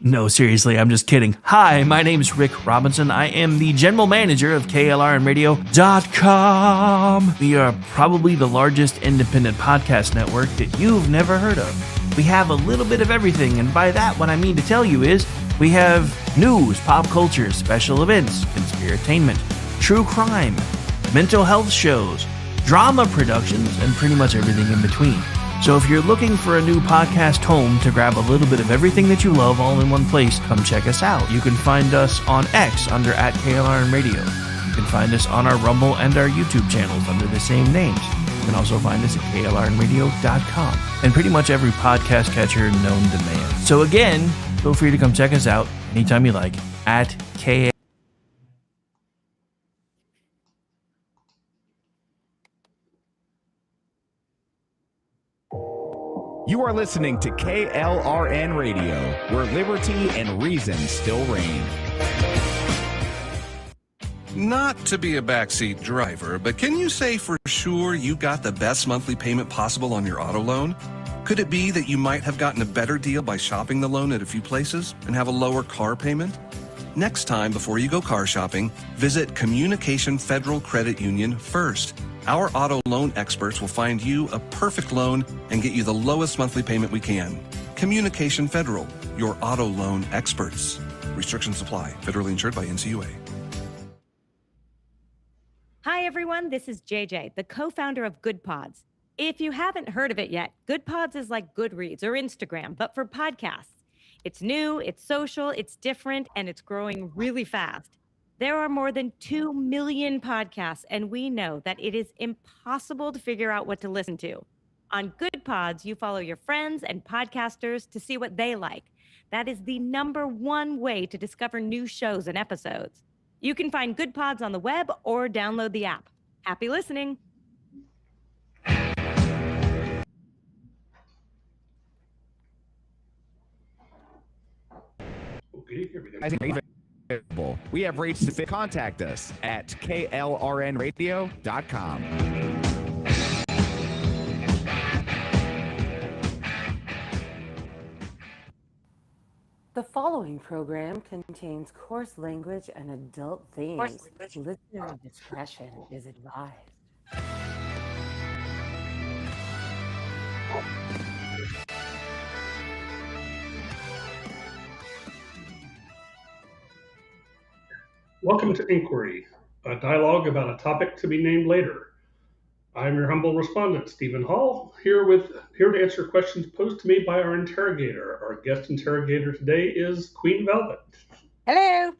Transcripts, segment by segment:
No, seriously, I'm just kidding. Hi, my name's Rick Robinson. I am the general manager of KLRNRadio.com. We are probably the largest independent podcast network that you've never heard of. We have a little bit of everything, and by that, what I mean to tell you is we have news, pop culture, special events, conspiratainment, true crime, mental health shows, drama productions, and pretty much everything in between. So if you're looking for a new podcast home to grab a little bit of everything that you love all in one place, come check us out. You can find us on X under @KLRNRadio. You can find us on our Rumble and our YouTube channels under the same names. You can also find us at KLRNRadio.com and pretty much every podcast catcher known to man. So again, feel free to come check us out anytime you like at KLRNRadio. You are listening to KLRN Radio, where liberty and reason still reign. Not to be a backseat driver, but can you say for sure you got the best monthly payment possible on your auto loan? Could it be that you might have gotten a better deal by shopping the loan at a few places and have a lower car payment? Next time, before you go car shopping, visit Communication Federal Credit Union first. Our auto loan experts will find you a perfect loan and get you the lowest monthly payment we can. Communication Federal, your auto loan experts. Restrictions apply. Federally insured by NCUA. Hi, everyone. This is JJ, the co-founder of Good Pods. If you haven't heard of it yet, Good Pods is like Goodreads or Instagram, but for podcasts. It's new, it's social, it's different, and it's growing really fast. There are more than 2 million podcasts, and we know that it is impossible to figure out what to listen to. On Good Pods, you follow your friends and podcasters to see what they like. That is the #1 way to discover new shows and episodes. You can find Good Pods on the web or download the app. Happy listening. We have rates to fit. Contact us at KLRNRadio.com. The following program contains coarse language and adult themes. Listener discretion is advised. Welcome to Inquiry, a dialogue about a topic to be named later. I'm your humble respondent, Stephen Hall, here to answer questions posed to me by our interrogator. Our guest interrogator today is Queen Velvet. Hello.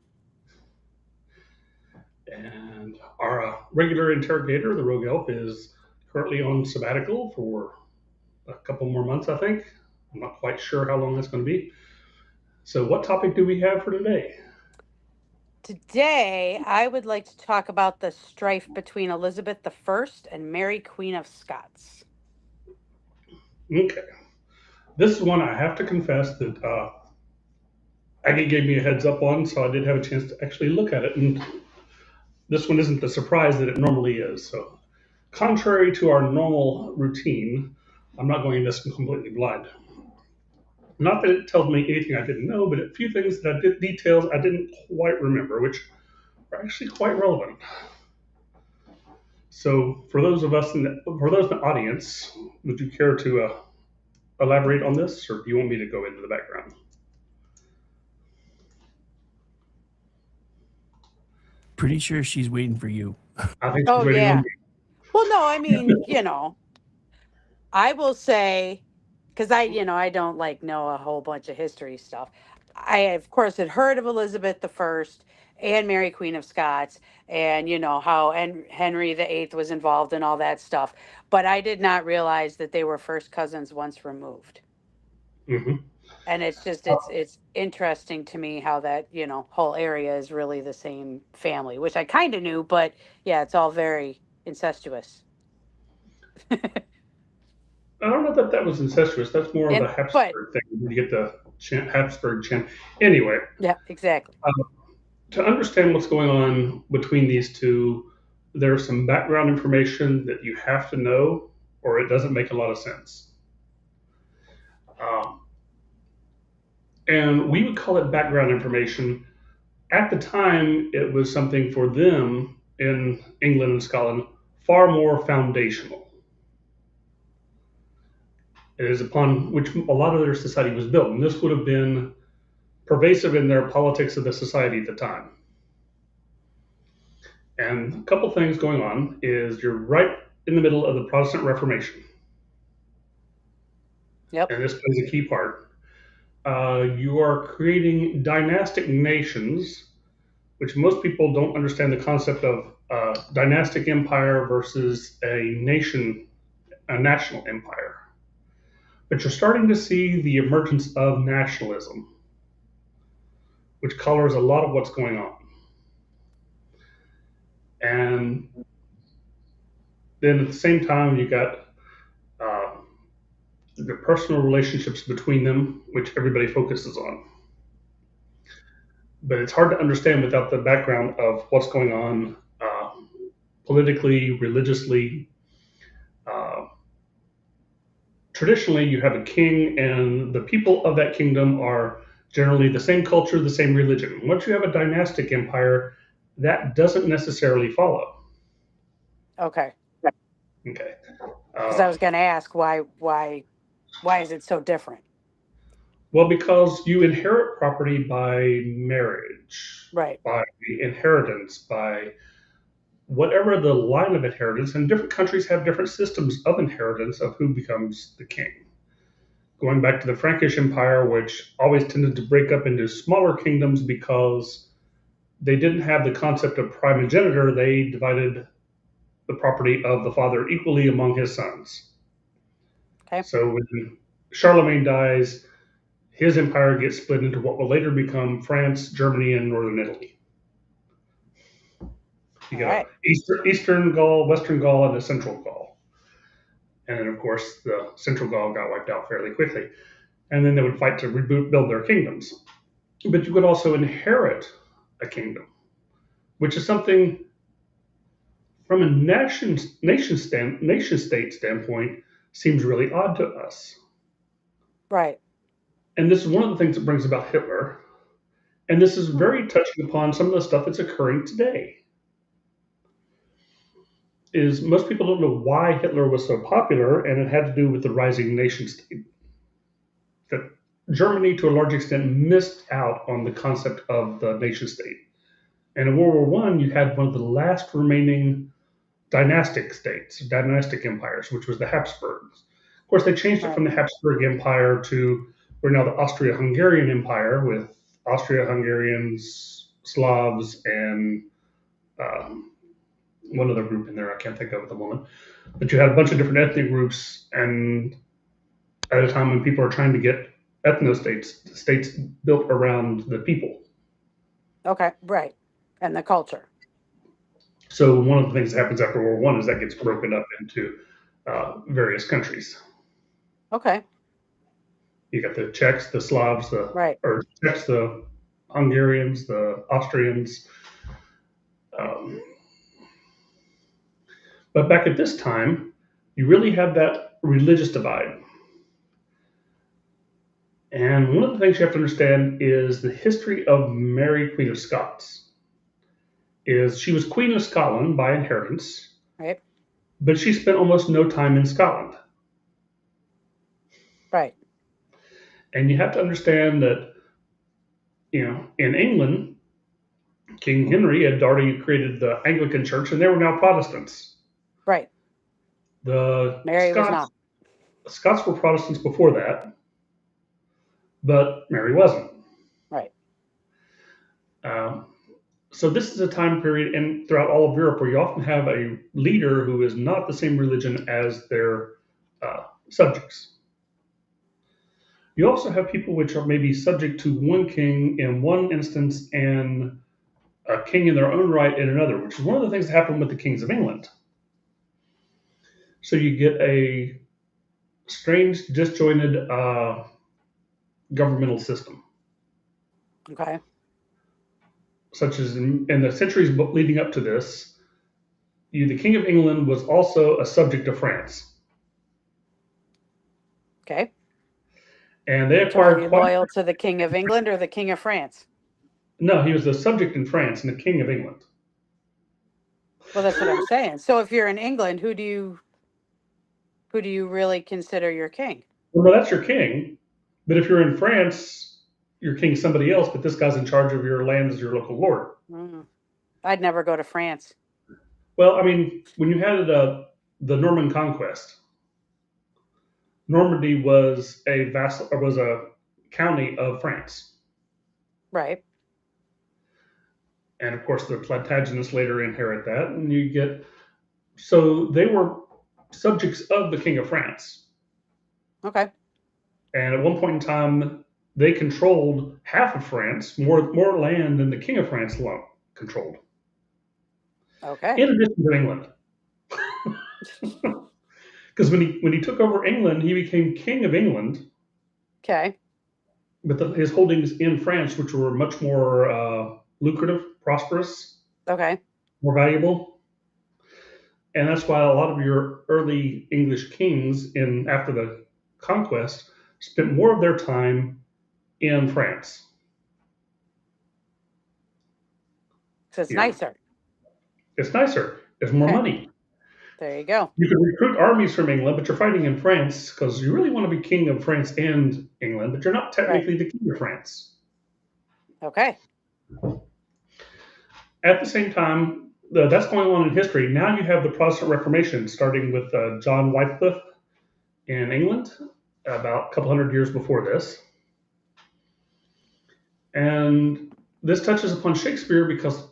And our regular interrogator, the Rogue Elf, is currently on sabbatical for a couple more months, I think. I'm not quite sure how long that's going to be. So what topic do we have for today? Today, I would like to talk about the strife between Elizabeth I and Mary, Queen of Scots. Okay. This is one I have to confess that Aggie gave me a heads up on, so I did have a chance to actually look at it. And this one isn't the surprise that it normally is. So contrary to our normal routine, I'm not going this completely blind. Not that it tells me anything I didn't know, but a few things details I didn't quite remember, which are actually quite relevant. So, for those in the audience, would you care to elaborate on this, or do you want me to go into the background? Pretty sure she's waiting for you. I think she's waiting on me. Well, no, I mean, I will say, because I don't know a whole bunch of history stuff. I, of course, had heard of Elizabeth I and Mary, Queen of Scots, and how Henry VIII was involved in all that stuff. But I did not realize that they were first cousins once removed. Mm-hmm. And it's just, it's interesting to me how that, whole area is really the same family, which I kind of knew, but yeah, it's all very incestuous. I don't know that was incestuous. That's more of a Habsburg thing. You get the Habsburg chant. Anyway. Yeah, exactly. To understand what's going on between these two, there's some background information that you have to know, or it doesn't make a lot of sense. And we would call it background information. At the time, it was something for them in England and Scotland far more foundational. It is upon which a lot of their society was built. And this would have been pervasive in their politics of the society at the time. And a couple things going on is you're right in the middle of the Protestant Reformation. Yep. And this plays a key part. You are creating dynastic nations, which most people don't understand the concept of dynastic empire versus a national empire. But you're starting to see the emergence of nationalism, which colors a lot of what's going on. And then at the same time, you got the personal relationships between them, which everybody focuses on. But it's hard to understand without the background of what's going on politically, religiously. Traditionally, you have a king, and the people of that kingdom are generally the same culture, the same religion. Once you have a dynastic empire, that doesn't necessarily follow. Okay. Okay. Because I was going to ask why is it so different? Well, because you inherit property by marriage, Right. by inheritance, by whatever the line of inheritance, and different countries have different systems of inheritance of who becomes the king. Going back to the Frankish Empire, which always tended to break up into smaller kingdoms because they didn't have the concept of primogeniture, they divided the property of the father equally among his sons. Okay. So when Charlemagne dies, his empire gets split into what will later become France, Germany, and Northern Italy. You got Eastern Gaul, Western Gaul, and the Central Gaul. And then, of course, the Central Gaul got wiped out fairly quickly. And then they would fight to build their kingdoms. But you could also inherit a kingdom, which is something from a nation state standpoint seems really odd to us. Right. And this is one of the things that brings about Hitler. And this is very touching upon some of the stuff that's occurring today. Is most people don't know why Hitler was so popular, and it had to do with the rising nation state. That Germany, to a large extent, missed out on the concept of the nation state. And in World War I, you had one of the last remaining dynastic states, dynastic empires, which was the Habsburgs. Of course, they changed it from the Habsburg Empire to we're now the Austria-Hungarian Empire with Austria-Hungarians, Slavs, and one other group in there I can't think of at the moment. But you had a bunch of different ethnic groups, and at a time when people are trying to get states built around the people. Okay, right. And the culture. So one of the things that happens after World War I is that gets broken up into various countries. Okay. You got the Czechs, the Slavs, or Czechs, the Hungarians, the Austrians. But back at this time, you really had that religious divide. And one of the things you have to understand is the history of Mary, Queen of Scots. Is she was Queen of Scotland by inheritance, right? But she spent almost no time in Scotland. Right. And you have to understand that, in England, King Henry had already created the Anglican Church, and they were now Protestants. Right. Mary was not. Scots were Protestants before that, but Mary wasn't. Right. So this is a time period, and throughout all of Europe, where you often have a leader who is not the same religion as their subjects. You also have people which are maybe subject to one king in one instance and a king in their own right in another, which is one of the things that happened with the kings of England. So you get a strange, disjointed governmental system. Okay. Such as in the centuries leading up to this, the King of England was also a subject of France. Okay. And they So were acquired you quite. loyal to the King of England or the King of France? No, he was a subject in France and the King of England. Well, that's what I'm saying. So if you're in England, who do you really consider your king? Well, no, that's your king. But if you're in France, your king's somebody else, but this guy's in charge of your land as your local lord. I'd never go to France. Well, I mean, when you had the Norman conquest, Normandy was a county of France. Right. And of course, the Plantagenets later inherit that, and so they were subjects of the King of France. Okay. And at one point in time, they controlled half of France, more land than the King of France alone controlled. Okay. In addition to England. Because when he took over England, he became King of England. Okay. But his holdings in France, which were much more lucrative, prosperous, Okay. more valuable. And that's why a lot of your early English kings after the conquest spent more of their time in France. So it's nicer. It's nicer. There's more money. There you go. You can recruit armies from England, but you're fighting in France because you really want to be king of France and England, but you're not technically the king of France. Okay. At the same time, that's going on in history. Now you have the Protestant Reformation, starting with John Wycliffe in England, about a couple hundred years before this. And this touches upon Shakespeare because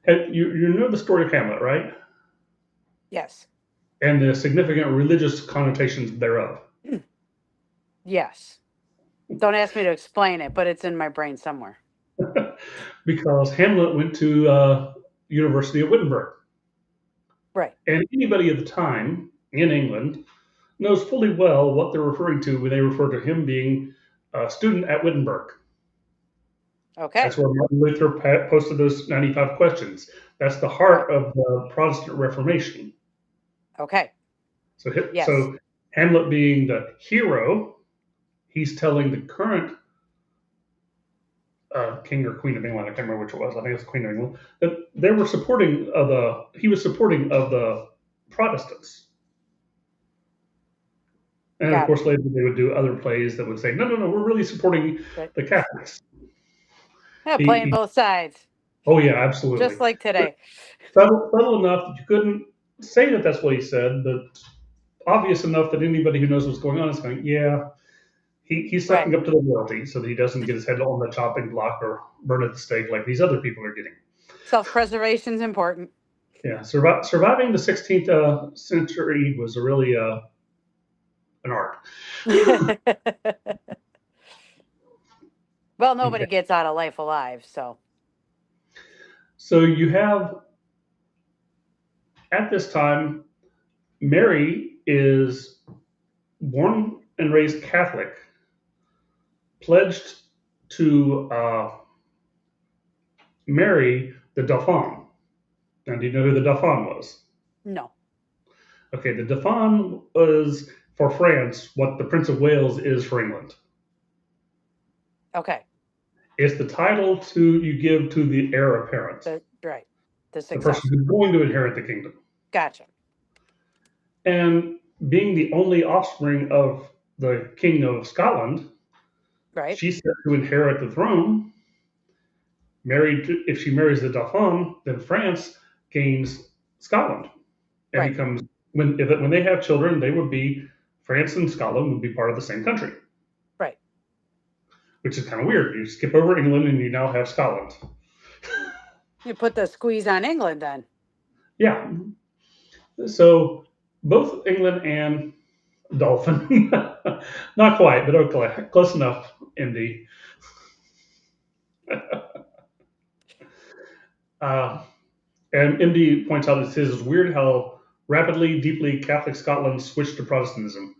you know the story of Hamlet, right? Yes. And the significant religious connotations thereof. Yes. Don't ask me to explain it, but it's in my brain somewhere. Because Hamlet went to University of Wittenberg. Right. And anybody at the time in England knows fully well what they're referring to when they refer to him being a student at Wittenberg. Okay. That's where Martin Luther posted those 95 questions. That's the heart of the Protestant Reformation. Okay. So Hamlet being the hero, he's telling the current king or queen of England, I can't remember which it was, I think it was Queen of England, that they were he was supporting of the Protestants. And of course, later they would do other plays that would say, no, we're really supporting the Catholics. Yeah, playing both sides. Oh, yeah, absolutely. Just like today. Subtle enough that you couldn't say that that's what he said, but obvious enough that anybody who knows what's going on is going, yeah, he's sucking up to the royalty so that he doesn't get his head on the chopping block or burn at the stake like these other people are getting. Self-preservation is important. Yeah, surviving the 16th century was really an art. Well, nobody gets out of life alive, so. So you have, at this time, Mary is born and raised Catholic, pledged to marry the Dauphin. Now, do you know who the Dauphin was? No. Okay, the Dauphin was, for France, what the Prince of Wales is for England. Okay. It's the title you give to the heir apparent. Right. The person who's going to inherit the kingdom. Gotcha. And being the only offspring of the King of Scotland, right, she's set to inherit the throne. If she marries the Dauphin, then France gains Scotland. And becomes, when they have children, France and Scotland would be part of the same country. Right. Which is kind of weird. You skip over England and you now have Scotland. You put the squeeze on England then. Yeah. So both England and Dolphin, not quite, but okay, close enough, Indy. And MD points out that it's weird how rapidly, deeply Catholic Scotland switched to Protestantism.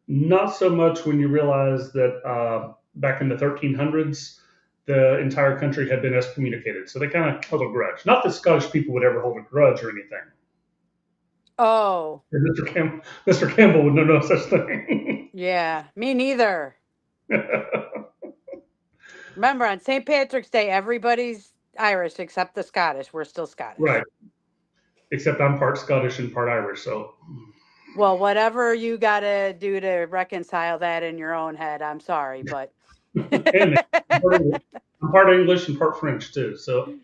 Not so much when you realize that back in the 1300s, the entire country had been excommunicated. So they kind of held a grudge. Not that Scottish people would ever hold a grudge or anything. Oh. Mr. Campbell would know no such thing. Yeah, me neither. Remember, on St. Patrick's Day, everybody's Irish except the Scottish. We're still Scottish. Right. Except I'm part Scottish and part Irish, so. Well, whatever you got to do to reconcile that in your own head, I'm sorry, but. And I'm part English and part French too, so.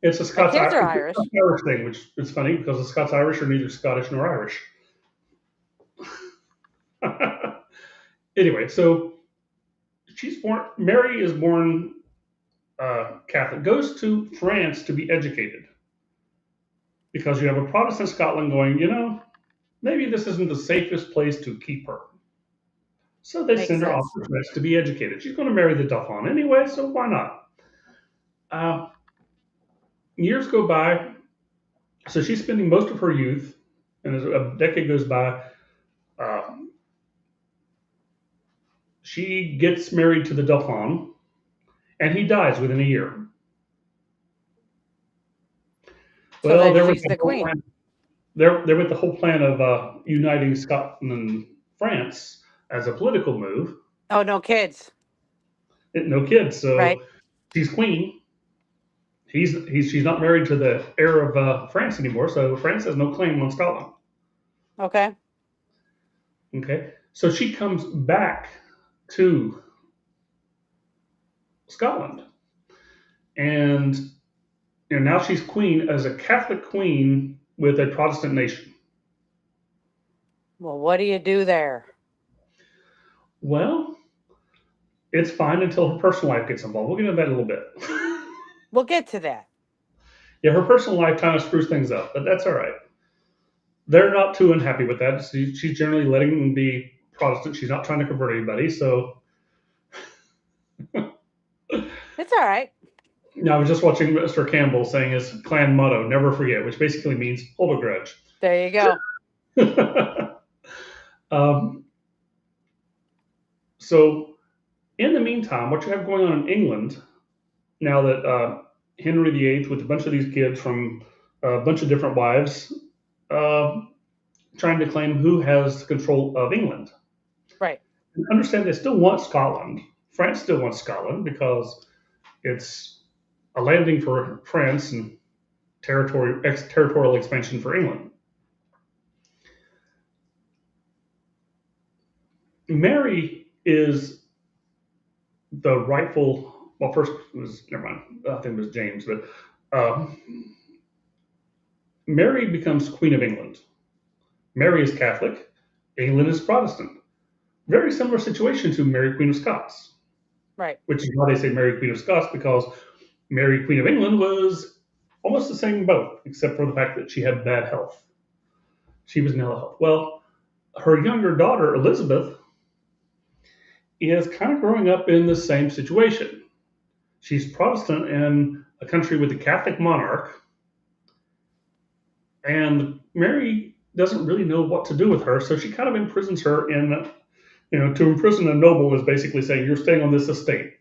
It's a My Scots kids are Irish. Irish thing, which is funny because the Scots Irish are neither Scottish nor Irish. Anyway, so Mary is born Catholic, goes to France to be educated because you have a Protestant Scotland going, maybe this isn't the safest place to keep her. So they Makes send her off sense. to France to be educated. She's going to marry the Dauphin anyway, so why not? Years go by, so she's spending most of her youth, and as a decade goes by, she gets married to the Dauphin, and he dies within a year. So Well, then she's the queen. They're with the whole plan of uniting Scotland and France as a political move. Oh, no kids. No kids, so Right. she's queen. She's not married to the heir of France anymore, so France has no claim on Scotland. Okay. Okay, so she comes back to Scotland, and now she's queen as a Catholic queen with a Protestant nation. Well, what do you do there? Well, it's fine until her personal life gets involved. We'll get into that in a little bit. We'll get to that. Yeah, her personal life kind of screws things up, but that's all right. They're not too unhappy with that. She's generally letting them be Protestant. She's not trying to convert anybody, so. It's all right. I was just watching Mr. Campbell saying his clan motto, never forget, which basically means hold a grudge. There you go. So, in the meantime, what you have going on in England, now that Henry VIII, with a bunch of these kids from a bunch of different wives, trying to claim who has control of England. Right. And understand they still want Scotland. France still wants Scotland because it's a landing for France and territorial expansion for England. Mary is the rightful, well, first it was, never mind, I think it was James, but Mary becomes Queen of England. Mary is Catholic, England is Protestant. Very similar situation to Mary, Queen of Scots. Right. Which is why they say Mary, Queen of Scots, because Mary, Queen of England was almost the same boat, except for the fact that she had bad health. She was in ill health. Well, her younger daughter, Elizabeth, is kind of growing up in the same situation. She's Protestant in a country with a Catholic monarch, and Mary doesn't really know what to do with her, so she kind of imprisons her in, to imprison a noble is basically saying, you're staying on this estate.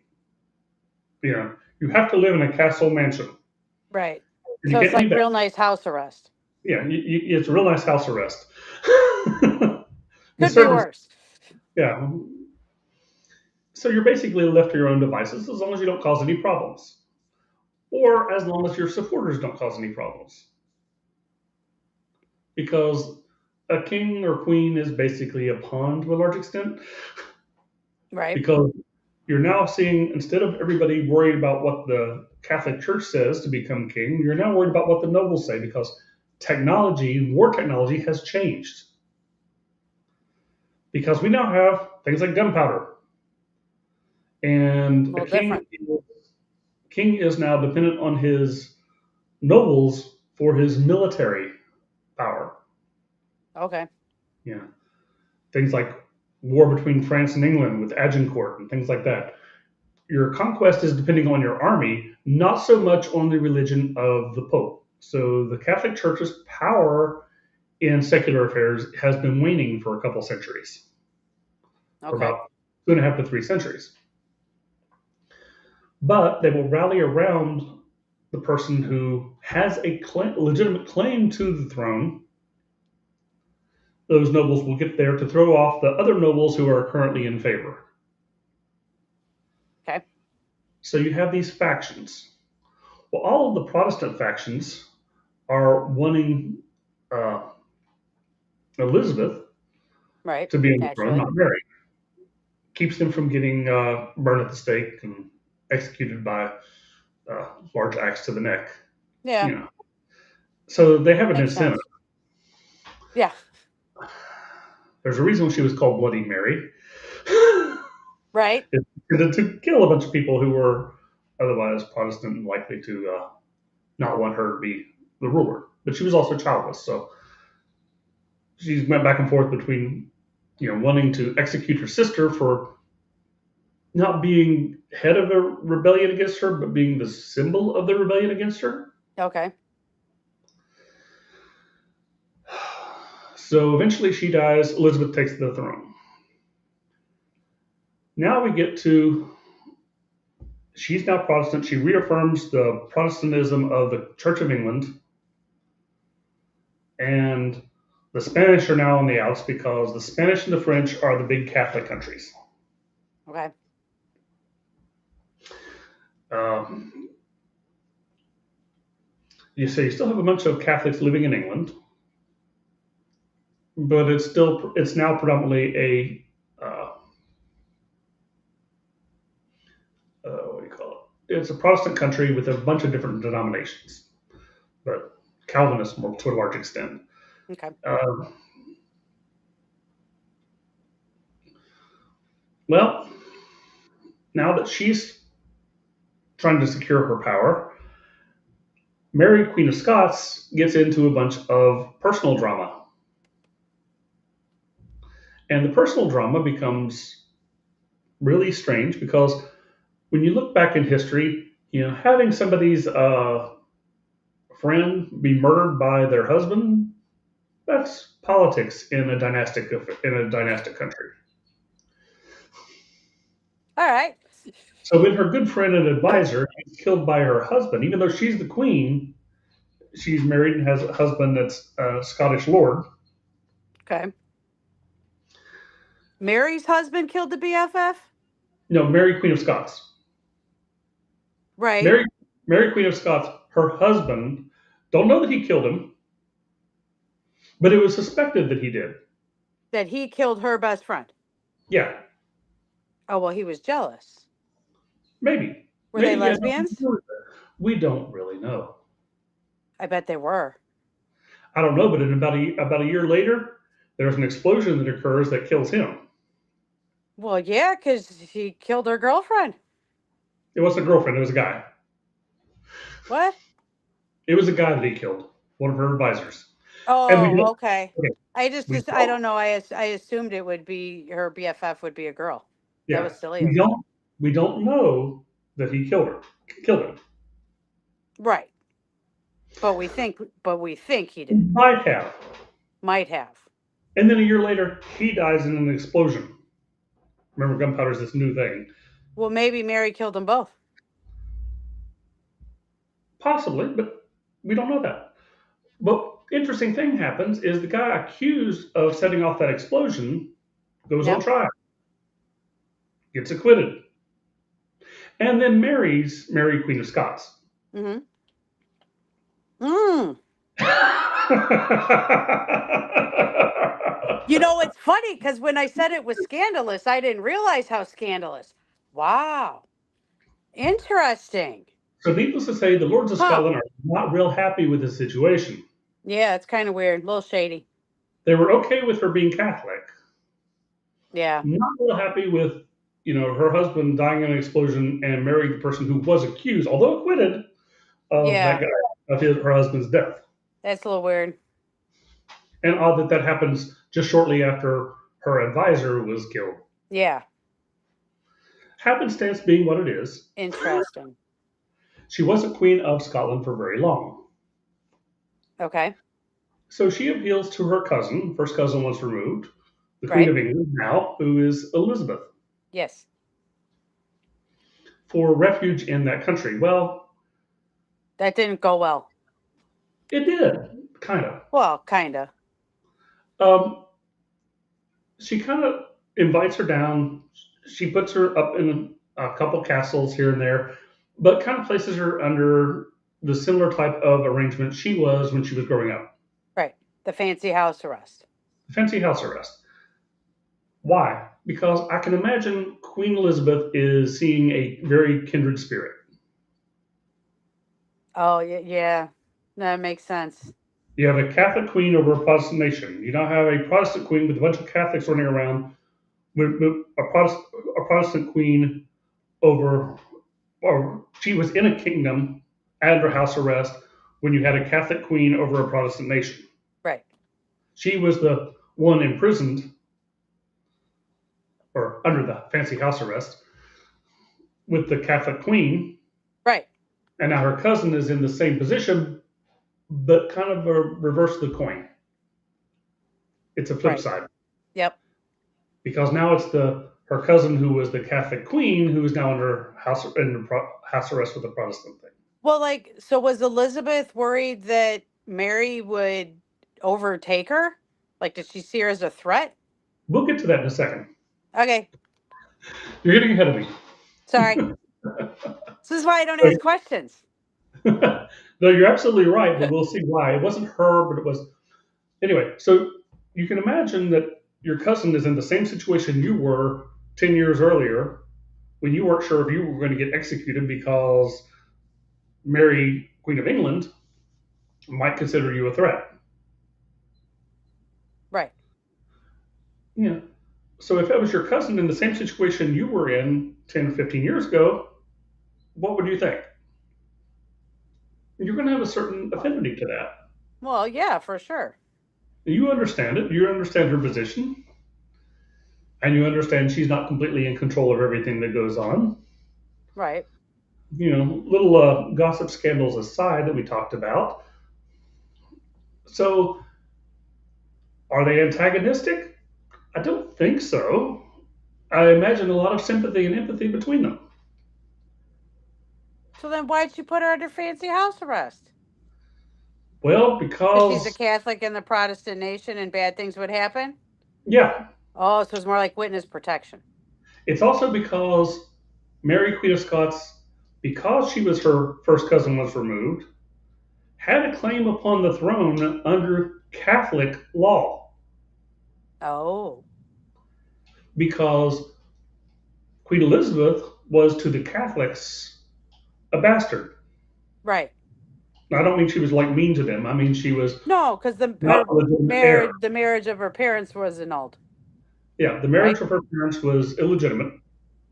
You have to live in a castle mansion. Right. So it's like real nice house arrest. Yeah, it's a real nice house arrest. Could be worse. Yeah. So you're basically left to your own devices as long as you don't cause any problems. Or as long as your supporters don't cause any problems. Because a king or queen is basically a pawn to a large extent. Right. Because you're now seeing, instead of everybody worried about what the Catholic Church says to become king, you're now worried about what the nobles say, because war technology has changed. Because we now have things like gunpowder. And a king is now dependent on his nobles for his military power. Okay. Yeah. Things like war between France and England with Agincourt and things like that. Your conquest is depending on your army, not so much on the religion of the Pope. So the Catholic Church's power in secular affairs has been waning for a couple centuries. Okay. For about 2.5 to 3 centuries. But they will rally around the person who has a legitimate claim to the throne those nobles will get there to throw off the other nobles who are currently in favor. Okay. So you have these factions. Well, all of the Protestant factions are wanting uh, Elizabeth Right. to be on the throne, Naturally. not Mary. Keeps them from getting burned at the stake and executed by large axe to the neck. Yeah. You know, so they have an Makes incentive. sense. Yeah. There's a reason she was called Bloody Mary. Right. It's to kill a bunch of people who were otherwise Protestant and likely to not want her to be the ruler. But she was also childless, so she's went back and forth between, wanting to execute her sister for not being head of a rebellion against her, but being the symbol of the rebellion against her. Okay. So eventually she dies. Elizabeth takes the throne. Now we get to, she's now Protestant. She reaffirms the Protestantism of the Church of England. And the Spanish are now on the outs because the Spanish and the French are the big Catholic countries. Okay. You still have a bunch of Catholics living in England, but it's now predominantly a what do you call it? It's a Protestant country with a bunch of different denominations, but Calvinists more to a large extent. Okay. Well, now that she's trying to secure her power, Mary, Queen of Scots, gets into a bunch of personal drama. And the personal drama becomes really strange because when you look back in history, having somebody's friend be murdered by their husband, that's politics in a dynastic country. All right. So when her good friend and advisor is killed by her husband, even though she's the queen, she's married and has a husband that's a Scottish lord. Okay. Mary's husband killed the BFF? No, Mary, Queen of Scots. Right. Mary, Queen of Scots, her husband, don't know that he killed him, but it was suspected that he did. That he killed her best friend? Yeah. Oh, well, he was jealous. Maybe. Were they lesbians? We don't really know. I bet they were. I don't know, but in about a year later, there's an explosion that occurs that kills him. Well, yeah, because he killed her girlfriend. It wasn't a girlfriend, it was a guy. What? It was a guy that he killed, one of her advisors. Oh, okay. I don't know. I assumed it would be her BFF would be a girl. Yeah, that was silly of me. We don't know that he killed him. Right. But we think he did. Might have. And then a year later, he dies in an explosion. Remember, gunpowder is this new thing. Well, maybe Mary killed them both. Possibly, but we don't know that. But interesting thing happens is the guy accused of setting off that explosion goes on trial, gets acquitted, and then marries Mary, Queen of Scots. Mm-hmm. It's funny because when I said it was scandalous, I didn't realize how scandalous. Wow. Interesting. So needless to say, the Lords of Scotland are not real happy with the situation. Yeah, it's kind of weird. A little shady. They were okay with her being Catholic. Yeah. Not real happy with, her husband dying in an explosion and marrying the person who was accused, although acquitted, of that guy, of her husband's death. That's a little weird. And odd that happens just shortly after her advisor was killed. Yeah. Happenstance being what it is. Interesting. She wasn't Queen of Scotland for very long. Okay. So she appeals to her cousin, first cousin once removed, the Queen of England now, who is Elizabeth. Yes. For refuge in that country. Well, that didn't go well. It did, kind of. Well, kind of. she kind of invites her down. She puts her up in a couple castles here and there, but kind of places her under the similar type of arrangement she was when she was growing up. Right. The fancy house arrest. Fancy house arrest. Why? Because I can imagine Queen Elizabeth is seeing a very kindred spirit. Oh, yeah. That makes sense. You have a Catholic queen over a Protestant nation. You don't have a Protestant queen with a bunch of Catholics running around with a Protestant queen over, or she was in a kingdom under house arrest when you had a Catholic queen over a Protestant nation. Right. She was the one imprisoned or under the fancy house arrest with the Catholic queen. Right. And now her cousin is in the same position, but kind of a reverse of the coin. It's a flip Right. side. Yep. Because now it's her cousin who was the Catholic queen who is now under house arrest with the Protestant thing. Well, so was Elizabeth worried that Mary would overtake her? Like, did she see her as a threat? We'll get to that in a second. Okay. You're getting ahead of me. Sorry. This is why I don't ask questions. No, you're absolutely right, but we'll see why. It wasn't her, but it was. Anyway, so you can imagine that your cousin is in the same situation you were 10 years earlier when you weren't sure if you were going to get executed because Mary, Queen of England, might consider you a threat. Right. Yeah. So if that was your cousin in the same situation you were in 10 or 15 years ago, what would you think? You're going to have a certain affinity to that. Well, yeah, for sure. You understand it. You understand her position. And you understand she's not completely in control of everything that goes on. Right. Little gossip scandals aside that we talked about. So, are they antagonistic? I don't think so. I imagine a lot of sympathy and empathy between them. So then why'd you put her under fancy house arrest? Well, Because she's because... a Catholic in the Protestant nation and bad things would happen? Yeah. Oh, so it's more like witness protection. It's also because Mary, Queen of Scots, because her first cousin was removed, had a claim upon the throne under Catholic law. Oh. Because Queen Elizabeth was to the Catholics a bastard. Right. I don't mean she was mean to them. I mean she was because the marriage of her parents was annulled. Yeah, the marriage of her parents was illegitimate.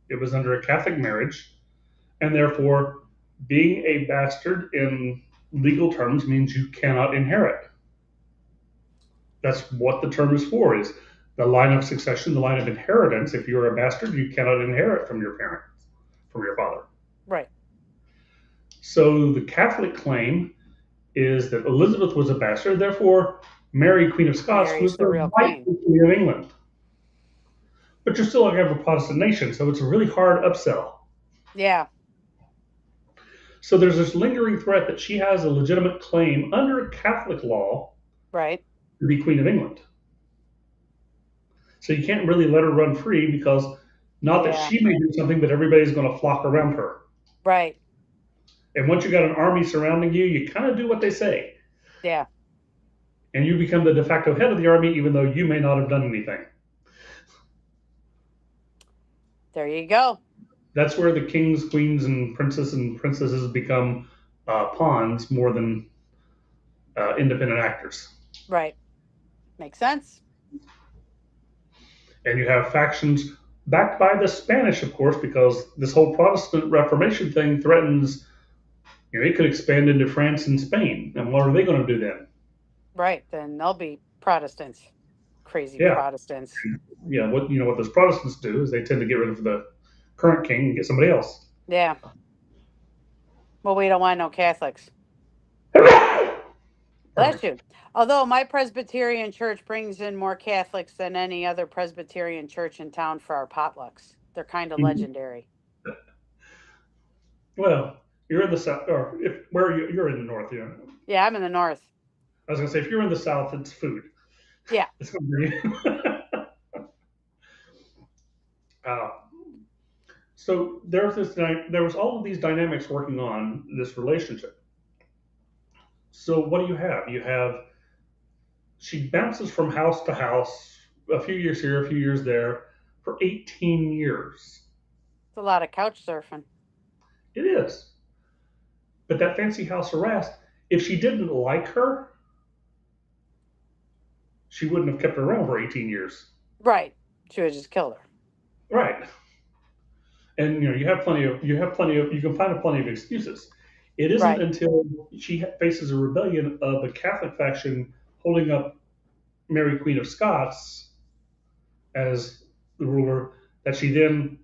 It was under a Catholic marriage, and therefore, being a bastard in legal terms means you cannot inherit. That's what the term is for, is the line of succession, the line of inheritance. If you're a bastard, you cannot inherit from your parents, from your father. Right. So the Catholic claim is that Elizabeth was a bastard, therefore Mary, Queen of Scots, was the real rightful Queen of England. But you're still going to have a Protestant nation, so it's a really hard upsell. Yeah. So there's this lingering threat that she has a legitimate claim under Catholic law, right, to be Queen of England. So you can't really let her run free because not that she may do something, but everybody's going to flock around her. Right. And once you got an army surrounding you, you kind of do what they say. Yeah. And you become the de facto head of the army, even though you may not have done anything. There you go. That's where the kings, queens, and princesses become pawns more than independent actors. Right. Makes sense. And you have factions backed by the Spanish, of course, because this whole Protestant Reformation thing threatens, it could expand into France and Spain. And what are they going to do then? Right. Then they'll be Protestants. Crazy Protestants. Yeah. What those Protestants do is they tend to get rid of the current king and get somebody else. Yeah. Well, we don't want no Catholics. Bless you. Although my Presbyterian church brings in more Catholics than any other Presbyterian church in town for our potlucks. They're kind of legendary. Well, you're in the south, or you're in the north, yeah. Yeah, I'm in the north. I was gonna say, if you're in the south, it's food. Yeah. It's gonna be. Uh, so there was all of these dynamics working on this relationship. So what do you have? You have she bounces from house to house, a few years here, a few years there, for 18 years. It's a lot of couch surfing. It is. But that fancy house arrest, if she didn't like her, she wouldn't have kept her around for 18 years. Right. She would just killed her. Right. And you can find plenty of excuses. It isn't Right. until she faces a rebellion of the Catholic faction holding up Mary Queen of Scots as the ruler that she then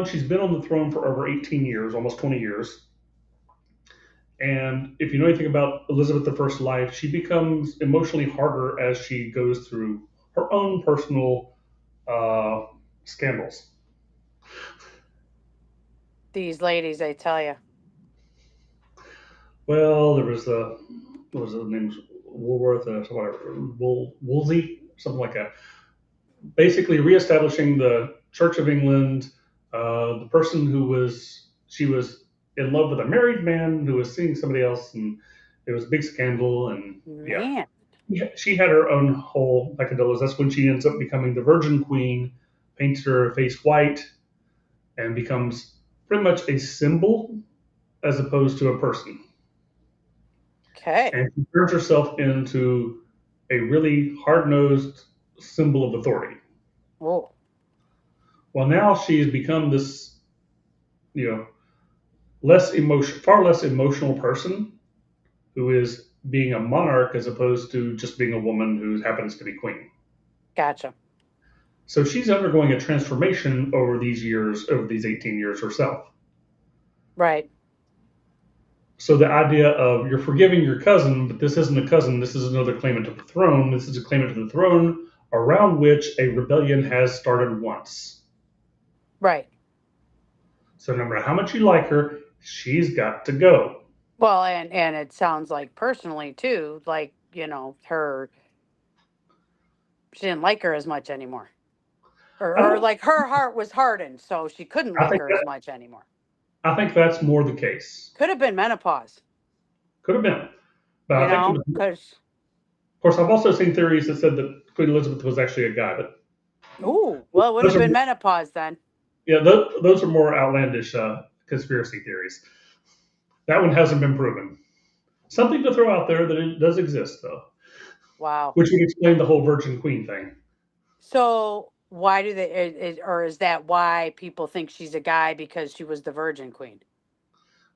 she's been on the throne for over 18 years, almost 20 years. And if you know anything about Elizabeth I's life, she becomes emotionally harder as she goes through her own personal scandals. These ladies, I tell you. Well, there was what was the name? Woolworth, Wolsey, something like that. Basically, reestablishing the Church of England. The person she was in love with a married man who was seeing somebody else, and it was a big scandal. And Man. she had her own whole peccadillos. That's when she ends up becoming the Virgin Queen, paints her face white, and becomes pretty much a symbol as opposed to a person. Okay. And she turns herself into a really hard-nosed symbol of authority. Oh. Well, now she's become this, far less emotional person who is being a monarch as opposed to just being a woman who happens to be queen. Gotcha. So she's undergoing a transformation over these 18 years herself. Right. So the idea of you're forgiving your cousin, but this isn't a cousin, this is another claimant to the throne. This is a claimant to the throne around which a rebellion has started once. Right. So no matter how much you like her, she's got to go. Well, and it sounds like personally too, like, she didn't like her as much anymore. Or like her heart was hardened, so she couldn't like her as much anymore. I think that's more the case. Could have been menopause. Could have been. But I think because... Of course, I've also seen theories that said that Queen Elizabeth was actually a guy. But ooh, well, it would have been menopause then. Yeah, those are more outlandish conspiracy theories. That one hasn't been proven. Something to throw out there that it does exist, though. Wow. Which would explain the whole Virgin Queen thing. So why do they, or is that why people think she's a guy because she was the Virgin Queen?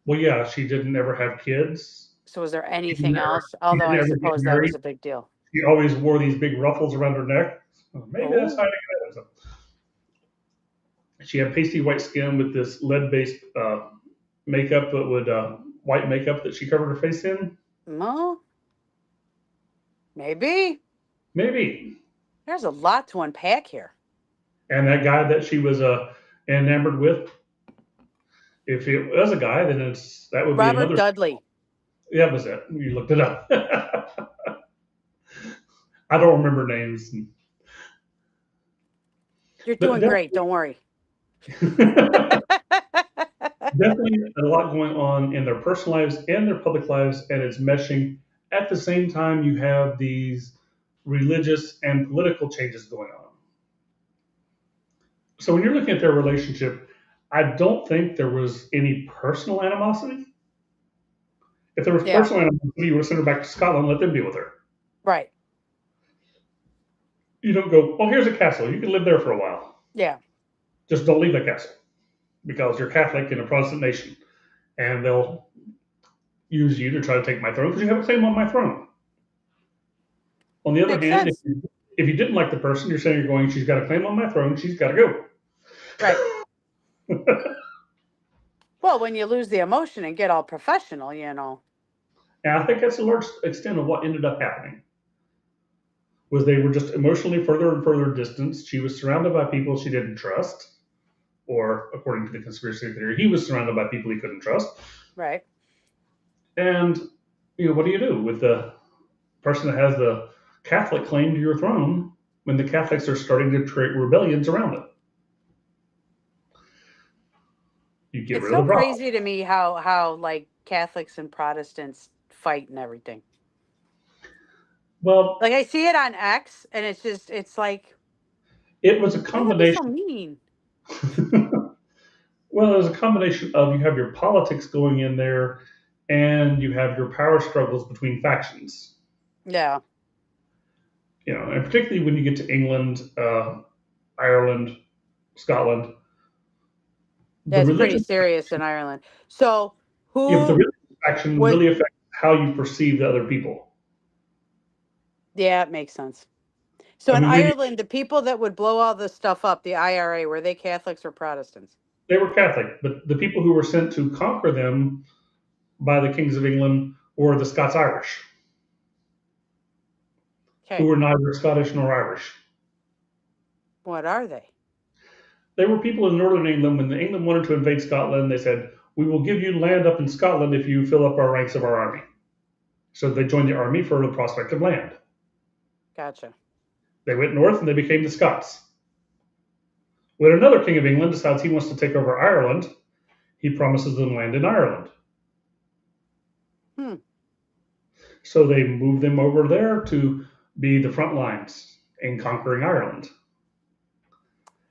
Well, yeah, she didn't ever have kids. So was there anything else? Although I suppose that was a big deal. She always wore these big ruffles around her neck. Maybe that's how it is. She had pasty white skin with this lead-based makeup that would white makeup that she covered her face in. No, maybe. There's a lot to unpack here. And that guy that she was enamored with, if it was a guy, then that would be Robert another. Dudley. Yeah, that was it. You looked it up. I don't remember names. You're doing great. Don't worry. Definitely a lot going on in their personal lives and their public lives, and it's meshing. At the same time, you have these religious and political changes going on. So when you're looking at their relationship, I don't think there was any personal animosity. If there was personal animosity, you would have sent her back to Scotland and let them deal with her. Right. You don't go, oh, here's a castle. You can live there for a while. Yeah. Just don't leave that castle because you're Catholic in a Protestant nation. And they'll use you to try to take my throne because you have a claim on my throne. On the other hand, if you didn't like the person, you're saying she's got a claim on my throne, she's got to go. Right. Well, when you lose the emotion and get all professional, And I think that's a large extent of what ended up happening. Was they were just emotionally further and further distanced. She was surrounded by people she didn't trust. Or, according to the conspiracy theory, he was surrounded by people he couldn't trust. Right. And, what do you do with the person that has the Catholic claim to your throne when the Catholics are starting to create rebellions around it? You get It's rid of so the problem. crazy to me how like Catholics and Protestants fight and everything. Well, Like I see it on X, and it's like, it was a why gotta be so combination. mean? Well, it was a combination of you have your politics going in there, and you have your power struggles between factions. Yeah, And particularly when you get to England, Ireland, Scotland, the that's pretty religion, serious in Ireland. So if the who religion faction was? really affects how you perceive the other people. Yeah, it makes sense. So I in mean, Ireland, the people that would blow all this stuff up, the IRA, were they Catholics or Protestants? they were Catholic, but the people who were sent to conquer them by the kings of England were the Scots Irish, who Okay, were neither Scottish nor Irish. what are they? They were people in northern England. When England wanted to invade Scotland, they said, "We will give you land up in Scotland if you fill up our ranks of our army." So they joined the army for the prospect of land. Gotcha. They went north and they became the Scots. When another king of England decides he wants to take over Ireland, he promises them land in Ireland. Hmm. So they move them over there to be the front lines in conquering Ireland.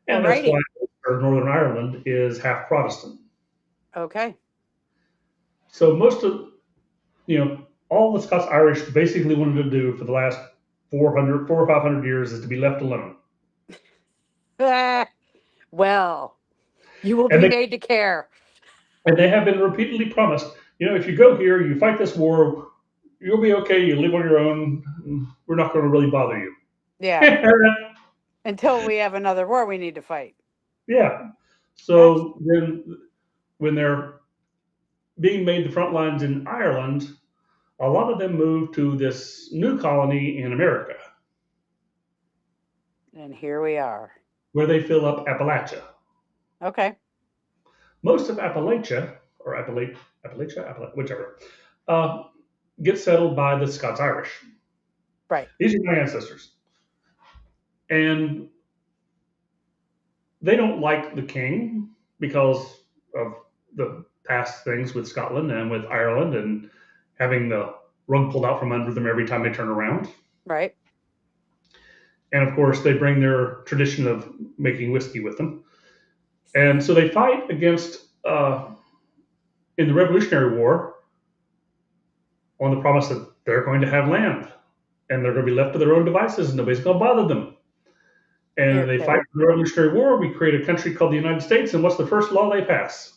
And that's why Alrighty. Northern Ireland is half Protestant. Okay. So most of, all the Scots Irish basically wanted to do for the last 400 or 500 years is to be left alone. Well, you will And be they, made to care. and they have been repeatedly promised, if you go here, you fight this war, you'll be okay, you live on your own, we're not going to really bother you. Yeah. Until we have another war we need to fight. Yeah. Nice. So then when they're being made the front lines in Ireland, a lot of them move to this new colony in America, And here we are. where they fill up Appalachia. Okay. Most of Appalachia, or whichever, gets settled by the Scots Irish. Right. These are my ancestors. And they don't like the king because of the past things with Scotland and with Ireland and having the rug pulled out from under them every time they turn around. Right. And of course, they bring their tradition of making whiskey with them. And so they fight against, in the Revolutionary War, on the promise that they're going to have land and they're going to be left to their own devices and nobody's going to bother them. And they fight the Revolutionary War. We create a country called the United States. And what's the first law they pass?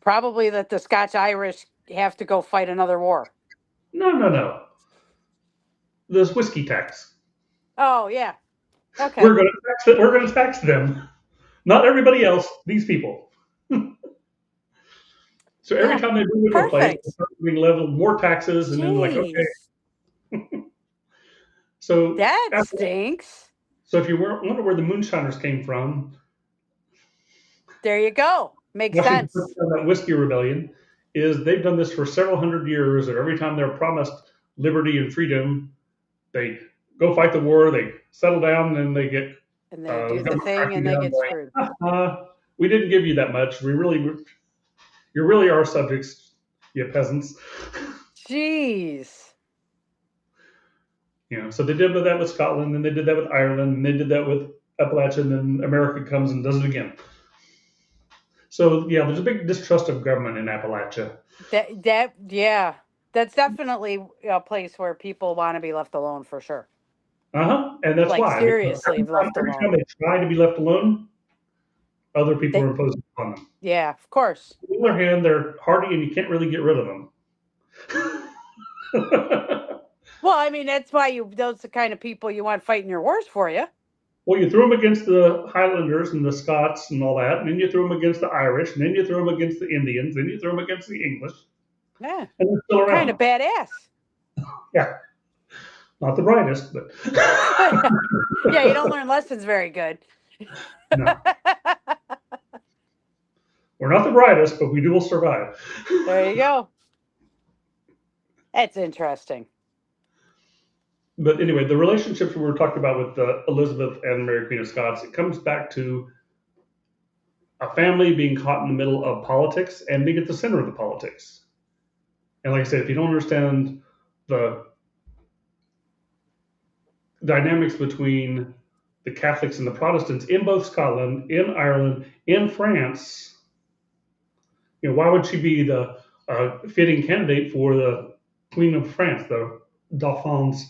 Probably that the Scotch Irish have to go fight another war. No. This whiskey tax. Oh, yeah. Okay. We're going to tax them. Not everybody else, these people. So every time they move into a place, they start being leveled more taxes, and then like, okay. So that stinks. So if you wonder where the moonshiners came from, there you go. Makes sense. That whiskey rebellion is they've done this for several hundred years, and every time they're promised liberty and freedom, they go fight the war, they settle down, and they get and they do the thing, and they get screwed. We didn't give you that much. You really are subjects, you peasants. Jeez. So they did that with Scotland, and they did that with Ireland, and they did that with Appalachia, and then America comes and does it again. So yeah, there's a big distrust of government in Appalachia. That's definitely a place where people want to be left alone for sure. And that's why. Seriously left alone. Every time they try to be left alone, other people are imposing upon them. Yeah, of course. On the other hand, they're hardy and you can't really get rid of them. Well, I mean, that's why those are the kind of people you want fighting your wars for you. Well, you throw them against the Highlanders and the Scots and all that, and then you throw them against the Irish, and then you throw them against the Indians, then you throw them against the English. Yeah. And they're still around. Kind of badass. Yeah. Not the brightest, but. Yeah, you don't learn lessons very good. No. We're not the brightest, but we will survive. There you go. That's interesting. But anyway, the relationships we were talking about with Elizabeth and Mary Queen of Scots, it comes back to a family being caught in the middle of politics and being at the center of the politics. And like I said, if you don't understand the dynamics between the Catholics and the Protestants in both Scotland, in Ireland, in France, why would she be the fitting candidate for the Queen of France, the Dauphin's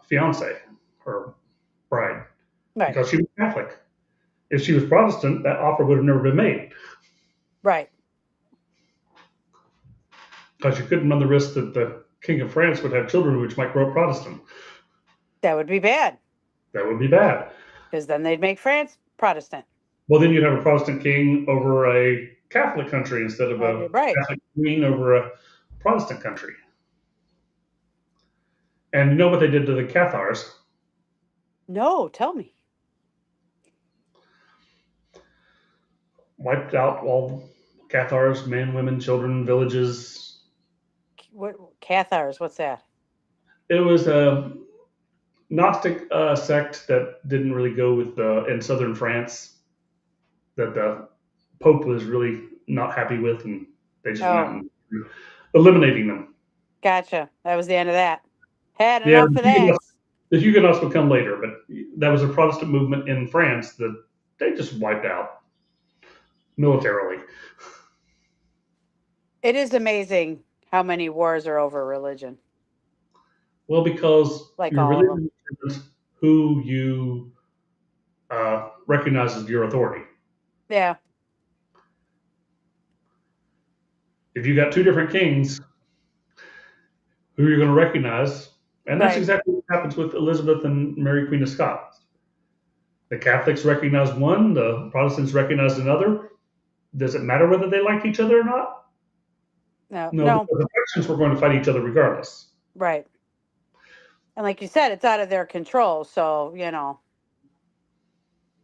fiance or bride? Right. Because she was Catholic. If she was Protestant, that offer would have never been made. Right. Because you couldn't run the risk that the King of France would have children which might grow up Protestant. That would be bad. That would be bad. Because then they'd make France Protestant. Well, then you'd have a Protestant king over a Catholic country instead of a Right. Catholic queen over a Protestant country. And you know what they did to the Cathars? No, tell me. Wiped out all Cathars, men, women, children, villages. What Cathars? What's that? It was a Gnostic sect that didn't really go with in southern France, that the Pope was really not happy with, and they just went and eliminating them. Gotcha. That was the end of that. Had Yeah, enough of that. the Huguenots would come later, but that was a Protestant movement in France that they just wiped out militarily. It is amazing how many wars are over religion. Well, because Like your all of religion is who you recognize as your authority. Yeah. If you got two different kings, who you're going to recognize, and that's Right. exactly what happens with Elizabeth and Mary, Queen of Scots. The Catholics recognize one, the Protestants recognize another. Does it matter whether they like each other or not? No. Because the factions were going to fight each other regardless. Right. And like you said, it's out of their control. So,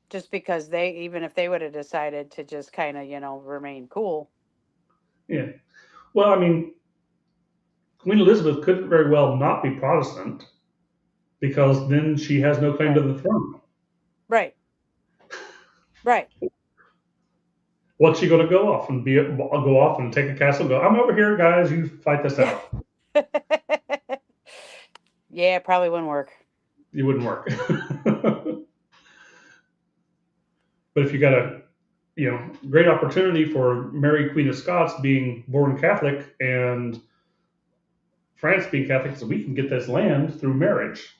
just because even if they would have decided to just kind of, remain cool. Yeah. Well, I mean, Queen Elizabeth couldn't very well not be Protestant, because then she has no claim to the throne. Right. Right. What's she going to go off and take a castle and go, I'm over here, guys, you fight this out? Yeah, it probably wouldn't work. It wouldn't work. But if you got a great opportunity for Mary, Queen of Scots, being born Catholic, and France being Catholic, so we can get this land through marriage.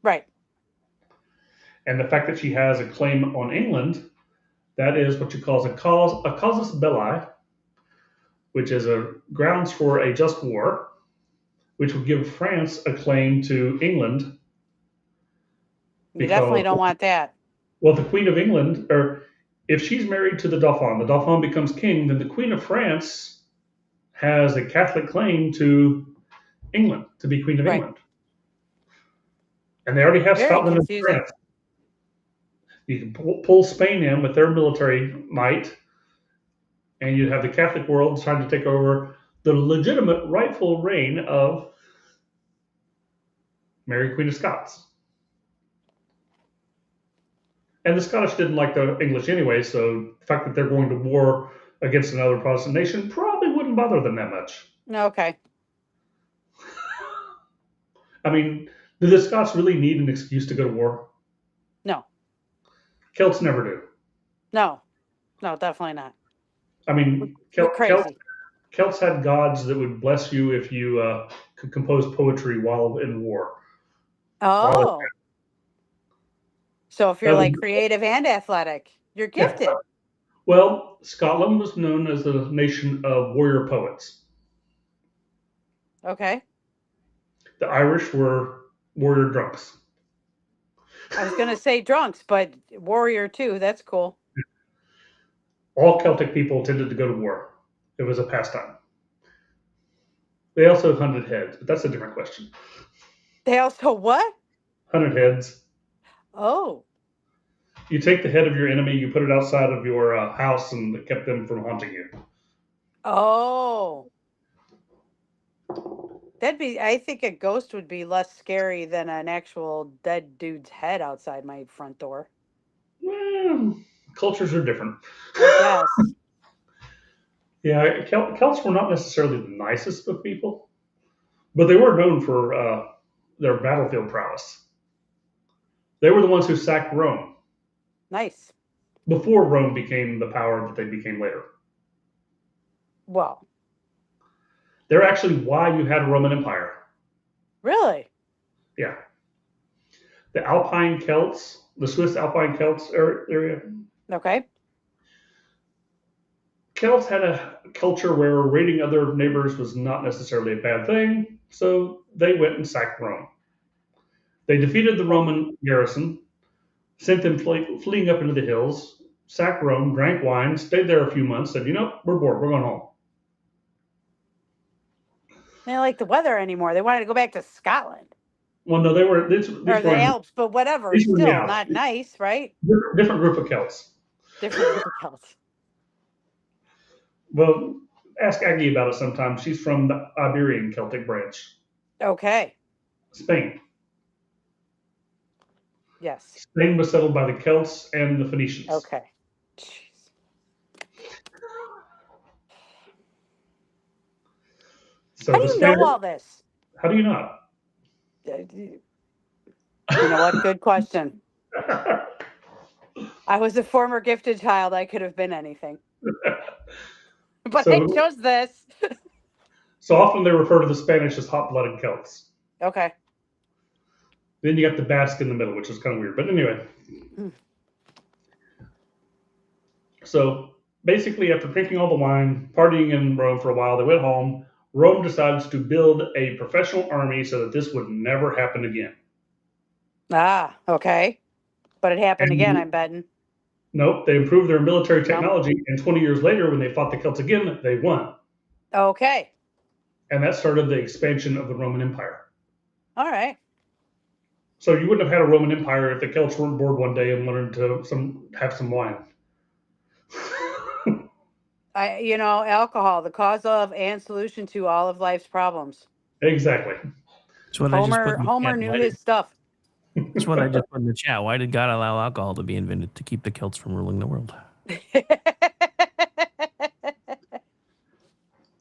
Right. And the fact that she has a claim on England, that is what you call a casus belli, which is a grounds for a just war, which would give France a claim to England. You definitely don't want that. Well, the Queen of England, or if she's married to the Dauphin becomes king, then the Queen of France has a Catholic claim to England, to be Queen of England. And they already have Scotland and France. You can pull Spain in with their military might, and you have the Catholic world trying to take over the legitimate rightful reign of Mary, Queen of Scots. And the Scottish didn't like the English anyway, so the fact that they're going to war against another Protestant nation probably wouldn't bother them that much. Okay. I mean, do the Scots really need an excuse to go to war? No. Celts never do. No, definitely not. I mean, Celts had gods that would bless you if you could compose poetry while in war. Oh. So if you're like creative and athletic, you're gifted. Yeah. Well, Scotland was known as a nation of warrior poets. Okay. The Irish were warrior drunks. I was going to say drunks, but warrior too. That's cool. All Celtic people tended to go to war. It was a pastime. They also hunted heads, but that's a different question. They also what? Hunted heads. Oh. You take the head of your enemy, you put it outside of your house, and it kept them from haunting you. Oh. I think a ghost would be less scary than an actual dead dude's head outside my front door. Well, cultures are different. I guess. Yeah, Celts were not necessarily the nicest of people, but they were known for their battlefield prowess. They were the ones who sacked Rome Nice. before Rome became the power that they became later. Well, They're actually why you had a Roman Empire. really? Yeah. The Alpine Celts, the Swiss Alpine Celts area. Okay. Celts had a culture where raiding other neighbors was not necessarily a bad thing, so they went and sacked Rome. They defeated the Roman garrison, sent them fleeing up into the hills, sacked Rome, drank wine, stayed there a few months, said, we're bored, we're going home. They don't like the weather anymore. They wanted to go back to Scotland. Well, no, these Or were the Alps, but whatever. these were in the Still Alps. not nice, right? Different group of Celts. Different group of Celts. Well, ask Aggie about it sometime. She's from the Iberian Celtic branch, Okay. Spain. Yes. Spain was settled by the Celts and the Phoenicians. Okay. Jeez. So How do you know all this? How do you not? You know what? Good question. I was a former gifted child. I could have been anything. But I chose this. So often they refer to the Spanish as hot-blooded Celts. Okay. Then you got the Basque in the middle, which is kind of weird. But anyway. So basically, after drinking all the wine, partying in Rome for a while, they went home. Rome decides to build a professional army so that this would never happen again. Ah, okay. But it happened again, I'm betting. Nope, they improved their military technology, and 20 years later, when they fought the Celts again, they won. Okay. And that started the expansion of the Roman Empire. All right. So you wouldn't have had a Roman Empire if the Celts weren't bored one day and wanted to have some wine. Alcohol, the cause of and solution to all of life's problems. Exactly. Homer knew his stuff. That's what I just put in the chat. Why did God allow alcohol to be invented? To keep the Celts from ruling the world.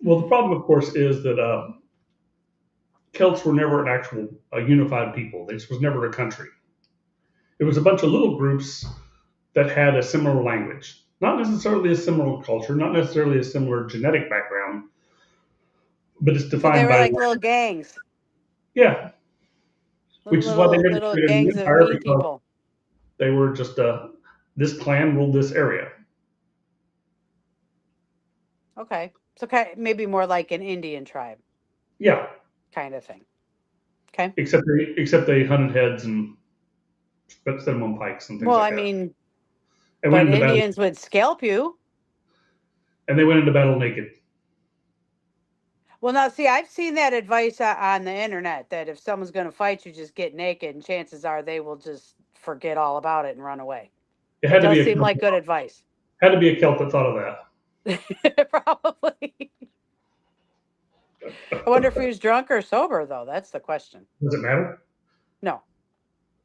Well, the problem, of course, is that Celts were never a unified people. This was never a country. It was a bunch of little groups that had a similar language. Not necessarily a similar culture, not necessarily a similar genetic background, but it's defined by... So they were like little gangs. Yeah. Which is why they never little created gangs an of empire, mean people. They were just, this clan ruled this area. Okay. So maybe more like an Indian tribe. Yeah. Kind of thing. Okay. Except they hunted heads and set them on pikes and things like that. Well, I mean, And but Indians would scalp you. And they went into battle naked. Well, now, see, I've seen that advice on the internet that if someone's going to fight you, just get naked, and chances are they will just forget all about it and run away. It does seem like good advice. Had to be a Celt that thought of that. Probably. I wonder if he was drunk or sober, though. That's the question. Does it matter? No.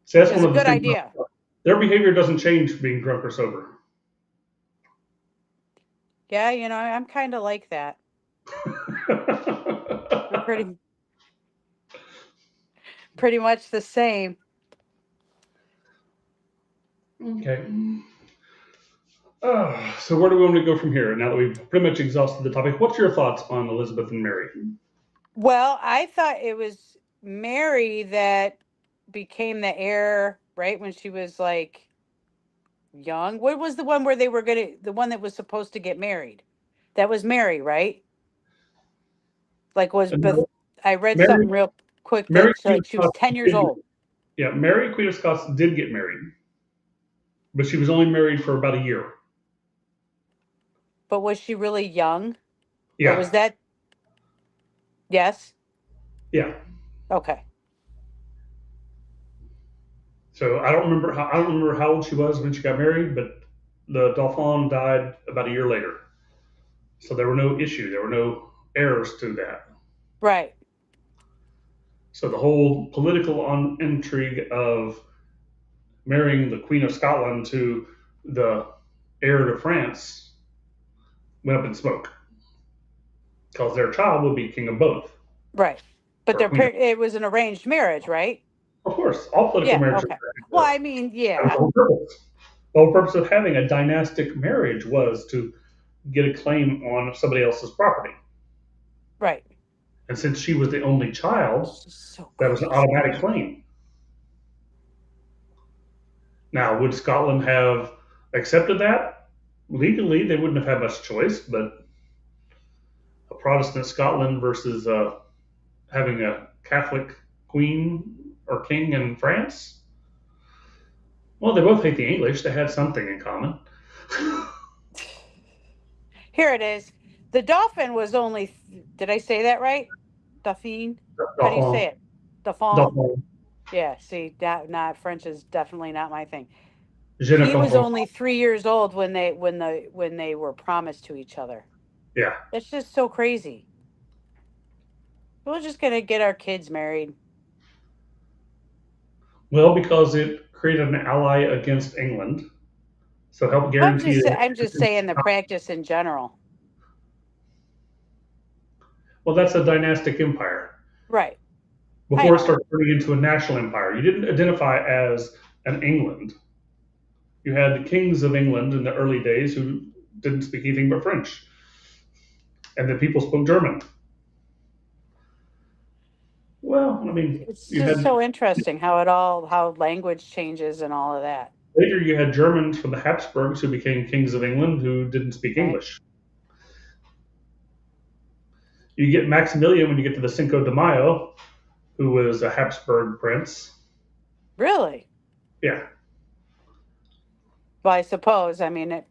See, that's it's a good idea. Their behavior doesn't change being drunk or sober. Yeah, I'm kind of like that. I'm pretty much the same. Okay. So where do we want to go from here? Now that we've pretty much exhausted the topic, what's your thoughts on Elizabeth and Mary? Well, I thought it was Mary that became the heir, right, when she was like young. What was the one where the one that was supposed to get married? That was Mary, right? I read something real quick that she was 10 years old. Yeah, Mary, Queen of Scots, did get married, but she was only married for about a year. But was she really young? Yeah. Or was that? Yes. Yeah. Okay. So I don't remember how old she was when she got married, but the Dauphin died about a year later. So there were no issue. There were no heirs to that. Right. So the whole political intrigue of marrying the Queen of Scotland to the heir to France went up in smoke because their child would be king of both. Right. But Or queen of, it was an arranged marriage, right? of course, all political Yeah. marriages. Okay. Well, I mean, That was yeah. the whole purpose. The whole purpose of having a dynastic marriage was to get a claim on somebody else's property. Right. And since she was the only child, So that was an crazy. automatic claim. Now, would Scotland have accepted that? Legally, they wouldn't have had much choice, but a Protestant Scotland versus having a Catholic queen or king in France? Well, they both hate the English. They had something in common. Here it is. The dolphin was only, did I say that right? Dauphine? How do you say it? Dauphin? Yeah, see, that not French is definitely not my thing. Je ne He was comprends only 3 years old when they were promised to each other. Yeah. That's just so crazy. We're just gonna get our kids married. Well, because it created an ally against England. So help guarantee that. I'm just saying the practice in general. Well, that's a dynastic empire. Right. Before it started turning into a national empire, you didn't identify as an England. You had the kings of England in the early days who didn't speak anything but French. And then people spoke German. Well, I mean, it's just so interesting how language changes and all of that. Later, you had Germans from the Habsburgs who became kings of England who didn't speak English. You get Maximilian when you get to the Cinco de Mayo, who was a Habsburg prince. Really? Yeah. Well, I suppose. I mean, it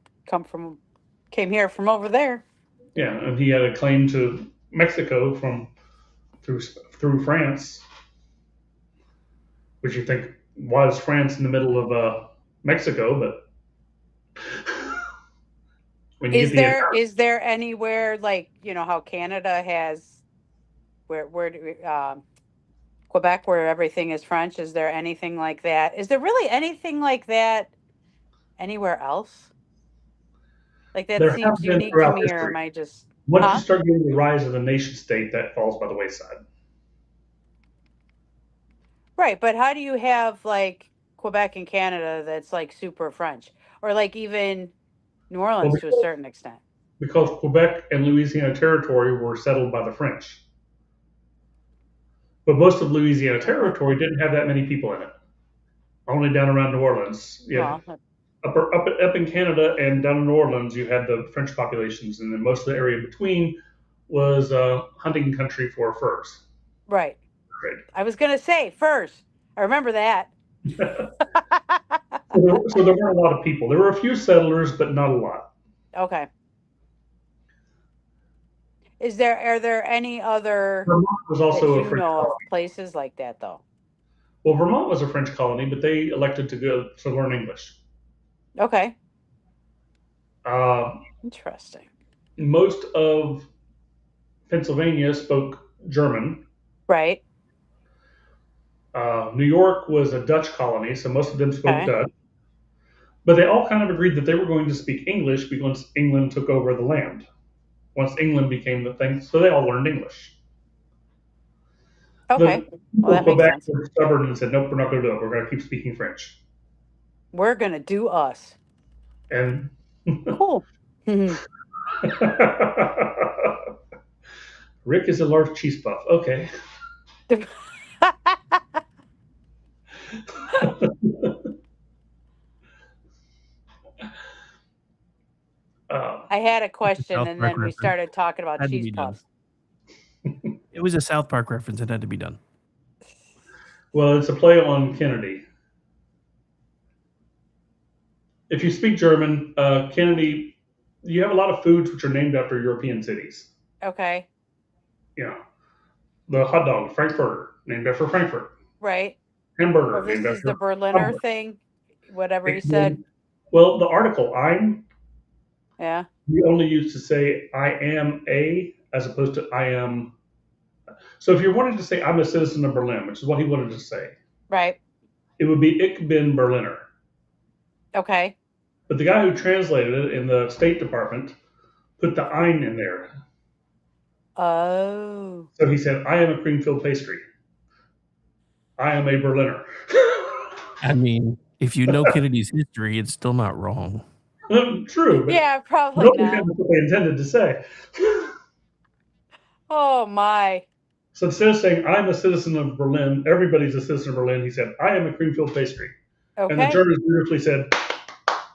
came here from over there. Yeah, and he had a claim to Mexico through France, which you think was France in the middle of Mexico, but when you is there anywhere like how Canada has where Quebec where everything is French? Is there anything like that? Is there really anything like that anywhere else? Like that there seems unique to me, or am I just? Once you start getting the rise of the nation state, that falls by the wayside. Right, but how do you have like Quebec and Canada that's like super French, or like even New Orleans to a certain extent? Because Quebec and Louisiana Territory were settled by the French. But most of Louisiana Territory didn't have that many people in it. Only down around New Orleans. Yeah. Up in Canada and down in New Orleans, you had the French populations, and then most of the area between was hunting country for furs. Right. I was going to say furs. I remember that. So there weren't a lot of people. There were a few settlers, but not a lot. Okay. Are there any other Vermont was also a French colony. Places like that though? Well, Vermont was a French colony, but they elected to learn English. Okay. Interesting. Most of Pennsylvania spoke German. Right. New York was a Dutch colony, so most of them spoke Dutch. But they all kind of agreed that they were going to speak English once England took over the land. Once England became the thing, so they all learned English. Okay. Well, Quebec were stubborn and said, nope, we're not going to do it. We're going to keep speaking French. We're going to do us. And cool. Rick is a large cheese puff. Okay. I had a question, and then we started talking about cheese puffs. It was a South Park reference. It had to be done. Well, it's a play on Kennedy. If you speak German, Kennedy, you have a lot of foods which are named after European cities. Okay. Yeah. The hot dog, Frankfurter, named after Frankfurt. Right. Hamburger. Well, this is the Berliner thing, whatever he said. Well, the article, I'm. Yeah. We only used to say I am a, as opposed to I am. So if you wanted to say I'm a citizen of Berlin, which is what he wanted to say. Right. It would be Ich bin Berliner. Okay. But the guy who translated it in the State Department put the ein in there. Oh. So he said, I am a cream-filled pastry. I am a Berliner. I mean, if you know Kennedy's history, it's still not wrong. True, but Yeah, probably nobody not. said what they intended to say. Oh my. So instead of saying, I'm a citizen of Berlin, everybody's a citizen of Berlin, he said, I am a cream-filled pastry. Okay. And the Germans beautifully said,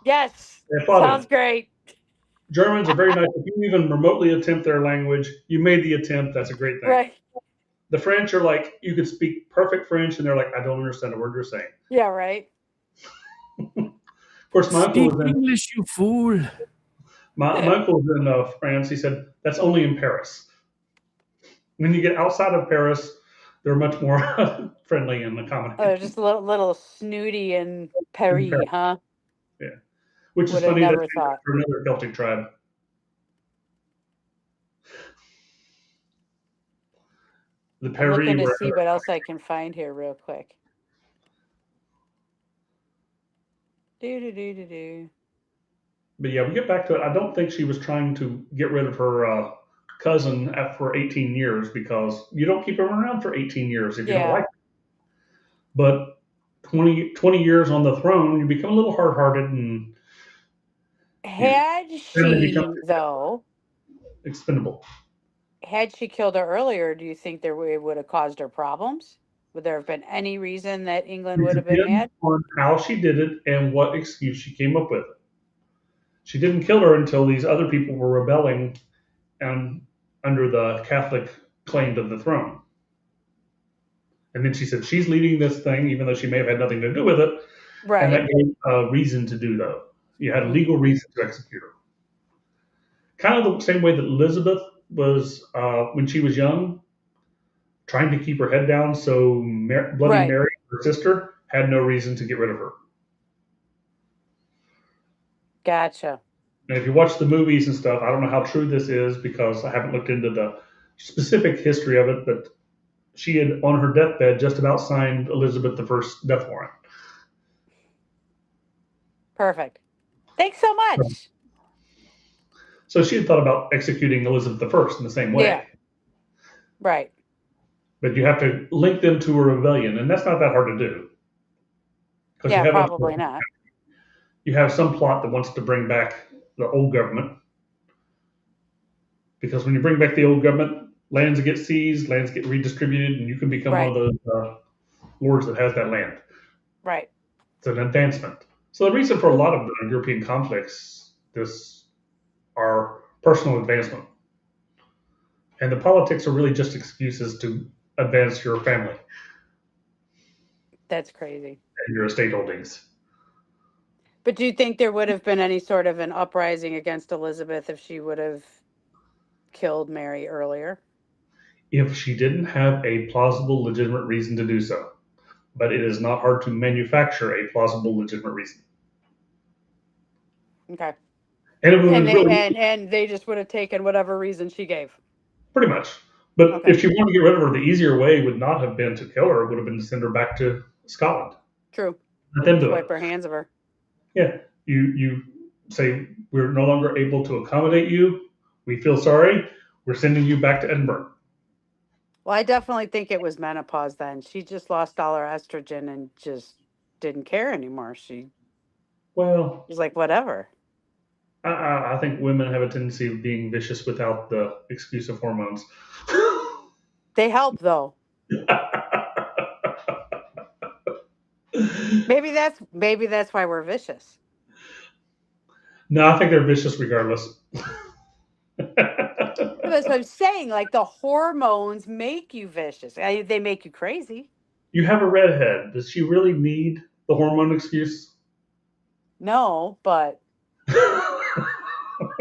yes. they applauded. Sounds great. Germans are very nice. If you even remotely attempt their language, you made the attempt. That's a great thing. Right. The French are like, you could speak perfect French, and they're like, I don't understand a word you're saying. Yeah, right. Of course, my uncle was in English, you fool. my uncle was in France. He said that's only in Paris. When you get outside of Paris, they're much more friendly and accommodating. Oh, just a little snooty and Paris, huh? Yeah, which Would is have funny never that thought. for another Celtic tribe. The I'm Paris looking to were see what else I can find here real quick. Do. But yeah, we get back to it. I don't think she was trying to get rid of her cousin for 18 years because you don't keep him around for 18 years if you don't like him. But 20 years on the throne, you become a little hard-hearted and had she, though, expendable. Had she killed her earlier, do you think it would have caused her problems? Would there have been any reason that England would have been mad? On how she did it and what excuse she came up with. She didn't kill her until these other people were rebelling under the Catholic claim to the throne. And then she said she's leading this thing, even though she may have had nothing to do with it. Right. And that gave a reason to do that. You had a legal reason to execute her. Kind of the same way that Elizabeth was, when she was young, trying to keep her head down so Bloody Mary, her sister, had no reason to get rid of her. Gotcha. And if you watch the movies and stuff, I don't know how true this is because I haven't looked into the specific history of it, but she had, on her deathbed, just about signed Elizabeth I's death warrant. Perfect. Thanks so much. So she had thought about executing Elizabeth I in the same way. Yeah. Right. But you have to link them to a rebellion, and that's not that hard to do. Yeah, probably not. You have some plot that wants to bring back the old government. Because when you bring back the old government, lands get seized, lands get redistributed, and you can become one of those lords that has that land. Right. It's an advancement. So the reason for a lot of the European conflicts are personal advancement. And the politics are really just excuses to advance your family. That's crazy. And your estate holdings. But do you think there would have been any sort of an uprising against Elizabeth if she would have killed Mary earlier? If she didn't have a plausible, legitimate reason to do so. But it is not hard to manufacture a plausible, legitimate reason. Okay. And they just would have taken whatever reason she gave. Pretty much. But if she wanted to get rid of her, the easier way would not have been to kill her. It would have been to send her back to Scotland. True. Let them do Wipe her hands of her. Yeah. You say, we're no longer able to accommodate you. We feel sorry. We're sending you back to Edinburgh. Well, I definitely think it was menopause then. She just lost all her estrogen and just didn't care anymore. She was like, whatever. I think women have a tendency of being vicious without the excuse of hormones. They help, though. Maybe that's why we're vicious. No, I think they're vicious regardless. That's what I'm saying. Like, the hormones make you vicious. They make you crazy. You have a redhead. Does she really need the hormone excuse? No, but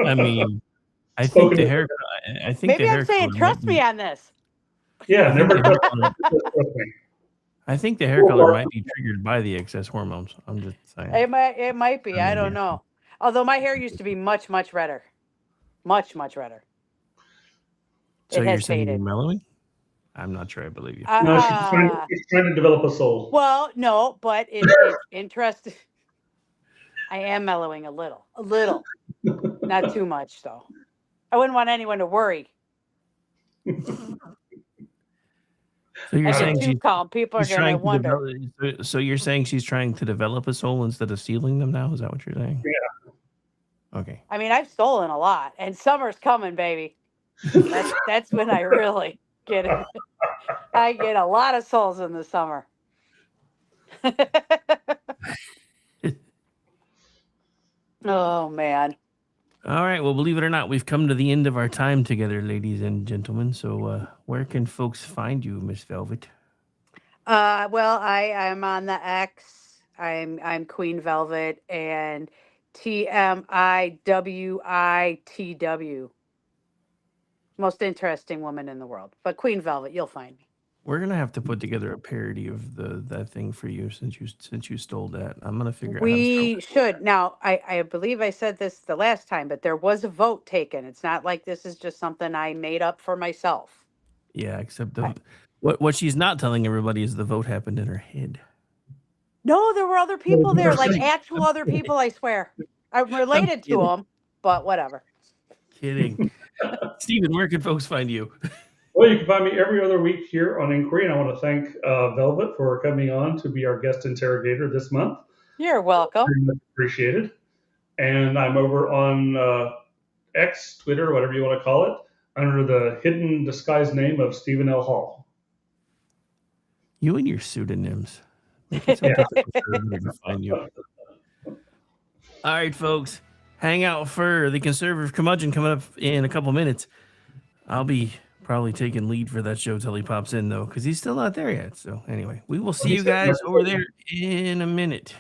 I mean, I think the hair. I think maybe I'm saying trust me on this. Yeah, never trust me. I think the hair color might be triggered by the excess hormones. I'm just saying. It might be. I don't know. Although my hair used to be much, much redder. Much, much redder. So you're saying you're mellowing? I'm not sure I believe you. No, she's trying to develop a soul. Well, no, but it's interesting. I am mellowing a little, not too much though. I wouldn't want anyone to worry. So you're I saying get too calm. People are she's going to trying to wonder. develop. So you're saying she's trying to develop a soul instead of stealing them now? Is that what you're saying? Yeah. Okay. I mean, I've stolen a lot, and summer's coming, baby. That's when I really get it. I get a lot of souls in the summer. Oh man. All right. Well, believe it or not, we've come to the end of our time together, ladies and gentlemen. So where can folks find you, Miss Velvet? Well, I'm on the X. I'm Queen Velvet and TMIWITW. Most interesting woman in the world. But Queen Velvet, you'll find me. We're gonna have to put together a parody of that thing for you since you stole that. I'm gonna figure out how to We should. Now, I believe I said this the last time, but there was a vote taken. It's not like this is just something I made up for myself. Yeah, except what she's not telling everybody is the vote happened in her head. No, there were other people there, like actual other people, I swear. I'm related to them, but whatever. Kidding. Steven, where can folks find you? Well, you can find me every other week here on Inquiry, and I want to thank Velvet for coming on to be our guest interrogator this month. You're welcome. Very much appreciated. And I'm over on X, Twitter, whatever you want to call it, under the hidden disguised name of Stephen L. Hall. You and your pseudonyms. Make it so difficult for everybody to find you. All right, folks. Hang out for the Conservative Curmudgeon coming up in a couple minutes. I'll be probably taking lead for that show till he pops in, though, because he's still not there yet. So anyway, we will see you guys over there in a minute.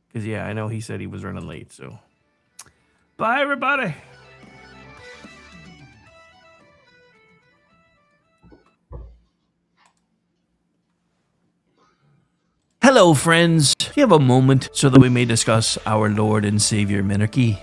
Because, yeah, I know he said he was running late. So bye, everybody. Hello, friends. Do you have a moment so that we may discuss our Lord and Savior Minarchy?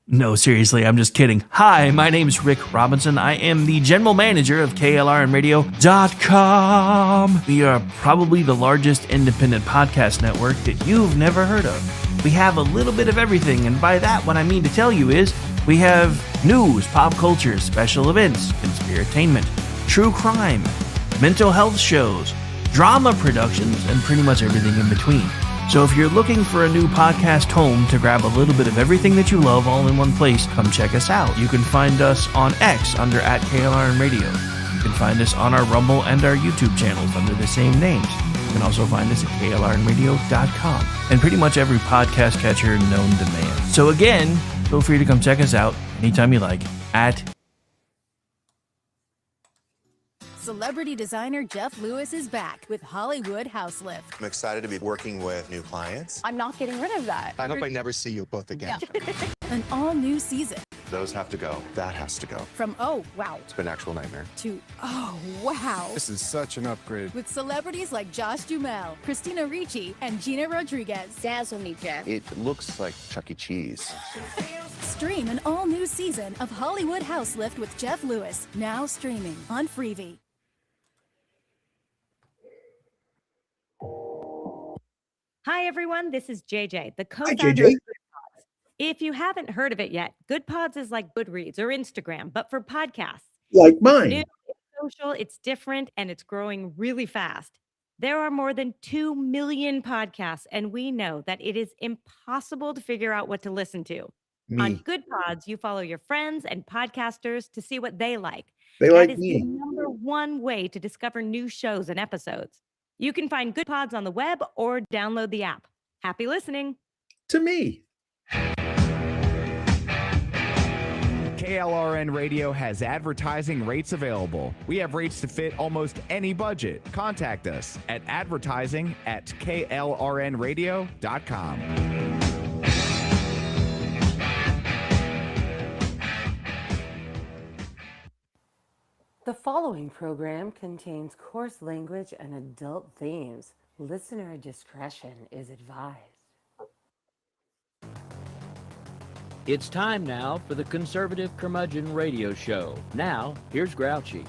No, seriously, I'm just kidding. Hi, my name's Rick Robinson. I am the general manager of KLRNRadio.com. We are probably the largest independent podcast network that you've never heard of. We have a little bit of everything, and by that, what I mean to tell you is we have news, pop culture, special events, conspiratainment, true crime, mental health shows, drama productions, and pretty much everything in between. So if you're looking for a new podcast home to grab a little bit of everything that you love all in one place, come check us out. You can find us on X under @KLRNRadio. You can find us on our Rumble and our YouTube channels under the same names. You can also find us at KLRNRadio.com and pretty much every podcast catcher known to man. So again, feel free to come check us out anytime you like at Celebrity designer Jeff Lewis is back with Hollywood House Lift. I'm excited to be working with new clients. I'm not getting rid of that. I hope I never see you both again. An all-new season. Those have to go. That has to go. From oh, wow, It's been an actual nightmare. to oh, wow. This is such an upgrade. With celebrities like Josh Duhamel, Christina Ricci, and Gina Rodriguez. Dazzle me, Jeff. It looks like Chuck E. Cheese. Stream an all-new season of Hollywood House Lift with Jeff Lewis. Now streaming on Freevee. Hi, everyone. This is JJ, the co-founder of Good Pods. If you haven't heard of it yet, Good Pods is like Goodreads or Instagram, but for podcasts. Like It's mine. new, it's social, it's different, and it's growing really fast. There are more than 2 million podcasts, and we know that it is impossible to figure out what to listen to. On Good Pods, you follow your friends and podcasters to see what they like. They That like is me. the number one way to discover new shows and episodes. You can find Good Pods on the web or download the app. Happy listening. To me. KLRN Radio has advertising rates available. We have rates to fit almost any budget. Contact us at advertising@klrnradio.com. The following program contains coarse language and adult themes. Listener discretion is advised. It's time now for the Conservative Curmudgeon radio show. Now, here's Grouchy.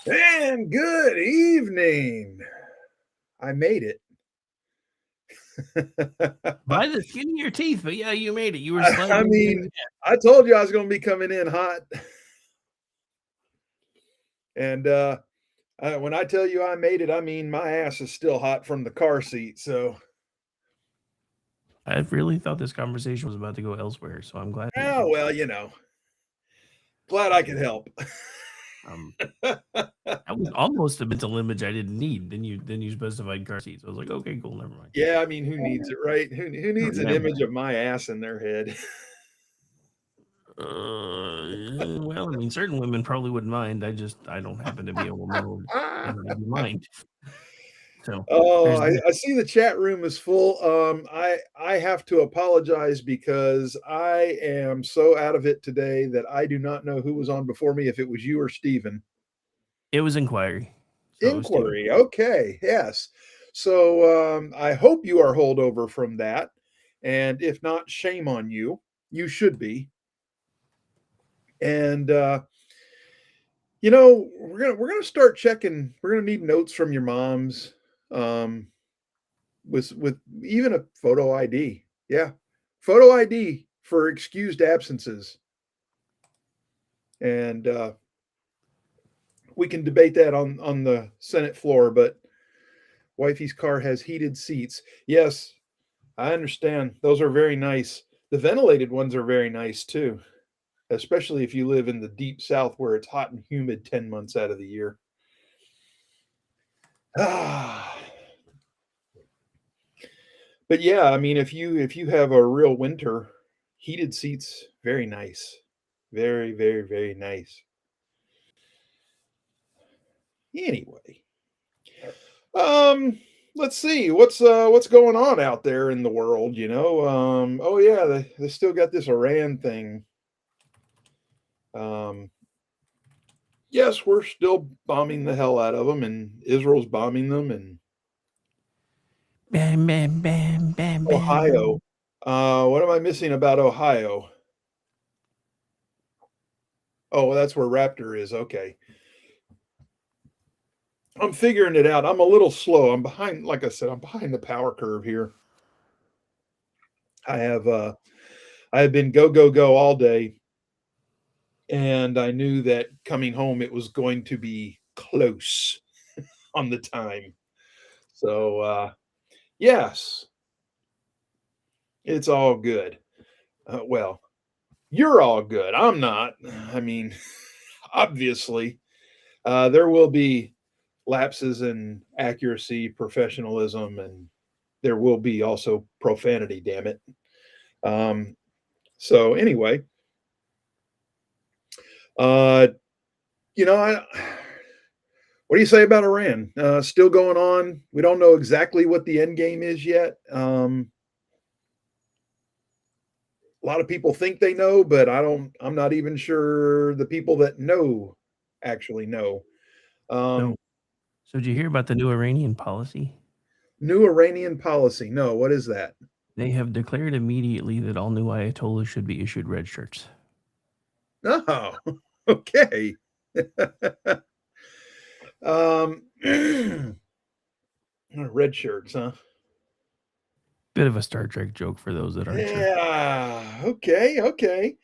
And good evening. I made it. By the skin of your teeth, but yeah, you made it. You were I slightly. mean, I told you I was going to be coming in hot. And when I tell you I made it, I mean my ass is still hot from the car seat. So, I really thought this conversation was about to go elsewhere, so I'm glad. oh, well, glad I could help. That was almost a mental image I didn't need. Then you specified car seats. I was like, okay, cool, never mind. Yeah, I mean, who needs it, right? Who needs an image of my ass in their head? Well, I mean, certain women probably wouldn't mind. I don't happen to be a woman who would mind. So, oh, I see the chat room is full. I have to apologize because I am so out of it today that I do not know who was on before me. If it was you or Steven. It was Inquiry. So Inquiry. Okay. Yes. So I hope you are holdover from that. And if not, shame on you. You should be. And we're gonna start checking. We're gonna need notes from your moms, with even a photo ID. Yeah, photo ID for excused absences. And we can debate that on the Senate floor. But wifey's car has heated seats. Yes, I understand. Those are very nice. The ventilated ones are very nice too, especially if you live in the deep South where it's hot and humid 10 months out of the year. But yeah, I mean, if you have a real winter, heated seats, very nice. Very, very, very nice. Anyway, let's see what's going on out there in the world. Oh yeah, they still got this Iran thing. Yes, we're still bombing the hell out of them, and Israel's bombing them, and bam, bam, bam, bam, bam. Ohio. What am I missing about Ohio? Oh, well, that's where Raptor is. Okay. I'm figuring it out. I'm a little slow. I'm behind, like I said, I'm behind the power curve here. I have been go all day, and I knew that coming home it was going to be close on the time. So yes, it's all good. Well, you're all good. I'm not. I mean, obviously, there will be lapses in accuracy, professionalism, and there will be also profanity, damn it. So anyway, what do you say about Iran? Still going on. We don't know exactly what the end game is yet. A lot of people think they know, but I'm not even sure the people that know actually know. So did you hear about the new Iranian policy? New Iranian policy? No, what is that? They have declared immediately that all new Ayatollahs should be issued red shirts. Oh, okay. Red shirts, huh? Bit of a Star Trek joke for those that aren't sure. Yeah. Okay.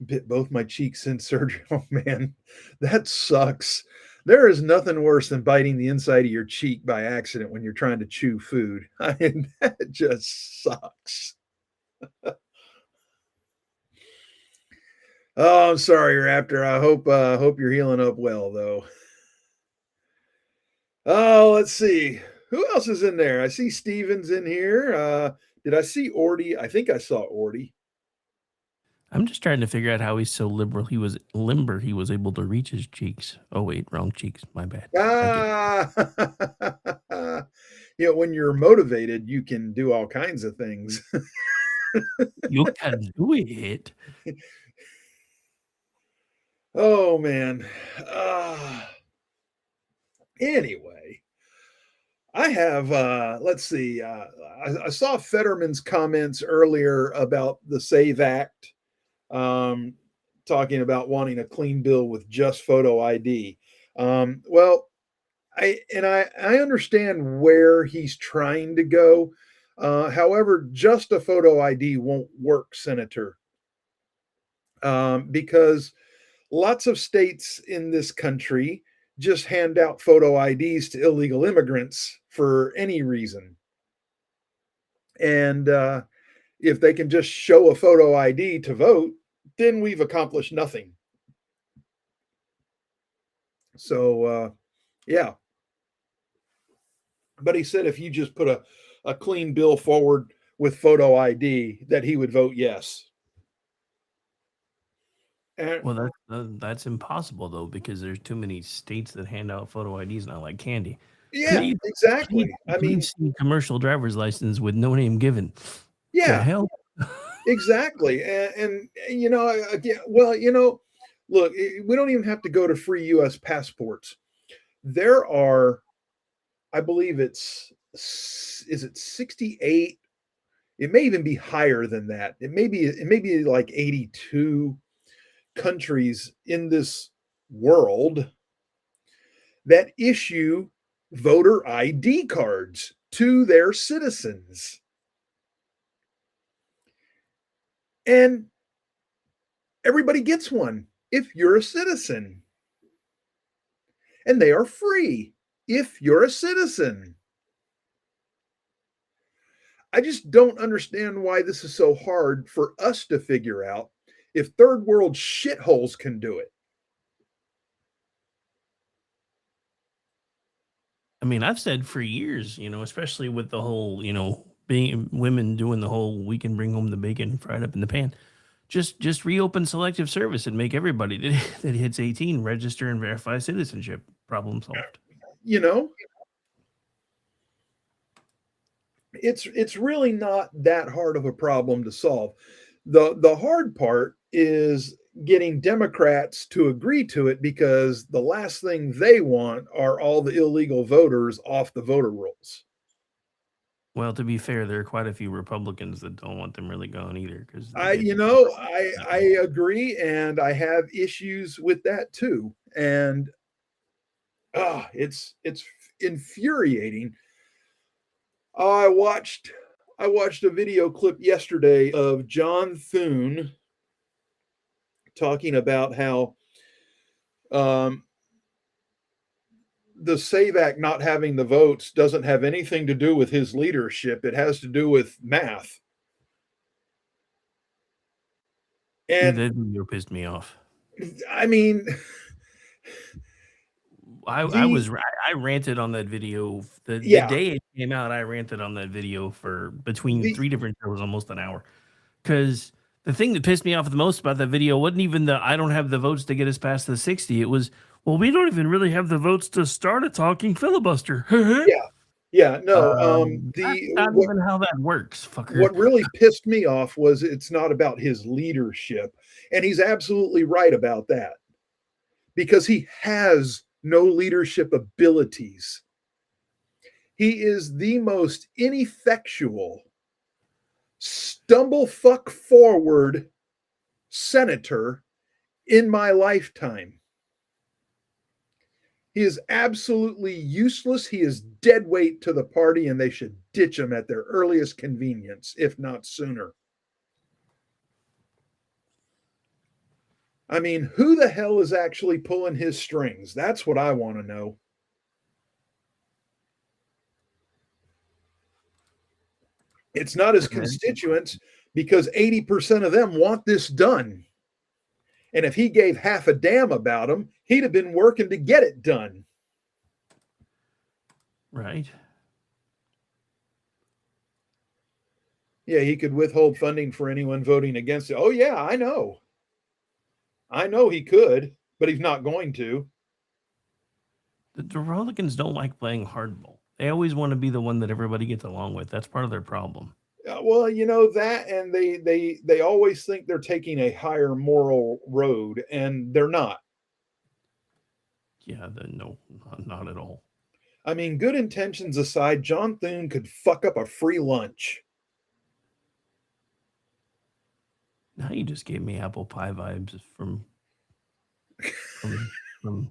Bit both my cheeks in surgery. Oh man, that sucks. There is nothing worse than biting the inside of your cheek by accident when you're trying to chew food. I mean, that just sucks. Oh, I'm sorry, Raptor. I hope you're healing up well, though. Oh, let's see. Who else is in there? I see Steven's in here. Did I see Ordy? I think I saw Ordy. I'm just trying to figure out how he's so limber he was able to reach his cheeks. Oh wait, wrong cheeks. My bad. When you're motivated, you can do all kinds of things. You can do it. Oh man. Anyway, I have let's see. I saw Fetterman's comments earlier about the SAVE Act. talking about wanting a clean bill with just photo ID. Well, I understand where he's trying to go. However, just a photo ID won't work, Senator, because lots of states in this country just hand out photo IDs to illegal immigrants for any reason. And if they can just show a photo ID to vote, then we've accomplished nothing. So, yeah. But he said if you just put a clean bill forward with photo ID, that he would vote yes. And, Well, that's impossible though, because there's too many states that hand out photo IDs now like candy. yeah, exactly. I mean, commercial driver's license with no name given. Yeah, the hell. Exactly. And you know, again, well, you know, look, we don't even have to go to free U.S. passports. There are, I believe is it 68? It may even be higher than that. It may be like 82 countries in this world that issue voter ID cards to their citizens. And everybody gets one if you're a citizen. And they are free if you're a citizen. I just don't understand why this is so hard for us to figure out if third world shitholes can do it. I mean, I've said for years, you know, especially with the whole, you know, being women doing the whole we can bring home the bacon fried up in the pan. Just reopen selective service and make everybody that hits 18 register and verify citizenship. Problem solved. You know, it's really not that hard of a problem to solve. The hard part is getting Democrats to agree to it, because the last thing they want are all the illegal voters off the voter rolls. Well, to be fair, there are quite a few Republicans that don't want them really gone either. Because I agree, and I have issues with that too. And it's infuriating. I watched a video clip yesterday of John Thune talking about how the SAVE Act not having the votes doesn't have anything to do with his leadership. It has to do with math. And that video pissed me off. I mean, I ranted on that video the day it came out. I ranted on that video for between three different shows, almost an hour. Because the thing that pissed me off the most about that video wasn't even the I don't have the votes to get us past the 60. It was, well, we don't even really have the votes to start a talking filibuster. Yeah, no. That's not even how that works, fucker. What really pissed me off was it's not about his leadership, and he's absolutely right about that, because he has no leadership abilities. He is the most ineffectual, stumble fuck forward senator in my lifetime. He is absolutely useless. He is dead weight to the party, and they should ditch him at their earliest convenience, if not sooner. I mean, who the hell is actually pulling his strings? That's what I want to know. It's not his constituents, because 80% of them want this done. And if he gave half a damn about them, he'd have been working to get it done. Right. Yeah, he could withhold funding for anyone voting against it. Oh, yeah, I know. I know he could, but he's not going to. The Republicans don't like playing hardball. They always want to be the one that everybody gets along with. That's part of their problem. Well, you know that, and they always think they're taking a higher moral road, and they're not. Yeah, no, not at all. I mean, good intentions aside, John Thune could fuck up a free lunch. Now you just gave me apple pie vibes from from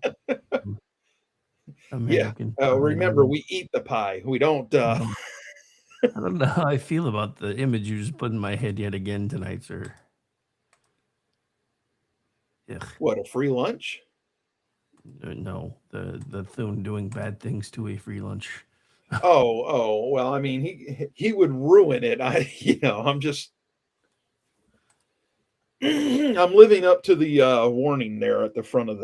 Yeah. American. Remember, we eat the pie. We don't. I don't know how I feel about the image you just put in my head yet again tonight, sir. Ugh. What, a free lunch? No, the Thune doing bad things to a free lunch. Oh, well, I mean, he would ruin it. I'm just I'm living up to the warning there at the front of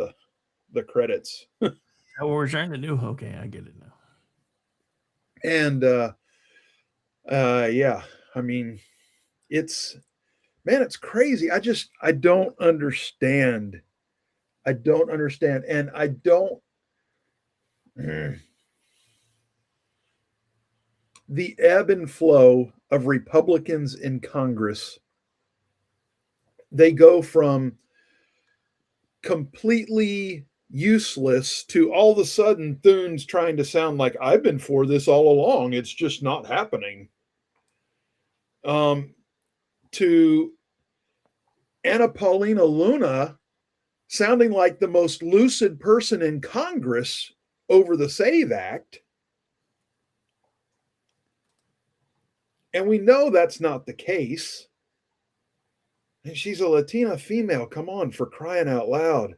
the credits. Is that what we're trying to do? Okay, I get it now. And yeah, I mean, it's crazy. I don't understand. I don't understand. And I don't the ebb and flow of Republicans in Congress, they go from completely useless to all of a sudden Thune's trying to sound like I've been for this all along. It's just not happening. To Anna Paulina Luna sounding like the most lucid person in Congress over the SAVE Act. And we know that's not the case. And she's a Latina female. Come on, for crying out loud.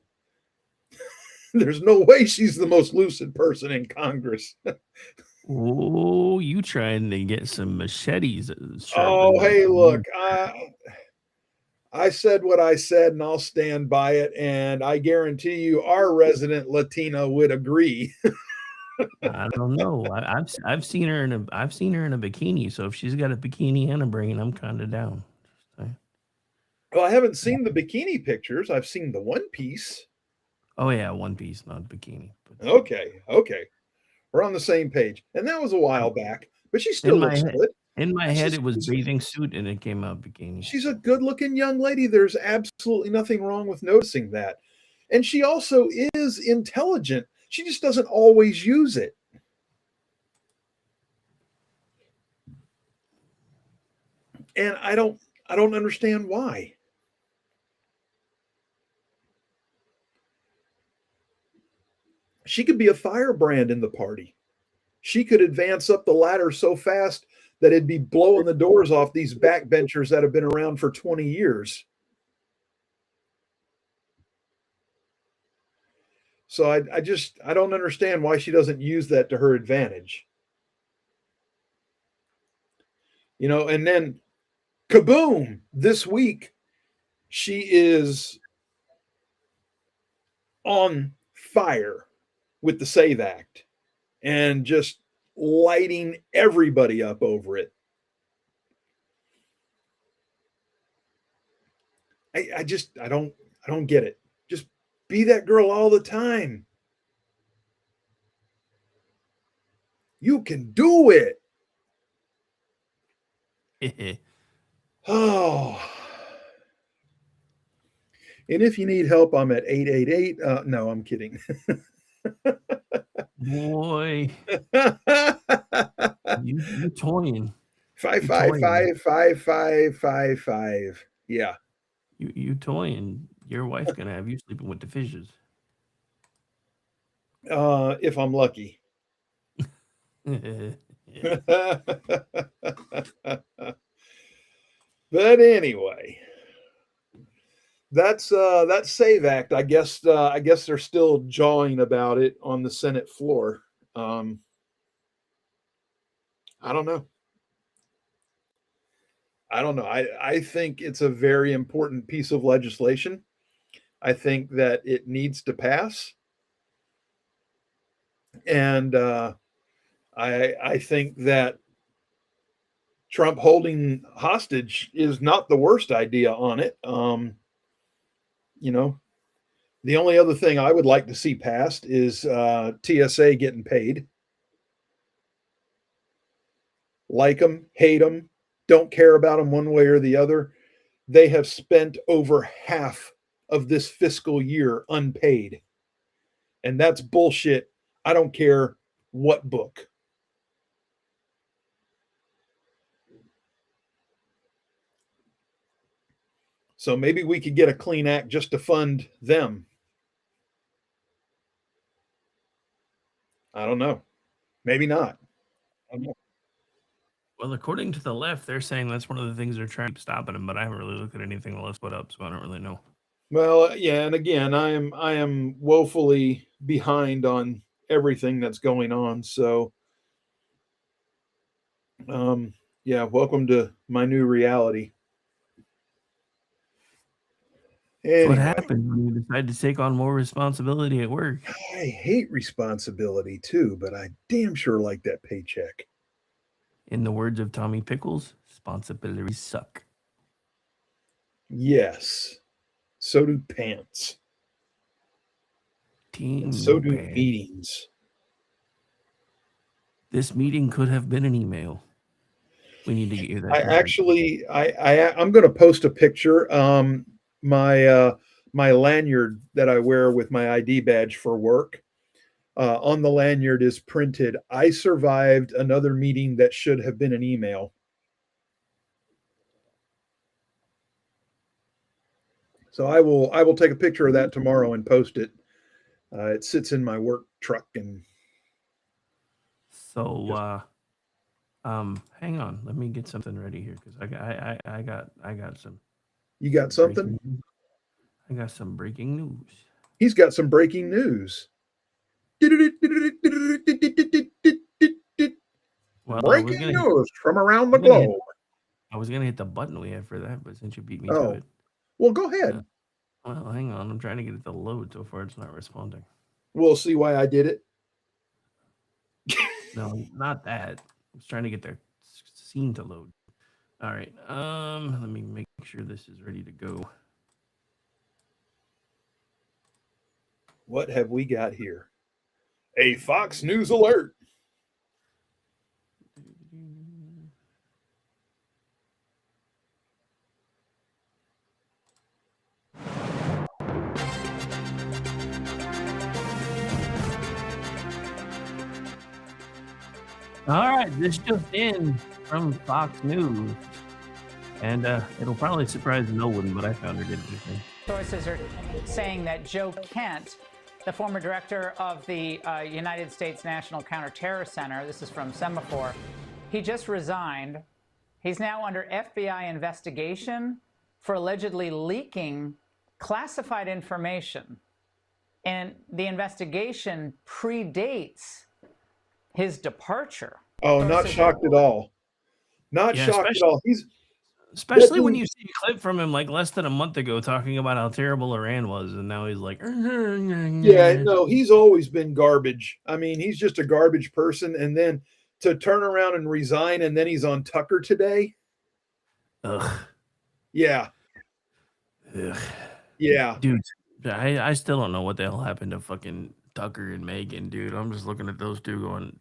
There's no way she's the most lucid person in Congress. Oh, you trying to get some machetes? Oh, hey, look, I said what I said, and I'll stand by it. And I guarantee you, our resident Latina would agree. I don't know. I've seen her in a bikini. So if she's got a bikini and a brain, I'm kind of down. Well, I haven't seen the bikini pictures. I've seen the one piece. Oh yeah, one piece, not bikini. But... Okay. We're on the same page. And that was a while back, but she still looks good. In my head, it was bathing suit, and it came out bikini. She's a good-looking young lady. There's absolutely nothing wrong with noticing that. And she also is intelligent. She just doesn't always use it. And I don't understand why. She could be a firebrand in the party. She could advance up the ladder so fast that it'd be blowing the doors off these backbenchers that have been around for 20 years. So I don't understand why she doesn't use that to her advantage. And then kaboom, this week she is on fire with the SAVE Act and just lighting everybody up over it. I don't get it. Just be that girl all the time. You can do it. Oh. And if you need help, I'm at 888. No, I'm kidding. Boy. you toying. 5555555. Yeah. You toying. Your wife's gonna have you sleeping with the fishes. If I'm lucky. But anyway, that's that SAVE Act. I guess they're still jawing about it on the Senate floor. I don't know. I think it's a very important piece of legislation. I think that it needs to pass. And I think that Trump holding hostage is not the worst idea on it. The only other thing I would like to see passed is TSA getting paid. Like them, hate them, don't care about them one way or the other. They have spent over half of this fiscal year unpaid. And that's bullshit. I don't care what book. So maybe we could get a clean act just to fund them. I don't know. Maybe not. I don't know. Well, according to the left, they're saying that's one of the things they're trying to stop them, but I haven't really looked at anything the left put up, so I don't really know. Well, yeah, and again, I am woefully behind on everything that's going on. So, yeah, welcome to my new reality. That's what Anyway, happened when you decide to take on more responsibility at work. I hate responsibility too, but I damn sure like that paycheck. In the words of Tommy Pickles, responsibilities suck. Yes, so do pants. Team And so do notepad. meetings. This meeting could have been an email. We need to get you that. I t-shirt. actually, I'm going to post a picture. My lanyard that I wear with my ID badge for work. On the lanyard is printed, "I survived another meeting that should have been an email." So I will take a picture of that tomorrow and post it. It sits in my work truck and. So, hang on. Let me get something ready here because I got some. You got something? I got some breaking news. He's got some breaking news. Well, breaking news from around the globe. I was gonna hit the button we have for that, but since you beat me Oh, to it, well, go ahead. well, hang on. I'm trying to get it to load. So far, it's not responding. We'll see why I did it. No, not that. I was trying to get the scene to load. All right. Let me make sure this is ready to go. What have we got here? A Fox News alert. All right, this just in from Fox News, and it'll probably surprise no one, but I found it interesting. Sources are saying that Joe Kent, the former director of the United States National Counterterror Center, this is from Semaphore, he just resigned. He's now under FBI investigation for allegedly leaking classified information. And the investigation predates his departure. Oh, not shocked at all. Not shocked at all. Especially when you see a clip from him like less than a month ago talking about how terrible Iran was, and now he's like, yeah, no, he's always been garbage. I mean, he's just a garbage person, and then to turn around and resign, and then he's on Tucker today. Ugh. Yeah. Ugh. Yeah. Dude, I still don't know what the hell happened to fucking Tucker and Megan, dude. I'm just looking at those two going,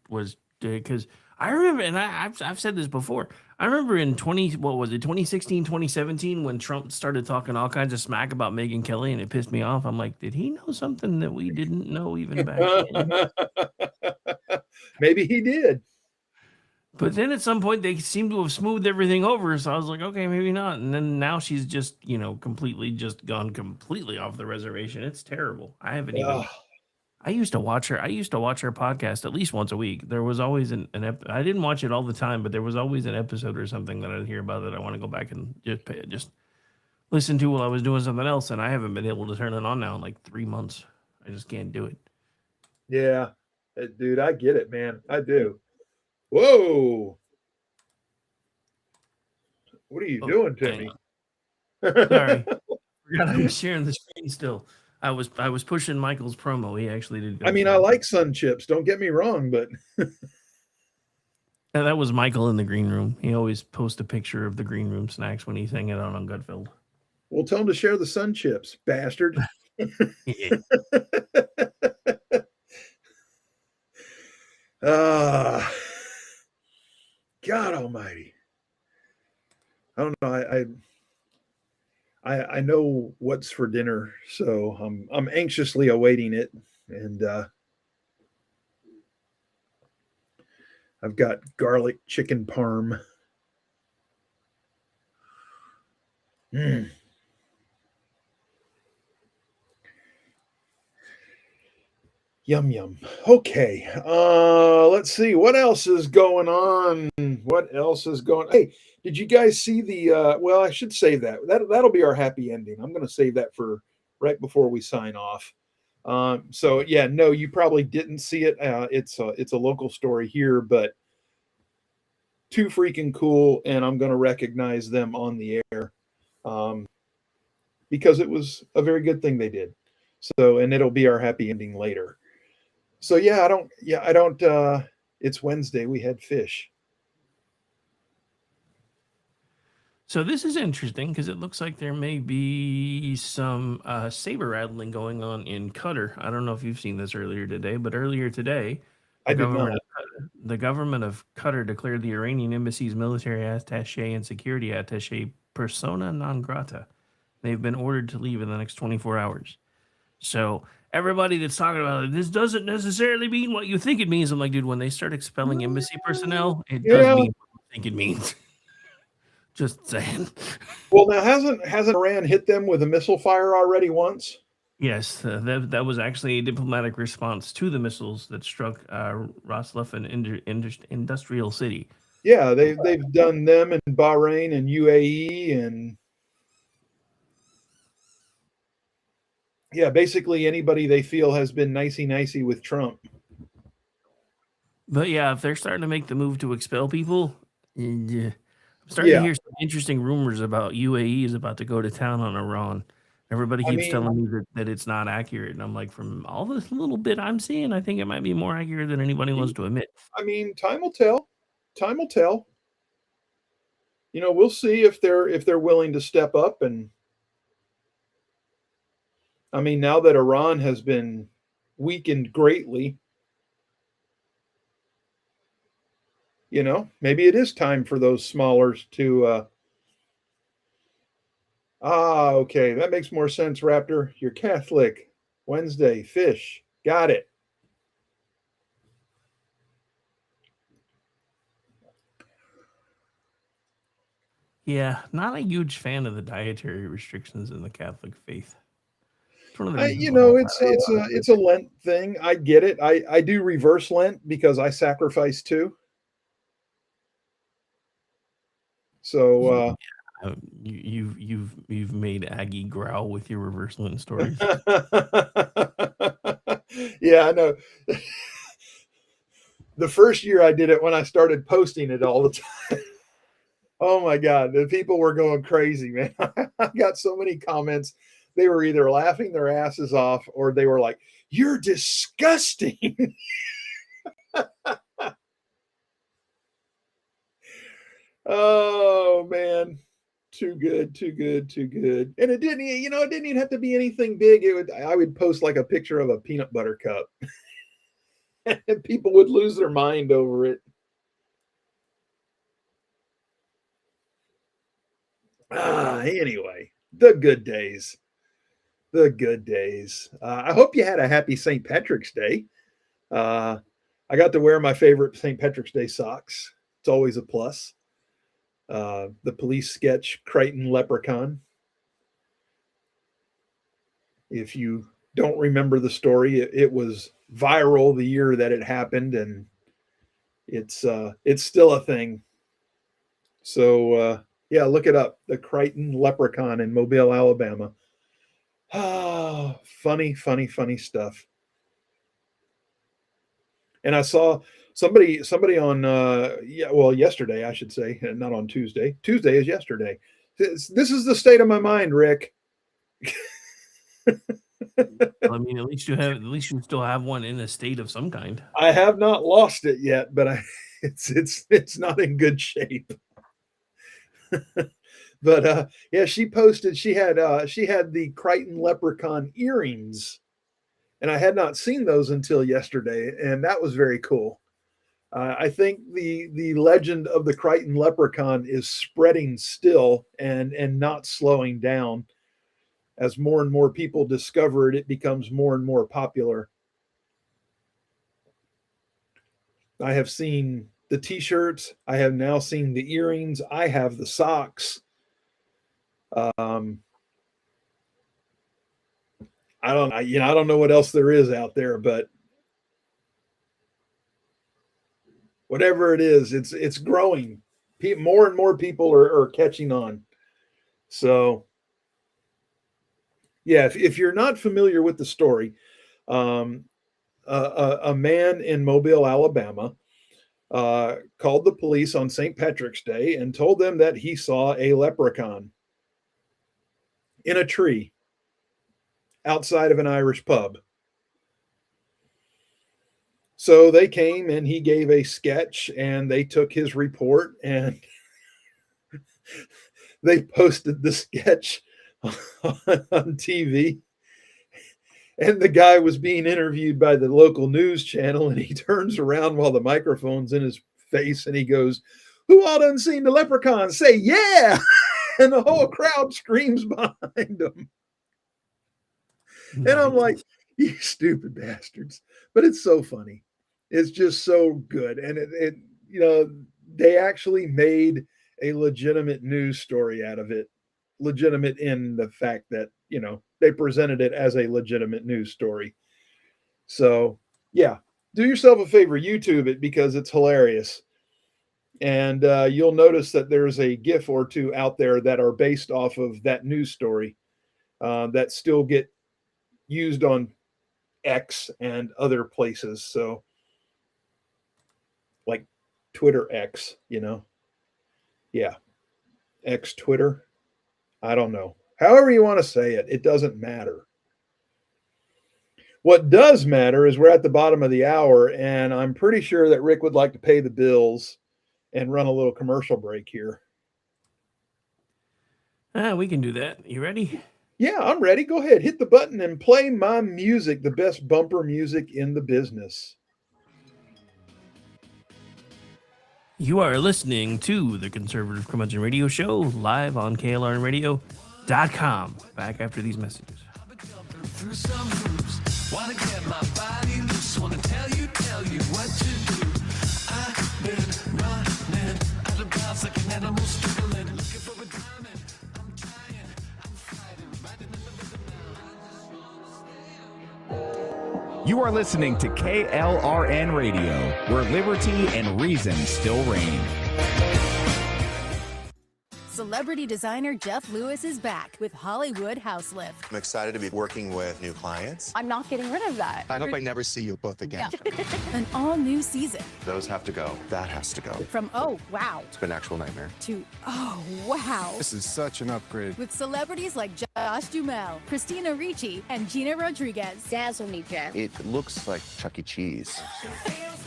because I remember, and I've said this before. I remember in 2016, 2017, when Trump started talking all kinds of smack about Megyn Kelly, and it pissed me off. I'm like, did he know something that we didn't know even back then? Maybe he did. But then at some point they seem to have smoothed everything over, so I was like, okay, maybe not. And then now she's just, completely completely off the reservation. It's terrible. I haven't even. I used to watch her. I used to watch her podcast at least once a week. There was always I didn't watch it all the time, but there was always an episode or something that I'd hear about that I want to go back and just listen to while I was doing something else. And I haven't been able to turn it on now in like 3 months. I just can't do it. Yeah, dude, I get it, man. I do. Whoa. What are you doing to me? Sorry. Forgot I was sharing the screen still. I was pushing Michael's promo. He actually did. I mean, I like Sun Chips. Don't get me wrong, but that was Michael in the green room. He always posts a picture of the green room snacks when he's hanging out on Gutfeld. Well, tell him to share the Sun Chips, bastard. God Almighty. I don't know. I know what's for dinner, so I'm anxiously awaiting it, and I've got garlic chicken parm. Yum yum. Okay. Let's see what else is going on. What else is going? Hey, did you guys see the? Well, I should save that. That'll be our happy ending. I'm going to save that for right before we sign off. So yeah, no, you probably didn't see it. It's a local story here, but too freaking cool, and I'm going to recognize them on the air because it was a very good thing they did. So, and it'll be our happy ending later. So yeah, I don't. It's Wednesday. We had fish. So this is interesting because it looks like there may be some saber rattling going on in Qatar. I don't know if you've seen this earlier today, but earlier today, I did not. The government of Qatar declared the Iranian embassy's military attaché and security attaché persona non grata. They've been ordered to leave in the next 24 hours. So everybody that's talking about it, this doesn't necessarily mean what you think it means. I'm like, dude, when they start expelling embassy personnel, it does mean what you think it means. Just saying. Well, now hasn't Iran hit them with a missile fire already once? Yes, that was actually a diplomatic response to the missiles that struck Roslef, an industrial city. Yeah, they've done them in Bahrain and UAE and yeah, basically anybody they feel has been nicey with Trump. But yeah, if they're starting to make the move to expel people, I'm starting to hear some interesting rumors about UAE is about to go to town on Iran. Everybody keeps telling me that it's not accurate, and I'm like, from all this little bit I'm seeing, I think it might be more accurate than anybody wants to admit. I mean, time will tell. Time will tell. You know, we'll see if they're willing to step up. And I mean, now that Iran has been weakened greatly, you know, maybe it is time for those smallers to okay, that makes more sense, Raptor. You're Catholic. Wednesday, fish. Got it. Yeah, not a huge fan of the dietary restrictions in the Catholic faith. You know, it's a Lent thing. I get it. I do reverse Lent because I sacrifice too. So you've made Aggie growl with your reverse Lent stories. Yeah, I know. The first year I did it when I started posting it all the time. Oh my God, the people were going crazy, man. I got so many comments. They were either laughing their asses off or they were like, "You're disgusting." Oh man, too good. And it didn't even have to be anything big. I would post like a picture of a peanut butter cup, and people would lose their mind over it. Anyway, the good days. I hope you had a happy St. Patrick's Day. I got to wear my favorite St. Patrick's Day socks. It's always a plus. The police sketch Crichton Leprechaun. If you don't remember the story, it was viral the year that it happened, and it's still a thing. So yeah, look it up. The Crichton Leprechaun in Mobile, Alabama. Ah, funny stuff. And I saw somebody on yesterday, I should say, not on Tuesday. Tuesday is yesterday. This is the state of my mind, Rick. I mean, at least you still have one in a state of some kind. I have not lost it yet, but it's not in good shape. But yeah, she posted she had the Crichton Leprechaun earrings, and I had not seen those until yesterday, and that was very cool. I think the legend of the Crichton Leprechaun is spreading still and not slowing down. As more and more people discover it, it becomes more and more popular. I have seen the t-shirts. I have now seen the earrings. I have the socks. I don't know what else there is out there, but whatever it is, it's growing. More and more people are catching on. So, yeah, if you're not familiar with the story, a man in Mobile, Alabama, called the police on St. Patrick's Day and told them that he saw a leprechaun in a tree outside of an Irish pub. So they came and he gave a sketch and they took his report and they posted the sketch on TV. And the guy was being interviewed by the local news channel, and he turns around while the microphone's in his face and he goes, "Who all done seen the leprechaun? Say yeah!" And the whole crowd screams behind him. And I'm like, you stupid bastards. But it's so funny. It's just so good. And it they actually made a legitimate news story out of it. Legitimate in the fact that, they presented it as a legitimate news story. So, yeah, do yourself a favor, YouTube it, because it's hilarious. And you'll notice that there's a GIF or two out there that are based off of that news story that still get used on X and other places. So, like Twitter X, Yeah. X Twitter. I don't know. However you want to say it, it doesn't matter. What does matter is we're at the bottom of the hour, and I'm pretty sure that Rick would like to pay the bills and run a little commercial break here. We can do that. You ready? Yeah, I'm ready. Go ahead. Hit the button and play my music, the best bumper music in the business. You are listening to the Conservative Curmudgeon Radio Show live on KLRNRadio.com. Back after these messages. Through some hoops, wanna get my body loose, wanna tell you what to do. I've been running out of bounds like an animal struggling, looking for a diamond. I'm trying, I'm fighting, riding in the rhythm now. You are listening to KLRN Radio, where liberty and reason still reign. Celebrity designer Jeff Lewis is back with Hollywood House Lift. I'm excited to be working with new clients. I'm not getting rid of that. I hope I never see you both again. Yeah. An all-new season. Those have to go. That has to go. From oh, wow. It's been an actual nightmare. To oh, wow. This is such an upgrade. With celebrities like Josh Duhamel, Christina Ricci, and Gina Rodriguez. Dazzle me, Jeff. It looks like Chuck E. Cheese.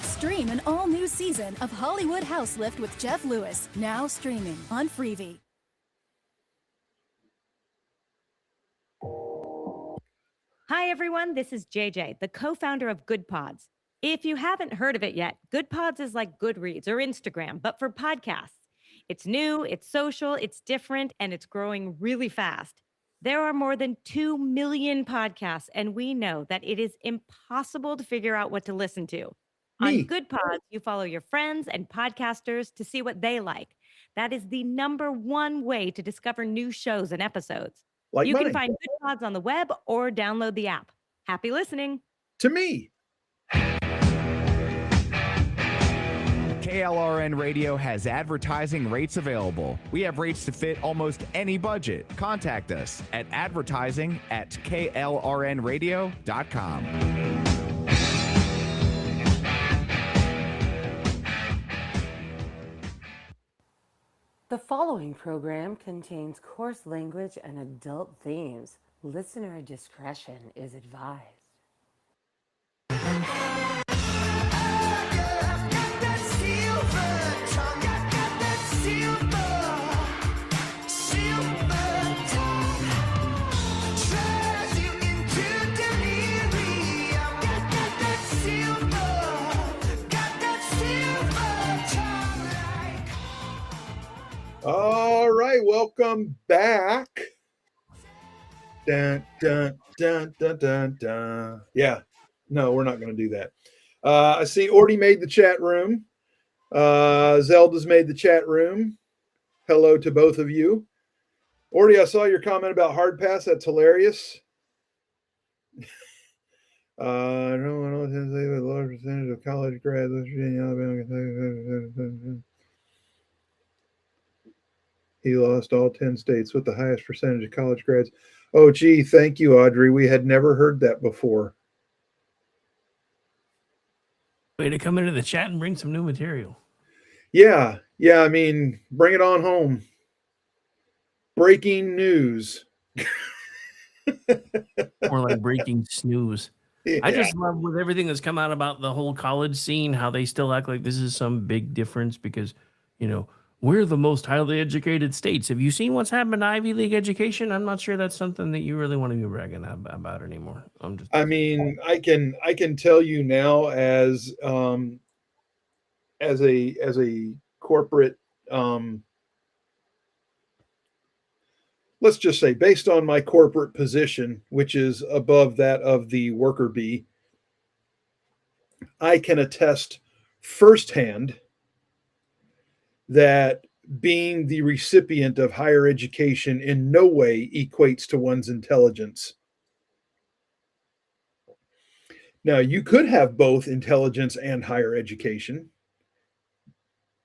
Stream an all-new season of Hollywood House Lift with Jeff Lewis, now streaming on Freevee. Hi, everyone. This is JJ, the co-founder of Good Pods. If you haven't heard of it yet, Good Pods is like Goodreads or Instagram, but for podcasts. It's new, it's social, it's different, and it's growing really fast. There are more than 2 million podcasts, and we know that it is impossible to figure out what to listen to. On Good Pods, you follow your friends and podcasters to see what they like. That is the #1 way to discover new shows and episodes. You can find Good Pods on the web or download the app. Happy listening. To me. KLRN Radio has advertising rates available. We have rates to fit almost any budget. Contact us at advertising@klrnradio.com. The following program contains coarse language and adult themes. Listener discretion is advised. All right, welcome back. Dun, dun, dun, dun, dun, dun. Yeah, no, we're not going to do that. I see Ordy made the chat room. Zelda's made the chat room. Hello to both of you. Ordy, I saw your comment about hard pass. That's hilarious. I don't know what to say, but a large percentage of college grads, West Virginia, Alabama, Kentucky. He lost all 10 states with the highest percentage of college grads. Oh, gee, thank you, Audrey. We had never heard that before. Way to come into the chat and bring some new material. Yeah, I mean, bring it on home. Breaking news. More like breaking snooze. Yeah. I just love with everything that's come out about the whole college scene, how they still act like this is some big difference because, we're the most highly educated states. Have you seen what's happened to Ivy League education? I'm not sure that's something that you really want to be bragging about anymore. I mean, I can tell you now as a corporate let's just say based on my corporate position, which is above that of the worker bee, I can attest firsthand that being the recipient of higher education in no way equates to one's intelligence. Now, you could have both intelligence and higher education,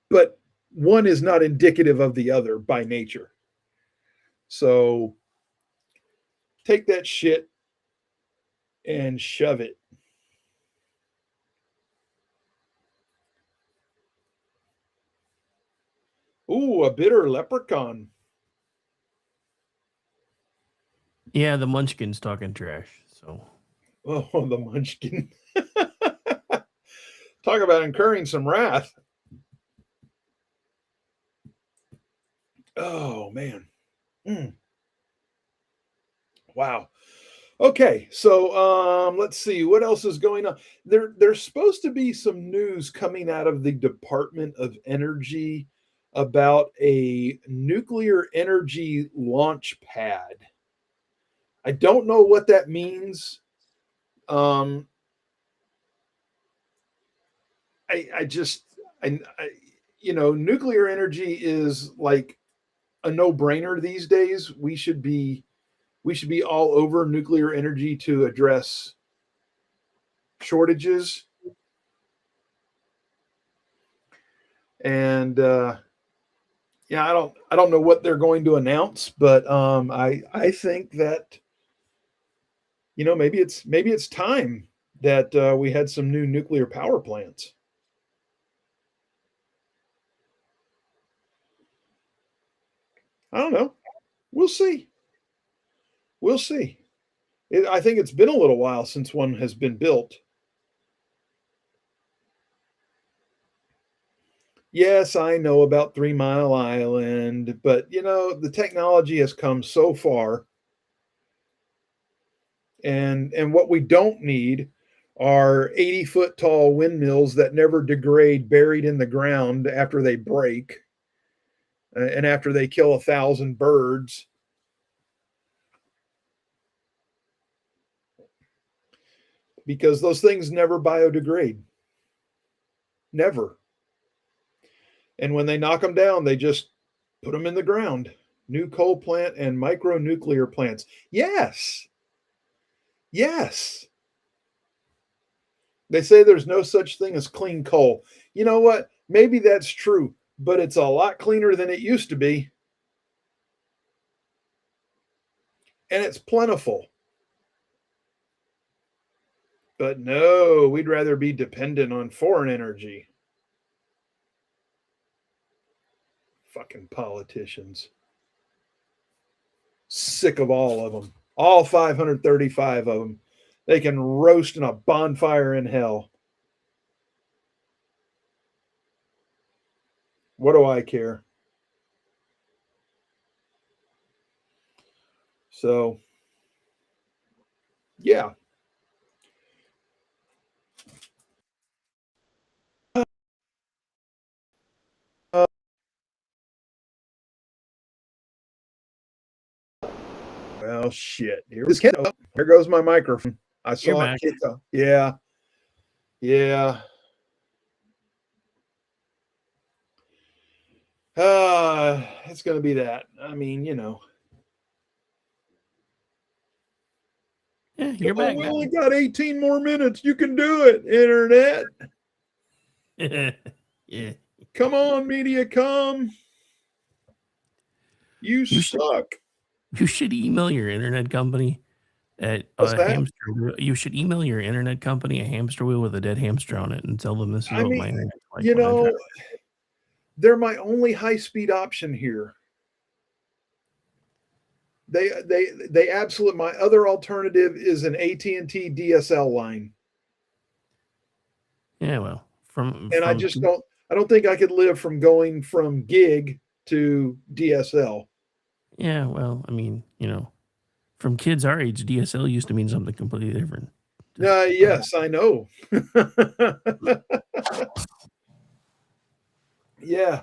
but one is not indicative of the other by nature. So take that shit and shove it. Ooh, a bitter leprechaun. Yeah, the Munchkin's talking trash. So, oh, the Munchkin. Talk about incurring some wrath. Oh man. Wow. Okay, so let's see what else is going on. There's supposed to be some news coming out of the Department of Energy about a nuclear energy launch pad. I don't know what that means. Nuclear energy is like a no-brainer these days. We should be all over nuclear energy to address shortages. And I don't know what they're going to announce, but I think that maybe it's time that we had some new nuclear power plants. I don't know. We'll see. I think it's been a little while since one has been built. Yes, I know about 3 Mile Island, but the technology has come so far. And what we don't need are 80-foot tall windmills that never degrade, buried in the ground after they break and after they kill 1,000 birds. Because those things never biodegrade. Never. And when they knock them down, they just put them in the ground. New coal plant and micronuclear plants. Yes. They say there's no such thing as clean coal. You know what? Maybe that's true, but it's a lot cleaner than it used to be. And it's plentiful. But no, we'd rather be dependent on foreign energy. Fucking politicians. Sick of all of them. All 535 of them. They can roast in a bonfire in hell. What do I care? So, yeah. Well, shit. Here goes my microphone. I saw it kick up. Yeah. It's going to be that. I mean, you're back we now. only got 18 more minutes. You can do it, internet. Yeah. Come on, Mediacom. You suck. You should email your internet company at What's a that? hamster wheel. You should email your internet company a hamster wheel with a dead hamster on it and tell them this is I what mean, my internet's like. you when I try know, they're my only high-speed option here. They absolutely. My other alternative is an AT&T DSL line. Yeah, well, And I just don't. I don't think I could live from going from gig to DSL. Yeah, well, I mean, from kids our age, DSL used to mean something completely different. Yes, I know. Yeah.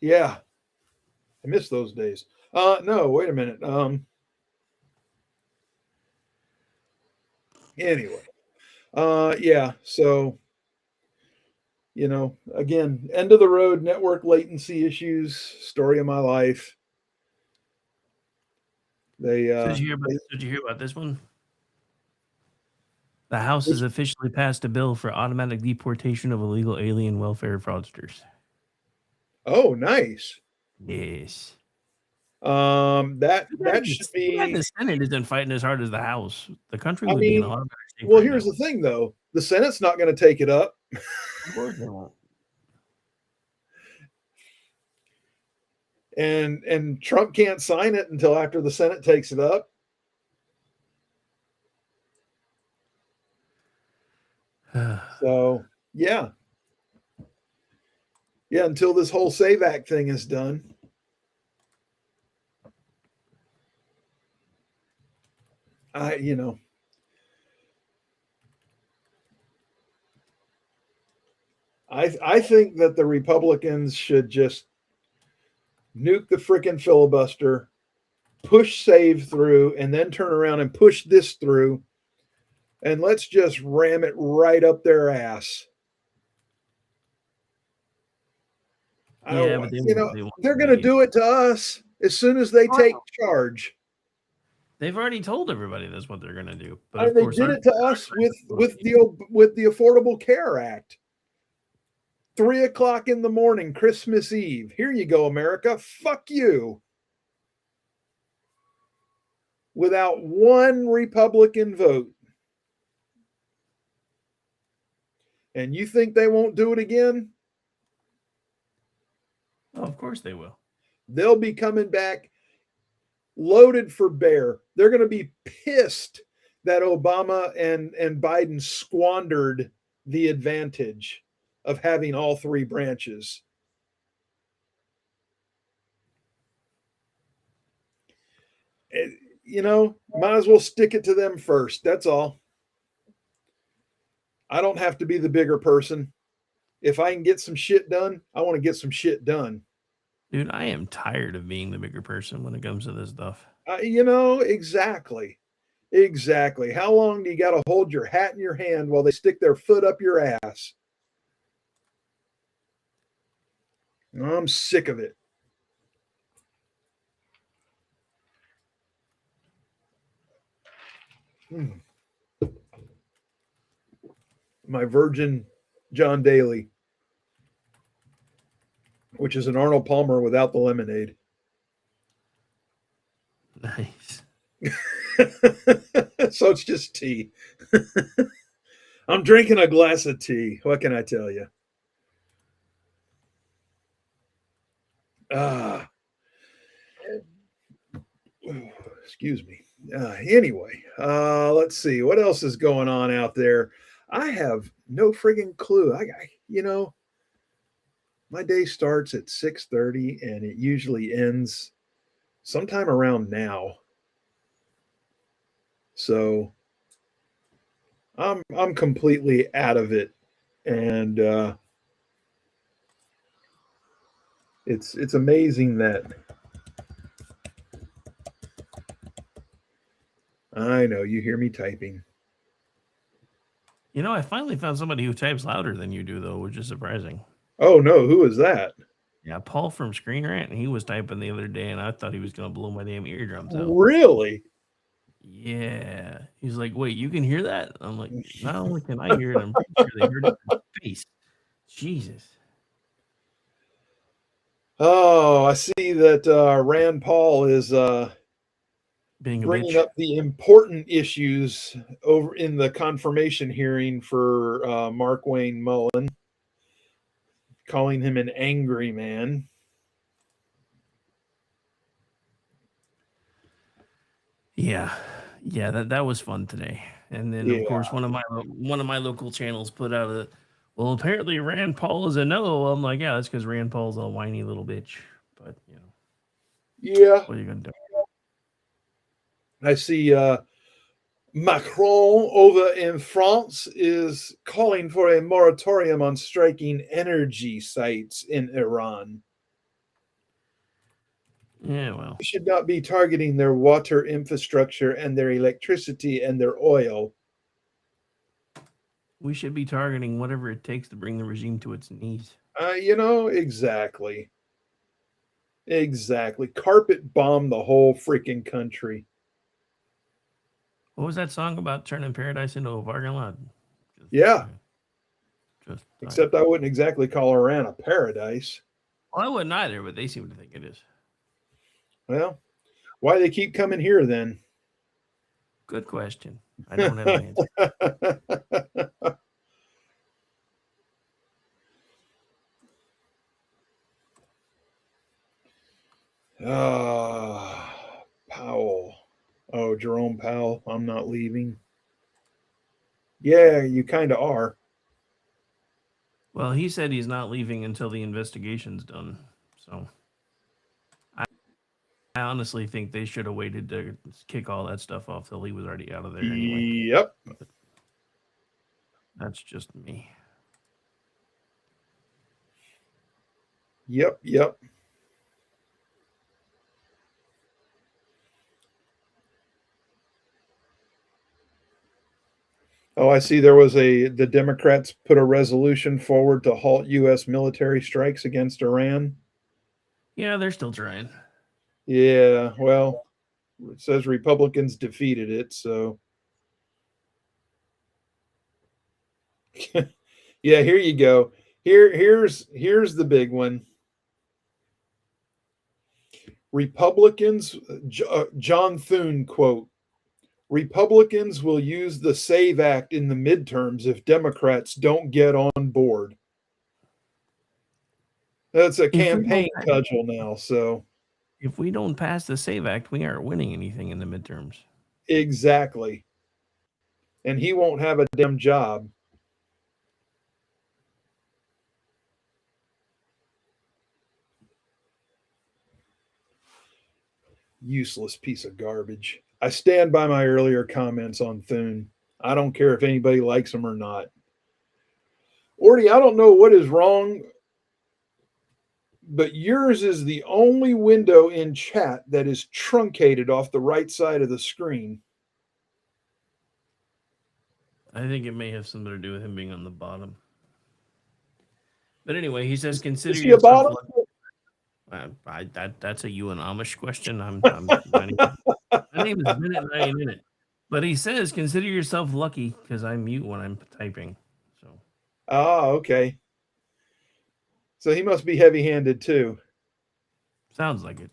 I miss those days. No, wait a minute. Anyway. Yeah, so again, end of the road network latency issues, story of my life. They So did you hear about this one? The House has officially passed a bill for automatic deportation of illegal alien welfare fraudsters. Oh, nice. Yes. That should be. The Senate isn't fighting as hard as the House. The country I would be in mean, a lot of better shape. well, right here's now. the thing, though. The Senate's not going to take it up. Of course they won't. And Trump can't sign it until after the Senate takes it up. So yeah, until this whole Save Act thing is done. I think that the Republicans should just nuke the frickin' filibuster, push Save through, and then turn around and push this through, and let's just ram it right up their ass. Yeah, but they're going to do it to us as soon as they take charge. They've already told everybody that's what they're going to do. But And they did it to us with the Affordable Care Act. 3:00 in the morning, Christmas Eve. Here you go, America. Fuck you. Without one Republican vote. And you think they won't do it again? Oh, of course they will. They'll be coming back loaded for bear. They're going to be pissed that Obama and Biden squandered the advantage of having all three branches. Might as well stick it to them first. That's all. I don't have to be the bigger person. If I can get some shit done, I want to get some shit done. Dude, I am tired of being the bigger person when it comes to this stuff. Exactly. Exactly. How long do you got to hold your hat in your hand while they stick their foot up your ass? I'm sick of it. My virgin John Daly, which is an Arnold Palmer without the lemonade. Nice. So it's just tea. I'm drinking a glass of tea. What can I tell you? Excuse me. Anyway, let's see what else is going on out there. I have no friggin' clue. My day starts at 6:30 and it usually ends sometime around now. So I'm completely out of it, and it's amazing that I know you hear me typing. I finally found somebody who types louder than you do, though, which is surprising. Oh no, who is that? Yeah, Paul from Screen Rant, and he was typing the other day, and I thought he was going to blow my damn eardrums out. Really? Yeah. He's like, wait, you can hear that? I'm like, not only can I hear it, I'm pretty sure they heard it in his face. Jesus. Oh, I see that Rand Paul is Being a bringing bitch. up the important issues over in the confirmation hearing for Mark Wayne Mullen, calling him an angry man. Yeah. Yeah, that was fun today. And then of course one of my local channels put out a, well, apparently Rand Paul is a no. I'm like, yeah, that's because Rand Paul's a whiny little bitch. But Yeah. what are you gonna do? I see Macron over in France is calling for a moratorium on striking energy sites in Iran. Yeah, well. We should not be targeting their water infrastructure and their electricity and their oil. We should be targeting whatever it takes to bring the regime to its knees. Exactly. Exactly. Carpet bomb the whole freaking country. What was that song about turning paradise into a parking lot? Yeah. Just Except I wouldn't exactly call Iran a paradise. Well, I wouldn't either, but they seem to think it is. Well, why they keep coming here then? Good question. I don't have an answer. Powell. Oh, Jerome Powell. I'm not leaving. Yeah, you kind of are. Well, he said he's not leaving until the investigation's done. So I honestly think they should have waited to kick all that stuff off till he was already out of there anyway. Yep. But that's just me. Yep. Oh, I see there was the Democrats put a resolution forward to halt U.S. military strikes against Iran. Yeah, they're still trying. Yeah, well, it says Republicans defeated it, so. Yeah, here you go. Here's the big one. Republicans, John Thune quote, Republicans will use the SAVE Act in the midterms if Democrats don't get on board. That's a campaign cudgel now, so. If we don't pass the SAVE Act, we aren't winning anything in the midterms. Exactly. And he won't have a damn job. Useless piece of garbage. I stand by my earlier comments on Thune. I don't care if anybody likes him or not. Ordy, I don't know what is wrong, but yours is the only window in chat that is truncated off the right side of the screen. I think it may have something to do with him being on the bottom. But anyway, he says, consider is he a bottom? That's a you and Amish question. My name is Minute and I ain't in it. But he says, consider yourself lucky because I mute when I'm typing. So. Oh, okay. So he must be heavy-handed too. Sounds like it.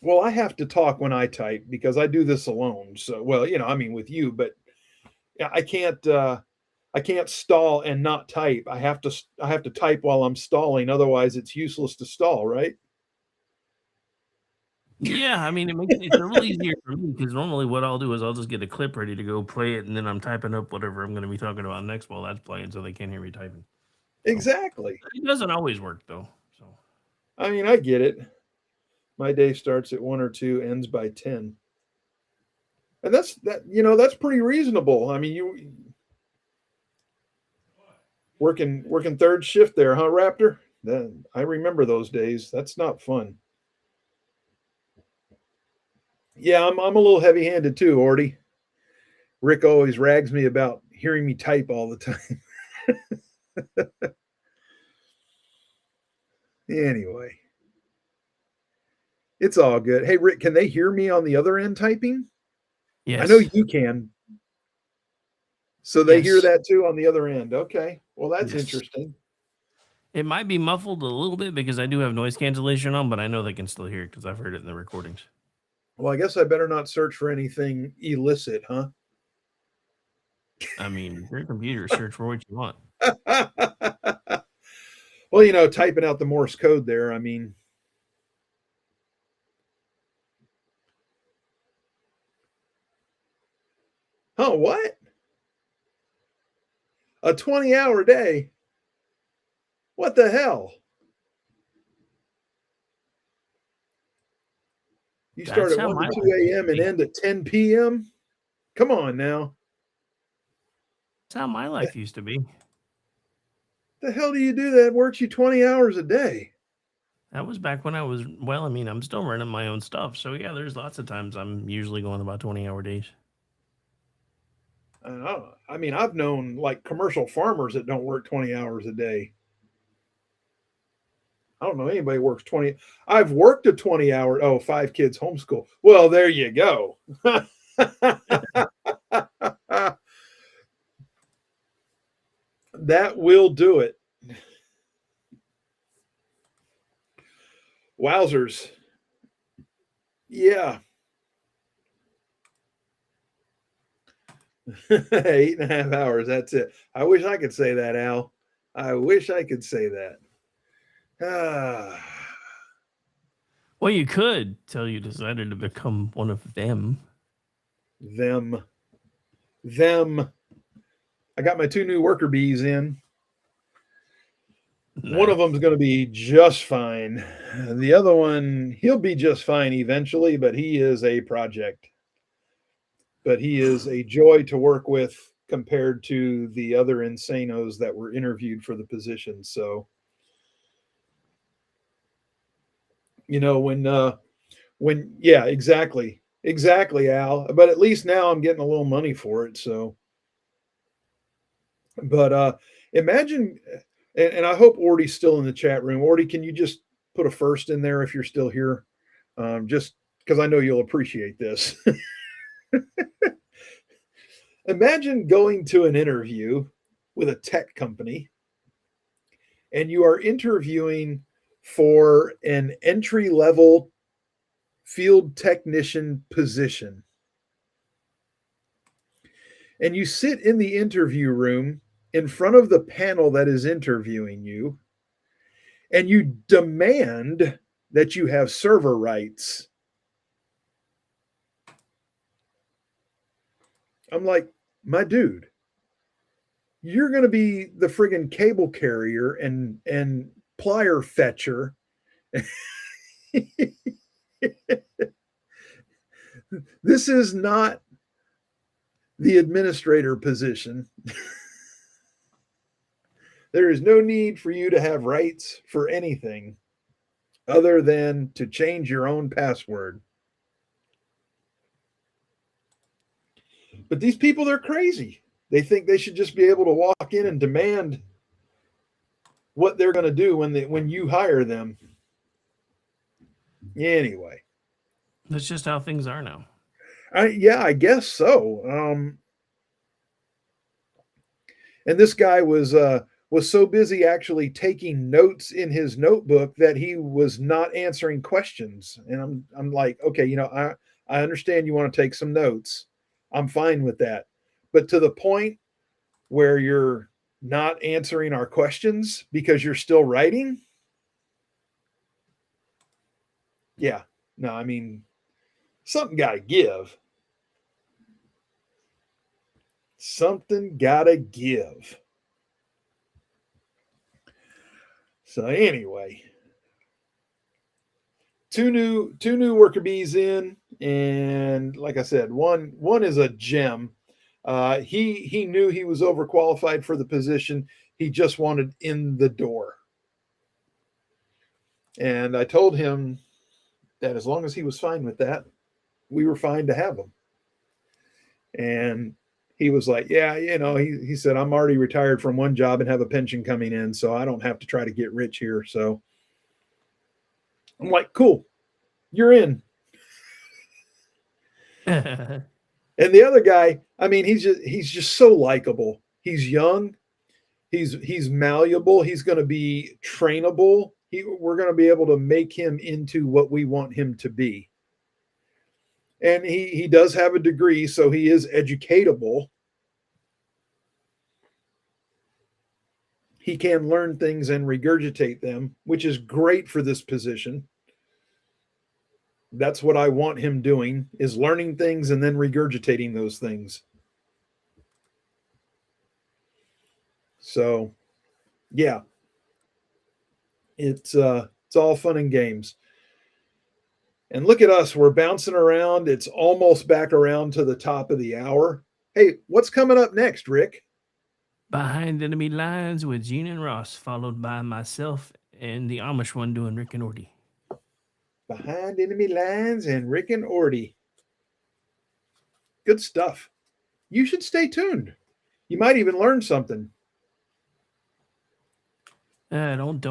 Well, I have to talk when I type because I do this alone. So, well, I mean with you, but I can't stall and not type. I have to type while I'm stalling. Otherwise, it's useless to stall, right? Yeah, I mean, it's a little easier for me because normally what I'll do is I'll just get a clip ready to go play it, and then I'm typing up whatever I'm going to be talking about next while that's playing, so they can't hear me typing. So, exactly. It doesn't always work though. So, I mean, I get it. My day starts at 1 or 2, ends by 10, and that's pretty reasonable. I mean, you working third shift there, huh, Raptor? Then I remember those days. That's not fun. Yeah, I'm a little heavy-handed too, Ordy. Rick always rags me about hearing me type all the time. Anyway, it's all good. Hey, Rick, can they hear me on the other end typing? Yes. I know you can. So they hear Yes. that too on the other end. Okay. Well, that's Yes. interesting. It might be muffled a little bit because I do have noise cancellation on, but I know they can still hear it because I've heard it in the recordings. Well, I guess I better not search for anything illicit, huh? I mean, your computer, search for what you want. Well, you know, typing out the Morse code there, I mean. Oh, what? A 20-hour day? What the hell? You start That's at how 1 my to life 2 used to a.m. and be. end at 10 p.m.? Come on now. That's how my life used to be. The hell do you do that works you 20 hours a day? That was back when I was, well, I mean, I'm still running my own stuff. So, yeah, there's lots of times I'm usually going about 20-hour days. I mean, I've known like commercial farmers that don't work 20 hours a day. I don't know anybody works 20. I've worked a 20-hour, 5 kids homeschool. Well, there you go. That will do it. Wowzers. Yeah. 8.5 hours. That's it. I wish I could say that, Al. I wish I could say that. Well, you could till you decided to become one of them. Them. I got my 2 new worker bees in. Nice. One of them's going to be just fine. The other one, he'll be just fine eventually, but he is a project. But he is a joy to work with compared to the other insanos that were interviewed for the position. So, you know, yeah, exactly, Al. But at least now I'm getting a little money for it. So, but imagine, and I hope Ordy's still in the chat room. Ordy, can you just put a first in there if you're still here? Just because I know you'll appreciate this. Imagine going to an interview with a tech company and you are interviewing for an entry-level field technician position. And you sit in the interview room in front of the panel that is interviewing you, and you demand that you have server rights. I'm like, my dude, you're going to be the friggin' cable carrier and plier fetcher. This is not the administrator position. There is no need for you to have rights for anything other than to change your own password. But these people, they're crazy. They think they should just be able to walk in and demand what they're going to do when you hire them. Anyway, That's just how things are now. I guess so. And this guy was so busy actually taking notes in his notebook that he was not answering questions. And I'm like, okay, you know, I understand you want to take some notes. I'm fine with that. But to the point where you're not answering our questions because you're still writing? Yeah. No, I mean, something got to give. Something got to give. So anyway, two new worker bees in, and like I said, one is a gem. He knew he was overqualified for the position. He just wanted in the door. And I told him that as long as he was fine with that, we were fine to have him. And he was like, yeah, you know, he said, I'm already retired from one job and have a pension coming in, so I don't have to try to get rich here. So I'm like, cool, you're in. And the other guy, I mean, he's just so likable. He's young. He's malleable. He's going to be trainable. We're going to be able to make him into what we want him to be. And he does have a degree, so he is educatable. He can learn things and regurgitate them, which is great for this position. That's what I want him doing, is learning things and then regurgitating those things. So, yeah, it's all fun and games. And look at us, we're bouncing around. It's almost back around to the top of the hour. Hey, what's coming up next, Rick? Behind Enemy Lines with Gene and Ross, followed by myself and the Amish one doing Rick and Ordy. Behind Enemy Lines and Rick and Ordy. Good stuff. You should stay tuned. You might even learn something. Don't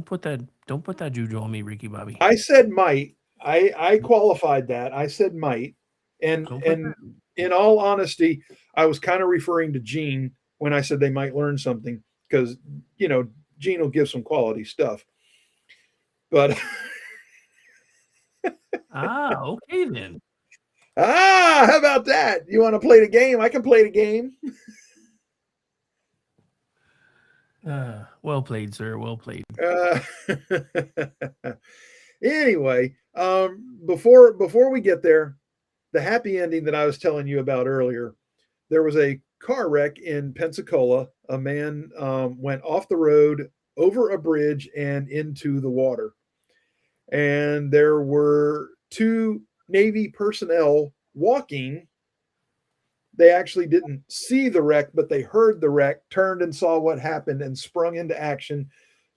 put that juju on me, Ricky Bobby. I said might. I qualified that. I said might. And in all honesty, I was kind of referring to Gene when I said they might learn something, because, you know, Gene will give some quality stuff. But okay then. How about that? You want to play the game? I can play the game. Well played, sir. Well played. Anyway, before we get there, the happy ending that I was telling you about earlier, there was a car wreck in Pensacola. A man went off the road, over a bridge, and into the water. And there were 2 Navy personnel walking. They actually didn't see the wreck, but they heard the wreck, turned and saw what happened, and sprung into action,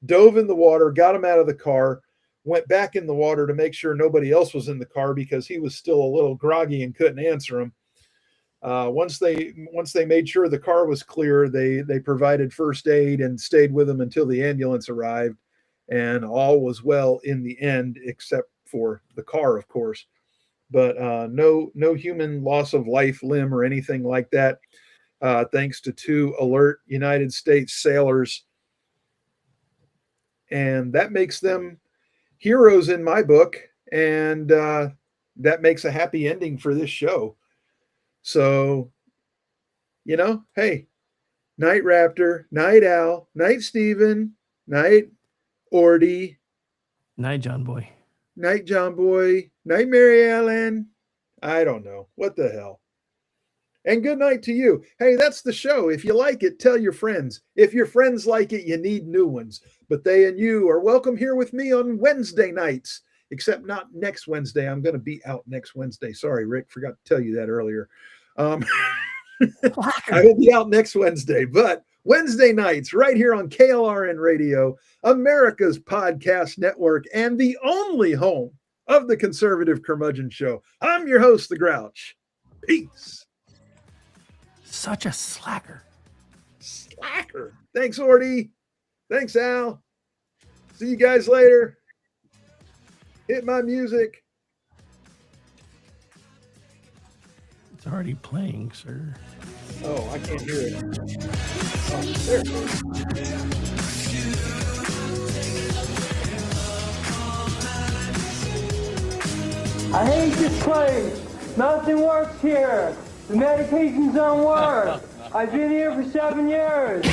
dove in the water, got him out of the car, went back in the water to make sure nobody else was in the car because he was still a little groggy and couldn't answer him. Once they made sure the car was clear, they provided first aid and stayed with him until the ambulance arrived, and all was well in the end, except for the car, of course. But no human loss of life, limb, or anything like that, thanks to 2 alert United States sailors. And that makes them heroes in my book, and that makes a happy ending for this show. So, you know, hey, Night Raptor, Night Owl, Night Steven, Night Ordy, Night John Boy. Night John Boy, Night Mary Ellen. I don't know. What the hell? And good night to you. Hey, that's the show. If you like it, tell your friends. If your friends like it, you need new ones. But they and you are welcome here with me on Wednesday nights, except not next Wednesday. I'm going to be out next Wednesday. Sorry, Rick. Forgot to tell you that earlier. I will be out next Wednesday, but Wednesday nights right here on KLRNRadio, America's podcast network, and the only home of the Conservative Curmudgeon Show. I'm your host, The Grouch. Peace. Such a slacker. Slacker. Thanks, Ordy. Thanks, Al. See you guys later. Hit my music. It's already playing, sir. Oh, I can't hear it. Oh, there. I hate this place. Nothing works here. The medications don't work. I've been here for 7 years.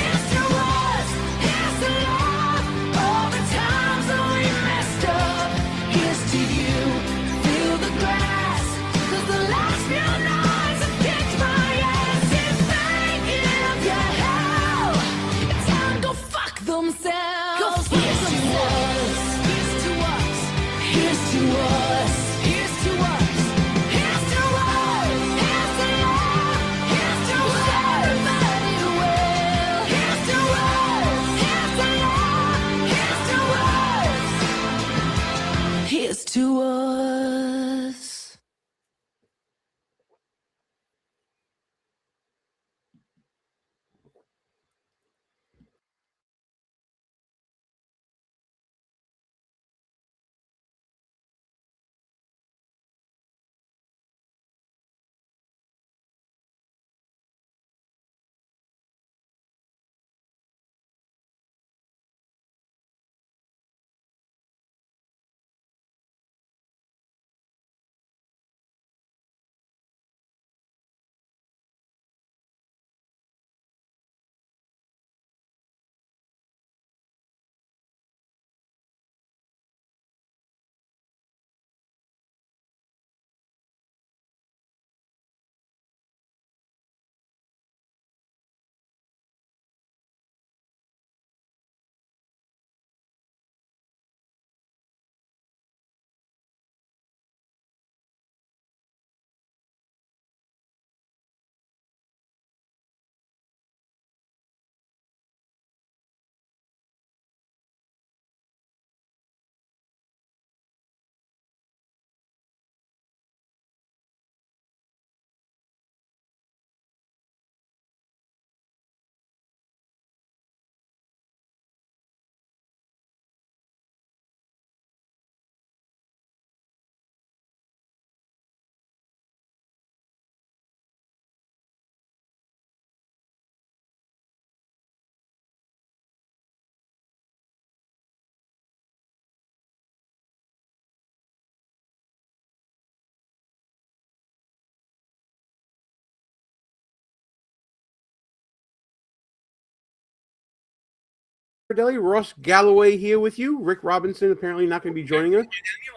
Beradelli, Ross Galloway here with you. Rick Robinson apparently not going to be joining us,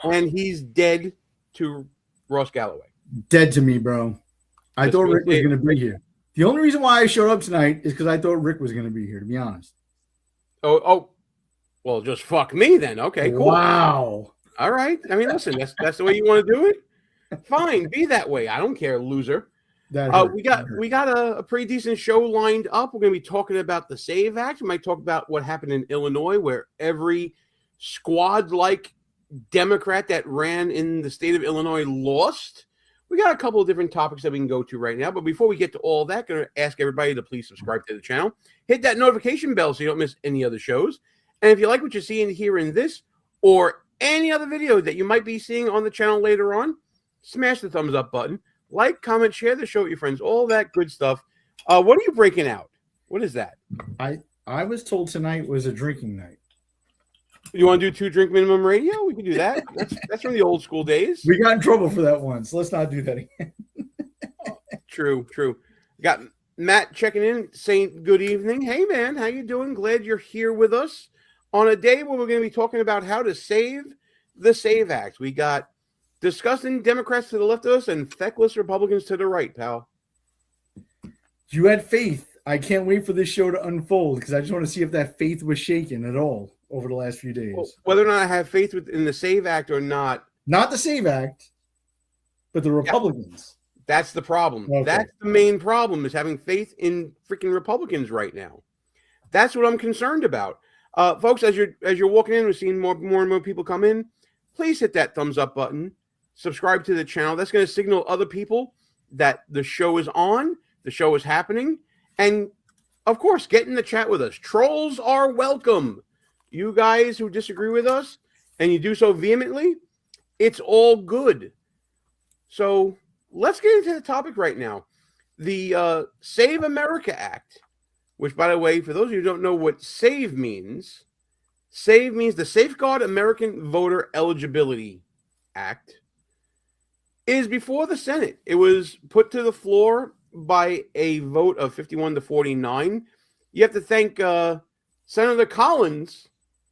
and he's dead to Ross Galloway. Dead to me, bro. I Just thought gonna Rick was say it. going to be here. The only reason why I showed up tonight is because I thought Rick was going to be here, to be honest. Oh, well, just fuck me then. Okay, cool. Wow. All right. I mean, listen, that's the way you want to do it. Fine, be that way. I don't care, loser. We got a pretty decent show lined up. We're going to be talking about the SAVE Act. We might talk about what happened in Illinois, where every squad-like Democrat that ran in the state of Illinois lost. We got a couple of different topics that we can go to right now. But before we get to all that, going to ask everybody to please subscribe to the channel. Hit that notification bell so you don't miss any other shows. And if you like what you see and hear in this or any other video that you might be seeing on the channel later on, smash the thumbs up button. Like, comment, share the show with your friends, all that good stuff. What are you breaking out? What is that? I was told tonight was a drinking night. You want to do 2 drink minimum radio? We can do that. That's from the old school days. We got in trouble for that once. Let's not do that again. True. Got Matt checking in, saying good evening. Hey, man, how you doing? Glad you're here with us on a day where we're going to be talking about how to save the SAVE Act. We got disgusting Democrats to the left of us and feckless Republicans to the right, pal. You had faith. I can't wait for this show to unfold because I just want to see if that faith was shaken at all over the last few days. Well, whether or not I have faith in the SAVE Act or not. Not the SAVE Act, but the Republicans. Yeah, that's the problem. Okay. That's the main problem, is having faith in freaking Republicans right now. That's what I'm concerned about. Folks, as you're walking in, we're seeing more and more people come in. Please hit that thumbs up button. Subscribe to the channel. That's going to signal other people that the show is on, the show is happening. And, of course, get in the chat with us. Trolls are welcome. You guys who disagree with us, and you do so vehemently, it's all good. So let's get into the topic right now. The Save America Act, which, by the way, for those of you who don't know what SAVE means the Safeguard American Voter Eligibility Act, is before the Senate. It was put to the floor by a vote of 51 to 49. You have to thank Senator Collins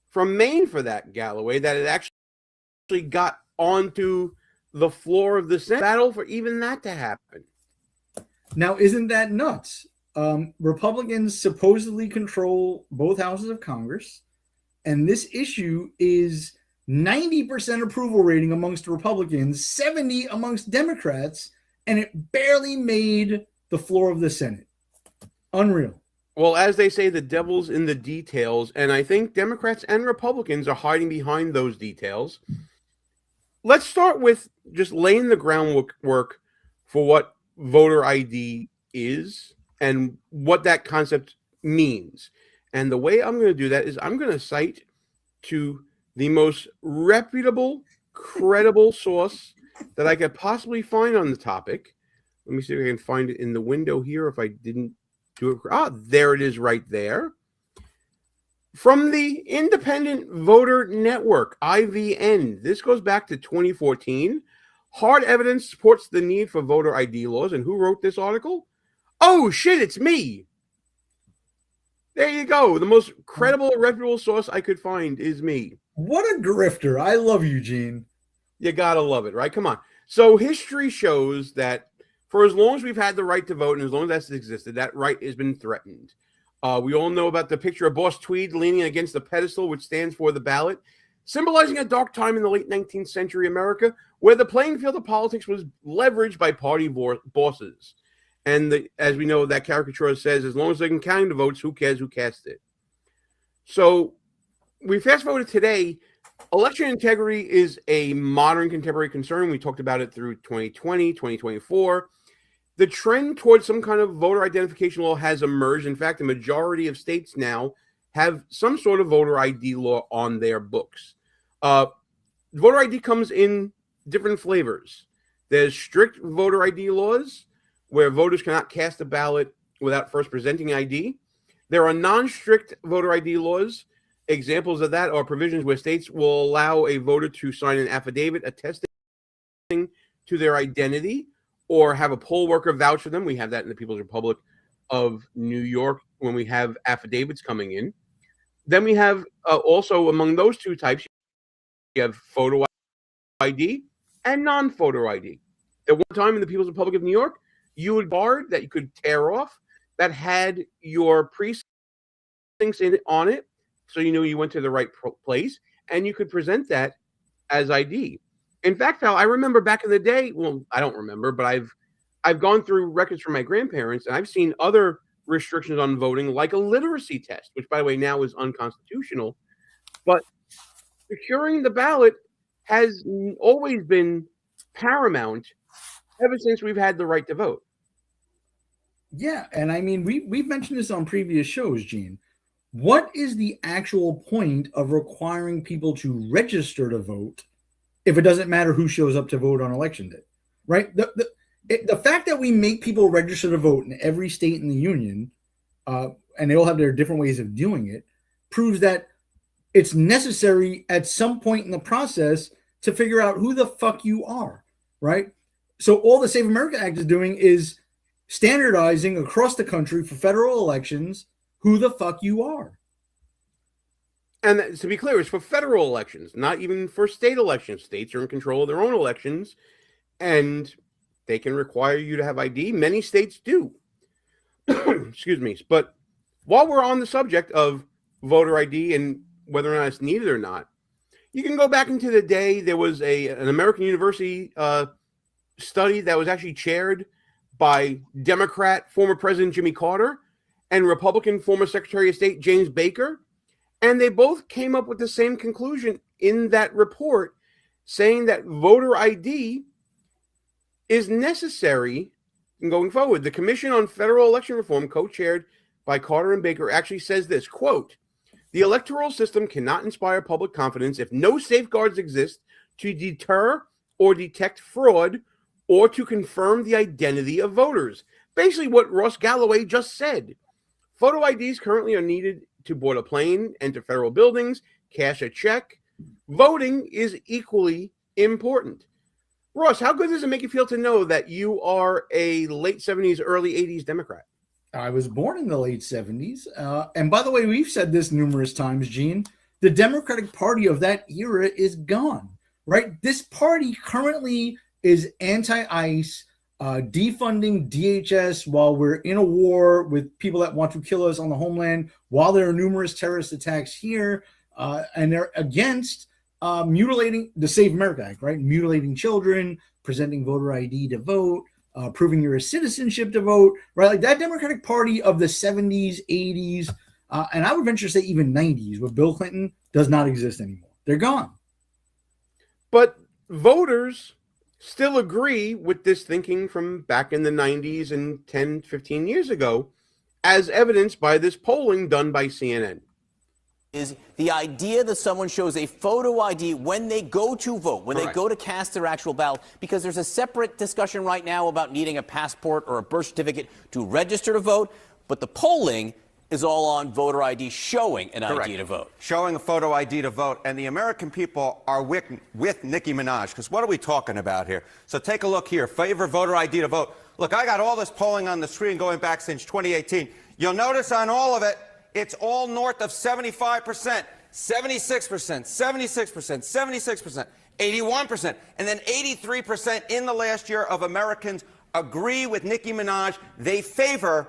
from Maine for that, Galloway, that it actually got onto the floor of the Senate. Battle for even that to happen. Now, isn't that nuts? Republicans supposedly control both houses of Congress, and this issue is 90% approval rating amongst Republicans, 70 amongst Democrats, and it barely made the floor of the Senate. Unreal. Well, as they say, the devil's in the details, and I think Democrats and Republicans are hiding behind those details. Let's start with just laying the groundwork for what voter ID is and what that concept means. And the way I'm going to do that is I'm going to cite to the most reputable, credible source that I could possibly find on the topic. Let me see if I can find it in the window here if I didn't do it. Ah, there it is right there. From the Independent Voter Network, IVN. This goes back to 2014. Hard evidence supports the need for voter ID laws. And who wrote this article? Oh, shit, it's me. There you go. The most credible, reputable source I could find is me. What a grifter. I love you, Gene. You gotta love it, right? Come on. So history shows that for as long as we've had the right to vote and as long as that's existed, that right has been threatened. We all know about the picture of Boss Tweed leaning against the pedestal, which stands for the ballot, symbolizing a dark time in the late 19th century America where the playing field of politics was leveraged by party bosses. And as we know, that caricature says, as long as they can count the votes, who cares who cast it? So we fast forward to today. Election integrity is a modern contemporary concern. We talked about it through 2020, 2024. The trend towards some kind of voter identification law has emerged. In fact, the majority of states now have some sort of voter ID law on their books. Voter ID comes in different flavors. There's strict voter ID laws where voters cannot cast a ballot without first presenting ID. There are non-strict voter ID laws. Examples of that are provisions where states will allow a voter to sign an affidavit attesting to their identity or have a poll worker vouch for them. We have that in the People's Republic of New York when we have affidavits coming in. Then we have also among those two types, you have photo ID and non-photo ID. At one time in the People's Republic of New York, you would card that you could tear off that had your precincts on it, so you knew you went to the right place, and you could present that as ID. In fact, Val, I remember back in the day. Well, I don't remember, but I've gone through records from my grandparents, and I've seen other restrictions on voting, like a literacy test, which, by the way, now is unconstitutional. But securing the ballot has always been paramount ever since we've had the right to vote. Yeah, and I mean, we've mentioned this on previous shows, Gene. What is the actual point of requiring people to register to vote if it doesn't matter who shows up to vote on election day, right? The fact that we make people register to vote in every state in the union, and they all have their different ways of doing it, proves that it's necessary at some point in the process to figure out who the fuck you are, right? So all the Save America Act is doing is standardizing across the country for federal elections who the fuck you are. And to be clear, it's for federal elections, not even for state elections. States are in control of their own elections, and they can require you to have ID. Many states do. Excuse me. But while we're on the subject of voter ID and whether or not it's needed or not, you can go back into the day. There was an American University study that was actually chaired by Democrat former President Jimmy Carter and Republican former Secretary of State James Baker. And they both came up with the same conclusion in that report, saying that voter ID is necessary going forward. The Commission on Federal Election Reform, co-chaired by Carter and Baker, actually says this, quote, "The electoral system cannot inspire public confidence if no safeguards exist to deter or detect fraud or to confirm the identity of voters." Basically what Ross Galloway just said. Photo IDs currently are needed to board a plane, enter federal buildings, cash a check. Voting is equally important. Ross, how good does it make you feel to know that you are a late 70s, early 80s Democrat? I was born in the late 70s. And by the way, we've said this numerous times, Gene. The Democratic Party of that era is gone, right? This party currently is anti-ICE, defunding DHS while we're in a war with people that want to kill us on the homeland, while there are numerous terrorist attacks here, and they're against mutilating the Save America Act, right? Mutilating children, presenting voter ID to vote, proving your citizenship to vote, right? Like that Democratic Party of the 70s, 80s, and I would venture to say even 90s with Bill Clinton does not exist anymore. They're gone. But voters still agree with this thinking from back in the 90s and 10, 15 years ago, as evidenced by this polling done by CNN. Is the idea that someone shows a photo ID when they go to vote, when Correct. they go to cast their actual ballot, because there's a separate discussion right now about needing a passport or a birth certificate to register to vote, but the polling is all on voter ID showing an Correct. ID to vote. Showing a photo ID to vote. And the American people are with Nicki Minaj, because what are we talking about here? So take a look here. Favor voter ID to vote. Look, I got all this polling on the screen going back since 2018. You'll notice on all of it, it's all north of 75%, 76%, 76%, 76%, 81%, and then 83% in the last year of Americans agree with Nicki Minaj. They favor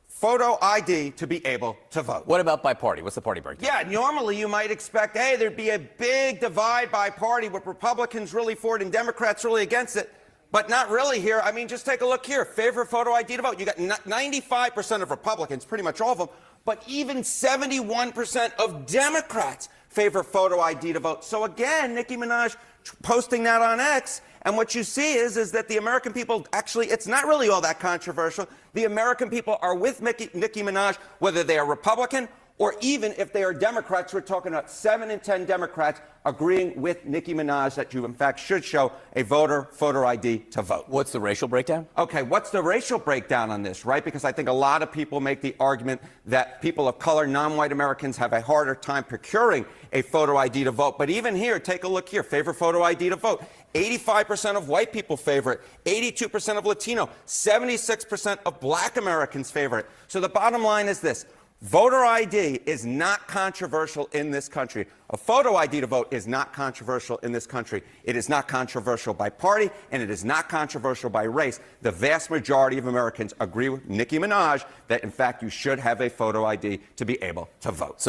photo ID to be able to vote. What about by party? What's the party breakdown? Yeah, normally you might expect, hey, there'd be a big divide by party with Republicans really for it and Democrats really against it. But not really here. I mean, just take a look here. Favor photo ID to vote. You got 95% of Republicans, pretty much all of them, but even 71% of Democrats favor photo ID to vote. So again, Nicki Minaj posting that on X, and what you see is that the American people, actually, it's not really all that controversial. The American people are with Nicki Minaj, whether they are Republican or even if they are Democrats. We're talking about 7 in 10 Democrats agreeing with Nicki Minaj that you, in fact, should show a voter photo ID to vote. What's the racial breakdown? Okay, what's the racial breakdown on this, right? Because I think a lot of people make the argument that people of color, non-white Americans, have a harder time procuring a photo ID to vote. But even here, take a look here. Favor photo ID to vote. 85% of white people favor it. 82% of Latino. 76% of black Americans favor it. So the bottom line is this. Voter ID is not controversial in this country. A photo ID to vote is not controversial in this country. It is not controversial by party, and it is not controversial by race. The vast majority of Americans agree with Nicki Minaj that, in fact, you should have a photo ID to be able to vote.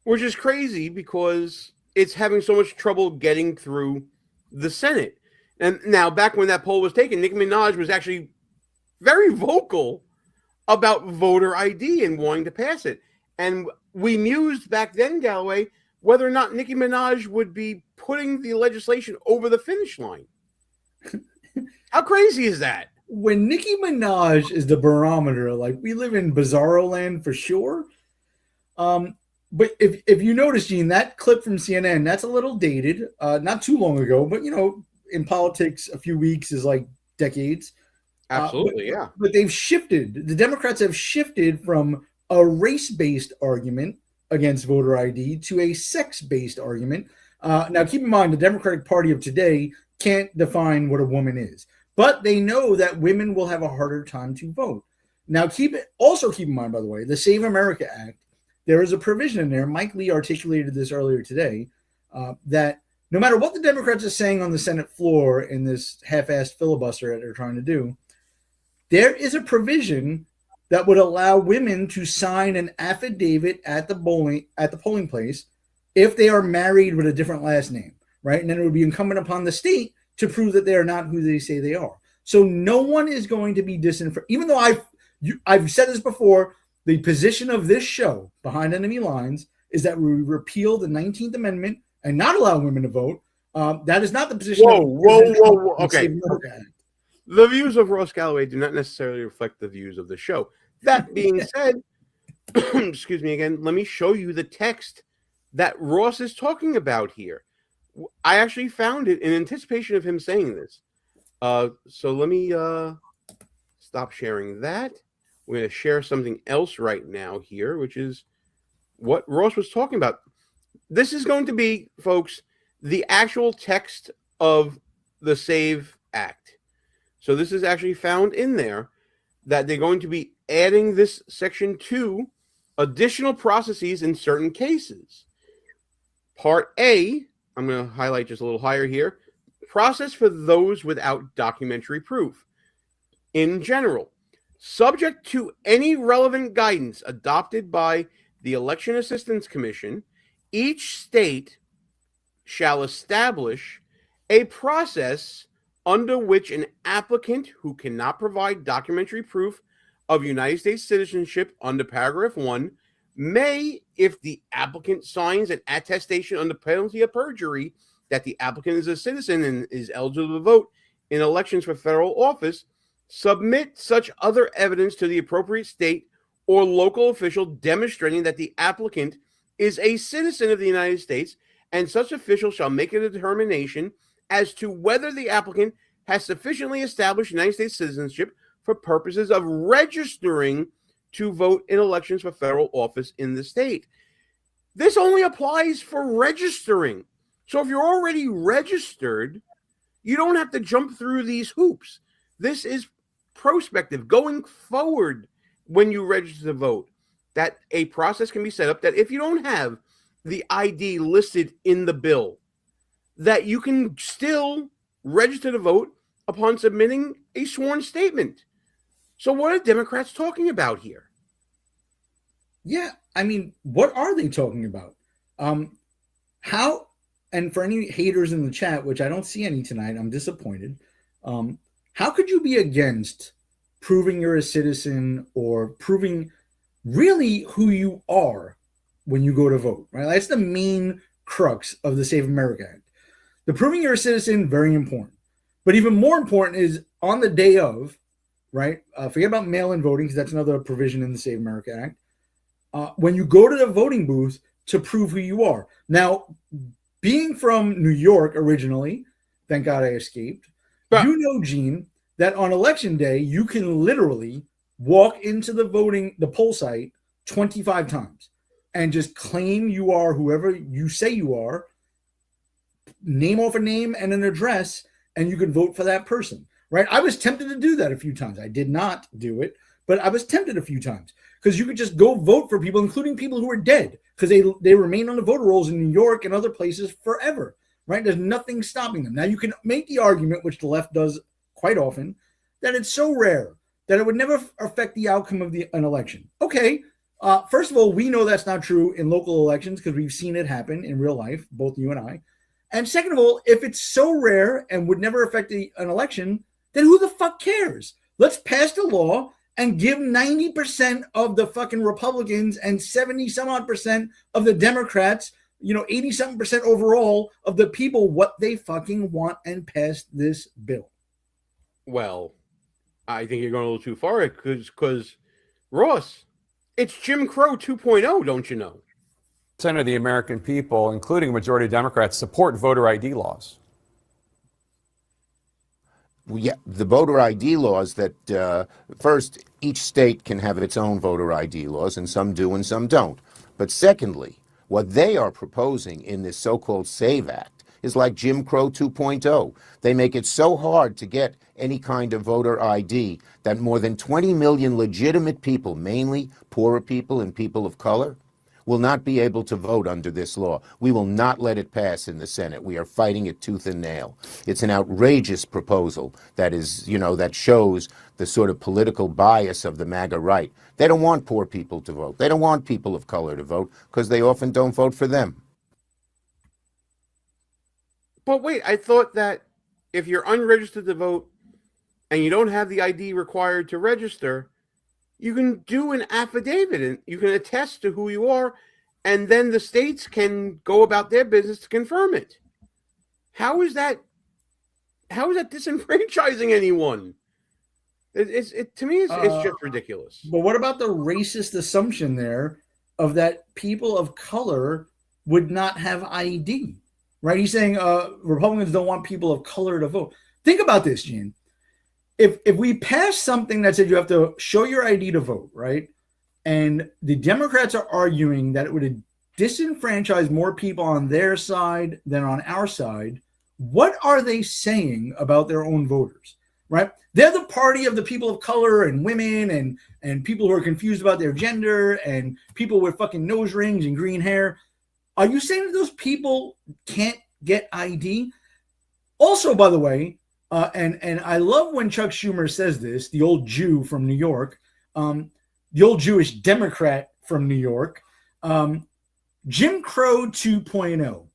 Which is crazy because it's having so much trouble getting through the Senate. And now, back when that poll was taken, Nicki Minaj was actually very vocal about voter ID and wanting to pass it. And we mused back then, Galloway, whether or not Nicki Minaj would be putting the legislation over the finish line. How crazy is that? When Nicki Minaj is the barometer, like, we live in bizarro land for sure. But if you notice, Gene, that clip from CNN, that's a little dated, not too long ago, but, you know, in politics, a few weeks is like decades. Absolutely, yeah. But they've shifted. The Democrats have shifted from a race-based argument against voter ID to a sex-based argument. Now, keep in mind, the Democratic Party of today can't define what a woman is, but they know that women will have a harder time to vote. Now, also keep in mind, by the way, the Save America Act, there is a provision in there, Mike Lee articulated this earlier today, that no matter what the Democrats are saying on the Senate floor in this half-assed filibuster that they're trying to do, there is a provision that would allow women to sign an affidavit at the polling place if they are married with a different last name, right? And then it would be incumbent upon the state to prove that they are not who they say they are. So no one is going to be disenfranchised. Even though I've said this before, the position of this show, Behind Enemy Lines, is that we repeal the 19th Amendment and not allow women to vote. That is not the position. Whoa. Okay. The views of Ross Galloway do not necessarily reflect the views of the show. That being said, excuse me again, let me show you the text that Ross is talking about here. I actually found it in anticipation of him saying this. So let me stop sharing that. We're going to share something else right now here, which is what Ross was talking about. This is going to be, folks, the actual text of the SAVE Act. So this is actually found in there that they're going to be adding this section 2, additional processes in certain cases. Part A, I'm going to highlight just a little higher here, process for those without documentary proof. In general, subject to any relevant guidance adopted by the Election Assistance Commission, each state shall establish a process under which an applicant who cannot provide documentary proof of United States citizenship under paragraph 1 may, if the applicant signs an attestation under penalty of perjury that the applicant is a citizen and is eligible to vote in elections for federal office, submit such other evidence to the appropriate state or local official demonstrating that the applicant is a citizen of the United States, and such official shall make a determination as to whether the applicant has sufficiently established United States citizenship for purposes of registering to vote in elections for federal office in the state. This only applies for registering. So if you're already registered, you don't have to jump through these hoops. This is prospective, going forward when you register to vote, that a process can be set up that if you don't have the ID listed in the bill, that you can still register to vote upon submitting a sworn statement. So what are Democrats talking about here? Yeah, I mean, what are they talking about? How, and for any haters in the chat, which I don't see any tonight, I'm disappointed. How could you be against proving you're a citizen or proving really who you are when you go to vote, right? That's the main crux of the Save America Act. The proving you're a citizen, very important. But even more important is on the day of, right? Forget about mail-in voting, because that's another provision in the Save America Act. When you go to the voting booth to prove who you are. Now, being from New York originally, thank God I escaped, you know, Gene, that on election day, you can literally walk into the poll site 25 times and just claim you are whoever you say you are, name off a name and an address, and you can vote for that person, right? I was tempted to do that a few times. I did not do it but I was tempted a few times because you could just go vote for people, including people who are dead, because they remain on the voter rolls in New York and other places forever, right? There's nothing stopping them. Now, you can make the argument, which the left does quite often, that it's so rare that it would never affect the outcome of an election. Okay, first of all, we know that's not true in local elections because we've seen it happen in real life, both you and I. And second of all, if it's so rare and would never affect an election, then who the fuck cares? Let's pass the law and give 90% of the fucking Republicans and 70 some odd percent of the Democrats, 80 something percent overall of the people what they fucking want and pass this bill. Well, I think you're going a little too far because Ross, it's Jim Crow 2.0, don't you know? Percent of the American people, including a majority of Democrats, support voter ID laws. Well, yeah, the voter ID laws that first, each state can have its own voter ID laws, and some do and some don't. But secondly, what they are proposing in this so-called SAVE Act is like Jim Crow 2.0. They make it so hard to get any kind of voter ID that more than 20 million legitimate people, mainly poorer people and people of color, will not be able to vote under this law. We will not let it pass in the Senate. We are fighting it tooth and nail. It's an outrageous proposal that is, that shows the sort of political bias of the MAGA right. They don't want poor people to vote. They don't want people of color to vote because they often don't vote for them. But wait, I thought that if you're unregistered to vote and you don't have the ID required to register, you can do an affidavit and you can attest to who you are, and then the states can go about their business to confirm it. How is that disenfranchising anyone? To me, it's just ridiculous. But what about the racist assumption there of that people of color would not have ID? Right? He's saying Republicans don't want people of color to vote. Think about this, Gene. If we pass something that said you have to show your ID to vote, right? And the Democrats are arguing that it would disenfranchise more people on their side than on our side, what are they saying about their own voters, right? They're the party of the people of color and women and people who are confused about their gender and people with fucking nose rings and green hair. Are you saying that those people can't get ID? Also, by the way, and I love when Chuck Schumer says this, the old Jew from New York, the old Jewish Democrat from New York, Jim Crow 2.0.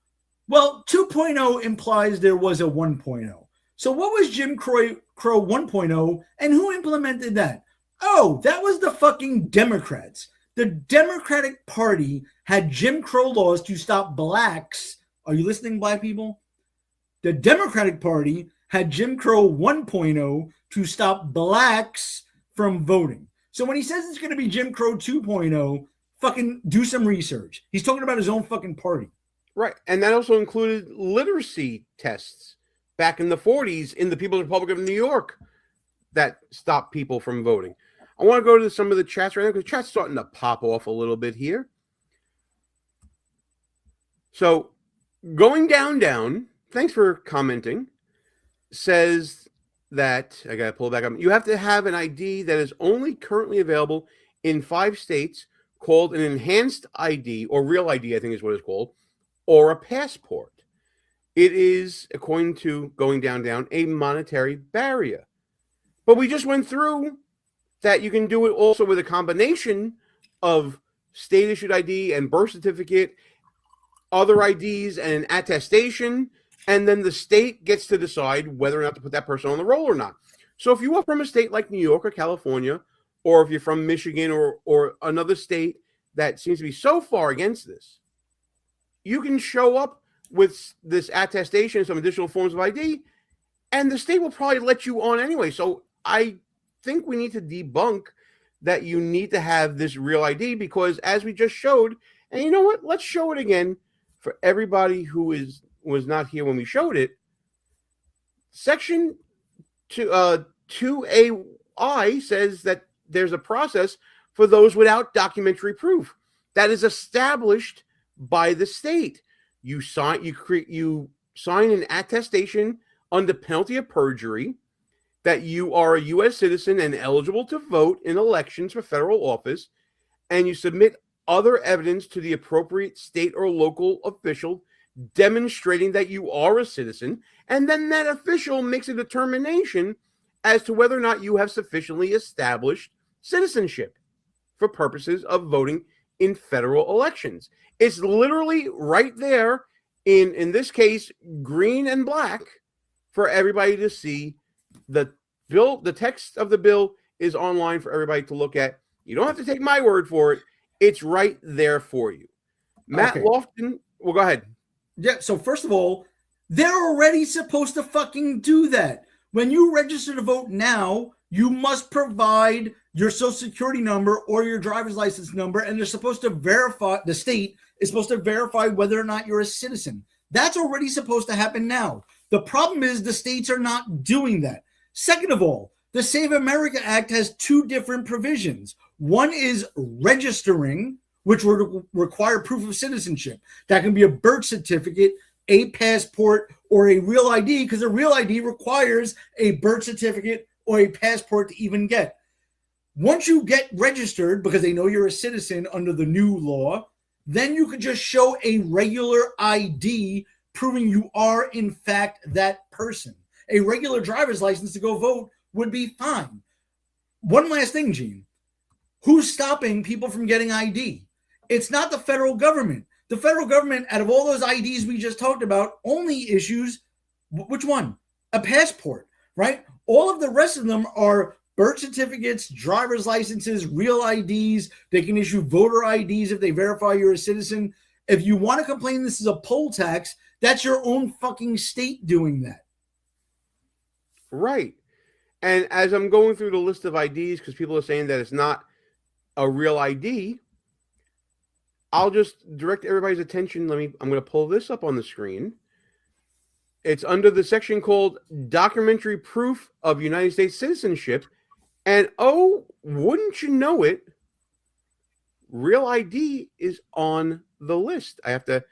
Well, 2.0 implies there was a 1.0. So what was Jim Crow 1.0 and who implemented that? Oh, that was the fucking Democrats. The Democratic Party had Jim Crow laws to stop blacks. Are you listening, black people? The Democratic Party had Jim Crow 1.0 to stop blacks from voting. So when he says it's going to be Jim Crow 2.0, fucking do some research. He's talking about his own fucking party. Right. And that also included literacy tests back in the 40s in the People's Republic of New York that stopped people from voting. I want to go to some of the chats right now because chat's starting to pop off a little bit here. So going down, thanks for commenting, says that, I got to pull it back up. You have to have an ID that is only currently available in 5 states called an enhanced ID or real ID, I think is what it's called, or a passport. It is, according to going down, a monetary barrier. But we just went through that you can do it also with a combination of state-issued ID and birth certificate, other IDs and an attestation, and then the state gets to decide whether or not to put that person on the roll or not. So if you are from a state like New York or California, or if you're from Michigan or another state that seems to be so far against this, you can show up with this attestation and some additional forms of ID, and the state will probably let you on anyway. So I think we need to debunk that you need to have this real ID because as we just showed, and you know what? Let's show it again for everybody who was not here when we showed it. Section 2AI says that there's a process for those without documentary proof that is established by the state. You sign an attestation under penalty of perjury. that you are a U.S. citizen and eligible to vote in elections for federal office, and you submit other evidence to the appropriate state or local official demonstrating that you are a citizen, and then that official makes a determination as to whether or not you have sufficiently established citizenship for purposes of voting in federal elections. It's literally right there in this case, green and black, for everybody to see. The bill, the text of the bill is online for everybody to look at. You don't have to take my word for it. It's right there for you. Matt Lofton, well, go ahead. Yeah, so first of all, they're already supposed to fucking do that. When you register to vote now, you must provide your social security number or your driver's license number, and they're supposed to verify, the state is supposed to verify whether or not you're a citizen. That's already supposed to happen now. The problem is the states are not doing that. Second of all, the Save America Act has two different provisions. One is registering, which would require proof of citizenship. That can be a birth certificate, a passport, or a real ID, because a real ID requires a birth certificate or a passport to even get. Once you get registered, because they know you're a citizen under the new law, then you can just show a regular ID proving you are, in fact, that person. A regular driver's license to go vote would be fine. One last thing, Gene. Who's stopping people from getting ID? It's not the federal government. The federal government, out of all those IDs we just talked about, only issues, which one? A passport, right? All of the rest of them are birth certificates, driver's licenses, real IDs. They can issue voter IDs if they verify you're a citizen. If you want to complain this is a poll tax, that's your own fucking state doing that. Right. And as I'm going through the list of IDs, because people are saying that it's not a real ID, I'll just direct everybody's attention. I'm going to pull this up on the screen. It's under the section called Documentary Proof of United States Citizenship. And oh, wouldn't you know it, Real ID is on the list. I have to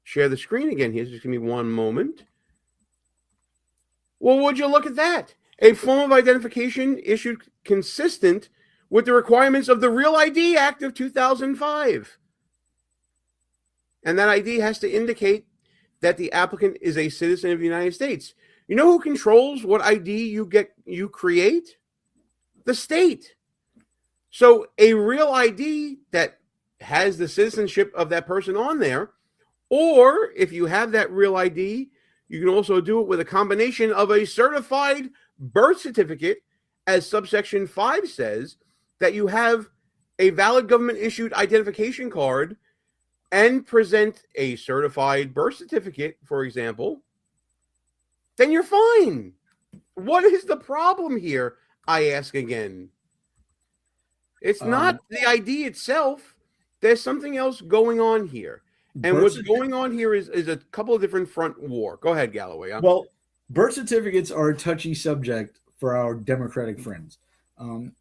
share the screen again here. Just give me one moment. Well, would you look at that? A form of identification issued consistent with the requirements of the Real ID Act of 2005. And that ID has to indicate that the applicant is a citizen of the United States. You know who controls what ID you create? The state. So a real ID that has the citizenship of that person on there, or if you have that real ID, you can also do it with a combination of a certified birth certificate, as subsection 5 says, that you have a valid government issued identification card and present a certified birth certificate, for example, then you're fine. What is the problem here? I ask again. It's not the ID itself. There's something else going on here. And what's going on here is a couple of different front war. Go ahead, Galloway. Well, birth certificates are a touchy subject for our Democratic friends. Barack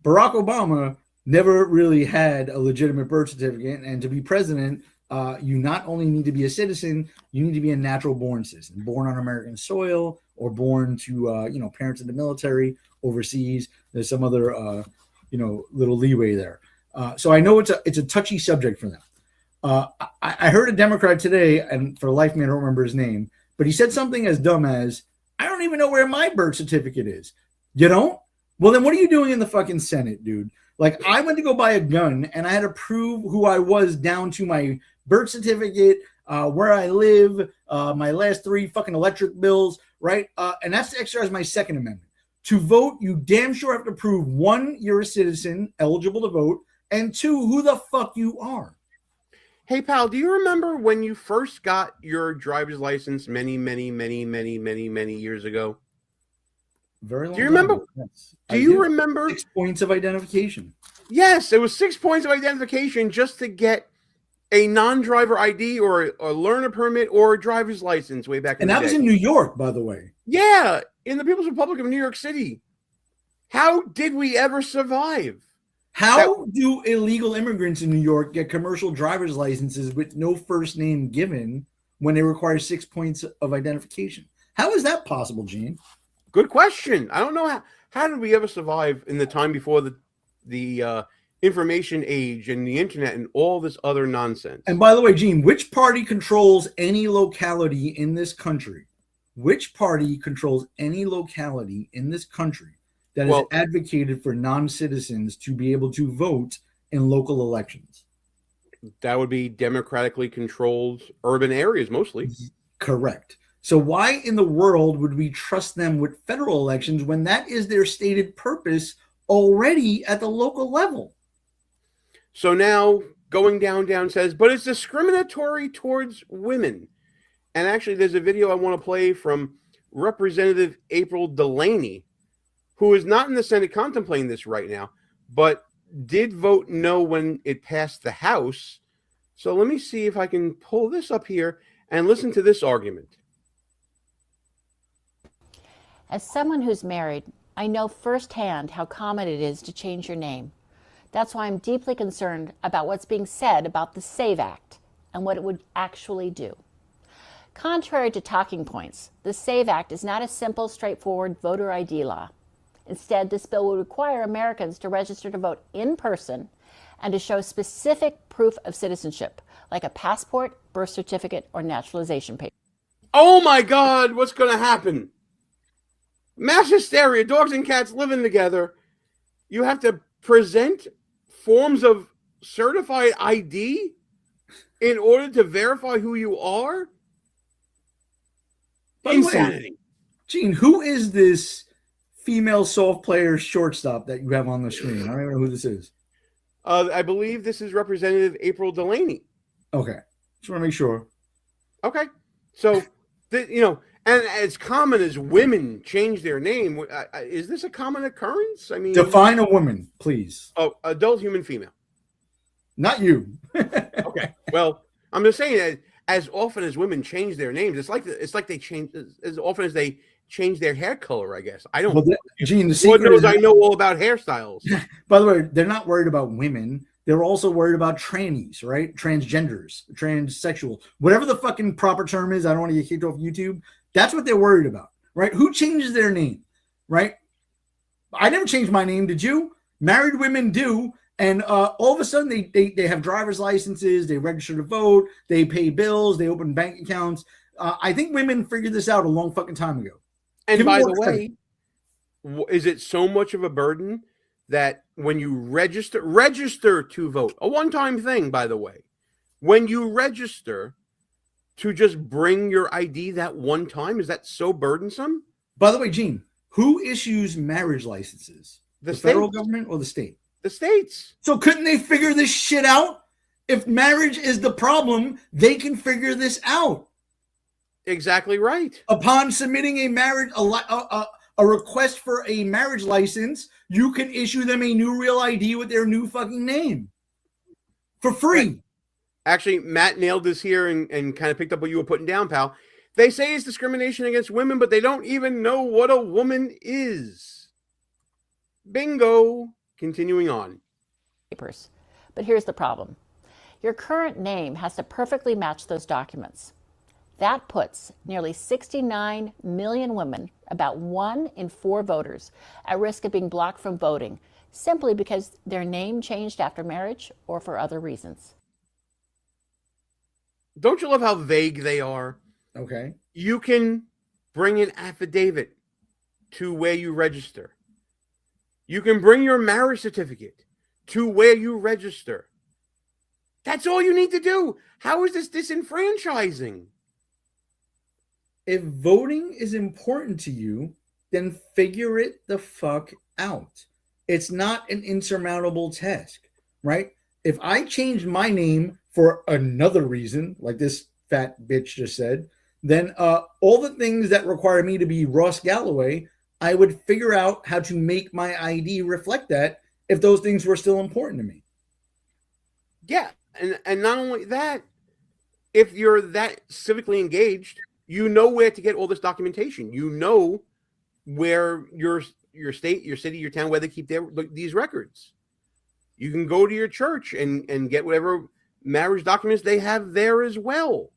Obama never really had a legitimate birth certificate. And to be president, you not only need to be a citizen, you need to be a natural born citizen, born on American soil or born to, parents in the military overseas. There's some other, little leeway there. So I know it's a touchy subject for them. I heard a Democrat today, and for the life of me, I don't remember his name, but he said something as dumb as, I don't even know where my birth certificate is. You don't? Well, then what are you doing in the fucking Senate, dude? Like, I went to go buy a gun, and I had to prove who I was down to my birth certificate, where I live, my last 3 fucking electric bills, right? And that's to exercise my Second Amendment. To vote, you damn sure have to prove, 1, you're a citizen, eligible to vote, and 2, who the fuck you are. Hey, pal, do you remember when you first got your driver's license many years ago? Very long. Do you remember? Yes. Do you remember 6 points of identification? Yes, it was 6 points of identification just to get a non-driver ID or a learner permit or a driver's license way back in the day. And that was in New York, by the way. Yeah, in the People's Republic of New York City. How did we ever survive? How do illegal immigrants in New York get commercial driver's licenses with no first name given when they require 6 points of identification? How is that possible, Gene? Good question. I don't know how did we ever survive in the time before the information age and the internet and all this other nonsense. And by the way, Gene, which party controls any locality in this country? Which party controls any locality in this country that has advocated for non-citizens to be able to vote in local elections? That would be democratically controlled urban areas mostly. Correct. So why in the world would we trust them with federal elections when that is their stated purpose already at the local level? So now going down says, but it's discriminatory towards women. And actually, there's a video I want to play from Representative April Delaney, who is not in the Senate contemplating this right now, but did vote no when it passed the House. So let me see if I can pull this up here and listen to this argument. As someone who's married, I know firsthand how common it is to change your name. That's why I'm deeply concerned about what's being said about the SAVE Act and what it would actually do. Contrary to talking points, the SAVE Act is not a simple, straightforward voter ID law. Instead, this bill will require Americans to register to vote in person and to show specific proof of citizenship, like a passport, birth certificate, or naturalization paper. Oh my God, what's going to happen? Mass hysteria, dogs and cats living together. You have to present forms of certified ID in order to verify who you are? Insanity. Gene, who is this female soft player shortstop that you have on the screen? I don't even know who this is. I believe this is Representative April Delaney. Okay. Just want to make sure. Okay. So, and as common as women change their name, is this a common occurrence? I mean, define a woman, please. Oh, adult human female. Not you. Okay. Well, I'm just saying that as often as women change their names, it's like they change as often as they change their hair color, I guess. I don't know. Gene, the Lord secret knows is I know all about hairstyles. By the way, they're not worried about women. They're also worried about trannies, right? Transgenders, transsexual, whatever the fucking proper term is. I don't want to get kicked off YouTube. That's what they're worried about, right? Who changes their name, right? I never changed my name. Did you? Married women do. And all of a sudden, they have driver's licenses. They register to vote. They pay bills. They open bank accounts. I think women figured this out a long fucking time ago. And by the way, is it so much of a burden that when you register to vote, a one-time thing, by the way, when you register to just bring your ID that one time, is that so burdensome? By the way, Gene, who issues marriage licenses? The federal government or the state? The states. So couldn't they figure this shit out? If marriage is the problem, they can figure this out. Exactly right. Upon submitting a request for a marriage license, you can issue them a new real ID with their new fucking name for free. Actually, Matt nailed this here and kind of picked up what you were putting down, pal. They say it's discrimination against women, but they don't even know what a woman is. Bingo. Continuing on. But here's the problem. Your current name has to perfectly match those documents. That puts nearly 69 million women, about 1 in 4 voters, at risk of being blocked from voting simply because their name changed after marriage or for other reasons. Don't you love how vague they are? Okay. You can bring an affidavit to where you register. You can bring your marriage certificate to where you register. That's all you need to do. How is this disenfranchising? If voting is important to you, then figure it the fuck out. It's not an insurmountable task, right? If I changed my name for another reason, like this fat bitch just said, then all the things that require me to be Ross Galloway, I would figure out how to make my ID reflect that if those things were still important to me. Yeah, and not only that, if you're that civically engaged, you know where to get all this documentation. You know where your state, your city, your town, where they keep these records. You can go to your church and get whatever marriage documents they have there as well.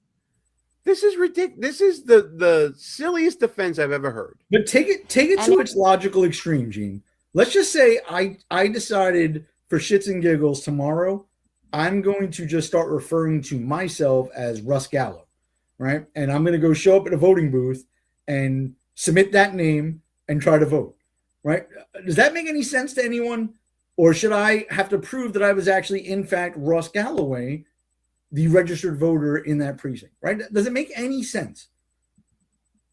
This is ridiculous. This is the silliest defense I've ever heard. But take it to its logical extreme, Gene. Let's just say I decided for shits and giggles tomorrow, I'm going to just start referring to myself as Russ Gallo, right? And I'm going to go show up at a voting booth and submit that name and try to vote, right? Does that make any sense to anyone? Or should I have to prove that I was actually, in fact, Ross Galloway, the registered voter in that precinct, right? Does it make any sense?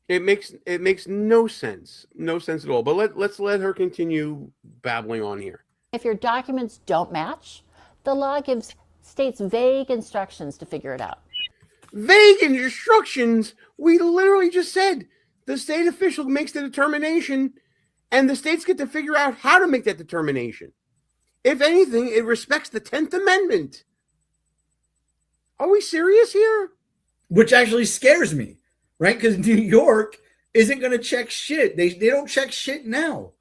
It makes no sense. No sense at all. But let's let her continue babbling on here. If your documents don't match, the law gives states vague instructions to figure it out. Vague instructions? We literally just said the state official makes the determination and the states get to figure out how to make that determination. If anything, it respects the 10th Amendment. Are we serious here? Which actually scares me, right? Because New York isn't going to check shit. They don't check shit now.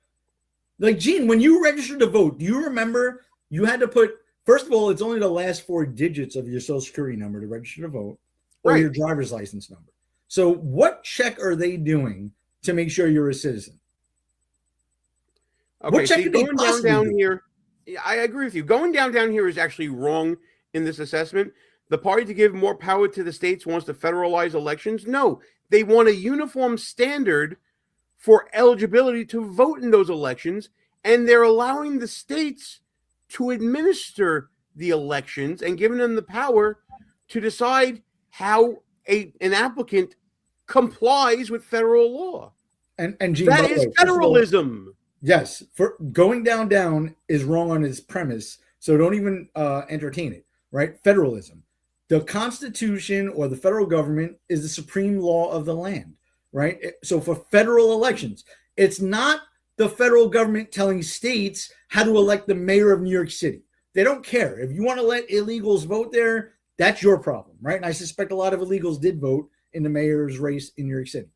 Like, Gene, when you registered to vote, do you remember you had to put, first of all, it's only the last 4 digits of your social security number to register to vote, or your driver's license number. So what check are they doing to make sure you're a citizen? Okay, see, going down here, I agree with you. Going down here is actually wrong in this assessment. The party to give more power to the states wants to federalize elections. No, they want a uniform standard for eligibility to vote in those elections, and they're allowing the states to administer the elections and giving them the power to decide how an applicant complies with federal law. And Gene, that is federalism. Yes, for going down is wrong on its premise, so don't even entertain it, right? Federalism. The Constitution or the federal government is the supreme law of the land, right? So for federal elections, it's not the federal government telling states how to elect the mayor of New York City. They don't care. If you want to let illegals vote there, that's your problem, right? And I suspect a lot of illegals did vote in the mayor's race in New York City.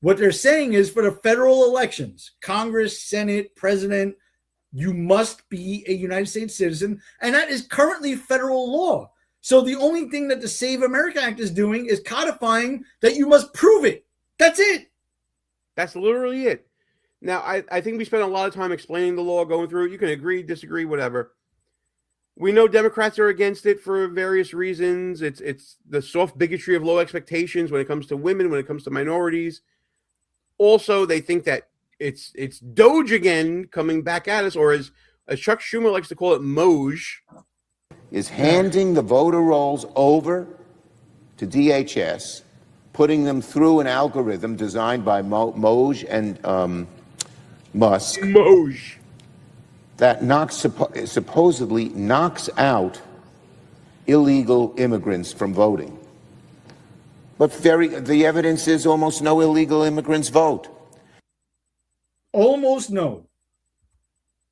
What they're saying is for the federal elections, Congress, Senate, President, you must be a United States citizen, and that is currently federal law. So the only thing that the Save America Act is doing is codifying that you must prove it. That's it. That's literally it. Now, I think we spent a lot of time explaining the law, going through it. You can agree, disagree, whatever. We know Democrats are against it for various reasons. It's the soft bigotry of low expectations when it comes to women, when it comes to minorities. Also, they think that it's Doge again coming back at us, or as Chuck Schumer likes to call it, Moj. Is handing the voter rolls over to DHS, putting them through an algorithm designed by Moj and Musk. Moj. That supposedly knocks out illegal immigrants from voting. But the evidence is almost no illegal immigrants vote. Almost no.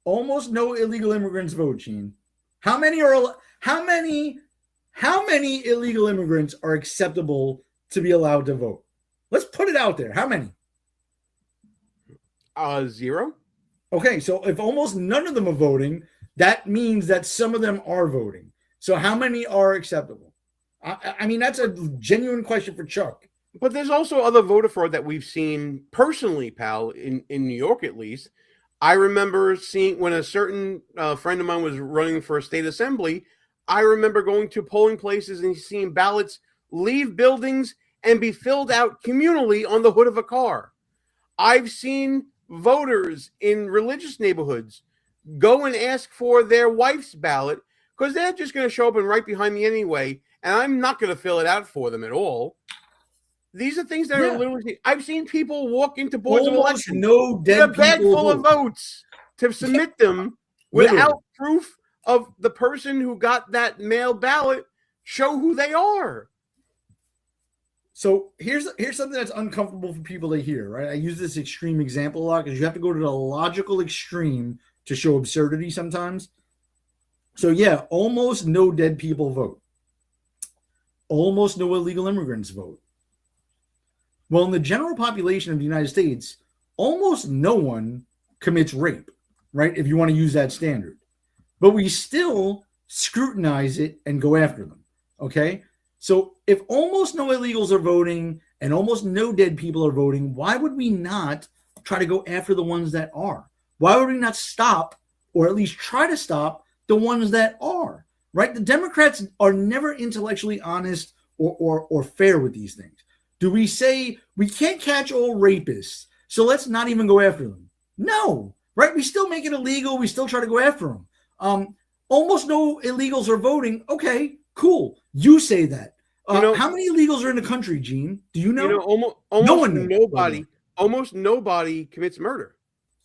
Almost no illegal immigrants vote, Gene. How many illegal immigrants are acceptable to be allowed to vote? Let's put it out there. How many? 0. Okay, so if almost none of them are voting, that means that some of them are voting. So how many are acceptable? I mean, that's a genuine question for Chuck. But there's also other voter fraud that we've seen personally, pal, in New York at least. I remember seeing when a certain friend of mine was running for a state assembly, I remember going to polling places and seeing ballots leave buildings and be filled out communally on the hood of a car. I've seen voters in religious neighborhoods go and ask for their wife's ballot because they're just going to show up and right behind me anyway, and I'm not going to fill it out for them at all. These are things that are literally. I've seen people walk into boards of elections with a bag full of votes to submit them without proof of the person who got that mail ballot show who they are. So here's something that's uncomfortable for people to hear, right? I use this extreme example a lot because you have to go to the logical extreme to show absurdity sometimes. So yeah, almost no dead people vote. Almost no illegal immigrants vote. Well, in the general population of the United States, almost no one commits rape, right? If you want to use that standard. But we still scrutinize it and go after them, okay? So if almost no illegals are voting and almost no dead people are voting, why would we not try to go after the ones that are? Why would we not stop, or at least try to stop, the ones that are? Right? The Democrats are never intellectually honest or fair with these things. Do we say we can't catch all rapists, so let's not even go after them? No, right? We still make it illegal. We still try to go after them. Almost no illegals are voting. Okay, cool. You say that. How many illegals are in the country, Gene? Do you know? Almost nobody commits murder.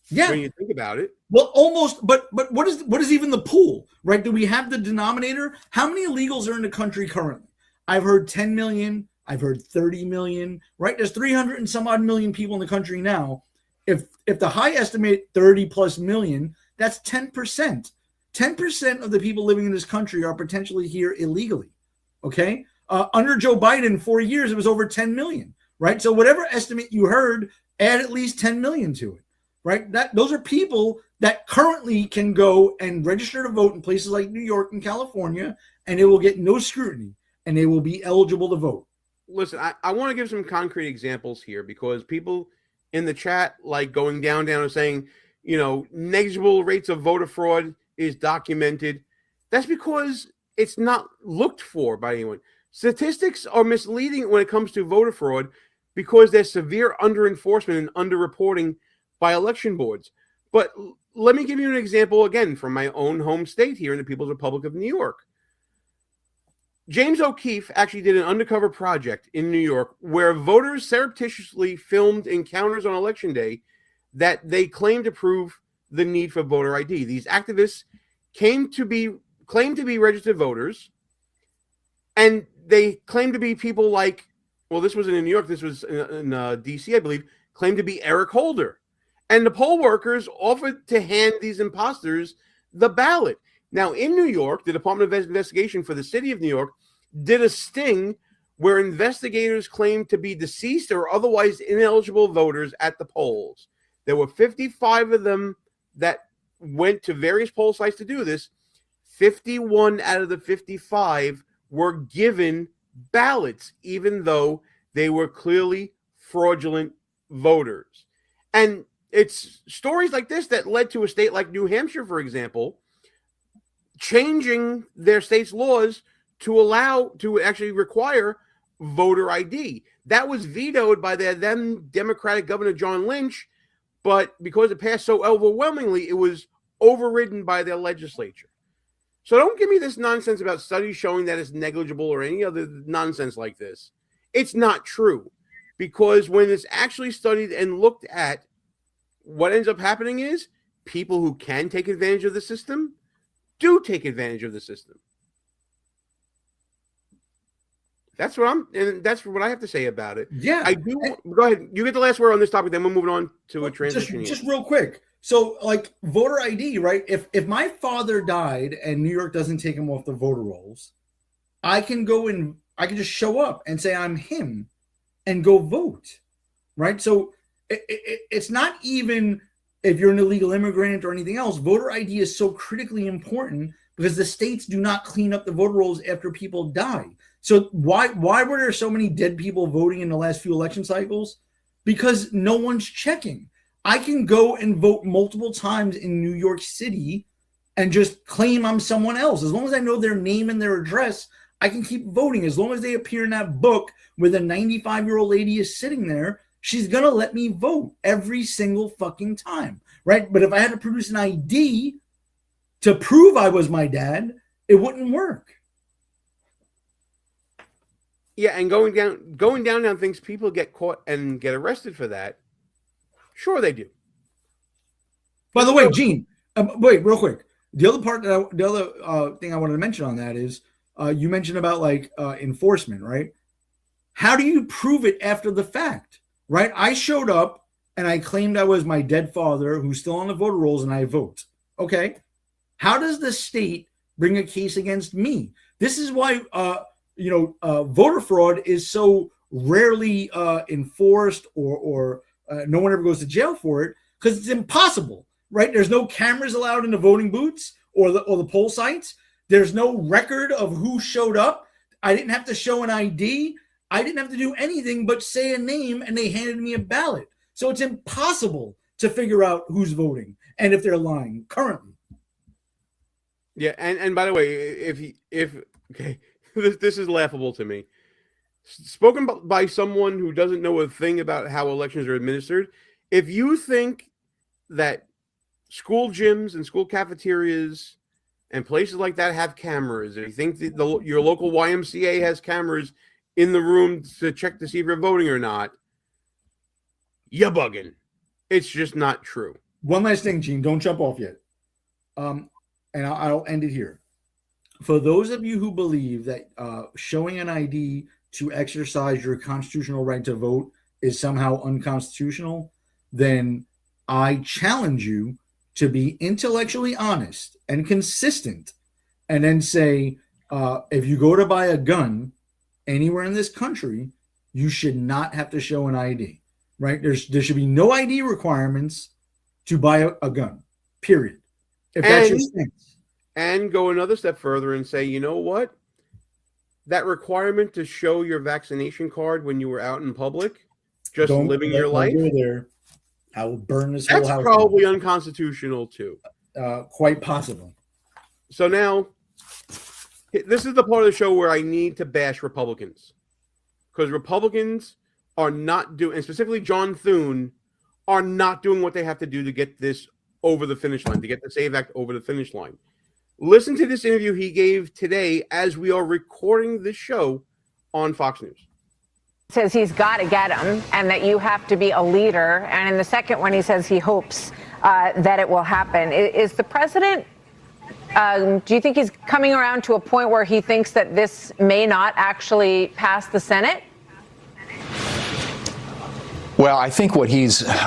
Yeah. When you think about it. Well, almost, but what is even the pool, right? Do we have the denominator? How many illegals are in the country currently? I've heard 10 million. I've heard 30 million, right? There's 300 and some odd million people in the country now. If the high estimate 30 plus million, that's 10%. 10% of the people living in this country are potentially here illegally. Okay. Under Joe Biden, 4 years, it was over 10 million, right? So whatever estimate you heard, add at least 10 million to it, right? Those are people that currently can go and register to vote in places like New York and California, and they will get no scrutiny, and they will be eligible to vote. Listen, I want to give some concrete examples here, because people in the chat like going down and saying, negligible rates of voter fraud is documented. That's because it's not looked for by anyone. Statistics are misleading when it comes to voter fraud because there's severe under-enforcement and under-reporting by election boards. But let me give you an example again from my own home state here in the People's Republic of New York. James O'Keefe actually did an undercover project in New York where voters surreptitiously filmed encounters on Election Day that they claimed to prove the need for voter ID. These activists claimed to be registered voters, and they claimed to be people like, well, this wasn't in New York, this was in D.C., I believe, claimed to be Eric Holder. And the poll workers offered to hand these imposters the ballot. Now, in New York, the Department of Investigation for the city of New York did a sting where investigators claimed to be deceased or otherwise ineligible voters at the polls. There were 55 of them that went to various poll sites to do this. 51 out of the 55 were given ballots, even though they were clearly fraudulent voters. And it's stories like this that led to a state like New Hampshire, for example, changing their state's laws to actually require voter ID. That was vetoed by their then Democratic Governor John Lynch, but because it passed so overwhelmingly, it was overridden by their legislature. So don't give me this nonsense about studies showing that it's negligible or any other nonsense like this. It's not true, because when it's actually studied and looked at, what ends up happening is people who can take advantage of the system do take advantage of the system. That's what I have to say about it. Yeah. I do. Go ahead. You get the last word on this topic, then we're moving on to a transition. Just real quick. So, like, voter ID, right? If my father died and New York doesn't take him off the voter rolls, I can just show up and say I'm him and go vote, right? So it's not even if you're an illegal immigrant or anything else. Voter ID is so critically important because the states do not clean up the voter rolls after people die. So why were there so many dead people voting in the last few election cycles? Because no one's checking. I can go and vote multiple times in New York City and just claim I'm someone else. As long as I know their name and their address, I can keep voting. As long as they appear in that book where the 95-year-old lady is sitting there, she's going to let me vote every single fucking time, right? But if I had to produce an ID to prove I was my dad, it wouldn't work. Yeah, and going down on things, people get caught and get arrested for that. Sure, they do. By the way, Gene, wait, real quick. The other thing I wanted to mention on that is you mentioned about enforcement, right? How do you prove it after the fact, right? I showed up and I claimed I was my dead father who's still on the voter rolls and I vote. Okay. How does the state bring a case against me? This is why, voter fraud is so rarely enforced or no one ever goes to jail for it because it's impossible, right? There's no cameras allowed in the voting booths or the poll sites. There's no record of who showed up. I didn't have to show an ID. I didn't have to do anything but say a name, and they handed me a ballot. So it's impossible to figure out who's voting and if they're lying currently. Yeah, and by the way, if this is laughable to me. Spoken by someone who doesn't know a thing about how elections are administered. If you think that school gyms and school cafeterias and places like that have cameras, if you think that your local YMCA has cameras in the room to check to see if you're voting or not, you're bugging. It's just not true. One last thing, Gene. Don't jump off yet. And I'll end it here. For those of you who believe that showing an ID to exercise your constitutional right to vote is somehow unconstitutional, then I challenge you to be intellectually honest and consistent, and then say, if you go to buy a gun anywhere in this country, you should not have to show an ID, right? There should be no ID requirements to buy a gun, period. If that's your stance. And go another step further and say, you know what? That requirement to show your vaccination card when you were out in public, just living your life. Go there. I will burn this whole house. That's probably unconstitutional too. Quite possible. So now, this is the part of the show where I need to bash Republicans, because Republicans are not doing, and specifically John Thune, are not doing what they have to do to get this over the finish line, to get the SAVE Act over the finish line. Listen to this interview he gave today as we are recording this show on Fox News. Says he's got to get them and that you have to be a leader. And in the second one, he says he hopes that it will happen. Is the president, do you think he's coming around to a point where he thinks that this may not actually pass the Senate? Well, I think what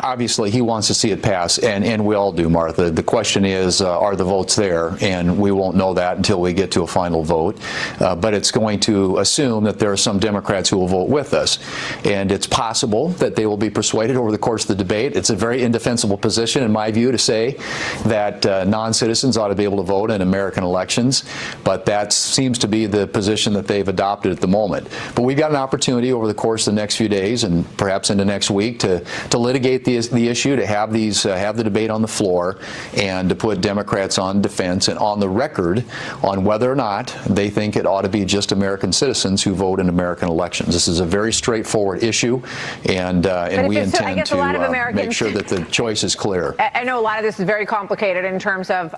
obviously he wants to see it pass, and we all do, Martha. The question is, are the votes there? And we won't know that until we get to a final vote. But it's going to assume that there are some Democrats who will vote with us. And it's possible that they will be persuaded over the course of the debate. It's a very indefensible position, in my view, to say that non-citizens ought to be able to vote in American elections. But that seems to be the position that they've adopted at the moment. But we've got an opportunity over the course of the next few days and perhaps into next week to litigate the issue, to have the debate on the floor, and to put Democrats on defense and on the record on whether or not they think it ought to be just American citizens who vote in American elections. This is a very straightforward issue, and we intend to make sure that the choice is clear. I know a lot of this is very complicated in terms of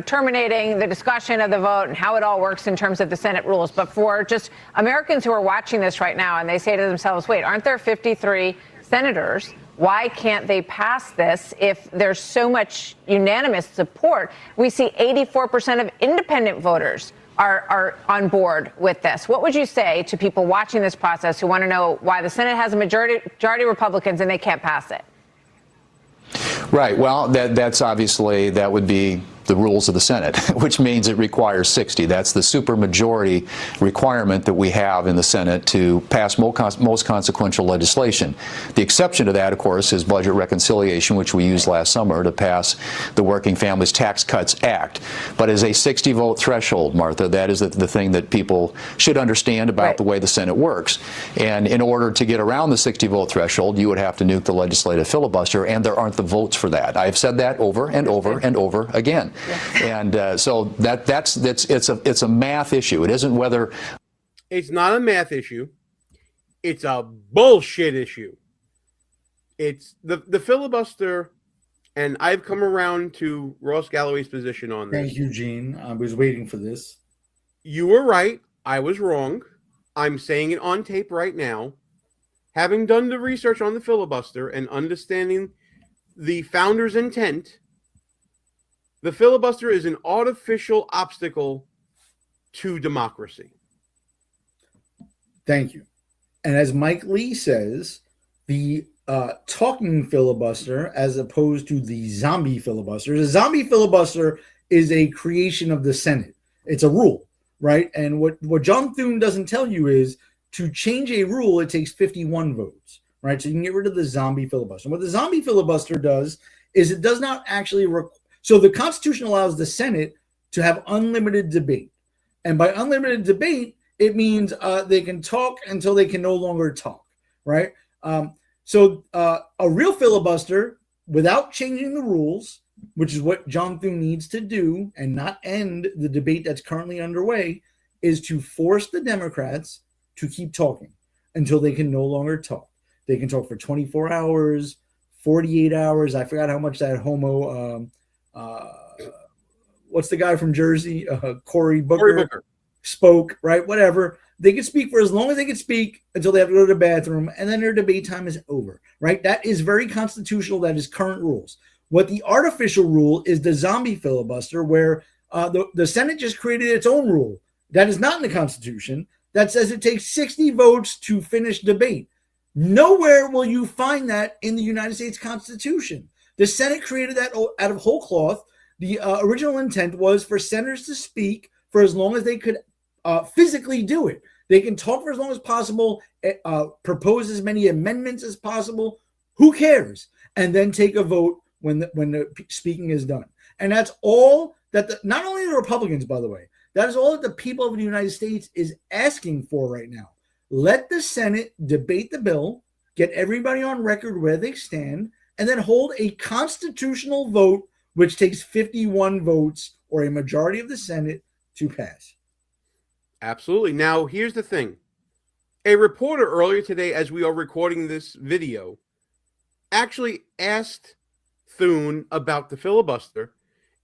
terminating the discussion of the vote and how it all works in terms of the Senate rules. But for just Americans who are watching this right now and they say to themselves, wait, aren't there 53 senators? Why can't they pass this if there's so much unanimous support? We see 84% of independent voters are on board with this. What would you say to people watching this process who want to know why the Senate has a majority of Republicans and they can't pass it? Right. Well, that's obviously, that would be the rules of the Senate, which means it requires 60. That's the supermajority requirement that we have in the Senate to pass most consequential legislation. The exception to that, of course, is budget reconciliation, which we used last summer to pass the Working Families Tax Cuts Act. But as a 60-vote threshold, Martha, that is the thing that people should understand about the way the Senate works. And in order to get around the 60-vote threshold, you would have to nuke the legislative filibuster, and there aren't the votes for that. I've said that over and over and over again. And so it's a math issue. It isn't whether. It's not a math issue. It's a bullshit issue. It's the filibuster, and I've come around to Ross Galloway's position on this. Thank you, Gene. I was waiting for this. You were right. I was wrong. I'm saying it on tape right now. Having done the research on the filibuster and understanding the founder's intent, the filibuster is an artificial obstacle to democracy. Thank you. And as Mike Lee says, the talking filibuster, as opposed to the zombie filibuster, the zombie filibuster is a creation of the Senate. It's a rule, right? And what John Thune doesn't tell you is to change a rule, it takes 51 votes, right? So you can get rid of the zombie filibuster. And what the zombie filibuster does is it does not actually so the Constitution allows the Senate to have unlimited debate. And by unlimited debate, it means they can talk until they can no longer talk, right? So a real filibuster without changing the rules, which is what John Thune needs to do and not end the debate that's currently underway, is to force the Democrats to keep talking until they can no longer talk. They can talk for 24 hours, 48 hours. I forgot how much that homo, what's the guy from Jersey? Cory Booker spoke, right? Whatever. They can speak for as long as they can speak until they have to go to the bathroom, and then their debate time is over, right? That is very constitutional. That is current rules. What the artificial rule is the zombie filibuster, where the Senate just created its own rule that is not in the Constitution that says it takes 60 votes to finish debate. Nowhere will you find that in the United States Constitution. The Senate created that out of whole cloth. The original intent was for senators to speak for as long as they could physically do it. They can talk for as long as possible, propose as many amendments as possible. Who cares? And then take a vote when the speaking is done. And that's all that not only the Republicans, by the way, that is all that the people of the United States is asking for right now. Let the Senate debate the bill, get everybody on record where they stand, and then hold a constitutional vote, which takes 51 votes or a majority of the Senate to pass. Absolutely. Now, here's the thing. A reporter earlier today, as we are recording this video, actually asked Thune about the filibuster.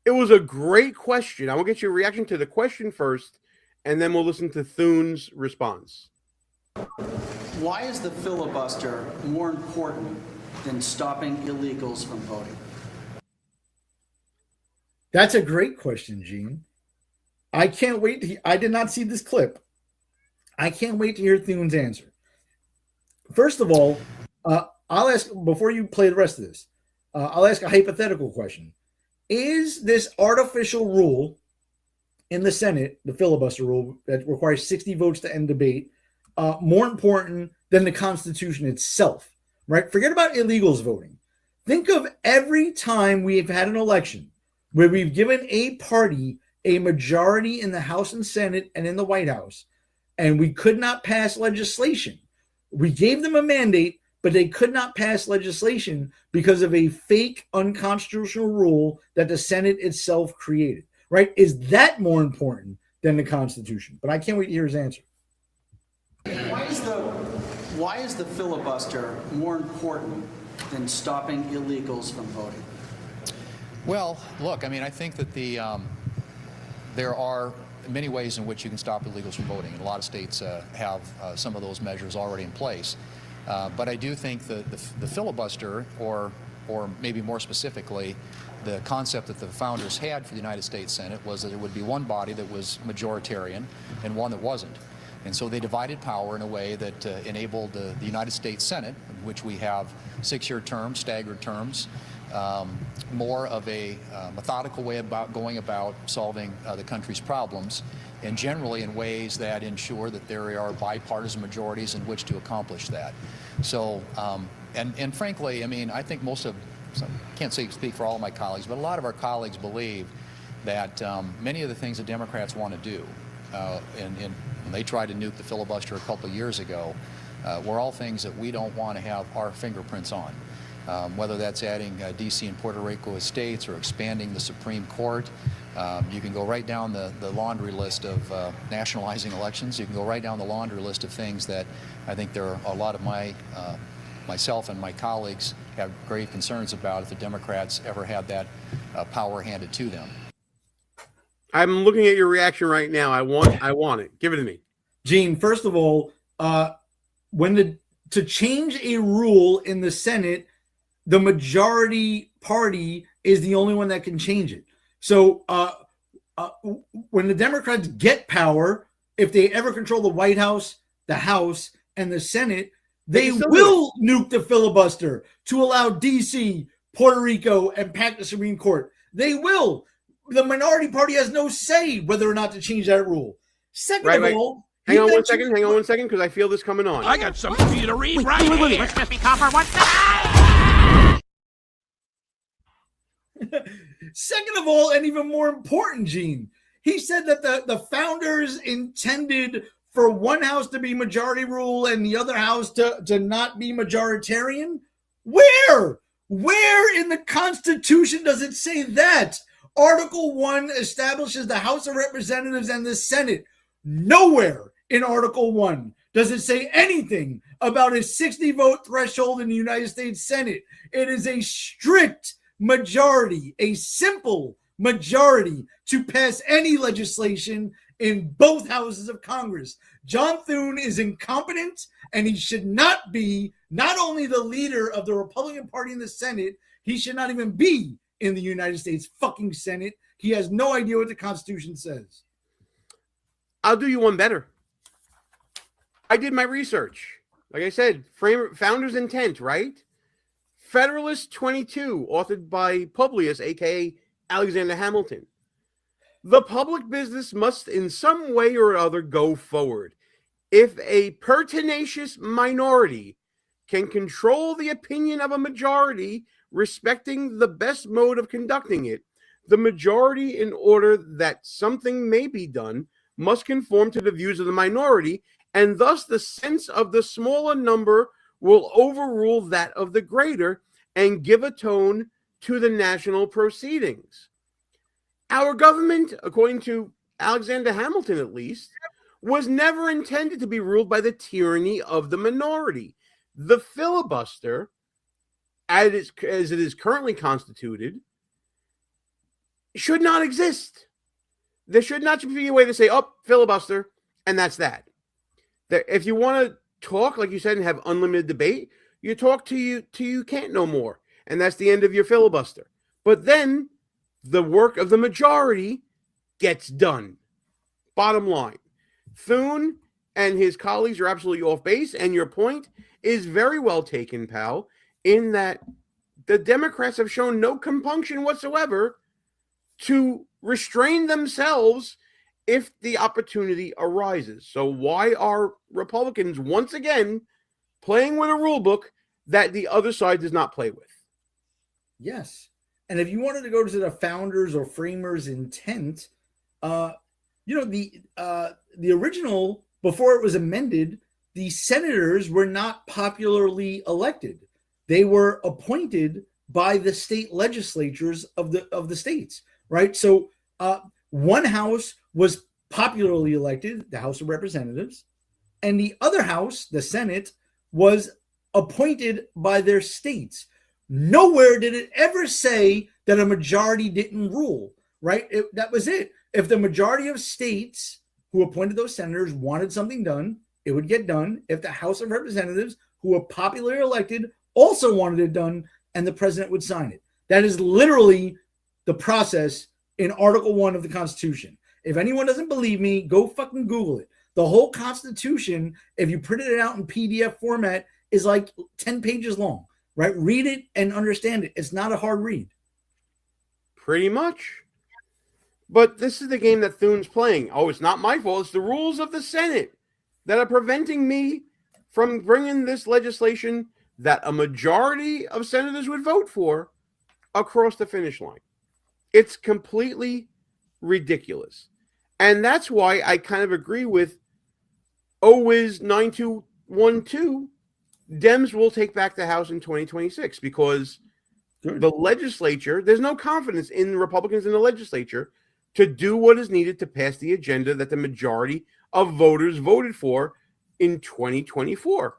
It was a great question. I will get your reaction to the question first, and then we'll listen to Thune's response. Why is the filibuster more important than stopping illegals from voting? That's a great question, Gene. I can't wait. I did not see this clip. I can't wait to hear Thune's answer. First of all, I'll ask, before you play the rest of this, I'll ask a hypothetical question. Is this artificial rule in the Senate, the filibuster rule that requires 60 votes to end debate, more important than the Constitution itself, right? Forget about illegals voting. Think of every time we've had an election where we've given a party a majority in the House and Senate and in the White House, and we could not pass legislation. We gave them a mandate, but they could not pass legislation because of a fake unconstitutional rule that the Senate itself created, right? Is that more important than the Constitution? But I can't wait to hear his answer. Why is the filibuster more important than stopping illegals from voting? Well, look, I mean, I think that there are many ways in which you can stop illegals from voting. And a lot of states have some of those measures already in place. But I do think the filibuster, or maybe more specifically, the concept that the founders had for the United States Senate was that there would be one body that was majoritarian and one that wasn't. And so they divided power in a way that enabled the United States Senate, in which we have 6-year terms, staggered terms, more of a methodical way about going about solving the country's problems, and generally in ways that ensure that there are bipartisan majorities in which to accomplish that. So, and frankly, I mean, I think can't speak for all of my colleagues, but a lot of our colleagues believe that many of the things that Democrats want to do, and when they tried to nuke the filibuster a couple of years ago, were all things that we don't want to have our fingerprints on. Whether that's adding D.C. and Puerto Rico as states or expanding the Supreme Court. You can go right down the laundry list of nationalizing elections. You can go right down the laundry list of things that I think there are a lot of myself and my colleagues have grave concerns about if the Democrats ever had that power handed to them. I'm looking at your reaction right now. I want it. Give it to me. Gene, first of all, to change a rule in the Senate, the majority party is the only one that can change it. So when the Democrats get power, if they ever control the White House, the House, and the Senate, they will nuke the filibuster to allow D.C., Puerto Rico, and pack the Supreme Court. They will. The minority party has no say whether or not to change that rule. Second of all, hang on one second, because I feel this coming on. I got something for you to read right here. Let's just be copper. What's Second of all, and even more important, Gene, he said that the founders intended for one house to be majority rule and the other house to not be majoritarian? Where in the Constitution does it say that? Article 1 establishes the House of Representatives and the Senate. Nowhere in Article 1 does it say anything about a 60-vote threshold in the United States Senate. It is a strict majority, a simple majority to pass any legislation in both houses of Congress. John Thune is incompetent, and he should not be not only the leader of the Republican Party in the Senate, he should not even be in the United States fucking Senate. He has no idea what the Constitution says. I'll do you one better. I did my research. Like I said, founder's intent, right? Federalist 22, authored by Publius, a.k.a. Alexander Hamilton. The public business must in some way or other go forward. If a pertinacious minority can control the opinion of a majority respecting the best mode of conducting it, the majority, in order that something may be done, must conform to the views of the minority, and thus the sense of the smaller number will overrule that of the greater and give a tone to the national proceedings. Our government, according to Alexander Hamilton at least, was never intended to be ruled by the tyranny of the minority. The filibuster, as it is currently constituted, should not exist. There should not be a way to say, oh, filibuster, and that's that. If you want to talk, like you said, and have unlimited debate, you talk till you can't no more. And that's the end of your filibuster. But then the work of the majority gets done. Bottom line. Thune and his colleagues are absolutely off base, and your point is very well taken, pal, in that the Democrats have shown no compunction whatsoever to restrain themselves if the opportunity arises. So why are Republicans once again playing with a rule book that the other side does not play with? Yes. And if you wanted to go to the founders or framers' intent, the original, before it was amended, the senators were not popularly elected. They were appointed by the state legislatures of the states, right? So one house was popularly elected, the House of Representatives, and the other house, the Senate, was appointed by their states. Nowhere did it ever say that a majority didn't rule, right? That was it. If the majority of states who appointed those senators wanted something done, it would get done. If the House of Representatives, who were popularly elected, also wanted it done, and the president would sign it. That is literally the process in Article 1 of the Constitution. If anyone doesn't believe me, go fucking Google it. The whole Constitution, if you printed it out in PDF format, is like 10 pages long, right? Read it and understand it. It's not a hard read. Pretty much. But this is the game that Thune's playing. Oh, it's not my fault. It's the rules of the Senate that are preventing me from bringing this legislation that a majority of senators would vote for across the finish line. It's completely ridiculous. And that's why I kind of agree with OWIS 9212. Dems will take back the House in 2026 because the legislature, there's no confidence in the Republicans in the legislature to do what is needed to pass the agenda that the majority of voters voted for in 2024.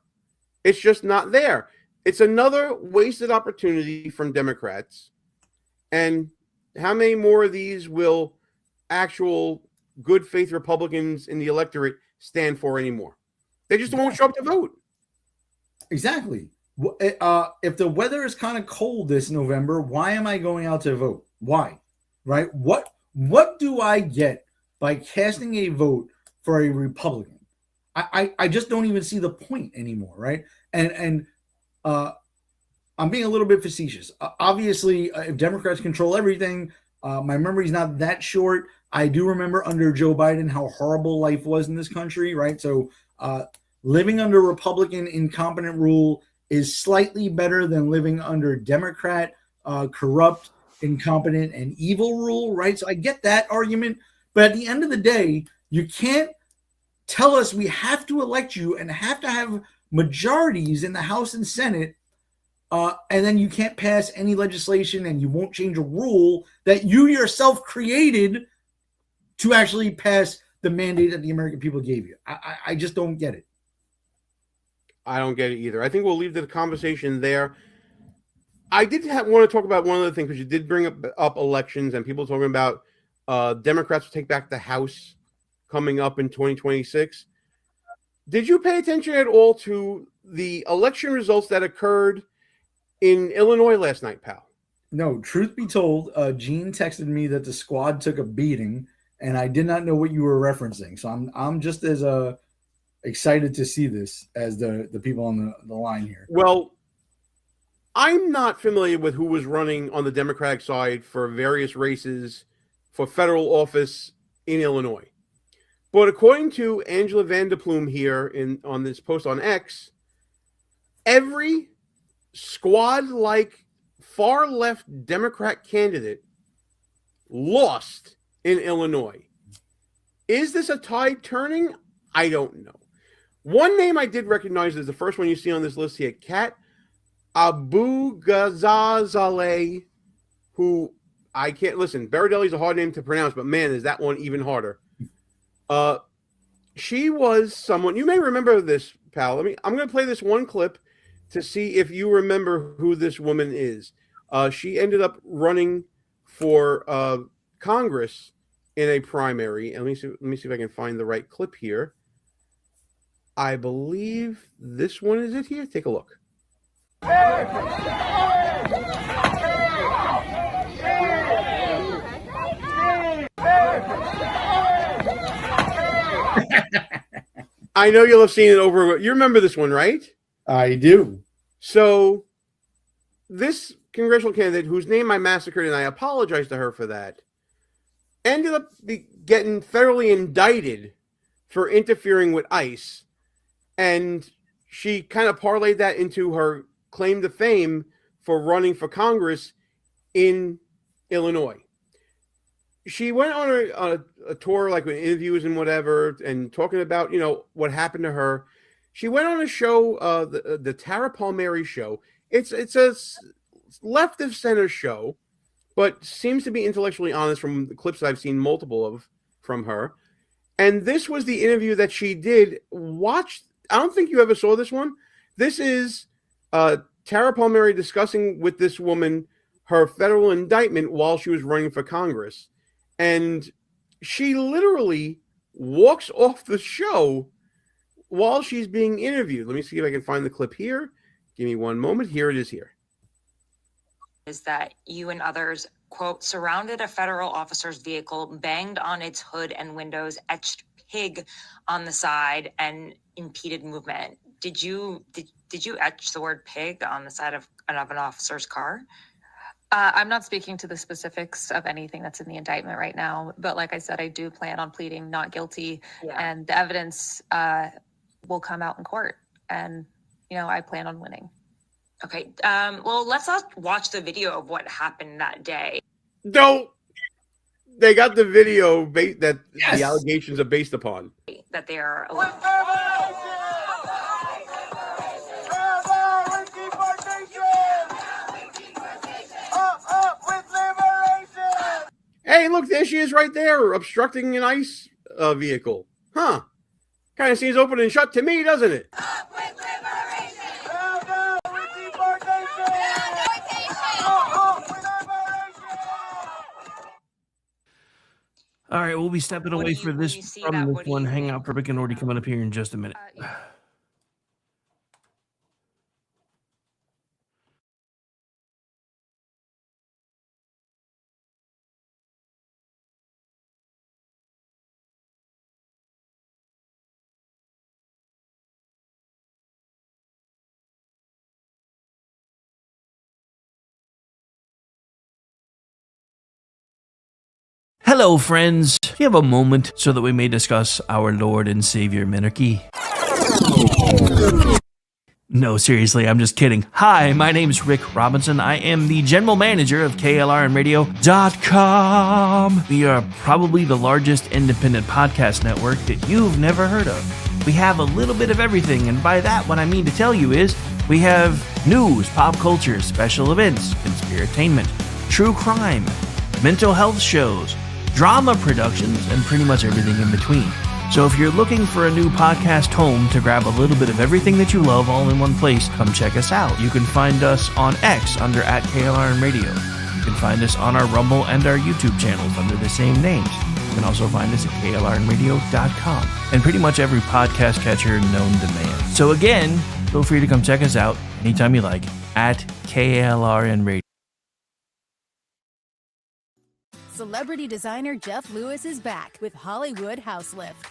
It's just not there. It's another wasted opportunity from Democrats. And how many more of these will actual good faith Republicans in the electorate stand for anymore? They just won't show up to vote. Exactly. If the weather is kind of cold this November, why am I going out to vote? Why? Right? What do I get by casting a vote for a Republican? I just don't even see the point anymore, right? And I'm being a little bit facetious. Obviously, if Democrats control everything, my memory's not that short. I do remember under Joe Biden how horrible life was in this country, right? So living under Republican incompetent rule is slightly better than living under Democrat corrupt, incompetent, and evil rule, right? So I get that argument. But at the end of the day, you can't tell us we have to elect you and have to have majorities in the House and Senate, and then you can't pass any legislation and you won't change a rule that you yourself created to actually pass the mandate that the American people gave you. I just don't get it. I don't get it either. I think we'll leave the conversation there. I did want to talk about one other thing, because you did bring up elections and people talking about Democrats will take back the House coming up in 2026. Did you pay attention at all to the election results that occurred in Illinois last night, pal? No, truth be told, Gene texted me that the squad took a beating, and I did not know what you were referencing. So I'm just as excited to see this as the people on the line here. Well, I'm not familiar with who was running on the Democratic side for various races for federal office in Illinois. But according to Angela Vanderplume here on this post on X, every squad-like far-left Democrat candidate lost in Illinois. Is this a tide turning? I don't know. One name I did recognize is the first one you see on this list here, Kat Abu-Ghazaleh, who I can't listen. Beradelli is a hard name to pronounce, but man, is that one even harder. She was someone, you may remember this, pal. I'm going to play this one clip to see if you remember who this woman is. She ended up running for Congress in a primary. And let me see if I can find the right clip here. I believe this one is it here. Take a look. I know you'll have seen it over. You remember this one, right? I do. So this congressional candidate, whose name I massacred, and I apologize to her for that, ended up getting federally indicted for interfering with ICE. And she kind of parlayed that into her claim to fame for running for Congress in Illinois. She went on a tour, like with interviews and whatever, and talking about, what happened to her. She went on a show, the Tara Palmieri show. It's a left of center show, but seems to be intellectually honest from the clips that I've seen multiple of from her. And this was the interview that she did. I don't think you ever saw this one. This is Tara Palmieri discussing with this woman her federal indictment while she was running for Congress. And she literally walks off the show while she's being interviewed. Let me see if I can find the clip here. Give me one moment. Here it is here. Is that you and others, quote, surrounded a federal officer's vehicle, banged on its hood and windows, etched pig on the side, and impeded movement. Did you etch the word pig on the side of an officer's car? I'm not speaking to the specifics of anything that's in the indictment right now, but like I said, I do plan on pleading not guilty, and the evidence will come out in court, and I plan on winning. Okay. Well, let's watch the video of what happened that day. No, they got the video that the allegations are based upon. That they are. Hey, look, there she is right there, obstructing an ICE vehicle. Huh. Kind of seems open and shut to me, doesn't it? All right, we'll be stepping away from this one. Hang out for Rick and Ordy coming up here in just a minute. Hello, friends. Do you have a moment so that we may discuss our Lord and Savior Minarchy? No, seriously, I'm just kidding. Hi, my name's Rick Robinson. I am the general manager of KLRNRadio.com. We are probably the largest independent podcast network that you've never heard of. We have a little bit of everything, and by that, what I mean to tell you is we have news, pop culture, special events, conspiratainment, true crime, mental health shows, drama productions, and pretty much everything in between. So if you're looking for a new podcast home to grab a little bit of everything that you love all in one place, come check us out. You can find us on X under @KLRNRadio. You can find us on our Rumble and our YouTube channels under the same names. You can also find us at KLRNRadio.com and pretty much every podcast catcher known to man. So again, feel free to come check us out anytime you like at KLRNRadio. Celebrity designer Jeff Lewis is back with Hollywood House Lift.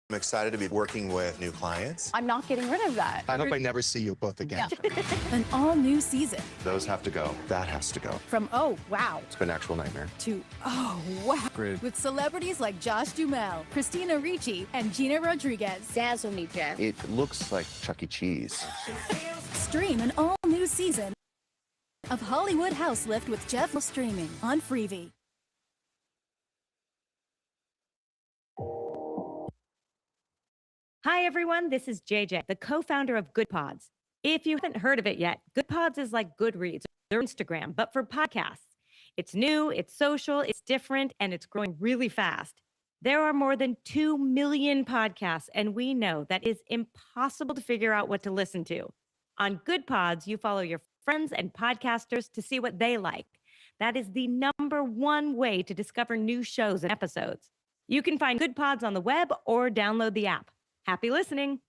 I'm excited to be working with new clients. I'm not getting rid of that. I hope I never see you both again. An all-new season. Those have to go. That has to go. From oh, wow, It's been an actual nightmare. to oh, wow. Great. With celebrities like Josh Duhamel, Christina Ricci, and Gina Rodriguez. Dazzle me, Jeff. It looks like Chuck E. Cheese. Stream an all-new season of Hollywood House Lift with Jeff streaming on Freevee. Hi, everyone. This is JJ, the co-founder of Good Pods. If you haven't heard of it yet, Good Pods is like Goodreads or Instagram, but for podcasts. It's new, it's social, it's different, and it's growing really fast. There are more than 2 million podcasts, and we know that it's impossible to figure out what to listen to. On Good Pods, you follow your friends and podcasters to see what they like. That is the #1 way to discover new shows and episodes. You can find Good Pods on the web or download the app. Happy listening.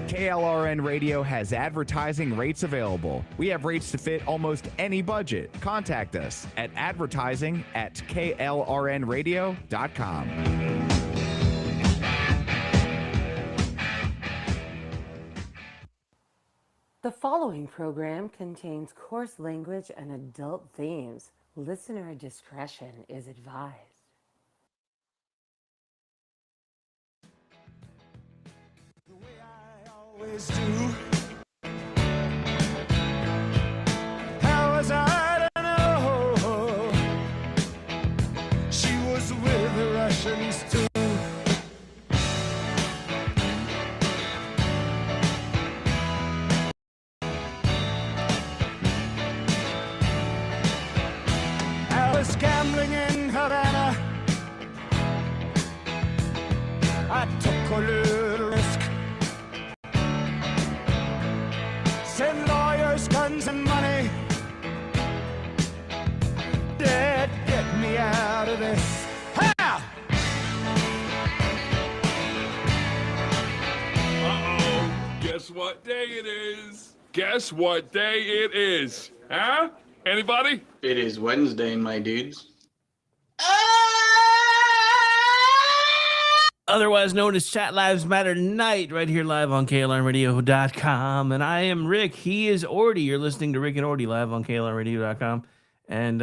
KLRN Radio has advertising rates available. We have rates to fit almost any budget. Contact us at advertising@klrnradio.com. The following program contains coarse language and adult themes. Listener discretion is advised. Always do. How was I to know she was with the Russians too? I was gambling in Havana. I took a little risk. Send lawyers, guns, and money. Dad, get me out of this. Ha! Uh-oh. Guess what day it is? Guess what day it is? Huh? Anybody? It is Wednesday, my dudes. Otherwise known as ChatLivesMatterNight, right here live on KLRNRadio.com. And I am Rick. He is Ordy. You're listening to Rick and Ordy live on KLRNRadio.com. And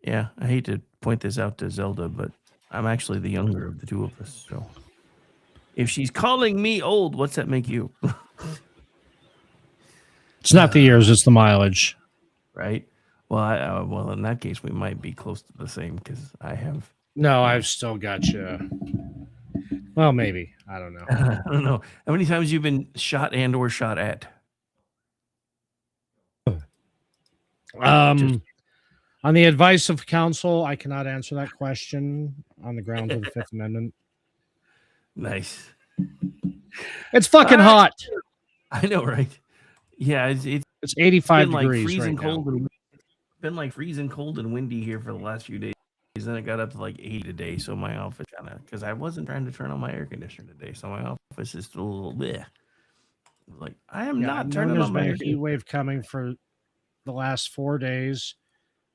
yeah, I hate to point this out to Zelda, but I'm actually the younger of the two of us. So if she's calling me old, what's that make you? It's not the years, it's the mileage. Right? Well, well, in that case, we might be close to the same because I have. No, I've still got you. Well, maybe. I don't know. I don't know. How many times you've been shot and or shot at? On the advice of counsel, I cannot answer that question on the grounds of the Fifth Amendment. Nice. It's fucking hot. I know, right? Yeah, it's 85 been degrees like freezing right cold. now. And, it's been like freezing cold and windy here for the last few days. Then it got up to like 80 today. So my office kind of, because I wasn't trying to turn on my air conditioner today. So my office is still a little bleh. Like, I am not turning on my air There's been a heat wave coming for the last 4 days,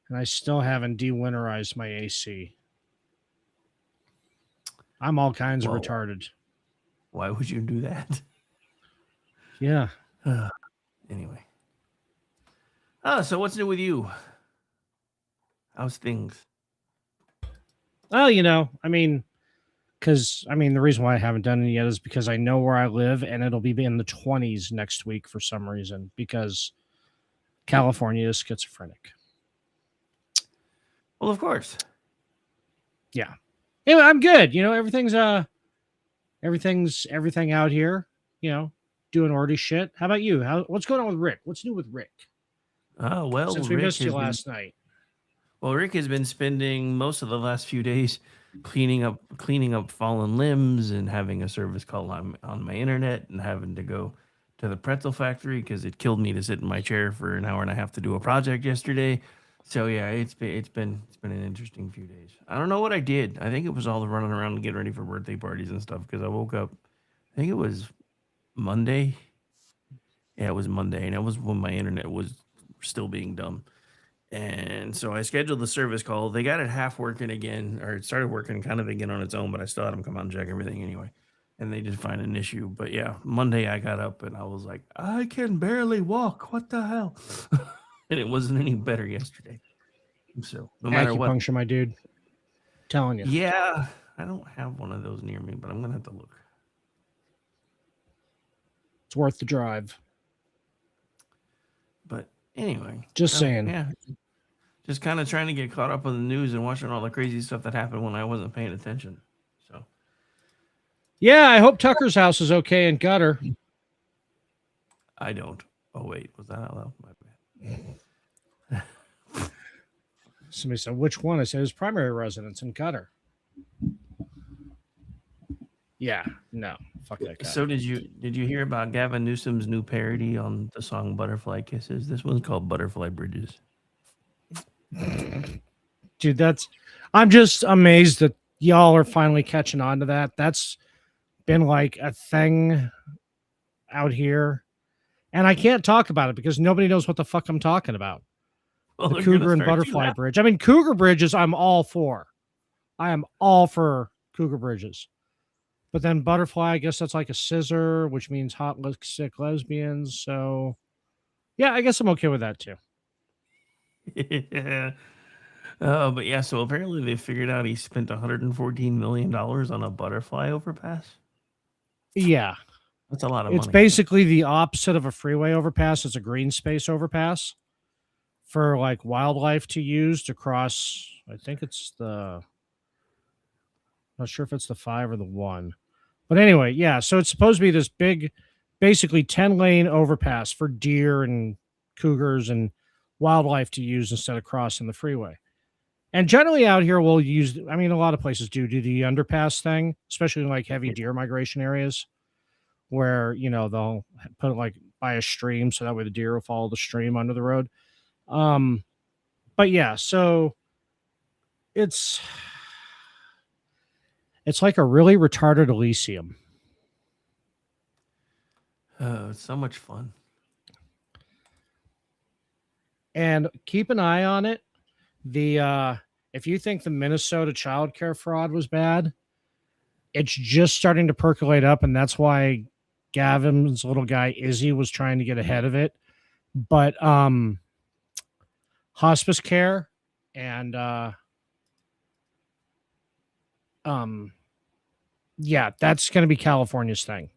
and I still haven't de-winterized my AC. I'm all kinds of retarded. Why would you do that? Yeah. Anyway. Oh, so what's new with you? How's things? Well, you know, I mean, Because, I mean, the reason why I haven't done it yet is because I know where I live, and it'll be in the 20s next week for some reason, because California is schizophrenic. Well, of course. Yeah. Anyway, I'm good. Everything's everything out here, doing Ordy shit. How about you? What's going on with Rick? What's new with Rick? Well, Since we Rick missed you has been- last night. Well, Rick has been spending most of the last few days cleaning up fallen limbs and having a service call on my internet and having to go to the pretzel factory because it killed me to sit in my chair for an hour and a half to do a project yesterday. So yeah, it's been an interesting few days. I don't know what I did. I think it was all the running around and getting ready for birthday parties and stuff because I woke up. I think it was Monday. Yeah, it was Monday, and it was when my internet was still being dumb. And so I scheduled the service call. They got it half working again, or it started working kind of again on its own, but I still had them come out and check everything anyway. And they did find an issue. But yeah, Monday I got up and I was like, I can barely walk. What the hell? And it wasn't any better yesterday. So no matter what. Acupuncture, my dude. Telling you. Yeah, I don't have one of those near me, but I'm going to have to look. It's worth the drive. But anyway. Just saying. Yeah. Just kind of trying to get caught up on the news and watching all the crazy stuff that happened when I wasn't paying attention. So. Yeah, I hope Tucker's house is okay in gutter. I don't. Oh, wait. Was that out loud? My bad. Somebody said, which one? I said, his primary residence in gutter. Yeah, no. Fuck that guy. So did you hear about Gavin Newsom's new parody on the song Butterfly Kisses? This one's called Butterfly Bridges. Dude, I'm just amazed that y'all are finally catching on to that. That's been like a thing out here. And I can't talk about it because nobody knows what the fuck I'm talking about. Well, the Cougar and Butterfly Bridge. I mean, Cougar Bridges, I'm all for. I am all for Cougar Bridges. But then Butterfly, I guess that's like a scissor, which means hot, sick lesbians. So, yeah, I guess I'm okay with that too. Yeah. But yeah, so apparently they figured out he spent $114 million on a butterfly overpass. Yeah. That's a lot of money. It's basically the opposite of a freeway overpass. It's a green space overpass for like wildlife to use to cross. I think it's not sure if it's the 5 or the 1. But anyway, yeah. So it's supposed to be this big, basically 10-lane overpass for deer and cougars and wildlife to use instead of crossing the freeway. And generally out here, we'll use, I mean, a lot of places do the underpass thing, especially in like heavy deer migration areas where, they'll put it like by a stream so that way the deer will follow the stream under the road. But yeah, so it's like a really retarded Elysium. Oh, it's so much fun. And keep an eye on it. If you think the Minnesota child care fraud was bad, it's just starting to percolate up, and that's why Gavin's little guy Izzy was trying to get ahead of it. But hospice care and yeah, that's going to be California's thing.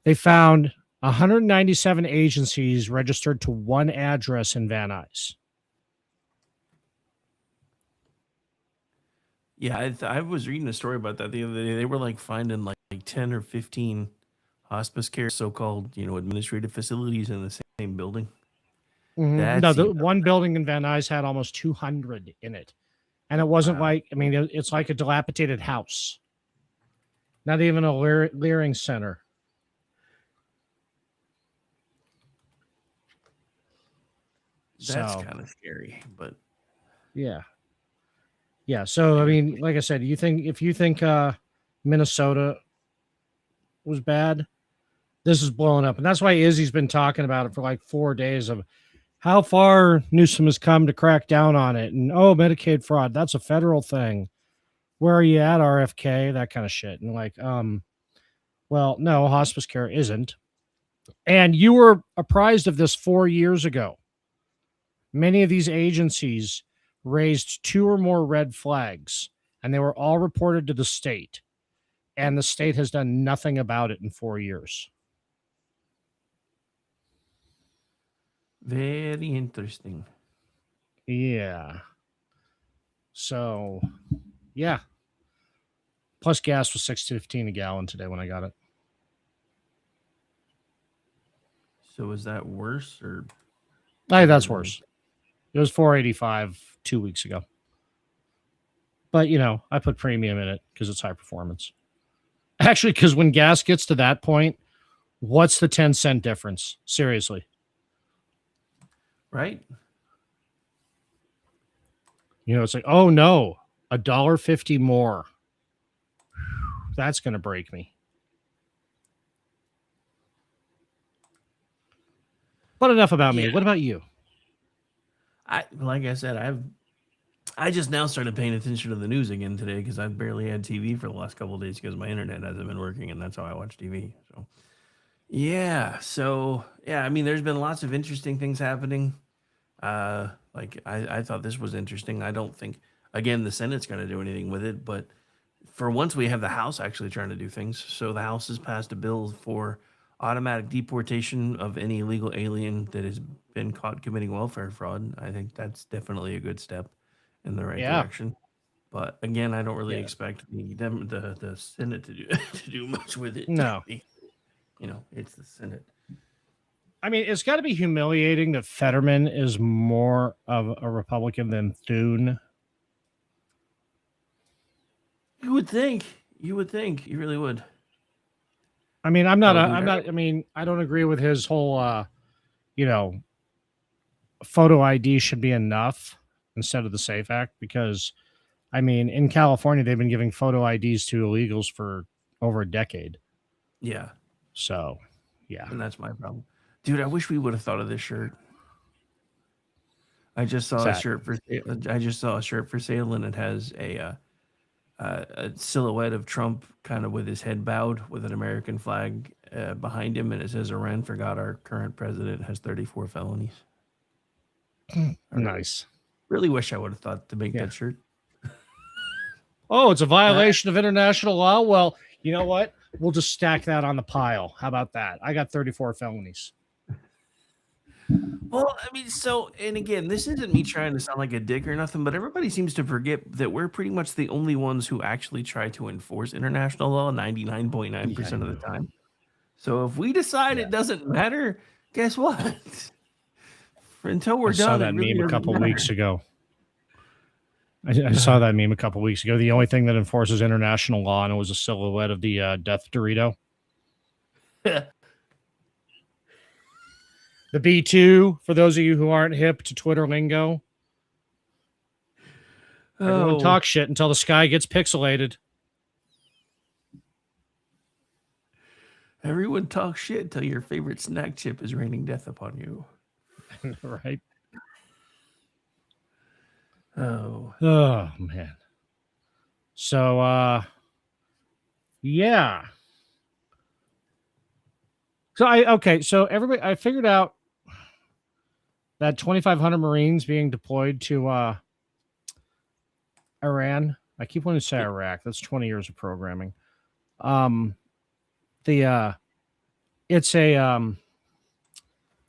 They found 197 agencies registered to one address in Van Nuys. Yeah, I was reading a story about that the other day. They were like finding like 10 or 15 hospice care, so-called, administrative facilities in the same building. Mm-hmm. No, the one building in Van Nuys had almost 200 in it. And it wasn't it's like a dilapidated house. Not even a Leering center. That's kind of scary, but yeah. Yeah, so I mean, like I said, if you think Minnesota was bad, this is blowing up. And that's why Izzy's been talking about it for like 4 days of how far Newsom has come to crack down on it. And Medicaid fraud, that's a federal thing. Where are you at, RFK? That kind of shit. And like, well, no, hospice care isn't. And you were apprised of this 4 years ago. Many of these agencies raised 2 or more red flags, and they were all reported to the state. and the state has done nothing about it in 4 years. Very interesting. Yeah. So, yeah. Plus gas was $6.15 a gallon today when I got it. So is that worse or? Hey, that's worse. It was $4.85 2 weeks ago. But, you know, I put premium in it because it's high performance. Actually, because when gas gets to that point, what's the 10-cent difference? Seriously. Right? You know, it's like, oh no, $1.50 more. That's going to break me. But enough about me. What about you? Like I said, I just now started paying attention to the news again today because I've barely had TV for the last couple of days because my internet hasn't been working, and that's how I watch TV. So, yeah. So, yeah, I mean, there's been lots of interesting things happening. Like I thought this was interesting. I don't think, again, the Senate's going to do anything with it, but for once we have the House actually trying to do things. So the House has passed a bill for automatic deportation of any illegal alien that has been caught committing welfare fraud. I think that's definitely a good step in the right direction. But again, I don't really expect the Senate to do to do much with it. No. You know, it's the Senate. I mean, it's got to be humiliating that Fetterman is more of a Republican than Thune. You would think. You would think. You really would. I mean, I don't agree with his whole, you know, photo ID should be enough instead of the SAFE Act because, I mean, in California, they've been giving photo IDs to illegals for over a decade. Yeah. So, yeah. And that's my problem. Dude, I wish we would have thought of this shirt. I just saw a shirt for sale, and it has a silhouette of Trump kind of with his head bowed with an American flag behind him, and it says Iran forgot our current president has 34 felonies. Nice. Really wish I would have thought to make that shirt. Oh, it's a violation of international law? Well, you know what? We'll just stack that on the pile. How about that? I got 34 felonies. Well, I mean, and again, this isn't me trying to sound like a dick or nothing, but everybody seems to forget that we're pretty much the only ones who actually try to enforce international law 99.9% of the time. So if we decide it doesn't matter, guess what? Until we're done. I saw that meme a couple weeks ago. I saw that meme a couple weeks ago. The only thing that enforces international law, and it was a silhouette of the Death Dorito. The B2, for those of you who aren't hip to Twitter lingo. Everyone talks shit until the sky gets pixelated. Everyone talks shit until your favorite snack chip is raining death upon you. Right? Oh, man. So, yeah. So I figured out that 2,500 Marines being deployed to Iran. I keep wanting to say Iraq. That's 20 years of programming. It's a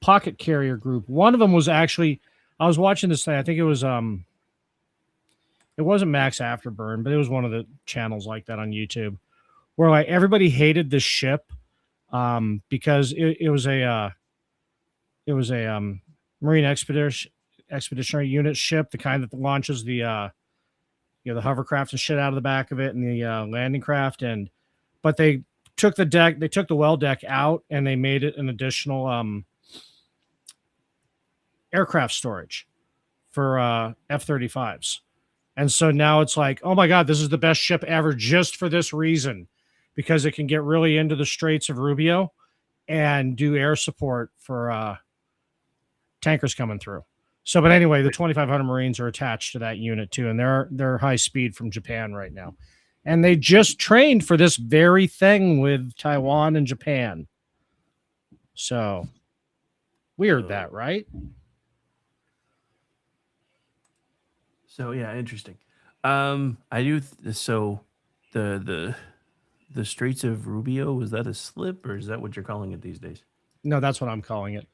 pocket carrier group. One of them was actually, I was watching this thing. I think it was it wasn't Max Afterburn, but it was one of the channels like that on YouTube, where like everybody hated this ship because it was a Marine Expeditionary Unit ship, the kind that launches the the hovercraft and shit out of the back of it and the landing craft, but they took the well deck out and they made it an additional aircraft storage for F-35s. And so now it's like, oh my God, this is the best ship ever just for this reason, because it can get really into the Straits of Rubio and do air support for tankers coming through. So, but anyway, the 2,500 Marines are attached to that unit too, and they're high speed from Japan right now. And they just trained for this very thing with Taiwan and Japan. So, weird that, right? So yeah, interesting. I do. So the the Straits of Rubio, was that a slip, or is that what you're calling it these days? No, that's what I'm calling it.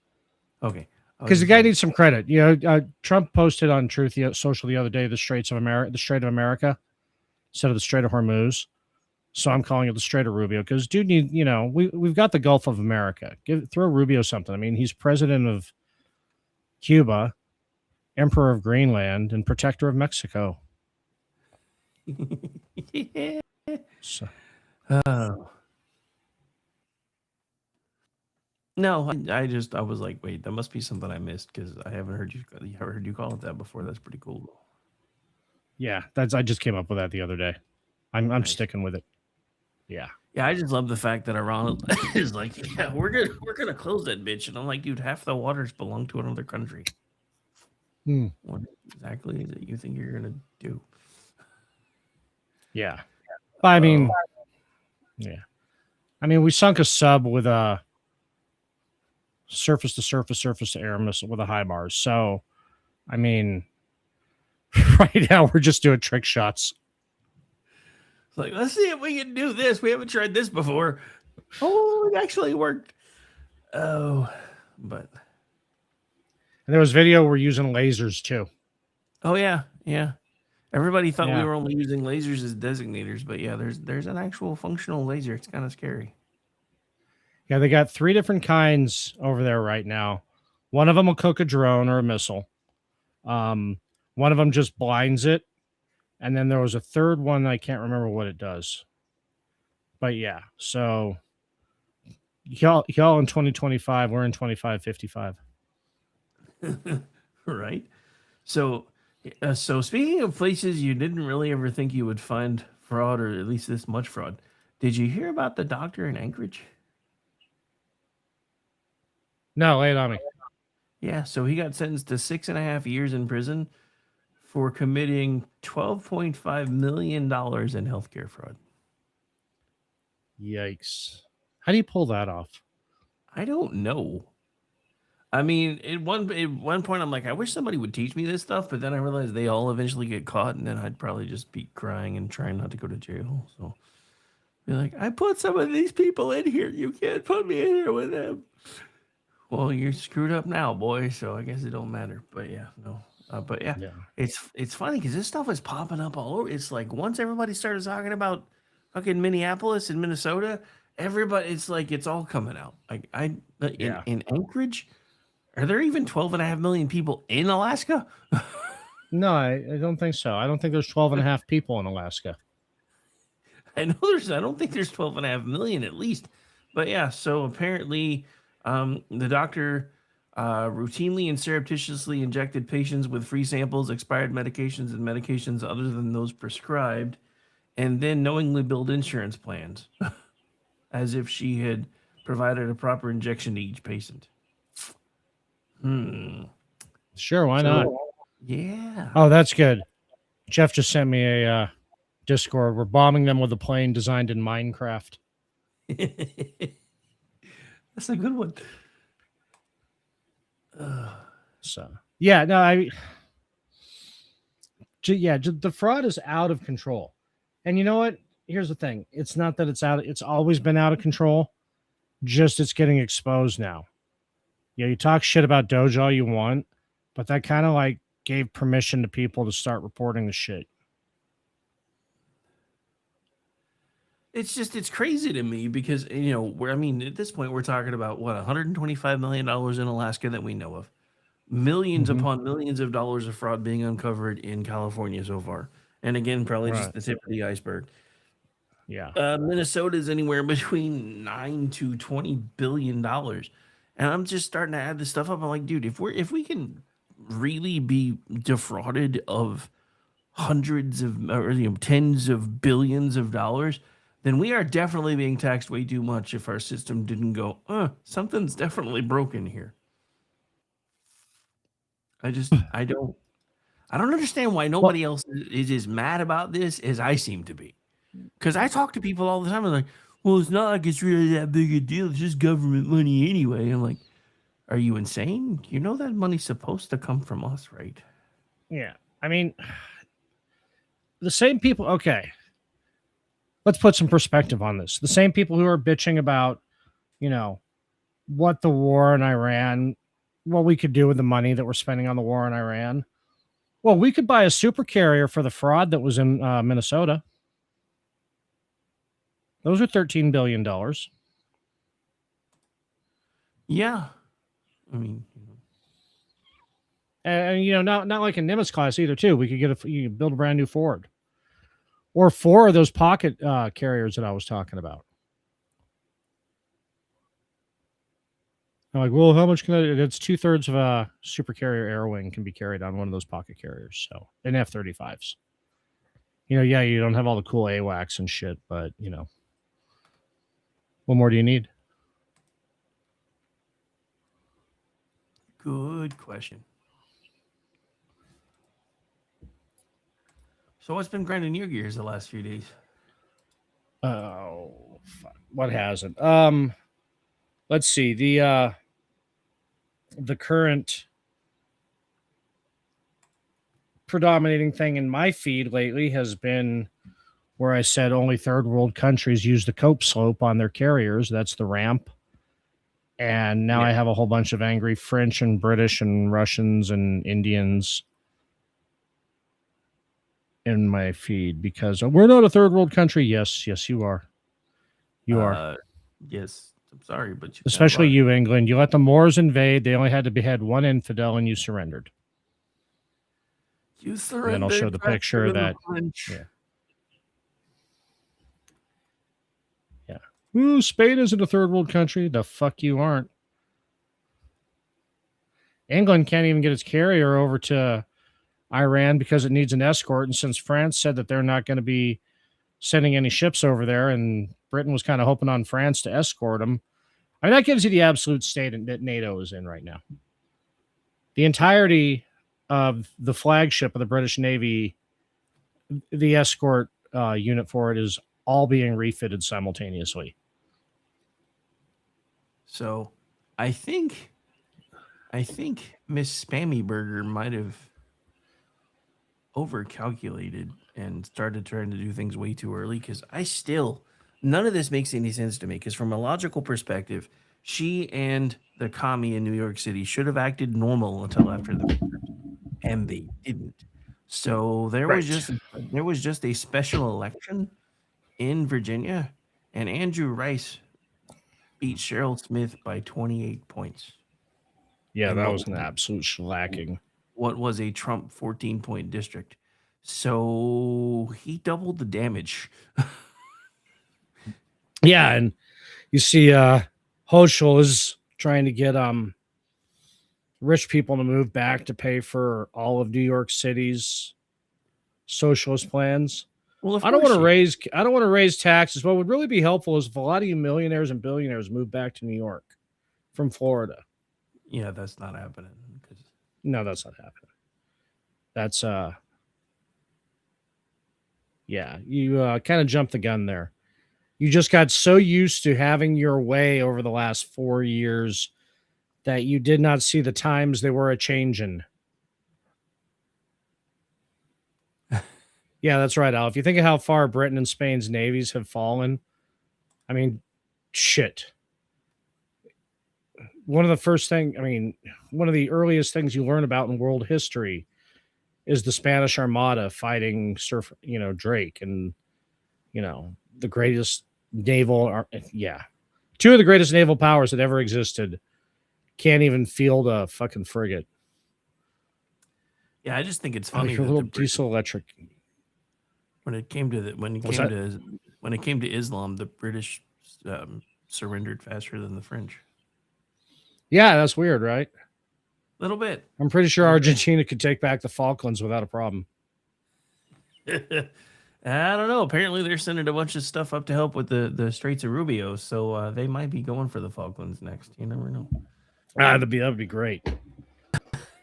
Okay. Because the guy needs some credit. Trump posted on Truth Social the other day the Strait of America instead of the Strait of Hormuz. So I'm calling it the Strait of Rubio because dude we've got the Gulf of America. Throw Rubio something. I mean, he's president of Cuba, emperor of Greenland, and protector of Mexico. Yeah. So. No, I was like, wait, that must be something I missed because I haven't heard you call it that before. That's pretty cool. Yeah, I just came up with that the other day. I'm sticking with it. Yeah. Yeah, I just love the fact that Iran is like, yeah, we're gonna close that bitch, and I'm like, dude, half the waters belong to another country. What exactly is it you think you're gonna do? Yeah. I mean, yeah. I mean, we sunk a sub with a surface to air missile with a HIMARS. So, I mean, right now we're just doing trick shots. It's like, let's see if we can do this. We haven't tried this before. Oh, it actually worked. Oh, but. And there was video we're using lasers too. Oh yeah, yeah. Everybody thought we were only using lasers as designators, but yeah, there's an actual functional laser. It's kind of scary. Yeah, they got 3 different kinds over there right now. One of them will cook a drone or a missile. One of them just blinds it. And then there was a third one. I can't remember what it does. But yeah, so y'all in 2025, we're in 2555. Right. So speaking of places you didn't really ever think you would find fraud, or at least this much fraud, did you hear about the doctor in Anchorage? No, lay it on me. Yeah, so he got sentenced to 6.5 years in prison for committing $12.5 million in healthcare fraud. Yikes. How do you pull that off? I don't know. I mean, at one point, I'm like, I wish somebody would teach me this stuff, but then I realized they all eventually get caught, and then I'd probably just be crying and trying not to go to jail. So be like, I put some of these people in here. You can't put me in here with them. Well, you're screwed up now, boy. So I guess it don't matter. But yeah, no. But yeah, it's funny because this stuff is popping up all over. It's like once everybody started talking about fucking Minneapolis and Minnesota, everybody, it's like it's all coming out. Like in Anchorage. Are there even 12.5 million people in Alaska? No, I don't think so. I don't think there's 12.5 people in Alaska. I don't think there's 12.5 million at least. But yeah, so apparently the doctor routinely and surreptitiously injected patients with free samples, expired medications, and medications other than those prescribed, and then knowingly billed insurance plans as if she had provided a proper injection to each patient. Sure, why not? Yeah. Oh, that's good. Jeff just sent me a Discord. We're bombing them with a plane designed in Minecraft. That's a good one. So yeah, no, the fraud is out of control. And you know what? Here's the thing. It's not that it's always been out of control. Just it's getting exposed now. Yeah, you talk shit about Doge all you want, but that kind of like gave permission to people to start reporting the shit. It's crazy to me because, at this point we're talking about what, $125 million in Alaska that we know of. Millions upon millions of dollars of fraud being uncovered in California so far. And again, probably just the tip of the iceberg. Yeah. Minnesota is anywhere between $9 to $20 billion. And I'm just starting to add this stuff up. I'm like, dude, if we can really be defrauded of hundreds of or tens of billions of dollars, then we are definitely being taxed way too much if our system didn't go, something's definitely broken here. I don't understand why nobody else is as mad about this as I seem to be. Because I talk to people all the time and like, well, it's not like it's really that big a deal. It's just government money anyway. I'm like, are you insane? You know that money's supposed to come from us, right? Yeah. I mean, the same people. Okay. let's put some perspective on this. The same people who are bitching about, what the war in Iran, what we could do with the money that we're spending on the war in Iran. Well, we could buy a super carrier for the fraud that was in Minnesota. Those are $13 billion. Yeah. I mean, and not like a Nimitz class either, too. We could you could build a brand new Ford. Or 4 of those pocket carriers that I was talking about. I'm like, well, how much can it's 2/3 of a super carrier air wing can be carried on one of those pocket carriers. So, in F-35s. Yeah, you don't have all the cool AWACS and shit, but, what more do you need? good question. So what's been grinding your gears the last few days? Oh, fuck. What hasn't? Let's see. The current predominating thing in my feed lately has been where I said only third world countries use the cope slope on their carriers. That's the ramp. And now I have a whole bunch of angry French and British and Russians and Indians in my feed because we're not a third world country. Yes, you are. You are. Yes. I'm sorry, but especially you, England. You let the Moors invade. They only had to behead one infidel, and you surrendered. You surrendered. And then I'll show the picture of that. Yeah. Ooh, Spain isn't a third world country. The fuck you aren't. England can't even get its carrier over to Iran because it needs an escort. And since France said that they're not going to be sending any ships over there, and Britain was kind of hoping on France to escort them. I mean, that gives you the absolute state that NATO is in right now. The entirety of the flagship of the British Navy, the escort unit for it is all being refitted simultaneously. So I think Miss Spammy Burger might have overcalculated and started trying to do things way too early because none of this makes any sense to me because from a logical perspective, she and the commie in New York City should have acted normal until after the midterms, and they didn't. So there was just a special election in Virginia, and Andrew Rice beat Cheryl Smith by 28 points. Yeah, that was an absolute shellacking. What was a Trump 14-point district. So he doubled the damage. Yeah, and you see Hochul is trying to get rich people to move back to pay for all of New York City's socialist plans. Well, I don't want to raise taxes. What would really be helpful is if a lot of you millionaires and billionaires move back to New York from Florida. Yeah, that's not happening. No, that's not happening. That's you kind of jumped the gun there. You just got so used to having your way over the last 4 years that you did not see the times they were a changing. Yeah, that's right, Al. If you think of how far Britain and Spain's navies have fallen, I mean, shit. One of the earliest things you learn about in world history is the Spanish Armada fighting Drake and, the greatest naval, two of the greatest naval powers that ever existed can't even field a fucking frigate. Yeah, I just think it's funny that little diesel electric. When it came to Islam, the British surrendered faster than the French. Yeah, that's weird, right? A little bit. I'm pretty sure Argentina could take back the Falklands without a problem. I don't know. Apparently, they're sending a bunch of stuff up to help with the Straits of Rubio, so they might be going for the Falklands next. You never know. That'd be great.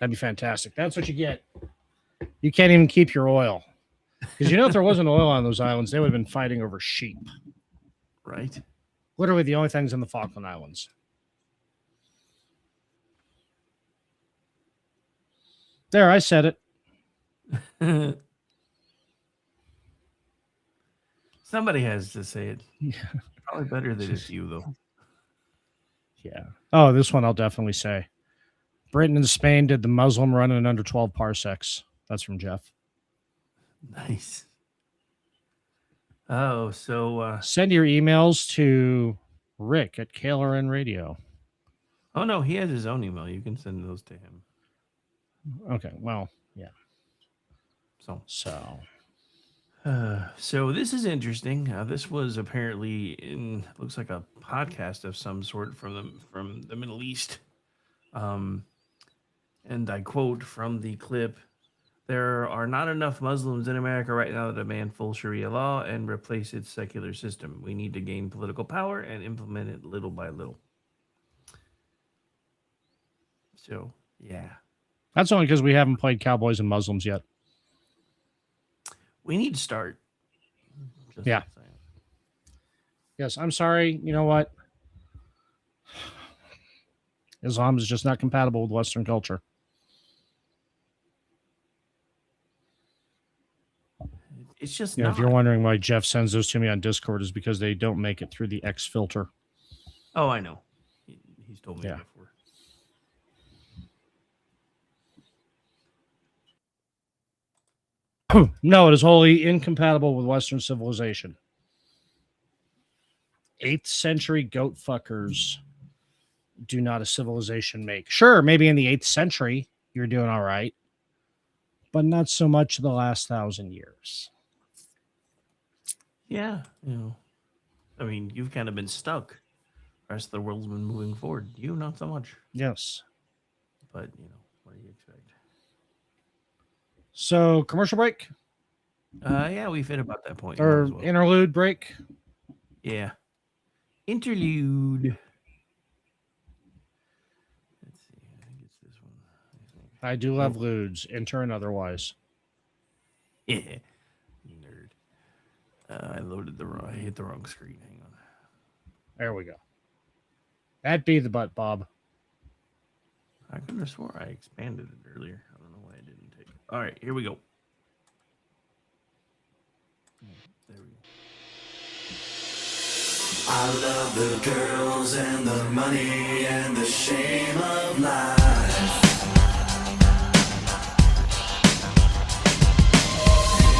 That'd be fantastic. That's what you get. You can't even keep your oil. Because if there wasn't oil on those islands, they would have been fighting over sheep. Right. Literally the only things in the Falkland Islands. There, I said it. Somebody has to say it. Probably better that it's you, though. Yeah. Oh, this one I'll definitely say. Britain and Spain did the Muslim run in under 12 parsecs. That's from Jeff. Nice. Oh, so send your emails to Rick at KLRNRadio. Oh no, he has his own email. You can send those to him. Okay, well, yeah. So this is interesting. This was apparently looks like a podcast of some sort from the Middle East. And I quote from the clip: "There are not enough Muslims in America right now that demand full Sharia law and replace its secular system. We need to gain political power and implement it little by little." So, yeah. That's only because we haven't played Cowboys and Muslims yet. We need to start. Yeah. Yes, I'm sorry. You know what? Islam is just not compatible with Western culture. It's just If you're wondering why Jeff sends those to me on Discord, is because they don't make it through the X filter. Oh, I know. He's told me before. No, it is wholly incompatible with Western civilization. 8th century goat fuckers do not a civilization make. Sure, maybe in the 8th century you're doing all right, but not so much the last 1,000 years. Yeah, I mean, you've kind of been stuck. The rest of the world's been moving forward. You, not so much. Yes. But, what do you expect? So, commercial break? Yeah, we've hit about that point. Or interlude break? Yeah. Interlude. Let's see. I think it's this one. I do love ludes, inter and otherwise. Yeah. Nerd. I hit the wrong screen. Hang on. There we go. That be the butt, Bob. I could have swore I expanded it earlier. I don't know why I didn't take it. All right, here we go. There we go. I love the girls and the money and the shame of life.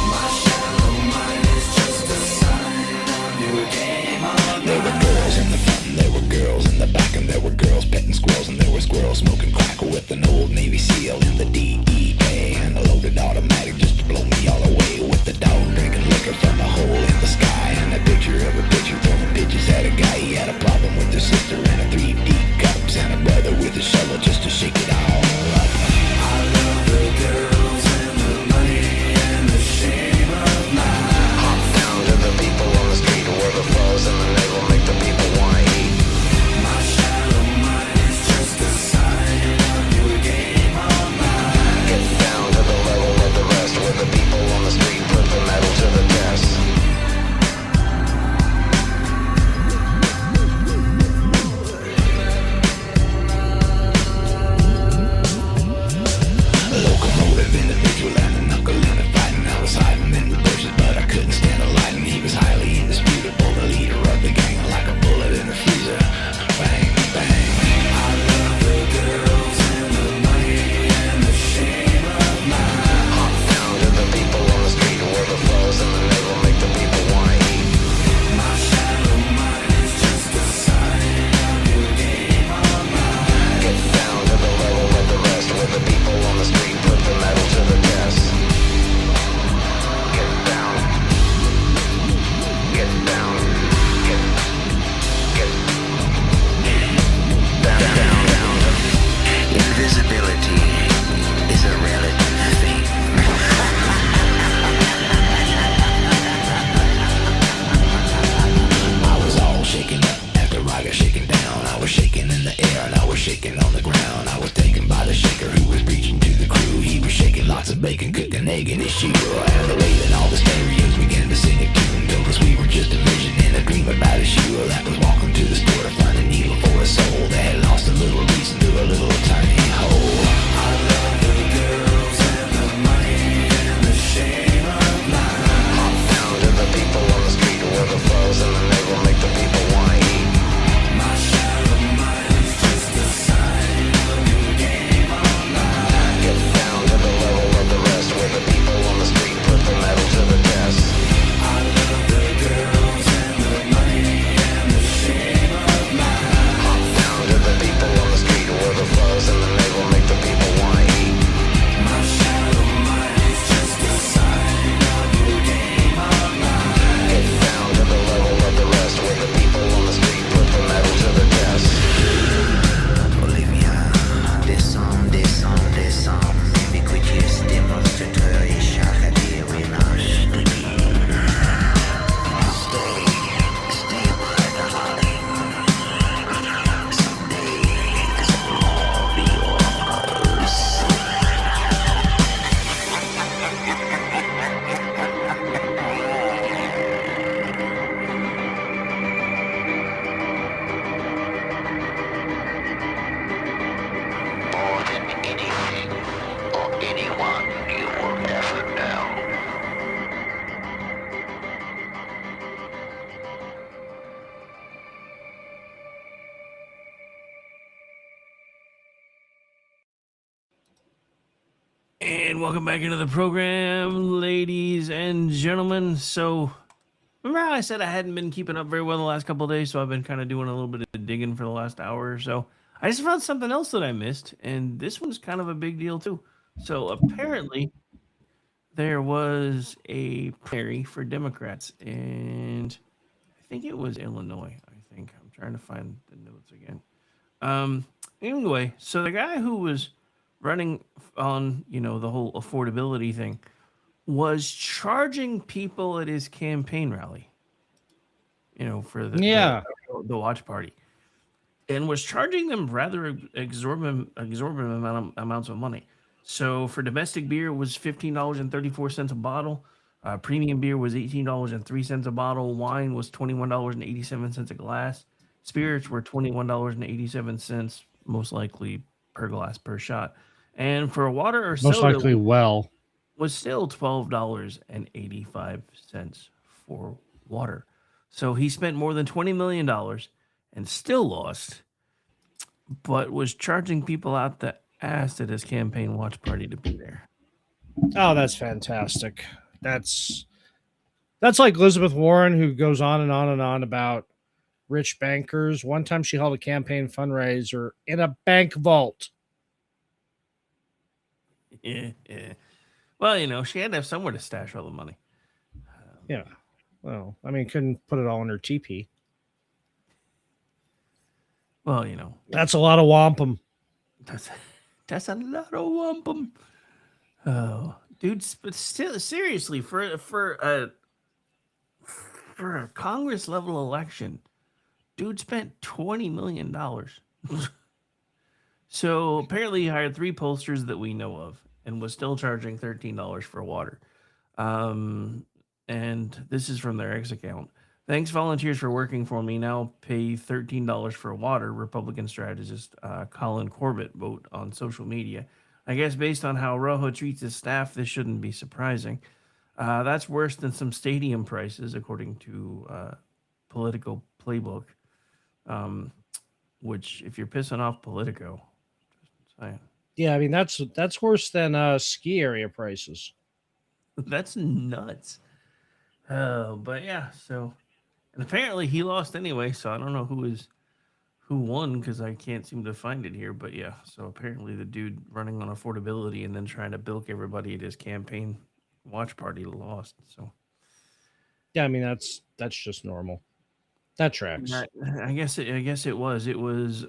My shallow mind is just a sign of your game of There were girls in the front and there were girls in the back, and there were girls petting squirrels and there were squirrels smoking crack with an old Navy SEAL in the DEA and a loaded automatic just to blow me all away, with the dog drinking liquor from a hole in the sky and a picture of a picture throwing pitches at a guy. He had a problem with his sister and a 3D cups and a brother with a shovel just to shake it all up. I love the girls and the money and the shame of life. Hop down to the people on the street where the flaws and the navel make the people want to eat. My shallow mind is just a sign of your game of life. Get down to the level of the rest where the people on the street put the metal to the test. Locomotive individual and a knuckle in it fighting. I was hiding in the bushes, but I couldn't stand the light, and he was highly indisputable, the leader of the gang, like a bullet in a freezer. Bang, bang. I love the girls and the money and the shame of life. Hop down to the people on the street where the flaws and the navel make the people want to eat. My shallow mind is just a sign of your game of life. Get down to the level of the rest where the people on the street put the metal to the test. Get down. Get down. Get down. Invisibility is a relative thing. I was all shaken up after I got shaken down. I was shaking in the air and I was shaking on the ground. I was taken by the shaker who was preaching to the crew. He was shaking lots of bacon, cooked an egg in his shoe. And the way that all the stereos began to sing a tune told us we were just a vision in a dream about a shoe that was walking to the store to find a needle for a soul that had lost a little reason to a little tiny hole. I love the girls and the money and the shame of life. Hop down to the people on the street And welcome back into the program, ladies and gentlemen. So, remember how I said I hadn't been keeping up very well the last couple of days, so I've been kind of doing a little bit of digging for the last hour or so. I just found something else that I missed, and this one's kind of a big deal too. So, apparently, there was a primary for Democrats, and I think it was Illinois. I think I'm trying to find the notes again. Anyway, so the guy who was running on, the whole affordability thing was charging people at his campaign rally, for the watch party, and was charging them rather exorbitant amounts of money. So for domestic beer, it was $15.34 a bottle. Premium beer was $18.03 a bottle. Wine was $21.87 a glass. Spirits were $21.87, most likely per glass per shot. And for water or Most soda, likely well. was still $12.85 for water. So he spent more than $20 million and still lost, but was charging people out the ass at his campaign watch party to be there. Oh, that's fantastic. That's like Elizabeth Warren, who goes on and on and on about rich bankers. One time she held a campaign fundraiser in a bank vault. Yeah. Well, she had to have somewhere to stash all the money. Yeah. Well, I mean, couldn't put it all in her teepee. Well, that's a lot of wampum. That's a lot of wampum. Oh, dude, but still, seriously, for a Congress level election, dude spent $20 million. So apparently he hired 3 pollsters that we know of and was still charging $13 for water. And this is from their X account. Thanks, volunteers, for working for me. Now pay $13 for water, Republican strategist Colin Corbett wrote on social media. I guess based on how Rojo treats his staff, this shouldn't be surprising. That's worse than some stadium prices, according to Politico Playbook. Which, if you're pissing off Politico, just saying. Yeah, I mean that's worse than ski area prices. That's nuts. But yeah, so, and apparently he lost anyway, so I don't know who won because I can't seem to find it here. But yeah, so apparently the dude running on affordability and then trying to bilk everybody at his campaign watch party lost. So yeah, I mean that's just normal. That tracks. I guess it was. It was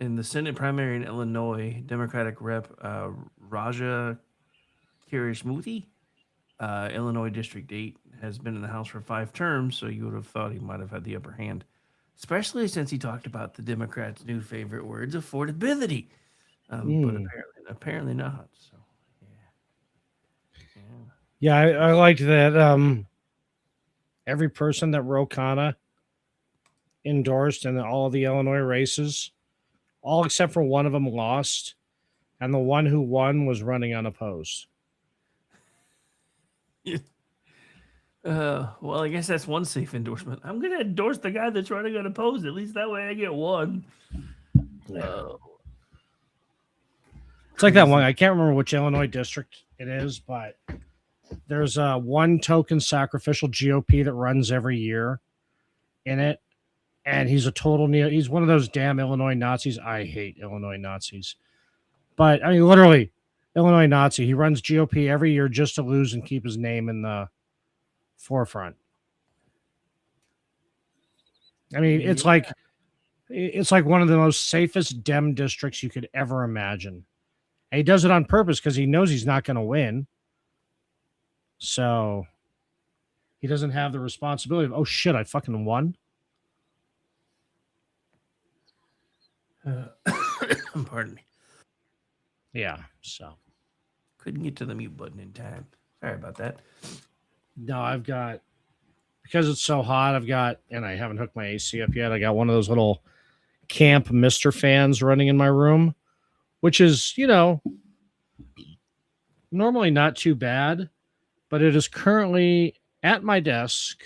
in the Senate primary in Illinois, Democratic Rep Raja Kirishmuthi, Illinois District 8, has been in the House for 5 terms, so you would have thought he might have had the upper hand, especially since he talked about the Democrats' new favorite words, affordability. But apparently not. So yeah, I liked that. Every person that Ro Khanna endorsed in all of the Illinois races, all except for one of them, lost, and the one who won was running unopposed. Well, I guess that's one safe endorsement. I'm going to endorse the guy that's running unopposed. At least that way I get one. It's like that one. I can't remember which Illinois district it is, but there's one token sacrificial GOP that runs every year in it. And he's a total he's one of those damn Illinois Nazis. I hate Illinois Nazis. But I mean, literally, Illinois Nazi. He runs GOP every year just to lose and keep his name in the forefront. I mean, it's like one of the most safest Dem districts you could ever imagine. And he does it on purpose because he knows he's not going to win. So he doesn't have the responsibility of, oh shit, I fucking won. Pardon me. Yeah, so couldn't get to the mute button in time. Sorry about that. No, because it's so hot, and I haven't hooked my AC up yet. I got one of those little Camp Mr. fans running in my room, which is, normally not too bad, but it is currently at my desk,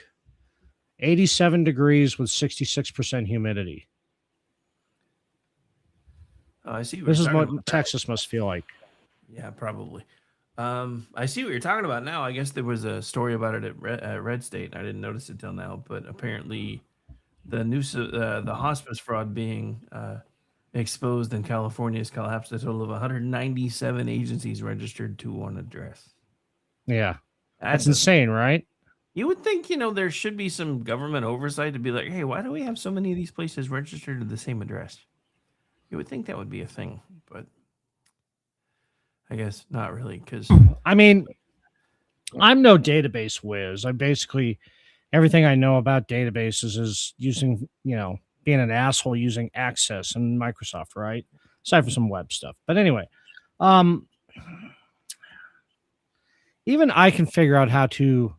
87 degrees with 66% humidity. I see. This is what Texas must feel like. Yeah, probably. I see what you're talking about now. I guess there was a story about it at Red State. I didn't notice it till now, but apparently the hospice fraud being exposed in California has collapsed a total of 197 agencies registered to one address. Yeah. That's doesn't- insane, right? You would think, there should be some government oversight to be like, hey, why do we have so many of these places registered to the same address? You would think that would be a thing, but I guess not really, because I mean, I'm no database whiz. I basically, everything I know about databases is using, being an asshole using Access and Microsoft, right? Aside from some web stuff. But anyway, even I can figure out how to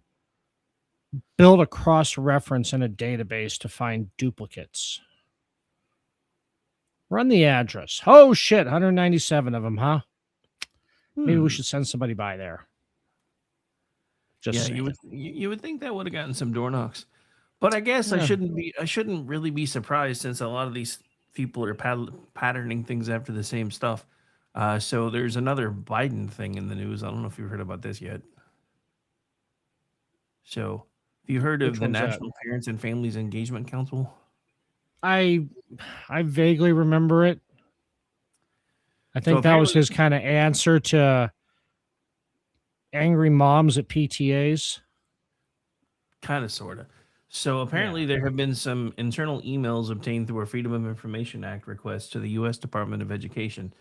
build a cross-reference in a database to find duplicates. Run the address. Oh, shit, 197 of them, huh? Maybe we should send somebody by there. Just yeah, you would think that would have gotten some door knocks, but I guess I shouldn't really be surprised since a lot of these people are patterning things after the same stuff. So there's another Biden thing in the news. I don't know if you've heard about this yet. So, have you heard of Which the one's that? National Parents and Families Engagement Council? I vaguely remember it. I think that was his kind of answer to angry moms at PTAs. Kind of, sort of. So apparently there have been some internal emails obtained through a Freedom of Information Act request to the U.S. Department of Education.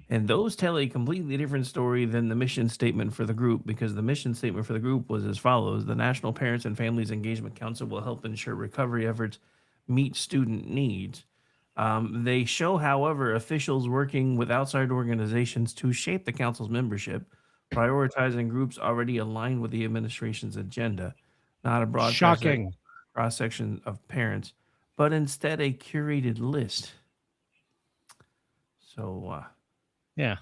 And those tell a completely different story than the mission statement for the group, because the mission statement for the group was as follows: the National Parents and Families Engagement Council will help ensure recovery efforts meet student needs. They show, however, officials working with outside organizations to shape the council's membership, prioritizing groups already aligned with the administration's agenda, not a broad Shocking cross-section of parents, but instead a curated list. So, yeah.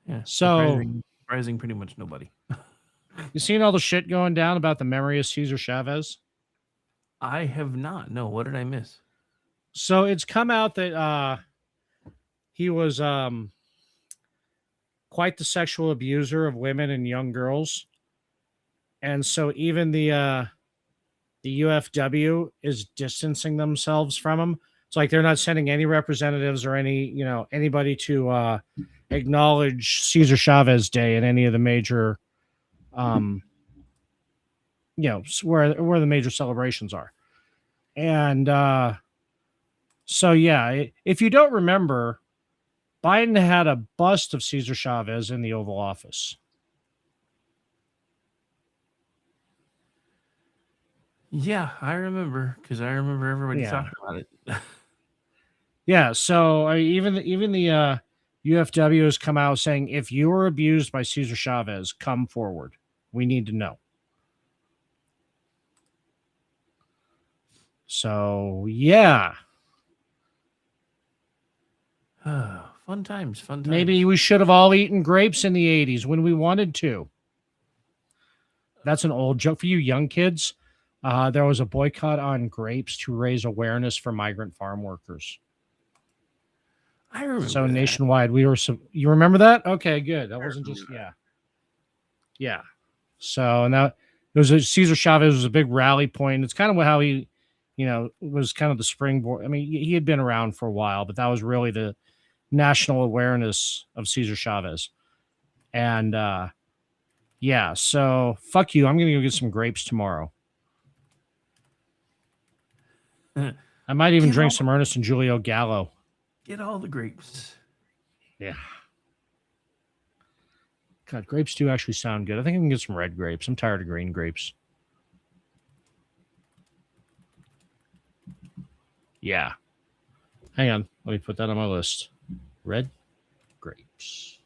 Yeah. So surprising pretty much nobody. You seen all the shit going down about the memory of Cesar Chavez? I have not. No, what did I miss? So it's come out that he was quite the sexual abuser of women and young girls. And so even the UFW is distancing themselves from him. It's like they're not sending any representatives or anybody to acknowledge Cesar Chavez Day in any of the major where the major celebrations are. And so yeah, if you don't remember, Biden had a bust of Cesar Chavez in the Oval Office. Yeah, I remember, because I remember everybody talking about it. Yeah, so even the UFW has come out saying, if you were abused by Cesar Chavez, come forward. We need to know. So, yeah. Fun times. Maybe we should have all eaten grapes in the 80s when we wanted to. That's an old joke for you young kids. There was a boycott on grapes to raise awareness for migrant farm workers. I remember. So nationwide, you remember that? Okay, good. That wasn't just yeah. So and that it was Cesar Chavez was a big rally point. It's kind of how he, was kind of the springboard. I mean, he had been around for a while, but that was really the national awareness of Cesar Chavez. And yeah, so fuck you. I'm gonna go get some grapes tomorrow. I might even drink some Ernest and Julio Gallo. Get all the grapes. Yeah. God, grapes do actually sound good. I think I can get some red grapes. I'm tired of green grapes. Yeah. Hang on. Let me put that on my list. Red grapes.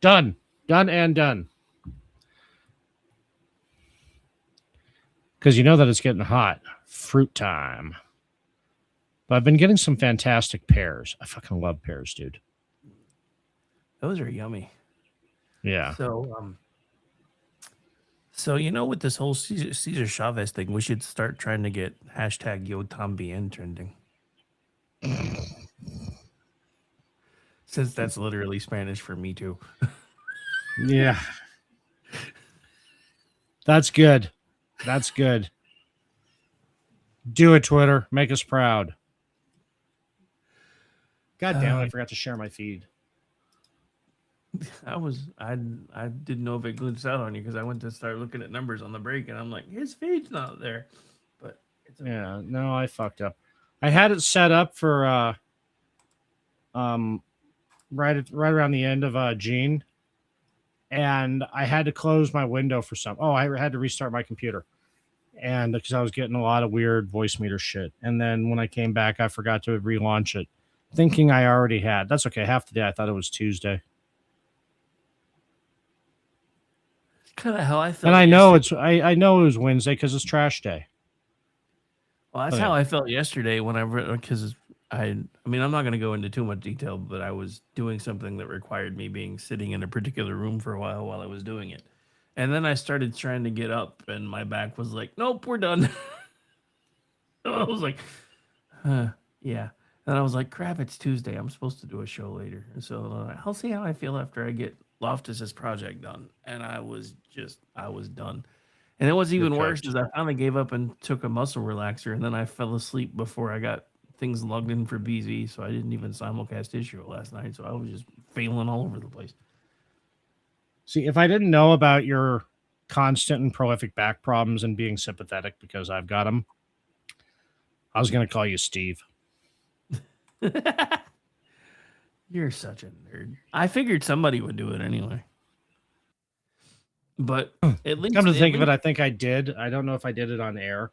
Done. Done and done. Because you know that it's getting hot. Fruit time. But I've been getting some fantastic pears. I fucking love pears, dude. Those are yummy. Yeah. So, with this whole Cesar Chavez thing, we should start trying to get hashtag YoTomBN trending. Since that's literally Spanish for me too. Yeah. That's good. That's good. Do it, Twitter. Make us proud. God damn it, I forgot to share my feed. I didn't know if it glitched out on you because I went to start looking at numbers on the break and I'm like, his feed's not there. But it's okay. Yeah, no, I fucked up. I had it set up for right around the end of Gene, and I had to close my window for some. Oh, I had to restart my computer, and because I was getting a lot of weird voice meter shit. And then when I came back, I forgot to relaunch it, thinking I already had. That's okay. Half the day I thought it was Tuesday. Kind of how I felt. And I know I know it was Wednesday because it's trash day. Well, that's how I felt yesterday because I mean, I'm not going to go into too much detail, but I was doing something that required me sitting in a particular room for a while I was doing it. And then I started trying to get up and my back was like, nope, we're done. I was like, yeah. And I was like, crap, it's Tuesday. I'm supposed to do a show later. And so I'll see how I feel after I get Loftus's project done. And I was done. And it was even worse because I finally gave up and took a muscle relaxer. And then I fell asleep before I got things logged in for BZ. So I didn't even simulcast his show last night. So I was just failing all over the place. See, if I didn't know about your constant and prolific back problems and being sympathetic because I've got them, I was going to call you Steve. You're such a nerd. I figured somebody would do it anyway. But at least... Come to think of it, I think I did. I don't know if I did it on air,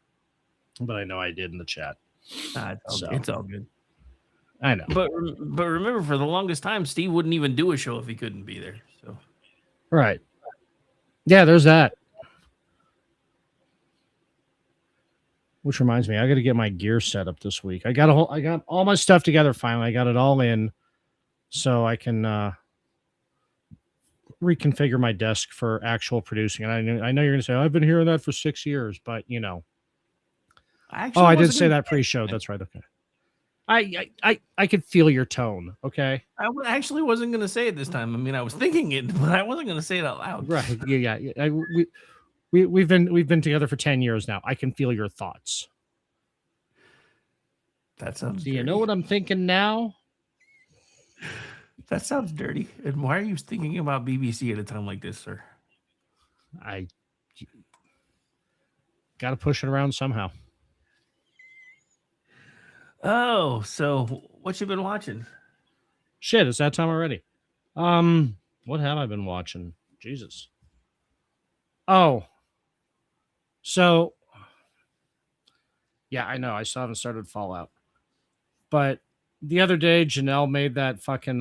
but I know I did in the chat. It's all good. I know. But remember, for the longest time, Steve wouldn't even do a show if he couldn't be there. So, right. Yeah, there's that. Which reminds me, I got to get my gear set up this week. I got all my stuff together finally. I got it all in, so I can reconfigure my desk for actual producing. And I know you're going to say, I've been hearing that for 6 years, but you know. I did say that pre-show. That's right. Okay. I could feel your tone. Okay. I actually wasn't going to say it this time. I mean, I was thinking it, but I wasn't going to say it out loud. Right. Yeah. We've been together for 10 years now. I can feel your thoughts. That sounds. Do you know what I'm thinking now? That sounds dirty. And why are you thinking about BBC at a time like this, sir? I got to push it around somehow. Oh, so what you been watching? Shit, it's that time already. What have I been watching? Jesus. Oh. So, yeah, I know. I still haven't started Fallout. But the other day, Janelle made that fucking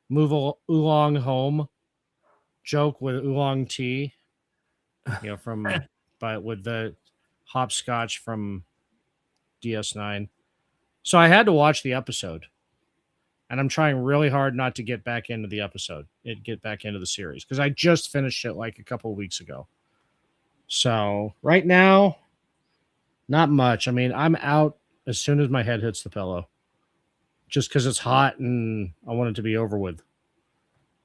move oolong home joke with oolong tea. You know, but with the hopscotch from DS9. So I had to watch the episode. And I'm trying really hard not to get back into the episode. Get back into the series. Because I just finished it like a couple of weeks ago. So right now, not much. I mean, I'm out as soon as my head hits the pillow. Just because it's hot and I want it to be over with.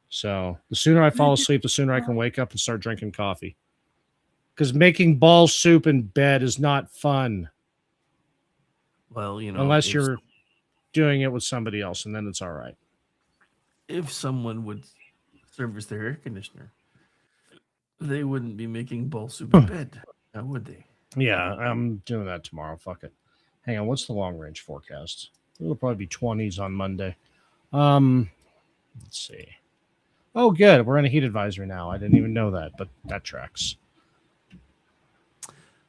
So the sooner I fall asleep, the sooner I can wake up and start drinking coffee. Because making ball soup in bed is not fun. Well, you know, unless you're doing it with somebody else, and then it's all right. If someone would service their air conditioner, they wouldn't be making ball soup in bed, now would they? Yeah, I'm doing that tomorrow. Fuck it. Hang on, what's the long range forecast? It'll probably be 20s on Monday. Let's see. Oh, good. We're in a heat advisory now. I didn't even know that, but that tracks.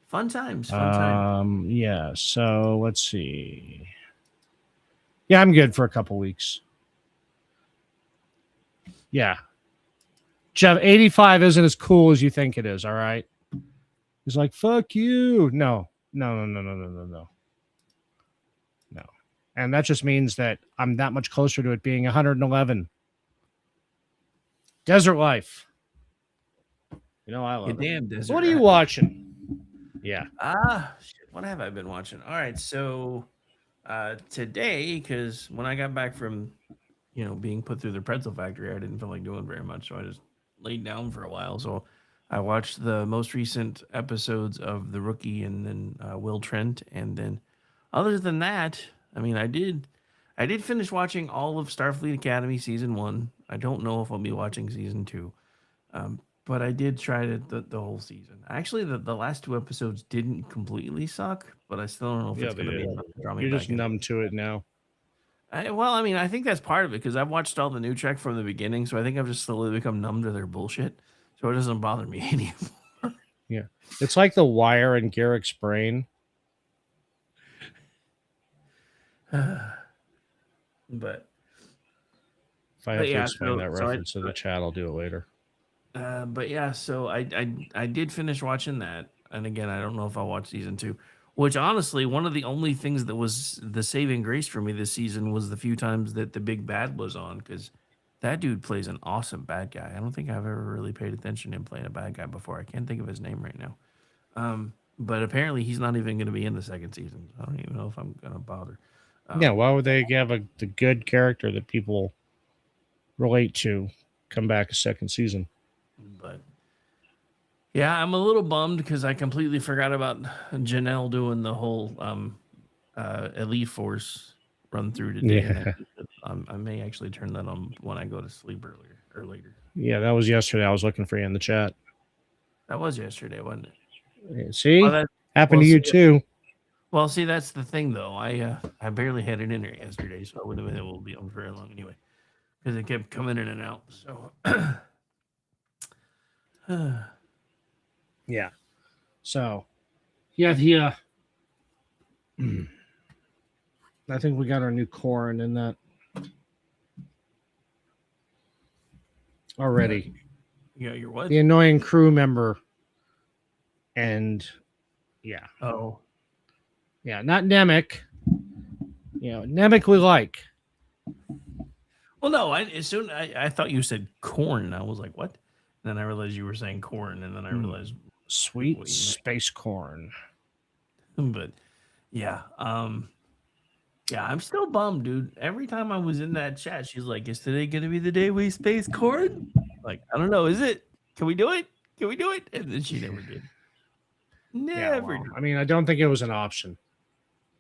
Fun times. Yeah, so let's see. Yeah, I'm good for a couple weeks. Yeah. Jeff, 85 isn't as cool as you think it is, all right? He's like, fuck you. No. No. And that just means that I'm that much closer to it being 111. Desert life. You know, I love it. Damn desert. What are you watching? Yeah. Shit, what have I been watching? All right, so today, because when I got back from being put through the pretzel factory, I didn't feel like doing very much, so I just laid down for a while. So I watched the most recent episodes of The Rookie and then Will Trent, and then other than that, I mean, I did finish watching all of Starfleet Academy season 1. I don't know if I'll be watching season 2, but I did try the whole season. Actually, the last 2 episodes didn't completely suck, but I still don't know if it's going to be enough to draw me You're back just in. numb to it now. Well, I mean, I think that's part of it because I've watched all the new Trek from the beginning, so I think I've just slowly become numb to their bullshit, so it doesn't bother me anymore. Yeah, it's like The Wire and Garrick's brain. But if I have to yeah, explain that reference to the chat, I'll do it later. But yeah, so I did finish watching that, and again, I don't know if I'll watch season 2. Which honestly, one of the only things that was the saving grace for me this season was the few times that the big bad was on, because that dude plays an awesome bad guy. I don't think I've ever really paid attention to him playing a bad guy before. I can't think of his name right now. But apparently he's not even going to be in the second season. I don't even know if I'm going to bother. Yeah, why would they have the good character that people relate to come back a second season? But yeah, I'm a little bummed because I completely forgot about Janelle doing the whole Elite Force run through today. Yeah. And I may actually turn that on when I go to sleep earlier or later. Yeah, that was yesterday. I was looking for you in the chat. That was yesterday, wasn't it? Yeah, see, happened to you too. Well, see, that's the thing though. I barely had it in there yesterday, so I wouldn't have been able to be on very long anyway, because it kept coming in and out. So. Yeah. So, yeah, the I think we got our new corn in that already. Yeah, you're what? The annoying crew member, and yeah. Oh. Yeah, not Nemec. Nemec we like. Well, no, I thought you said corn. I was like, what? And then I realized you were saying corn, and then I realized sweet space corn. But yeah, yeah, I'm still bummed, dude. Every time I was in that chat, she's like, "Is today gonna be the day we space corn?" Like, I don't know. Is it? Can we do it? Can we do it? And then she never did. Never. Yeah, well, I mean, I don't think it was an option,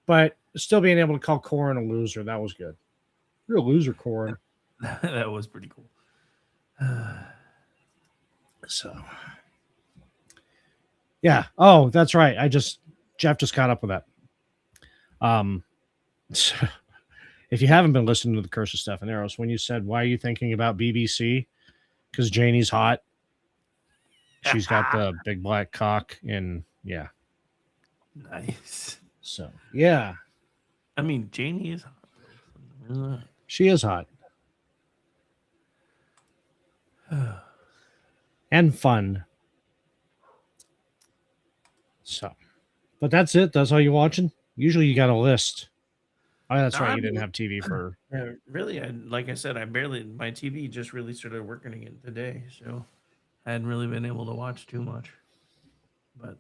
but still being able to call Corn a loser, that was good. You're a loser, Corn. That was pretty cool. So, yeah. Oh, that's right. Jeff just caught up with that. So if you haven't been listening to the Curse of Stephaneros, when you said, "Why are you thinking about BBC?" Because Janie's hot. She's got the big black cock, and yeah. Nice. So yeah. I mean, Janie is hot. She is hot. And fun. So, but that's it. That's all you're watching. Usually you got a list. Oh, that's right. You didn't have TV for. Really, like I said, my TV just really started working again today, so I hadn't really been able to watch too much. But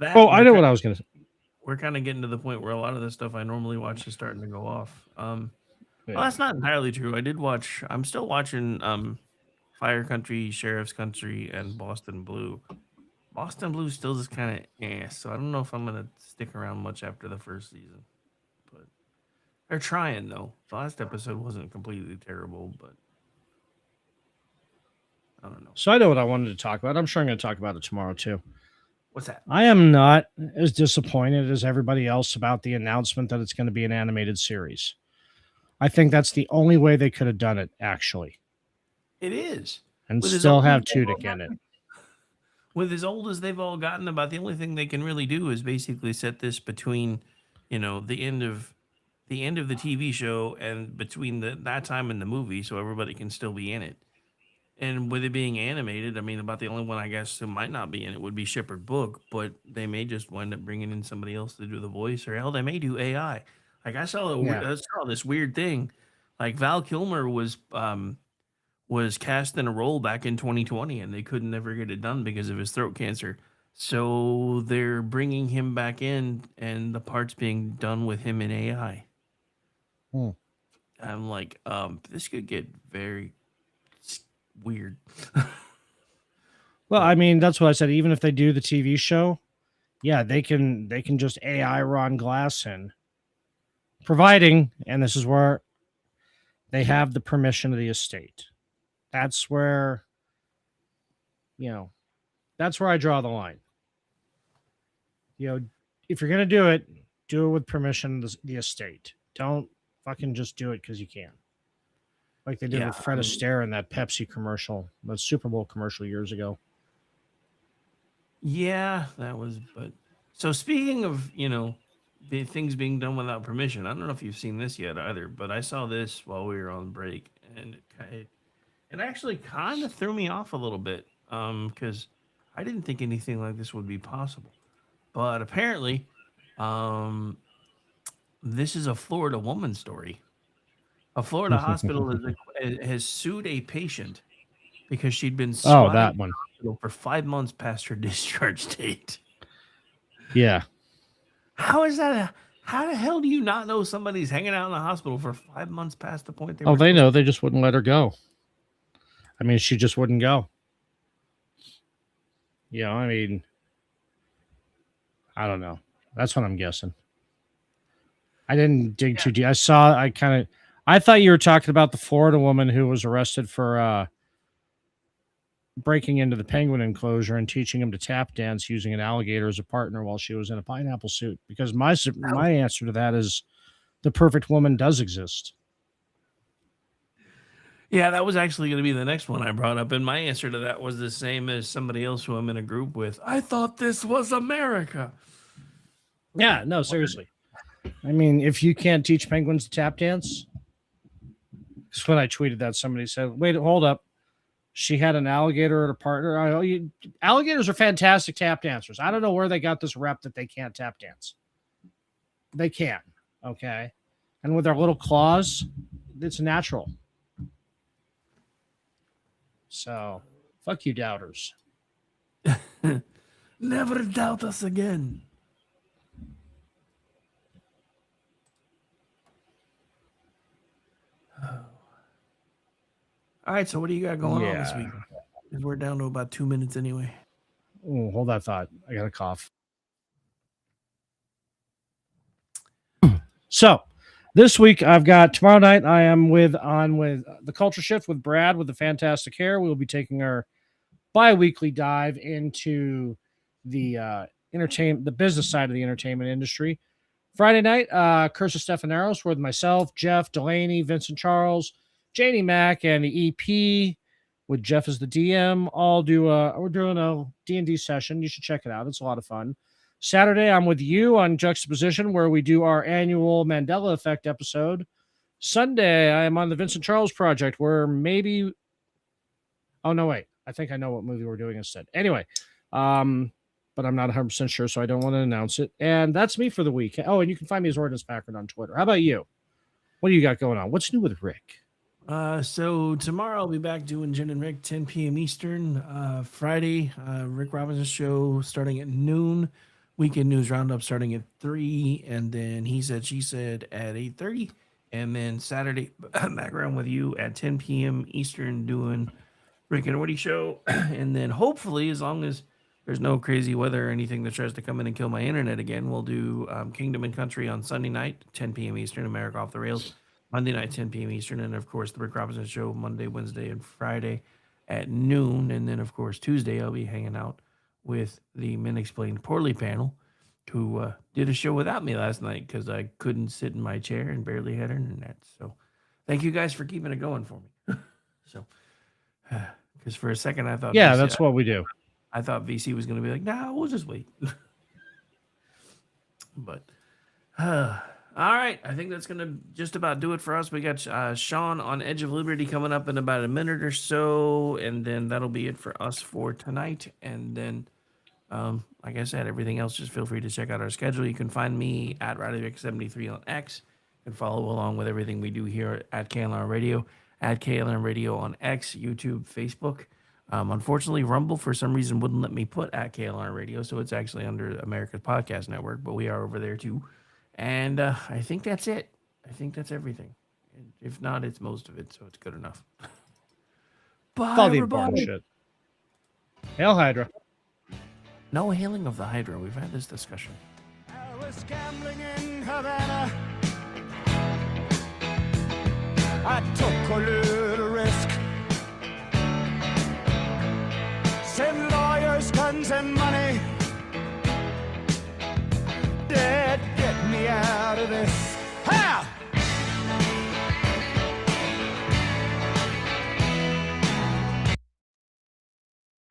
I know what I was going to say. We're kind of getting to the point where a lot of the stuff I normally watch is starting to go off. Well, that's not entirely true. I'm still watching Fire Country, Sheriff's Country, and Boston Blue. Boston Blue still just kind of so I don't know if I'm gonna stick around much after the first season. But they're trying though. The last episode wasn't completely terrible, but I don't know. So I know what I wanted to talk about. I'm sure I'm going to talk about it tomorrow too. What's that? I am not as disappointed as everybody else about the announcement that it's going to be an animated series. I think that's the only way they could have done it, actually. It is. And still have Tudyk in it. With as old as they've all gotten, about the only thing they can really do is basically set this between, the end of the TV show and between that time in the movie, so everybody can still be in it. And with it being animated, I mean, about the only one I guess who might not be in it would be Shepard Book, but they may just wind up bringing in somebody else to do the voice, or hell, they may do AI. Like I saw this weird thing, like Val Kilmer was cast in a role back in 2020, and they couldn't ever get it done because of his throat cancer. So they're bringing him back in, and the part's being done with him in AI. I'm like, this could get very weird. Well, I mean, that's what I said. Even if they do the TV show, yeah, they can just AI Ron Glass in, providing, and this is where they have the permission of the estate. That's where, that's where I draw the line. If you're gonna do it with permission of the estate. Don't fucking just do it because you can. Like they did with Fred Astaire in that Pepsi commercial, the Super Bowl commercial years ago. Yeah, that was. But so speaking of, the things being done without permission, I don't know if you've seen this yet either, but I saw this while we were on break, and it actually kind of threw me off a little bit, because I didn't think anything like this would be possible. But apparently, this is a Florida woman story. A Florida hospital has sued a patient because she'd been swatted that one for 5 months past her discharge date. Yeah. How is that? How the hell do you not know somebody's hanging out in the hospital for 5 months past the point they know. They just wouldn't let her go. I mean, she just wouldn't go. I mean, I don't know. That's what I'm guessing. I didn't dig too deep. I thought you were talking about the Florida woman who was arrested for breaking into the penguin enclosure and teaching him to tap dance using an alligator as a partner while she was in a pineapple suit. Because my answer to that is the perfect woman does exist. Yeah, that was actually going to be the next one I brought up. And my answer to that was the same as somebody else who I'm in a group with. I thought this was America. Yeah, no, seriously. I mean, if you can't teach penguins to tap dance, because when I tweeted that, somebody said, wait, hold up. She had an alligator as a partner. Alligators are fantastic tap dancers. I don't know where they got this rep that they can't tap dance. They can, okay? And with their little claws, it's natural. So, fuck you, doubters. Never doubt us again. All right, so what do you got going on this week? Because we're down to about 2 minutes anyway. Oh, hold that thought. I got a cough. So, this week I've got tomorrow night. I am with the Culture Shift with Brad with the Fantastic Hair. We will be taking our bi-weekly dive into the the business side of the entertainment industry. Friday night, Curse of Stefaneros with myself, Jeff, Delaney, Vincent Charles, Janie Mack, and the EP with Jeff as the DM. We're doing a D&D session. You should check it out. It's a lot of fun. Saturday, I'm with you on Juxtaposition, where we do our annual Mandela Effect episode. Sunday, I am on the Vincent Charles Project, where maybe... Oh, no, wait. I think I know what movie we're doing instead. Anyway, but I'm not 100% sure, so I don't want to announce it. And that's me for the week. Oh, and you can find me as Ordnance Packard on Twitter. How about you? What do you got going on? What's new with Rick? So tomorrow I'll be back doing Jen and Rick, 10 p.m. Eastern. Friday, Rick Robinson's show starting at noon. Weekend News Roundup starting at 3. And then He Said, She Said at 8:30. And then Saturday, background with you at 10 p.m. Eastern doing Rick and Ordy show. And then hopefully, as long as there's no crazy weather or anything that tries to come in and kill my internet again, we'll do Kingdom and Country on Sunday night, 10 p.m. Eastern, America Off the Rails. Monday night, 10 p.m. Eastern. And, of course, the Rick Robinson Show Monday, Wednesday, and Friday at noon. And then, of course, Tuesday, I'll be hanging out with the Men Explained Poorly panel, who did a show without me last night because I couldn't sit in my chair and barely had internet. So thank you guys for keeping it going for me. So, because for a second I thought... Yeah, that's what we do. I thought VC was going to be like, nah, we'll just wait. But... all right, I think that's going to just about do it for us. We got Sean on Edge of Liberty coming up in about a minute or so, and then that'll be it for us for tonight. And then, like I said, everything else, just feel free to check out our schedule. You can find me at RadioVic73 on X and follow along with everything we do here at KLR Radio, at KLR Radio on X, YouTube, Facebook. Unfortunately, Rumble, for some reason, wouldn't let me put at KLR Radio, so it's actually under America's Podcast Network, but we are over there too. And I think that's it. I think that's everything. If not, it's most of it, so it's good enough. Bye, It's all the everybody. important shit. Hail Hydra. No hailing of the Hydra. We've had this discussion. I was gambling in Havana. I took a little risk. Send lawyers, guns, and money. Dad, get me out of this. Ha!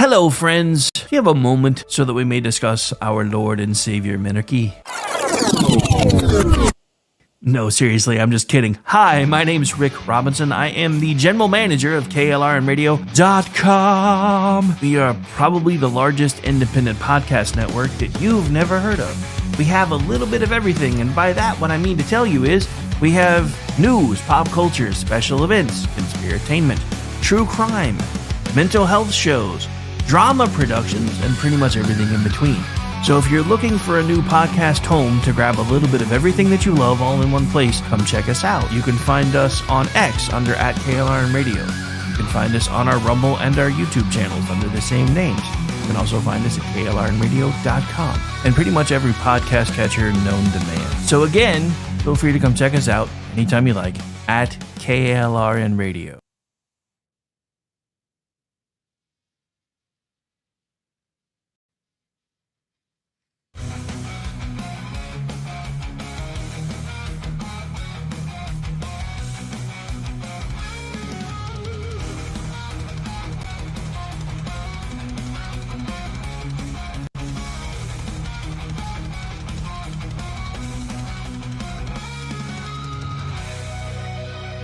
Hello, friends. Do you have a moment so that we may discuss our Lord and Savior Minarchy? No, seriously, I'm just kidding. Hi, my name's Rick Robinson. I am the general manager of KLRNRadio.com. We are probably the largest independent podcast network that you've never heard of. We have a little bit of everything, and by that, what I mean to tell you is we have news, pop culture, special events, conspiratainment, true crime, mental health shows, drama productions, and pretty much everything in between. So if you're looking for a new podcast home to grab a little bit of everything that you love all in one place, come check us out. You can find us on X under @KLRNRadio. You can find us on our Rumble and our YouTube channels under the same names. You can also find us at KLRNRadio.com and pretty much every podcast catcher known to man. So again, feel free to come check us out anytime you like at KLRNRadio.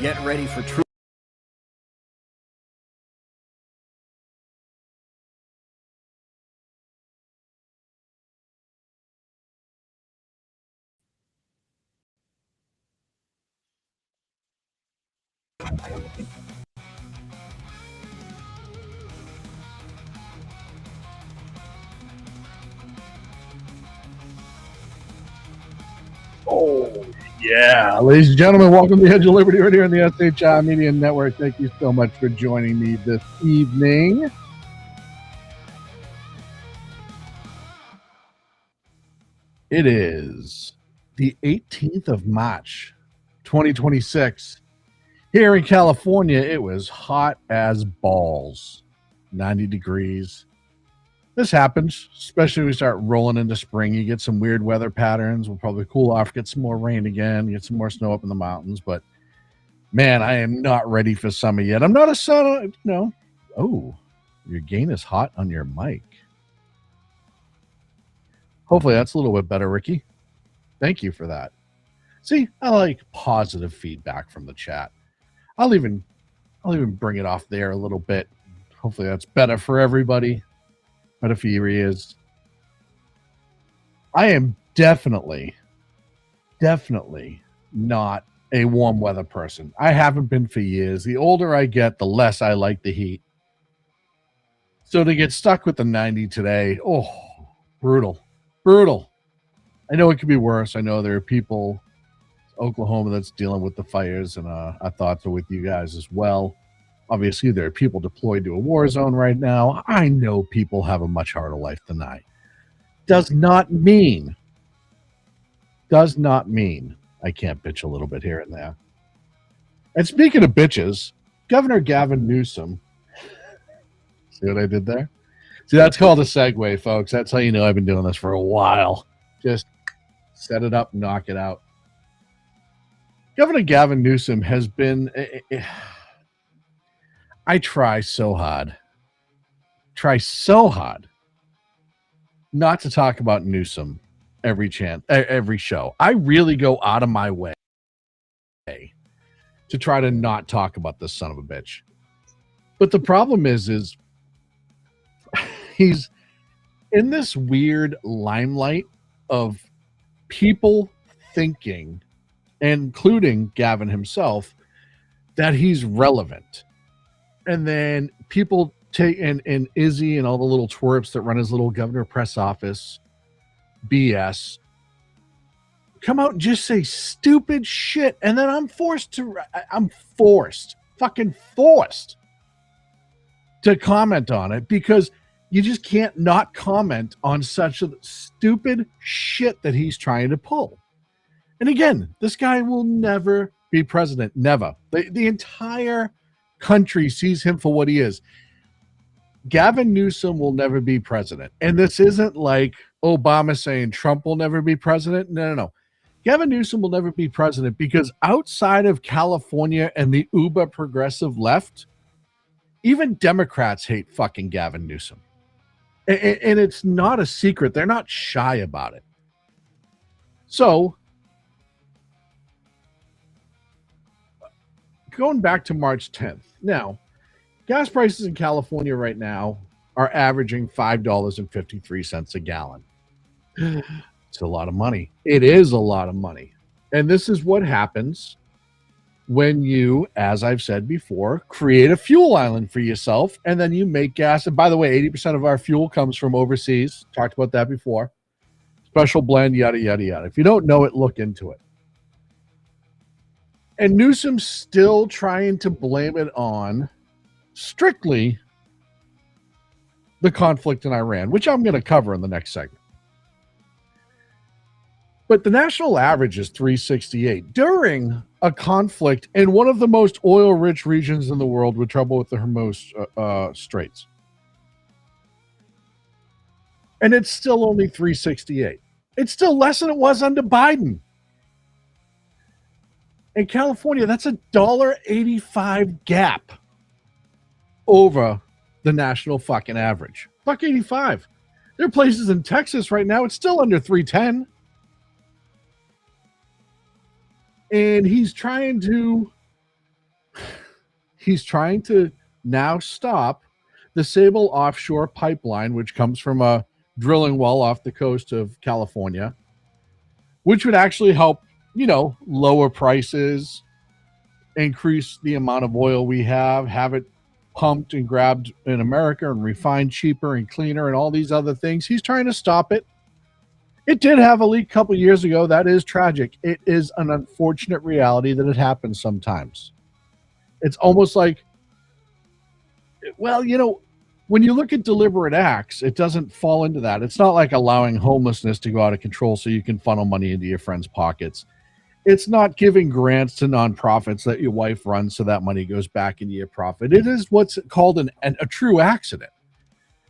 Get ready for true. Oh, yeah. Ladies and gentlemen, welcome to the Edge of Liberty right here on the SHI Media Network. Thank you so much for joining me this evening. It is the 18th of March, 2026. Here in California, it was hot as balls, 90 degrees. This happens, especially when we start rolling into spring. You get some weird weather patterns. We'll probably cool off, get some more rain again, get some more snow up in the mountains. But, man, I am not ready for summer yet. I'm not a son, no. Oh, your gain is hot on your mic. Hopefully that's a little bit better, Ricky. Thank you for that. See, I like positive feedback from the chat. I'll even bring it off there a little bit. Hopefully that's better for everybody. But if he is, I am definitely not a warm weather person. I haven't been for years. The older I get, the less I like the heat. So to get stuck with the 90 today, oh, brutal. I know it could be worse. I know there are people in Oklahoma that's dealing with the fires, and our thoughts are with you guys as well. Obviously, there are people deployed to a war zone right now. I know people have a much harder life than I. Does not mean I can't bitch a little bit here and there. And speaking of bitches, Governor Gavin Newsom, see what I did there? See, that's called a segue, folks. That's how you know I've been doing this for a while. Just set it up, knock it out. Governor Gavin Newsom has been... I try so hard not to talk about Newsom every show. I really go out of my way to try to not talk about this son of a bitch. But the problem is he's in this weird limelight of people thinking, including Gavin himself, that he's relevant. And then people take and Izzy and all the little twerps that run his little governor press office BS come out and just say stupid shit, and then I'm fucking forced to comment on it, because you just can't not comment on such a stupid shit that he's trying to pull. And again, this guy will never be president. Never. The entire country sees him for what he is. Gavin Newsom will never be president. And this isn't like Obama saying Trump will never be president. No. Gavin Newsom will never be president, because outside of California and the uber progressive left, even Democrats hate fucking Gavin Newsom. And it's not a secret. They're not shy about it. So, going back to March 10th. Now, gas prices in California right now are averaging $5.53 a gallon. It's a lot of money. It is a lot of money. And this is what happens when you, as I've said before, create a fuel island for yourself, and then you make gas. And by the way, 80% of our fuel comes from overseas. Talked about that before. Special blend, yada, yada, yada. If you don't know it, look into it. And Newsom's still trying to blame it on strictly the conflict in Iran, which I'm going to cover in the next segment. But the national average is 368 during a conflict in one of the most oil-rich regions in the world, with trouble with the Hormuz Straits. And it's still only 368. It's still less than it was under Biden. In California, that's a $1.85 gap over the national fucking average. $1.85. There are places in Texas right now, it's still under 310. And he's trying to now stop the Sable offshore pipeline, which comes from a drilling well off the coast of California, which would actually help, lower prices, increase the amount of oil we have it pumped and grabbed in America and refined cheaper and cleaner and all these other things. He's trying to stop it. It did have a leak a couple years ago. That is tragic. It is an unfortunate reality that it happens sometimes. It's almost like, when you look at deliberate acts, it doesn't fall into that. It's not like allowing homelessness to go out of control so you can funnel money into your friends' pockets. It's not giving grants to nonprofits that your wife runs so that money goes back into your profit. It is what's called a true accident.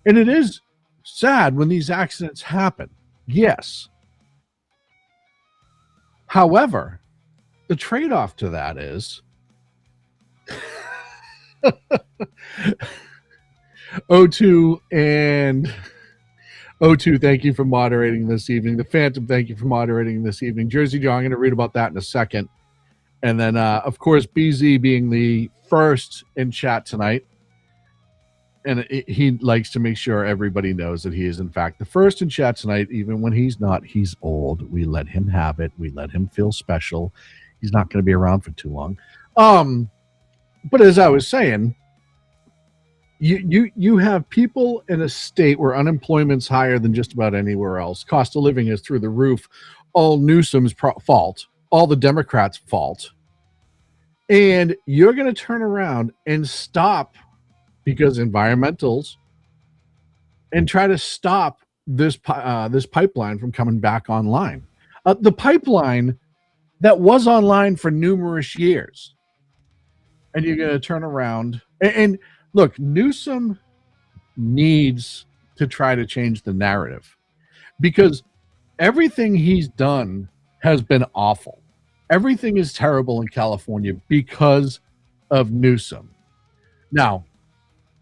And it is sad when these accidents happen. Yes. However, the trade-off to that is O2 and O2, thank you for moderating this evening. The Phantom, thank you for moderating this evening. Jersey Joe, I'm going to read about that in a second. And then, of course, BZ being the first in chat tonight. And he likes to make sure everybody knows that he is, in fact, the first in chat tonight. Even when he's not, he's old. We let him have it. We let him feel special. He's not going to be around for too long. But as I was saying, you have people in a state where unemployment's higher than just about anywhere else. Cost of living is through the roof. All Newsom's fault. All the Democrats' fault. And you're going to turn around and stop, because environmentals, and try to stop this pipeline from coming back online. The pipeline that was online for numerous years. And you're going to turn around. And look, Newsom needs to try to change the narrative, because everything he's done has been awful. Everything is terrible in California because of Newsom. Now,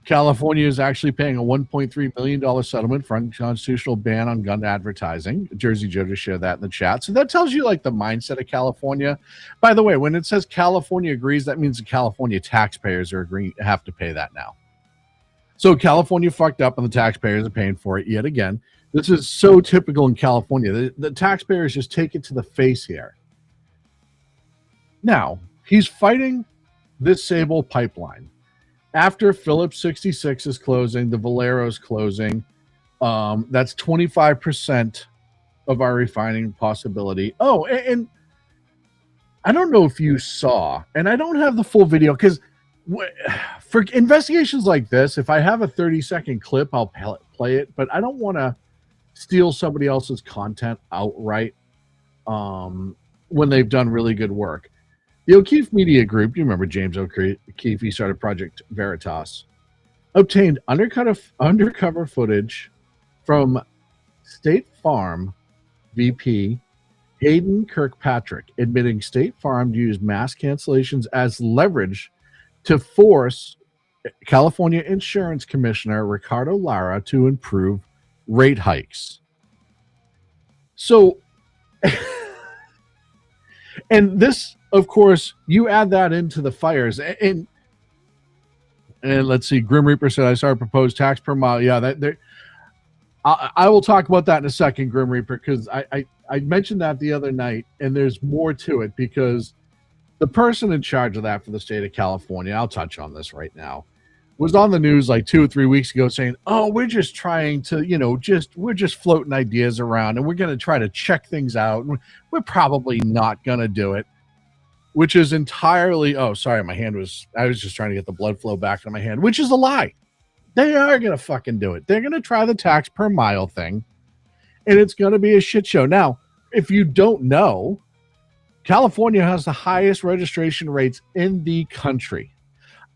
California is actually paying a $1.3 million settlement for unconstitutional ban on gun advertising. Jersey Joe just shared that in the chat. So that tells you the mindset of California. By the way, when it says California agrees, that means the California taxpayers have to pay that now. So California fucked up and the taxpayers are paying for it yet again. This is so typical in California. The taxpayers just take it to the face here. Now, he's fighting this Sable pipeline. After Phillips 66 is closing, the Valero's closing, that's 25% of our refining possibility. Oh, and I don't know if you saw, and I don't have the full video because for investigations like this, if I have a 30-second clip, I'll play it, but I don't want to steal somebody else's content outright when they've done really good work. The O'Keefe Media Group, you remember James O'Keefe, he started Project Veritas, obtained undercover footage from State Farm VP Hayden Kirkpatrick, admitting State Farm used mass cancellations as leverage to force California Insurance Commissioner Ricardo Lara to improve rate hikes. So, and this, of course, you add that into the fires, and let's see, Grim Reaper said, I saw a proposed tax per mile. Yeah, I will talk about that in a second, Grim Reaper, because I mentioned that the other night, and there's more to it, because the person in charge of that for the state of California, I'll touch on this right now, was on the news like 2 or 3 weeks ago saying, oh, we're just trying to, we're just floating ideas around, and we're going to try to check things out. We're probably not going to do it, which is entirely, oh, sorry, I was just trying to get the blood flow back to my hand, which is a lie. They are going to fucking do it. They're going to try the tax per mile thing, and it's going to be a shit show. Now, if you don't know, California has the highest registration rates in the country.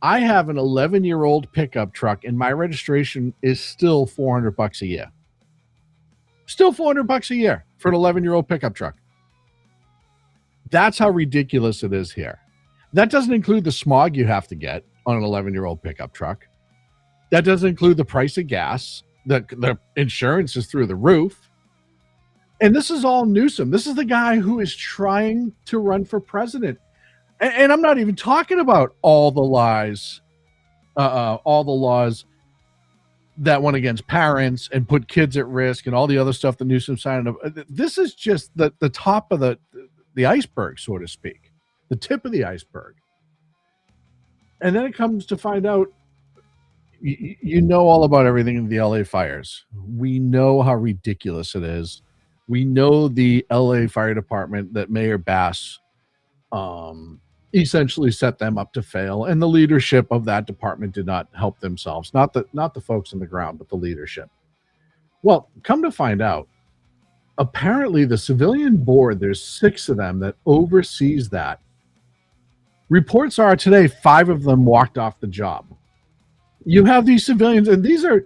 I have an 11-year-old pickup truck, and my registration is still $400 a year. Still $400 a year for an 11-year-old pickup truck. That's how ridiculous it is here. That doesn't include the smog you have to get on an 11-year-old pickup truck. That doesn't include the price of gas. The insurance is through the roof. And this is all Newsom. This is the guy who is trying to run for president. And I'm not even talking about all the lies, all the laws that went against parents and put kids at risk and all the other stuff that Newsom signed up. This is just the top of the iceberg, so to speak, the tip of the iceberg. And then it comes to find out, you know all about everything in the LA fires. We know how ridiculous it is. We know the LA Fire Department, that Mayor Bass essentially set them up to fail, and the leadership of that department did not help themselves. Not the folks on the ground, but the leadership. Well, come to find out, apparently the civilian board, there's 6 of them that oversees that. Reports are today 5 of them walked off the job. You have these civilians, and these are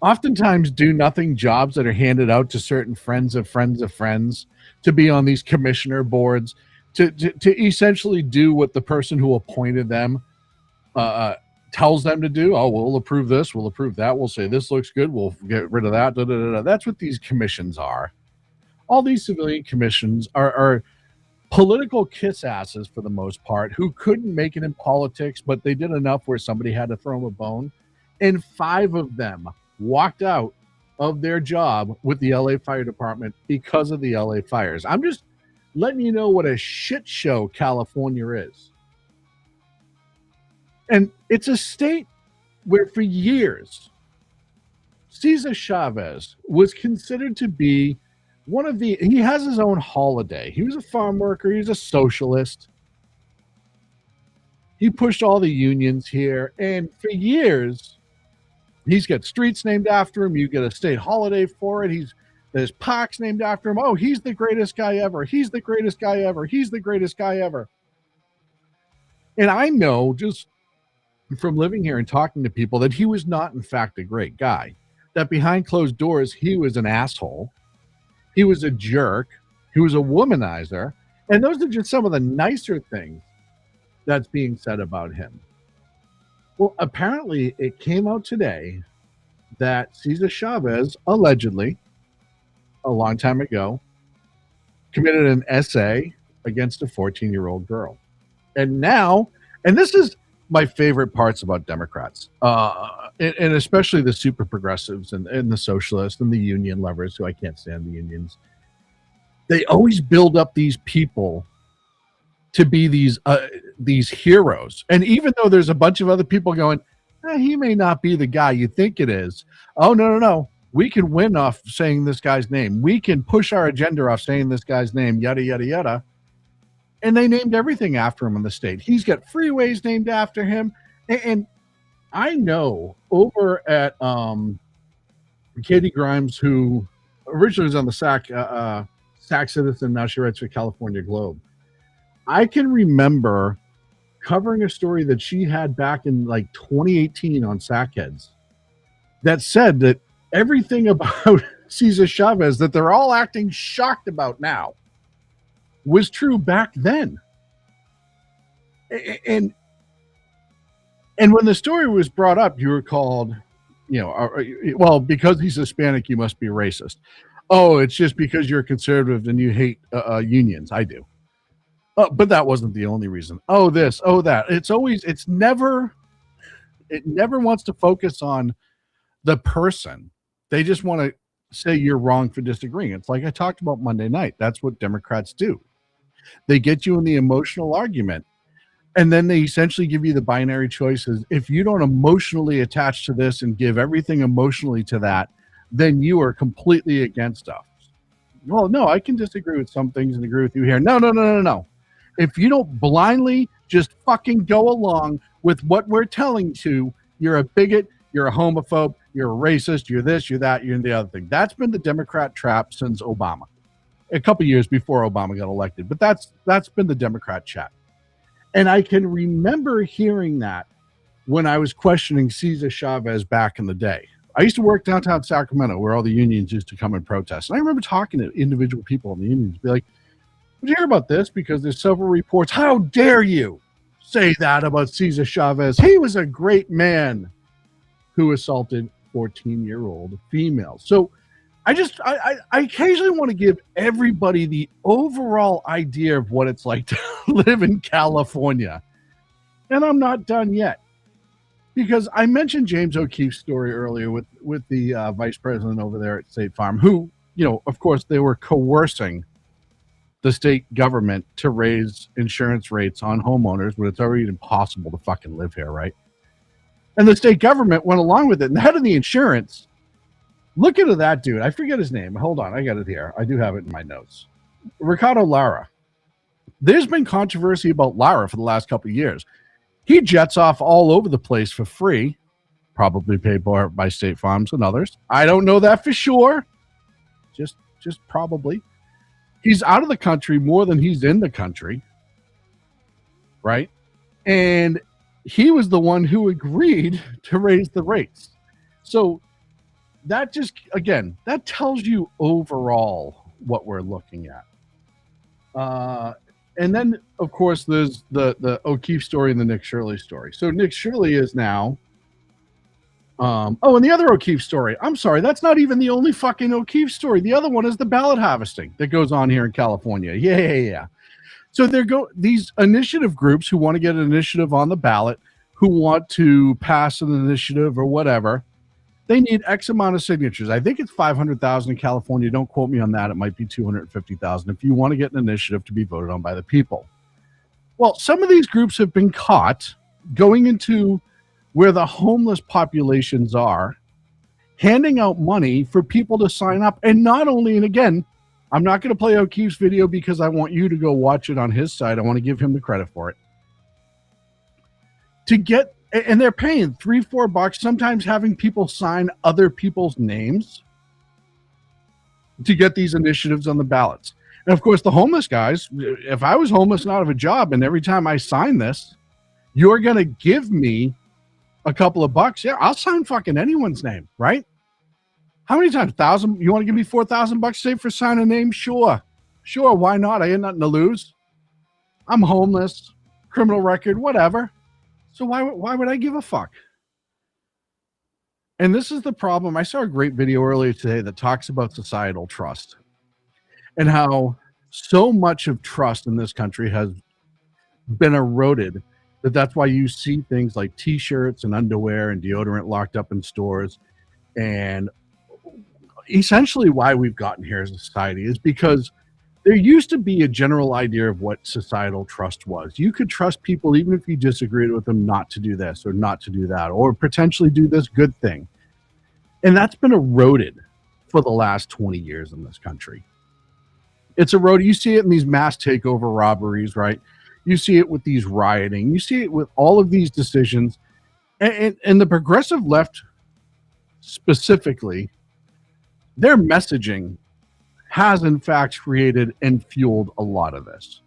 oftentimes do-nothing jobs that are handed out to certain friends of friends of friends to be on these commissioner boards, to essentially do what the person who appointed them tells them to do. Oh, we'll approve this, we'll approve that, we'll say this looks good, we'll get rid of that. That's what these commissions are. All these civilian commissions are political kiss asses for the most part, who couldn't make it in politics, but they did enough where somebody had to throw them a bone. And 5 of them walked out of their job with the LA Fire Department because of the LA fires. I'm just letting you know what a shit show California is. And it's a state where for years, Cesar Chavez was considered to be he has his own holiday. He was a farm worker. He was a socialist. He pushed all the unions here. And for years, he's got streets named after him. You get a state holiday for it. There's parks named after him. Oh, he's the greatest guy ever. He's the greatest guy ever. He's the greatest guy ever. And I know just from living here and talking to people that he was not, in fact, a great guy. That behind closed doors, he was an asshole. He was a jerk. He was a womanizer. And those are just some of the nicer things that's being said about him. Well, apparently it came out today that Cesar Chavez allegedly, a long time ago, committed an essay against a 14-year-old girl. And now, and this is my favorite parts about Democrats, and especially the super progressives and the socialists and the union lovers, who I can't stand the unions. They always build up these people to be these heroes. And even though there's a bunch of other people going, he may not be the guy you think it is. Oh, no. We can win off saying this guy's name. We can push our agenda off saying this guy's name, yada, yada, yada. And they named everything after him in the state. He's got freeways named after him. And I know over at Katie Grimes, who originally was on the SAC Citizen, now she writes for California Globe. I can remember covering a story that she had back in like 2018 on Sackheads that said that everything about Cesar Chavez that they're all acting shocked about now was true back then. And when the story was brought up, you were called, well, because he's Hispanic, you must be racist. Oh, it's just because you're a conservative and you hate unions. I do. But that wasn't the only reason. Oh, this, oh, that. It never wants to focus on the person. They just want to say you're wrong for disagreeing. It's like I talked about Monday night. That's what Democrats do. They get you in the emotional argument, and then they essentially give you the binary choices. If you don't emotionally attach to this and give everything emotionally to that, then you are completely against us. Well, no, I can disagree with some things and agree with you here. No. If you don't blindly just fucking go along with what we're telling you, you're a bigot, you're a homophobe, you're a racist, you're this, you're that, you're the other thing. That's been the Democrat trap since Obama. A couple years before Obama got elected. But that's been the Democrat chat. And I can remember hearing that when I was questioning Cesar Chavez back in the day. I used to work downtown Sacramento where all the unions used to come and protest. And I remember talking to individual people in the unions, be like, did you hear about this? Because there's several reports. How dare you say that about Cesar Chavez? He was a great man who assaulted 14-year-old females. So I occasionally want to give everybody the overall idea of what it's like to live in California. And I'm not done yet. Because I mentioned James O'Keefe's story earlier with the vice president over there at State Farm, who, of course, they were coercing the state government to raise insurance rates on homeowners when it's already impossible to fucking live here, right? And the state government went along with it. And the head of the insurance, look into that dude. I forget his name. Hold on. I got it here. I do have it in my notes. Ricardo Lara. There's been controversy about Lara for the last couple of years. He jets off all over the place for free, probably paid for by State Farms and others. I don't know that for sure. Just probably. He's out of the country more than he's in the country, right? And he was the one who agreed to raise the rates. So that just, again, that tells you overall what we're looking at. And then, of course, there's the O'Keefe story and the Nick Shirley story. So Nick Shirley is now... and the other O'Keefe story. I'm sorry, that's not even the only fucking O'Keefe story. The other one is the ballot harvesting that goes on here in California. Yeah. So these initiative groups who want to get an initiative on the ballot, who want to pass an initiative or whatever, they need X amount of signatures. I think it's 500,000 in California. Don't quote me on that. It might be 250,000 if you want to get an initiative to be voted on by the people. Well, some of these groups have been caught going into where the homeless populations are, handing out money for people to sign up. And not only, and again, I'm not going to play O'Keefe's video because I want you to go watch it on his site. I want to give him the credit for it. And they're paying $3-4, sometimes having people sign other people's names to get these initiatives on the ballots. And of course, the homeless guys, if I was homeless and out of a job, and every time I sign this, you're going to give me a couple of bucks. Yeah, I'll sign fucking anyone's name, right? How many times? 1,000? You want to give me $4,000 say for signing a name? Sure. Why not? I had nothing to lose. I'm homeless, criminal record, whatever. So why would I give a fuck? And this is the problem. I saw a great video earlier today that talks about societal trust and how so much of trust in this country has been eroded. That's why you see things like T-shirts and underwear and deodorant locked up in stores. And essentially why we've gotten here as a society is because there used to be a general idea of what societal trust was. You could trust people even if you disagreed with them not to do this or not to do that or potentially do this good thing. And that's been eroded for the last 20 years in this country. It's eroded. You see it in these mass takeover robberies, right? You see it with these rioting. You see it with all of these decisions. And the progressive left specifically, their messaging has in fact created and fueled a lot of this.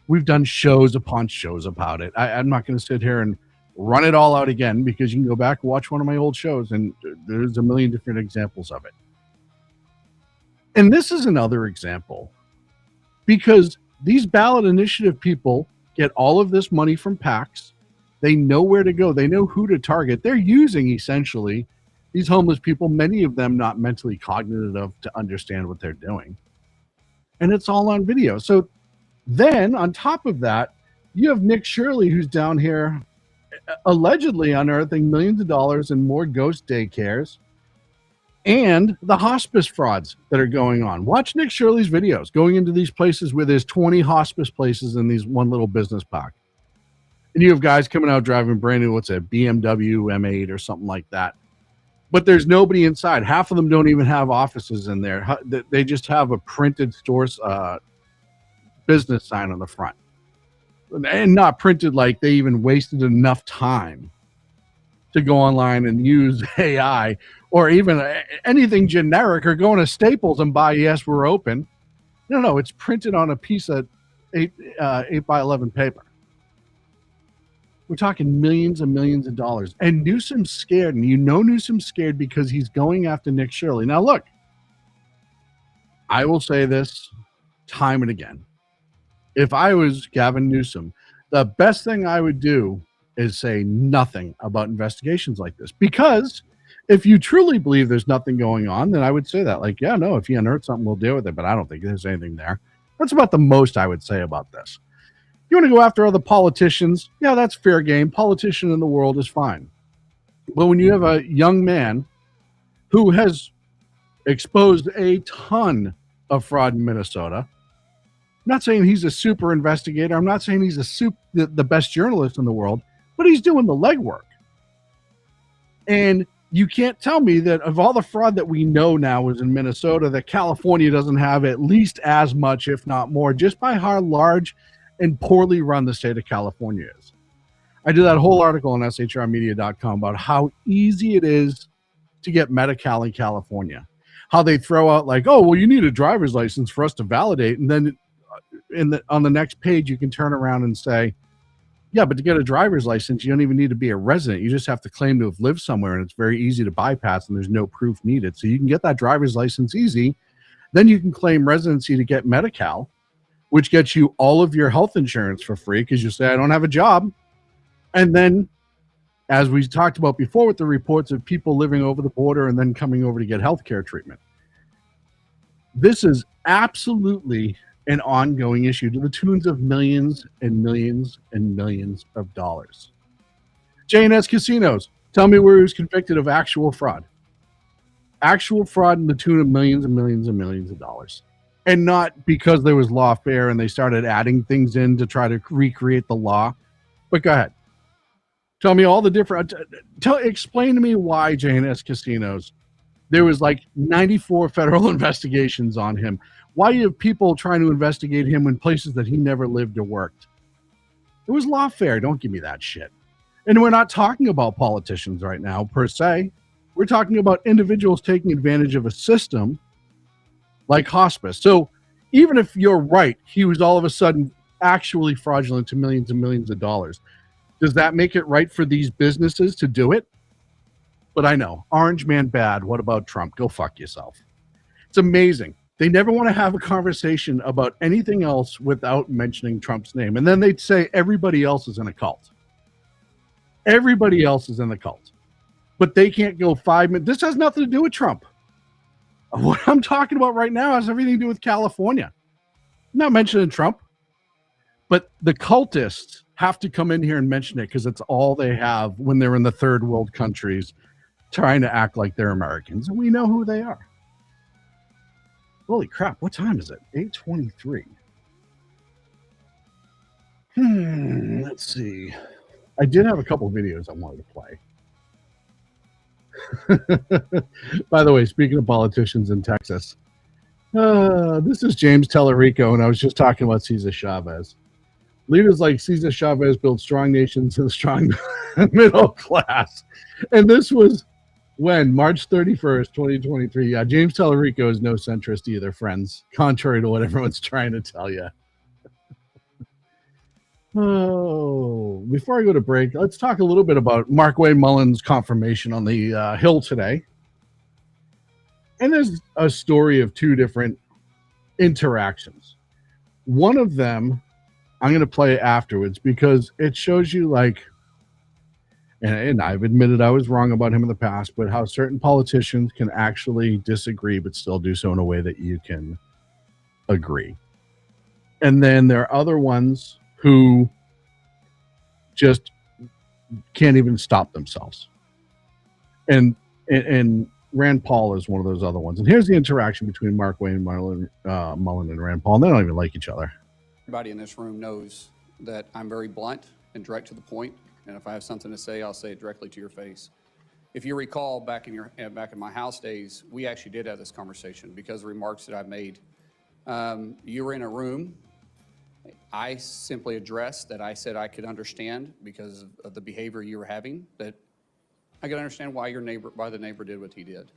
We've done shows upon shows about it. I'm not going to sit here and run it all out again, because you can go back and watch one of my old shows and there's a million different examples of it. And this is another example, because these ballot initiative people get all of this money from PACs. They know where to go. They know who to target. They're using essentially these homeless people, many of them not mentally cognitive enough to understand what they're doing. And it's all on video. So then on top of that, you have Nick Shirley, who's down here allegedly unearthing millions of dollars in more ghost daycares and the hospice frauds that are going on. Watch Nick Shirley's videos going into these places where there's 20 hospice places in these one little business park. And you have guys coming out driving brand new, what's it, BMW M8 or something like that. But there's nobody inside. Half of them don't even have offices in there. They just have a printed store business sign on the front. And not printed like they even wasted enough time to go online and use AI or even anything generic, or going to Staples and buy "Yes, we're open." No, it's printed on a piece of 8 by 11 paper. We're talking millions and millions of dollars. And Newsom's scared, and Newsom's scared because he's going after Nick Shirley. Now, look, I will say this time and again. If I was Gavin Newsom, the best thing I would do is say nothing about investigations like this. Because if you truly believe there's nothing going on, then I would say that. Like, yeah, no, if you unearth something, we'll deal with it. But I don't think there's anything there. That's about the most I would say about this. You want to go after other politicians? Yeah, that's fair game. Politician in the world is fine. But when you have a young man who has exposed a ton of fraud in Minnesota, I'm not saying he's a super investigator. I'm not saying he's the best journalist in the world, but he's doing the legwork. And you can't tell me that of all the fraud that we know now is in Minnesota, that California doesn't have at least as much, if not more, just by how large and poorly run the state of California is. I did that whole article on shrmedia.com about how easy it is to get Medi-Cal in California. How they throw out like, oh, well, you need a driver's license for us to validate. And then on the next page, you can turn around and say, yeah, but to get a driver's license, you don't even need to be a resident. You just have to claim to have lived somewhere, and it's very easy to bypass, and there's no proof needed. So you can get that driver's license easy. Then you can claim residency to get Medi-Cal, which gets you all of your health insurance for free because you say, I don't have a job. And then, as we talked about before with the reports of people living over the border and then coming over to get healthcare treatment, this is absolutely an ongoing issue to the tunes of millions and millions and millions of dollars. J&S Casinos, tell me where he was convicted of actual fraud. Actual fraud in the tune of millions and millions and millions of dollars. And not because there was lawfare and they started adding things in to try to recreate the law. But go ahead. Tell me all the different... Explain to me why J&S Casinos, there was like 94 federal investigations on him. Why you have people trying to investigate him in places that he never lived or worked? It was lawfare. Don't give me that shit. And we're not talking about politicians right now, per se. We're talking about individuals taking advantage of a system like hospice. So even if you're right, he was all of a sudden actually fraudulent to millions and millions of dollars. Does that make it right for these businesses to do it? But I know, Orange Man bad. What about Trump? Go fuck yourself. It's amazing. They never want to have a conversation about anything else without mentioning Trump's name. And then they'd say everybody else is in a cult. Everybody else is in the cult. But they can't go 5 minutes. This has nothing to do with Trump. What I'm talking about right now has everything to do with California. I'm not mentioning Trump. But the cultists have to come in here and mention it because it's all they have when they're in the third world countries trying to act like they're Americans. And we know who they are. Holy crap, what time is it? 8:23. Let's see. I did have a couple of videos I wanted to play. By the way, speaking of politicians in Texas, this is James Tellerico, and I was just talking about Cesar Chavez. Leaders like Cesar Chavez build strong nations and a strong middle class. And this was when? March 31st, 2023. Yeah, James Tellerico is no centrist either, friends, contrary to what everyone's trying to tell you. Oh, before I go to break, let's talk a little bit about Mark Wayne Mullen's confirmation on the Hill today. And there's a story of two different interactions. One of them, I'm going to play afterwards because it shows you, like, and I've admitted I was wrong about him in the past, but how certain politicians can actually disagree but still do so in a way that you can agree. And then there are other ones who just can't even stop themselves. And Rand Paul is one of those other ones. And here's the interaction between Mark Wayne Mullen and Rand Paul. And they don't even like each other. Everybody in this room knows that I'm very blunt and direct to the point. And if I have something to say, I'll say it directly to your face. If you recall, back in my House days, we actually did have this conversation because of the remarks that I've made. You were in a room. I simply addressed that I said I could understand because of the behavior you were having, that I could understand why the neighbor did what he did.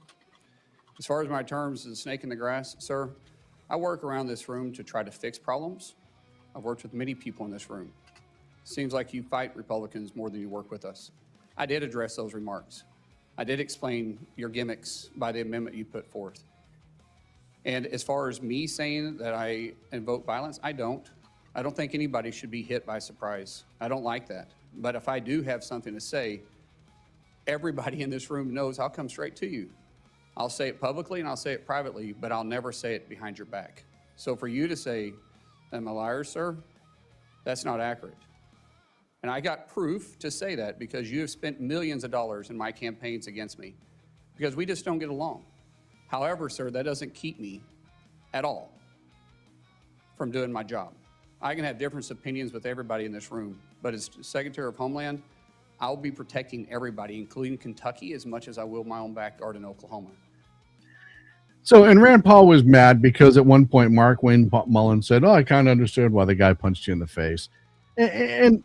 As far as my terms of the snake in the grass, sir, I work around this room to try to fix problems. I've worked with many people in this room. Seems like you fight Republicans more than you work with us. I did address those remarks. I did explain your gimmicks by the amendment you put forth. And as far as me saying that I invoke violence, I don't. I don't think anybody should be hit by surprise. I don't like that. But if I do have something to say, everybody in this room knows I'll come straight to you. I'll say it publicly and I'll say it privately, but I'll never say it behind your back. So for you to say, I'm a liar, sir, that's not accurate. And I got proof to say that because you have spent millions of dollars in my campaigns against me because we just don't get along. However, sir, that doesn't keep me at all from doing my job. I can have different opinions with everybody in this room, but as Secretary of Homeland, I'll be protecting everybody, including Kentucky, as much as I will my own backyard in Oklahoma. So, and Rand Paul was mad because at one point Mark Wayne Mullen said, I kind of understood why the guy punched you in the face. And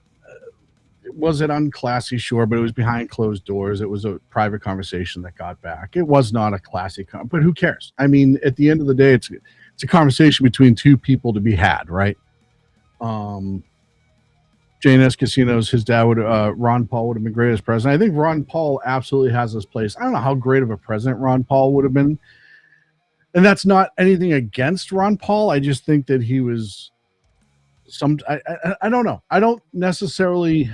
was it unclassy? Sure, but it was behind closed doors. It was a private conversation that got back. It was not a classy, but who cares? I mean, at the end of the day, it's a conversation between two people to be had, right? Jane Escasinos, his dad Ron Paul would have been great as president. I think Ron Paul absolutely has his place. I don't know how great of a president Ron Paul would have been. And that's not anything against Ron Paul. I just think that he was I don't know. I don't necessarily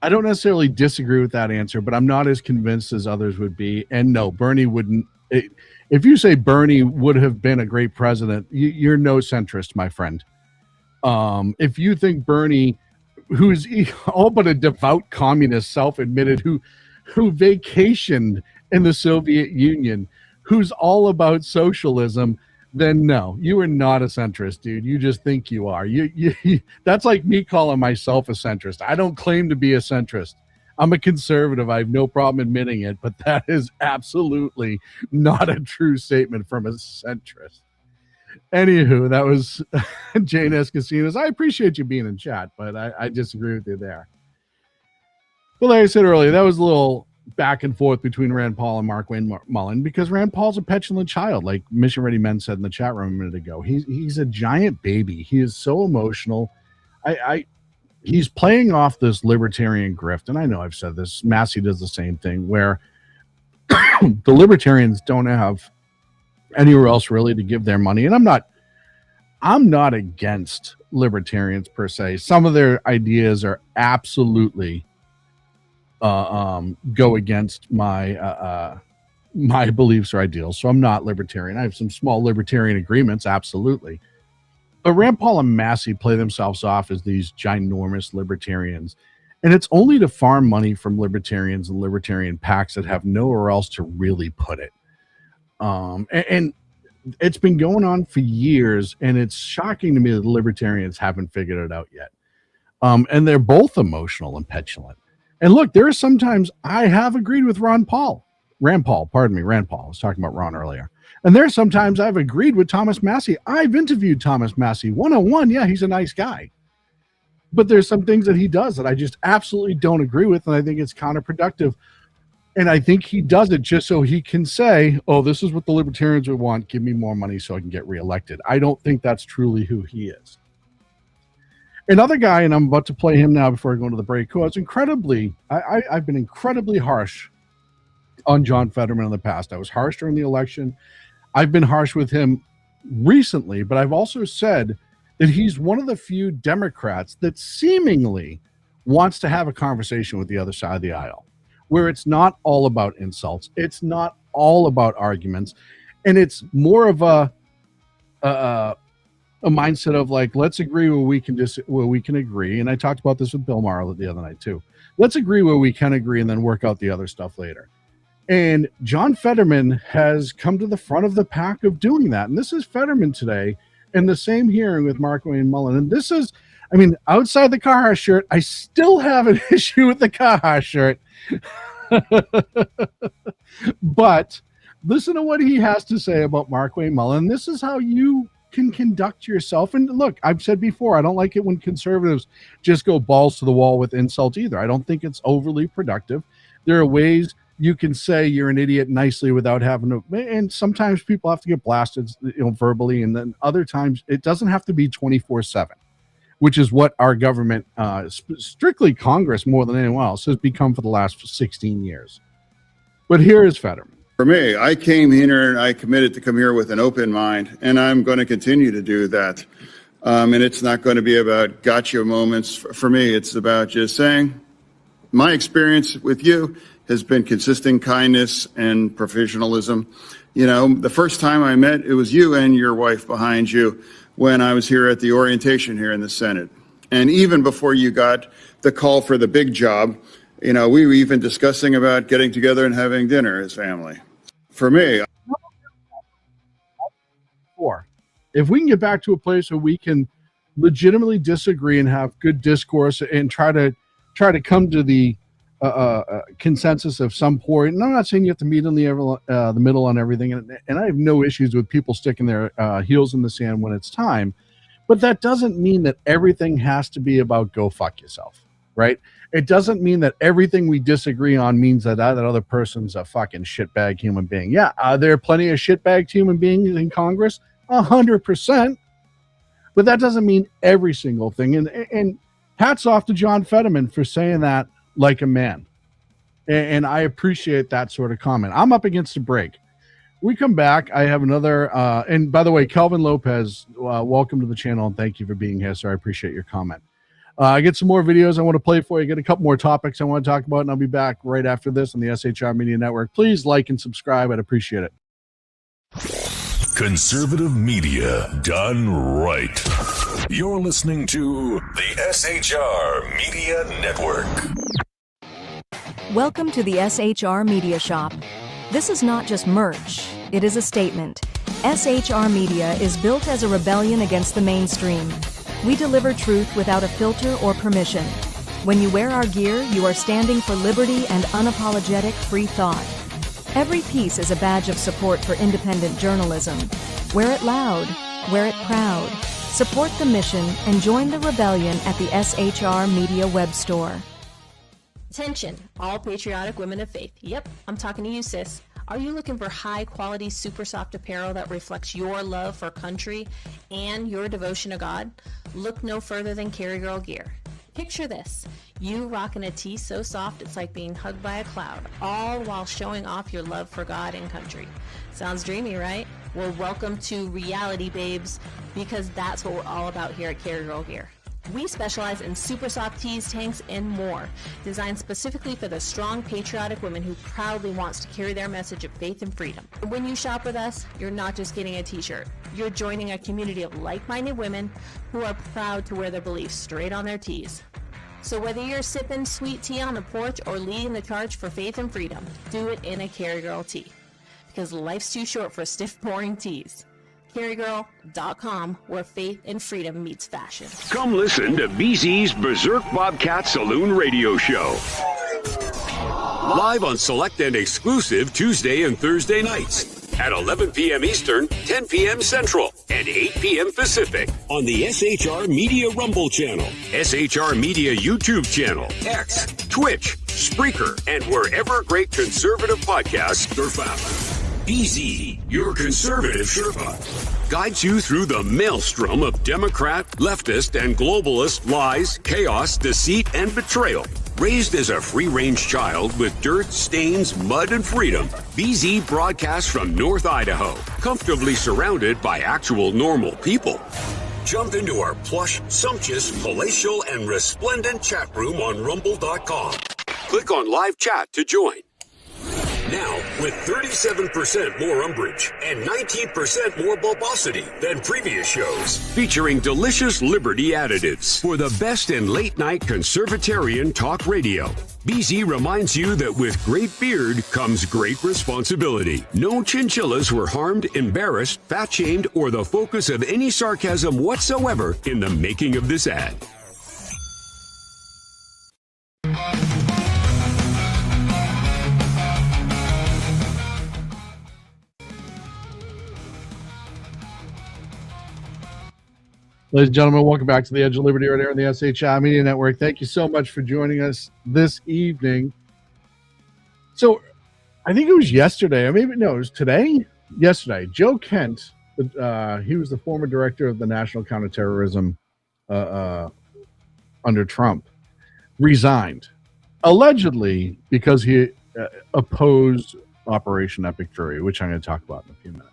disagree with that answer, but I'm not as convinced as others would be. And no, Bernie wouldn't. If you say Bernie would have been a great president, you're no centrist, my friend. If you think Bernie, who's all but a devout communist, self-admitted, who vacationed in the Soviet Union, who's all about socialism, then no, you are not a centrist, dude. You just think you are. You that's like me calling myself a centrist. I don't claim to be a centrist. I'm a conservative. I have no problem admitting it, but that is absolutely not a true statement from a centrist. Anywho, that was Jane Escasinos. I appreciate you being in chat, but I disagree with you there. But like I said earlier, that was a little back and forth between Rand Paul and Mark Wayne Mullen because Rand Paul's a petulant child, like Mission Ready Men said in the chat room a minute ago. He's a giant baby. He is so emotional. He's playing off this libertarian grift, and I know I've said this. Massey does the same thing, where the libertarians don't have anywhere else really to give their money. And I'm not against libertarians per se. Some of their ideas are absolutely go against my my beliefs or ideals. So I'm not libertarian. I have some small libertarian agreements, absolutely. But Rand Paul and Massey play themselves off as these ginormous libertarians. And it's only to farm money from libertarians and libertarian PACs that have nowhere else to really put it. And it's been going on for years, and it's shocking to me that the libertarians haven't figured it out yet. And they're both emotional and petulant. And look, there are sometimes I have agreed with Rand Paul. I was talking about Ron earlier. And there's sometimes I've agreed with Thomas Massey. I've interviewed Thomas Massey one-on-one. Yeah, he's a nice guy. But there's some things that he does that I just absolutely don't agree with, and I think it's counterproductive. And I think he does it just so he can say, oh, this is what the libertarians would want. Give me more money so I can get reelected. I don't think that's truly who he is. Another guy, and I'm about to play him now before I go into the break, who was I've been incredibly harsh on John Fetterman in the past. I was harsh during the election. I've been harsh with him recently, but I've also said that he's one of the few Democrats that seemingly wants to have a conversation with the other side of the aisle, where it's not all about insults. It's not all about arguments. And it's more of a mindset of like, let's agree where we can agree. And I talked about this with Bill Maher the other night too. Let's agree where we can agree and then work out the other stuff later. And John Fetterman has come to the front of the pack of doing that. And this is Fetterman today in the same hearing with Markwayne Mullin. And this is, I mean, outside the Carhartt shirt, I still have an issue with the Carhartt shirt. But listen to what he has to say about Markwayne Mullin. This is how you can conduct yourself. And look, I've said before, I don't like it when conservatives just go balls to the wall with insults either. I don't think it's overly productive. There are ways you can say you're an idiot nicely without having to, and sometimes people have to get blasted, verbally, and then other times it doesn't have to be 24/7, which is what our government, strictly Congress more than anyone else, has become for the last 16 years. But here is Fetterman. For me, I came here and I committed to come here with an open mind, and I'm going to continue to do that. And it's not going to be about gotcha moments. For me, it's about just saying my experience with you has been consistent kindness and professionalism. The first time I met, it was you and your wife behind you when I was here at the orientation here in the Senate. And even before you got the call for the big job, we were even discussing about getting together and having dinner as family. For me, if we can get back to a place where we can legitimately disagree and have good discourse and try to come to the consensus of some point. And I'm not saying you have to meet in the middle on everything. And I have no issues with people sticking their heels in the sand when it's time. But that doesn't mean that everything has to be about go fuck yourself, right? It doesn't mean that everything we disagree on means that other person's a fucking shitbag human being. Yeah, are there plenty of shitbag human beings in Congress? 100%. But that doesn't mean every single thing. And hats off to John Fetterman for saying that like a man. And I appreciate that sort of comment. I'm up against a break. We come back. I have another, and by the way, Calvin Lopez, welcome to the channel, and thank you for being here, sir. I appreciate your comment. I get some more videos I want to play for you. I get a couple more topics I want to talk about, and I'll be back right after this on the SHR Media Network. Please like and subscribe. I'd appreciate it. Conservative media done right. You're listening to the SHR Media Network. Welcome to the SHR Media Shop. This is not just merch, it is a statement. SHR Media is built as a rebellion against the mainstream. We deliver truth without a filter or permission. When you wear our gear, you are standing for liberty and unapologetic free thought. Every piece is a badge of support for independent journalism. Wear it loud, wear it proud. Support the mission and join the rebellion at the SHR Media web store. Attention, all patriotic women of faith. Yep, I'm talking to you, sis. Are you looking for high-quality, super soft apparel that reflects your love for country and your devotion to God? Look no further than Carry Girl Gear. Picture this. You rocking a tee so soft it's like being hugged by a cloud, all while showing off your love for God and country. Sounds dreamy, right? Well, welcome to reality, babes, because that's what we're all about here at Carry Girl Gear. We specialize in super soft tees, tanks, and more, designed specifically for the strong, patriotic woman who proudly wants to carry their message of faith and freedom. When you shop with us, you're not just getting a t-shirt. You're joining a community of like-minded women who are proud to wear their beliefs straight on their tees. So whether you're sipping sweet tea on the porch or leading the charge for faith and freedom, do it in a Carry Girl tee. Because life's too short for stiff, boring tees. CarryGirl.com, where faith and freedom meets fashion. Come listen to BZ's Berserk Bobcat Saloon Radio Show. Live on select and exclusive Tuesday and Thursday nights at 11 p.m. Eastern, 10 p.m. Central, and 8 p.m. Pacific on the SHR Media Rumble channel, SHR Media YouTube channel, X, Twitch, Spreaker, and wherever great conservative podcasts are found. BZ, your conservative Sherpa, guides you through the maelstrom of Democrat, leftist, and globalist lies, chaos, deceit, and betrayal. Raised as a free-range child with dirt, stains, mud, and freedom, BZ broadcasts from North Idaho, comfortably surrounded by actual normal people. Jump into our plush, sumptuous, palatial, and resplendent chat room on rumble.com. Click on live chat to join. Now, with 37% more umbrage and 19% more bulbosity than previous shows, featuring delicious Liberty additives for the best in late-night conservatarian talk radio. BZ reminds you that with great beard comes great responsibility. No chinchillas were harmed, embarrassed, fat-shamed, or the focus of any sarcasm whatsoever in the making of this ad. Ladies and gentlemen, welcome back to the Edge of Liberty right here on the SHI Media Network. Thank you so much for joining us this evening. So, I think it was yesterday, or maybe, no, it was today? Yesterday. Joe Kent, he was the former director of the National Counterterrorism under Trump, resigned. Allegedly because he opposed Operation Epic Fury, which I'm going to talk about in a few minutes.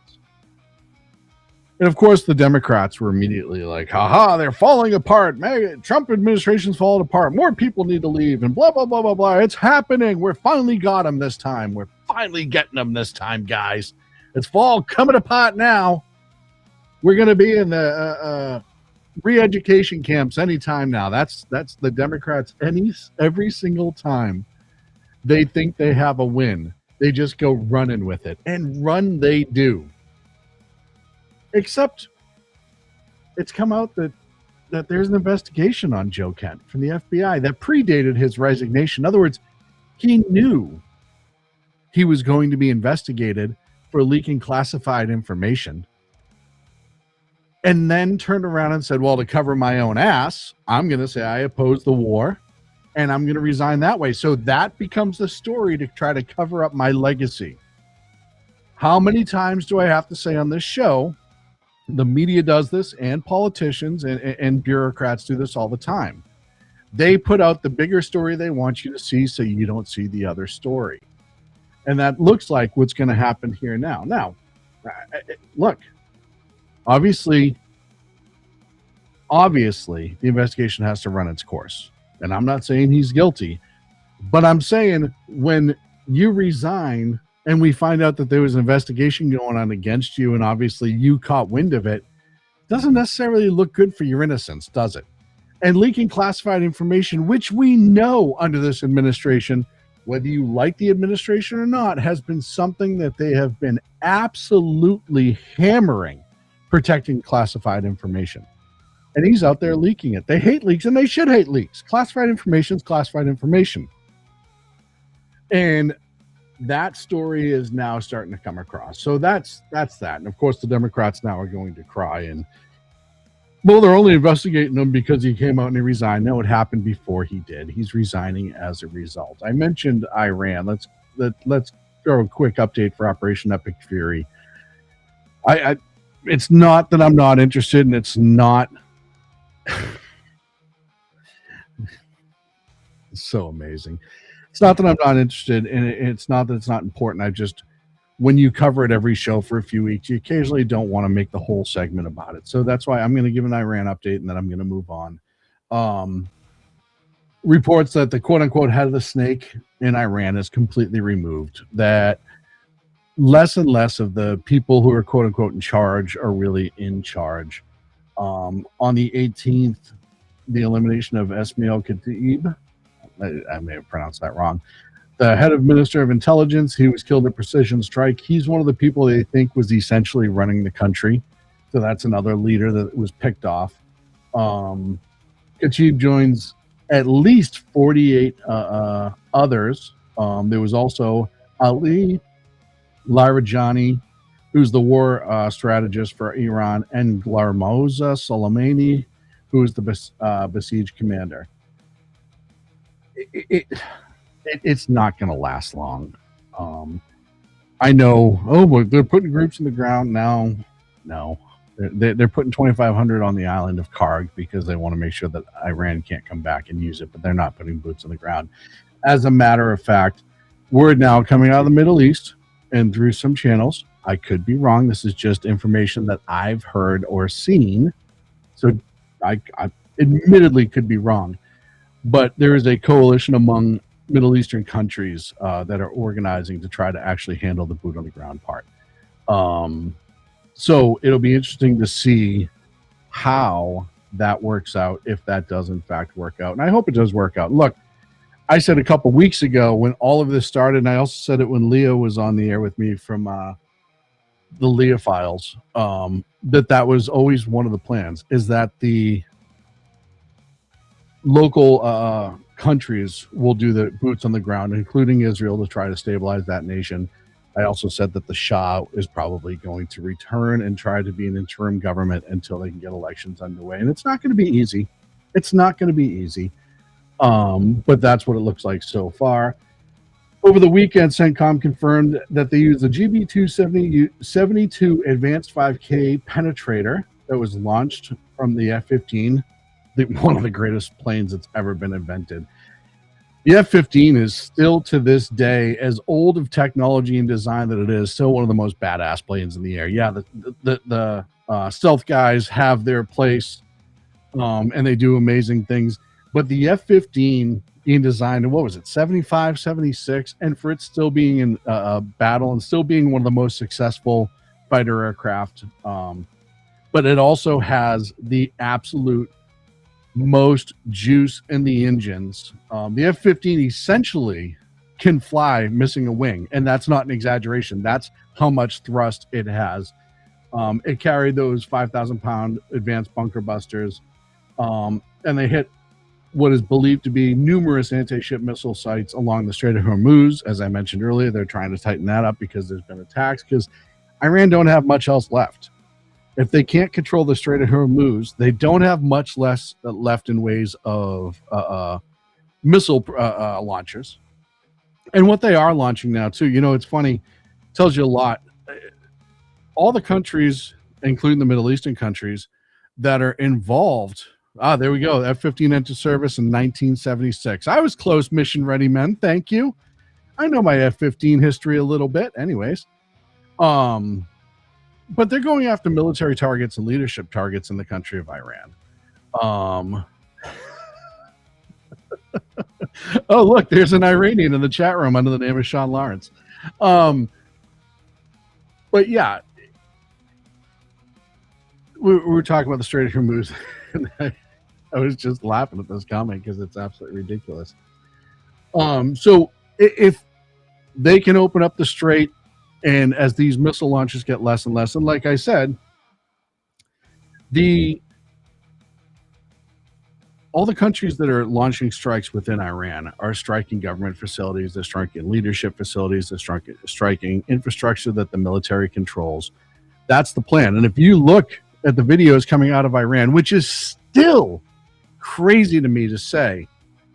And of course, the Democrats were immediately like, haha, they're falling apart. Trump administration's falling apart. More people need to leave and blah, blah, blah, blah, blah. It's happening. We're finally got them this time. We're finally getting them this time, guys. It's fall coming apart now. We're going to be in the re-education camps anytime now. That's the Democrats every single time they think they have a win. They just go running with it. And run they do. Except it's come out that there's an investigation on Joe Kent from the FBI that predated his resignation. In other words, he knew he was going to be investigated for leaking classified information and then turned around and said, well, to cover my own ass, I'm going to say I oppose the war and I'm going to resign that way. So that becomes the story to try to cover up my legacy. How many times do I have to say on this show? The media does this, and politicians and bureaucrats do this all the time. They put out the bigger story they want you to see so you don't see the other story. And that looks like what's going to happen here now. Now, look, obviously, the investigation has to run its course. And I'm not saying he's guilty, but I'm saying when you resign and we find out that there was an investigation going on against you, and obviously you caught wind of it, doesn't necessarily look good for your innocence, does it? And leaking classified information, which we know under this administration, whether you like the administration or not, has been something that they have been absolutely hammering, protecting classified information. And he's out there leaking it. They hate leaks, and they should hate leaks. Classified information is classified information. And that story is now starting to come across. So that's that. And of course, the Democrats now are going to cry and, well, they're only investigating him because he came out and he resigned. No, it happened before he did. He's resigning as a result. I mentioned Iran. Let's throw a quick update for Operation Epic Fury. It's not that I'm not interested, and it's not. It's so amazing. It's not that I'm not interested, and it's not that it's not important. When you cover it every show for a few weeks, you occasionally don't want to make the whole segment about it. So that's why I'm going to give an Iran update, and then I'm going to move on. Reports that the quote-unquote head of the snake in Iran is completely removed, that less and less of the people who are quote-unquote in charge are really in charge. On the 18th, the elimination of Esmail Khatib, I may have pronounced that wrong, the head of Minister of Intelligence, he was killed in a precision strike. He's one of the people they think was essentially running the country. So that's another leader that was picked off. Khatib joins at least 48 others There was also Ali Larijani, who's the war strategist for Iran, and Glarmoza Soleimani, who is the besieged commander. It's not going to last long. I know. Oh, they're putting groups in the ground now. No, they're putting 2,500 on the island of Karg because they want to make sure that Iran can't come back and use it. But they're not putting boots on the ground. As a matter of fact, word now coming out of the Middle East and through some channels. I could be wrong. This is just information that I've heard or seen. So I admittedly could be wrong. But there is a coalition among Middle Eastern countries that are organizing to try to actually handle the boot on the ground part. So it'll be interesting to see how that works out, if that does in fact work out. And I hope it does work out. Look, I said a couple weeks ago when all of this started, and I also said it when Leah was on the air with me from the Leah Files, that was always one of the plans, is that the local countries will do the boots on the ground, including Israel, to try to stabilize that nation. I also said that the Shah is probably going to return and try to be an interim government until they can get elections underway. And it's not going to be easy. It's not going to be easy. But that's what it looks like so far. Over the weekend, CENTCOM confirmed that they used the GB272 Advanced 5K penetrator that was launched from the F-15, one of the greatest planes that's ever been invented. The F-15 is still, to this day, as old of technology and design that it is, still one of the most badass planes in the air. Yeah, the stealth guys have their place, and they do amazing things. But the F-15 being designed in, what was it, 75, 76, and for it still being in battle and still being one of the most successful fighter aircraft. But it also has the absolute most juice in the engines. The F-15 essentially can fly missing a wing, and that's not an exaggeration. That's how much thrust it has. It carried those 5,000-pound advanced bunker busters, and they hit what is believed to be numerous anti-ship missile sites along the Strait of Hormuz. As I mentioned earlier, they're trying to tighten that up because there's been attacks, because Iran don't have much else left. If they can't control the Strait of Hormuz, they don't have much less left in ways of missile launchers. And what they are launching now, too, it's funny, tells you a lot. All the countries, including the Middle Eastern countries, that are involved. There we go. F-15 entered service in 1976. I was close, mission ready men. Thank you. I know my F-15 history a little bit. Anyways. But they're going after military targets and leadership targets in the country of Iran. Oh, look, there's an Iranian in the chat room under the name of Sean Lawrence. But yeah, we were talking about the Strait of Hormuz. And I was just laughing at this comment because it's absolutely ridiculous. So if they can open up the strait, and as these missile launches get less and less, and like I said, all the countries that are launching strikes within Iran are striking government facilities, they're striking leadership facilities, they're striking infrastructure that the military controls. That's the plan. And if you look at the videos coming out of Iran, which is still crazy to me to say,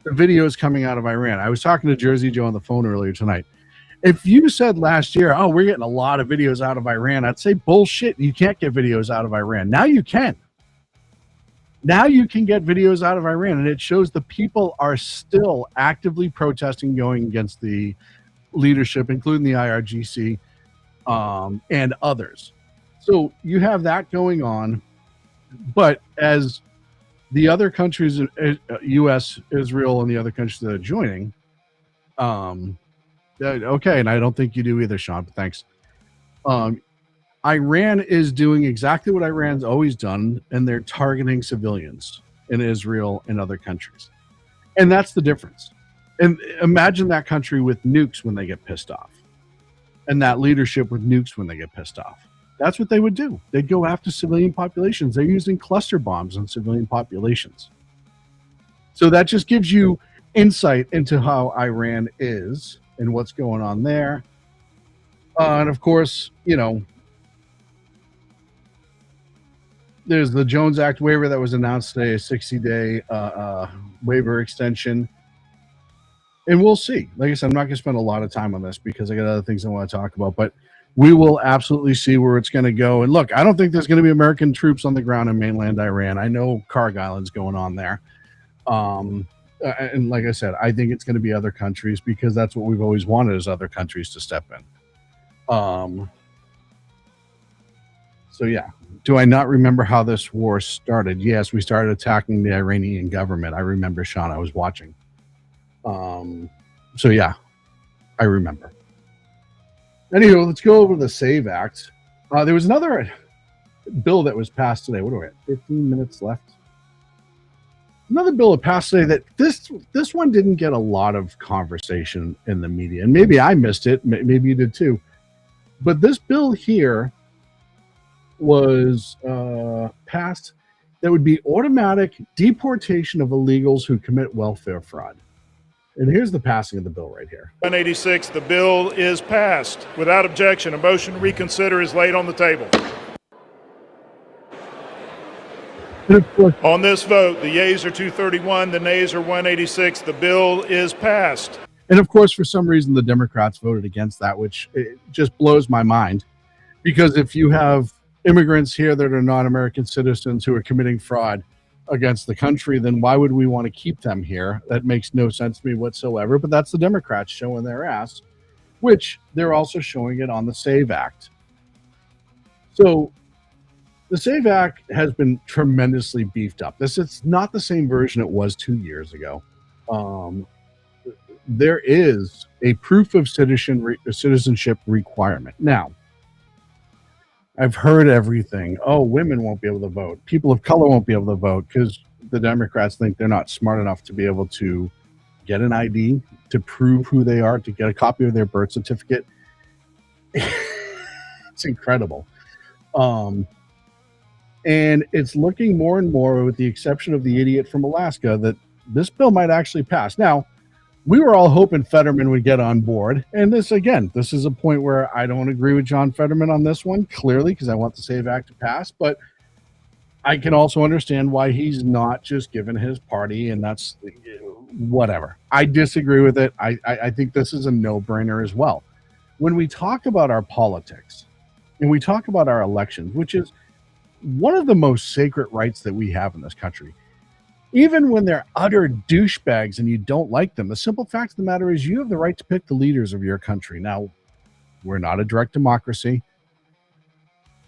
the videos coming out of Iran. I was talking to Jersey Joe on the phone earlier tonight. If you said last year, oh, we're getting a lot of videos out of Iran, I'd say bullshit. You can't get videos out of Iran. Now you can. Now you can get videos out of Iran, and it shows the people are still actively protesting, going against the leadership, including the IRGC and others. So you have that going on. But as the other countries, U.S., Israel, and the other countries that are joining, okay, and I don't think you do either, Sean, but thanks. Iran is doing exactly what Iran's always done, and they're targeting civilians in Israel and other countries. And that's the difference. And imagine that country with nukes when they get pissed off, and that leadership with nukes when they get pissed off. That's what they would do. They'd go after civilian populations. They're using cluster bombs on civilian populations. So that just gives you insight into how Iran is and what's going on there. And of course, there's the Jones Act waiver that was announced today, a 60-day waiver extension. And we'll see. Like I said, I'm not going to spend a lot of time on this because I got other things I want to talk about, but we will absolutely see where it's going to go. And look, I don't think there's going to be American troops on the ground in mainland Iran. I know Cargill is going on there. And like I said, I think it's going to be other countries because that's what we've always wanted, is other countries to step in. So yeah, do I not remember how this war started? Yes, we started attacking the Iranian government. I remember, Sean, I was watching. So yeah, I remember. Anywho, let's go over the SAVE Act. There was another bill that was passed today. What do we have? 15 minutes left. Another bill that passed today that this one didn't get a lot of conversation in the media, and maybe I missed it. Maybe you did too. But this bill here was passed that would be automatic deportation of illegals who commit welfare fraud. And here's the passing of the bill right here. 186, the bill is passed. Without objection, a motion to reconsider is laid on the table. On this vote, the yeas are 231, the nays are 186. The bill is passed. And of course, for some reason, the Democrats voted against that, which it just blows my mind. Because if you have immigrants here that are not American citizens who are committing fraud against the country, then why would we want to keep them here? That makes no sense to me whatsoever. But that's the Democrats showing their ass, which they're also showing it on the SAVE Act. So the SAVE Act has been tremendously beefed up. It's not the same version it was 2 years ago. There is a proof of citizenship requirement. Now, I've heard everything. Oh, women won't be able to vote. People of color won't be able to vote because the Democrats think they're not smart enough to be able to get an ID, to prove who they are, to get a copy of their birth certificate. It's incredible. And it's looking more and more, with the exception of the idiot from Alaska, that this bill might actually pass. Now, we were all hoping Fetterman would get on board. And this is a point where I don't agree with John Fetterman on this one, clearly, because I want the SAVE Act to pass. But I can also understand why he's not just given his party, and that's whatever. I disagree with it. I think this is a no-brainer as well. When we talk about our politics and we talk about our elections, which is one of the most sacred rights that we have in this country, even when they're utter douchebags and you don't like them, the simple fact of the matter is you have the right to pick the leaders of your country. Now, we're not a direct democracy.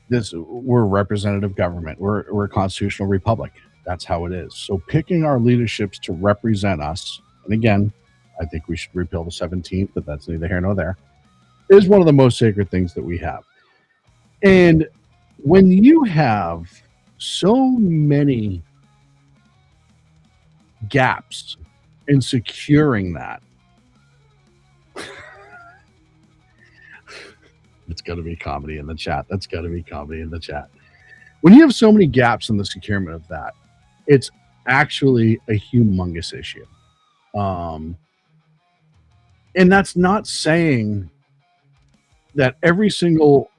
We're representative government. We're a constitutional republic. That's how it is. So picking our leaderships to represent us, and again, I think we should repeal the 17th, but that's neither here nor there, is one of the most sacred things that we have. And when you have so many gaps in securing that, it's got to be comedy in the chat. That's got to be comedy in the chat. When you have so many gaps in the securement of that, it's actually a humongous issue. And that's not saying that every single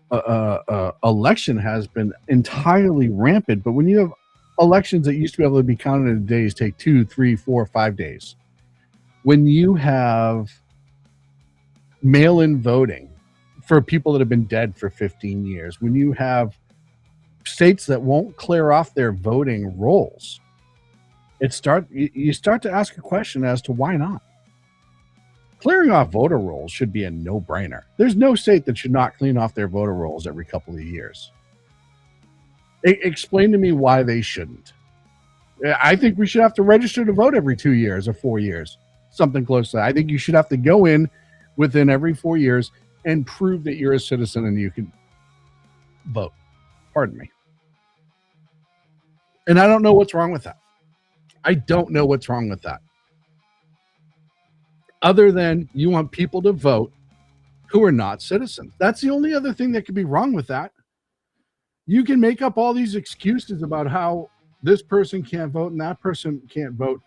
election has been entirely rampant, but when you have elections that used to be able to be counted in days take 2, 3, 4, 5 days, when you have mail-in voting for people that have been dead for 15 years, when you have states that won't clear off their voting rolls, you start to ask a question as to why not. Clearing off voter rolls should be a no-brainer. There's no state that should not clean off their voter rolls every couple of years. Explain to me why they shouldn't. I think we should have to register to vote every 2 years or 4 years, something close to that. I think you should have to go in within every 4 years and prove that you're a citizen and you can vote. Pardon me. And I don't know what's wrong with that. I don't know what's wrong with that. Other than you want people to vote who are not citizens. That's the only other thing that could be wrong with that. You can make up all these excuses about how this person can't vote and that person can't vote.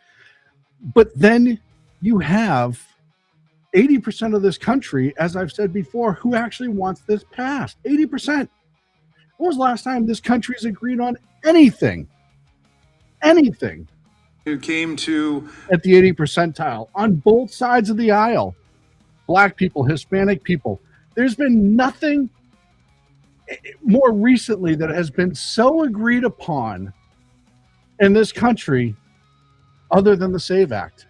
But then you have 80% of this country, as I've said before, who actually wants this passed. 80%. When was the last time this country's agreed on anything? Anything. Who came to at the 80th percentile on both sides of the aisle. Black people, Hispanic people. There's been nothing more recently that has been so agreed upon in this country other than the SAVE Act.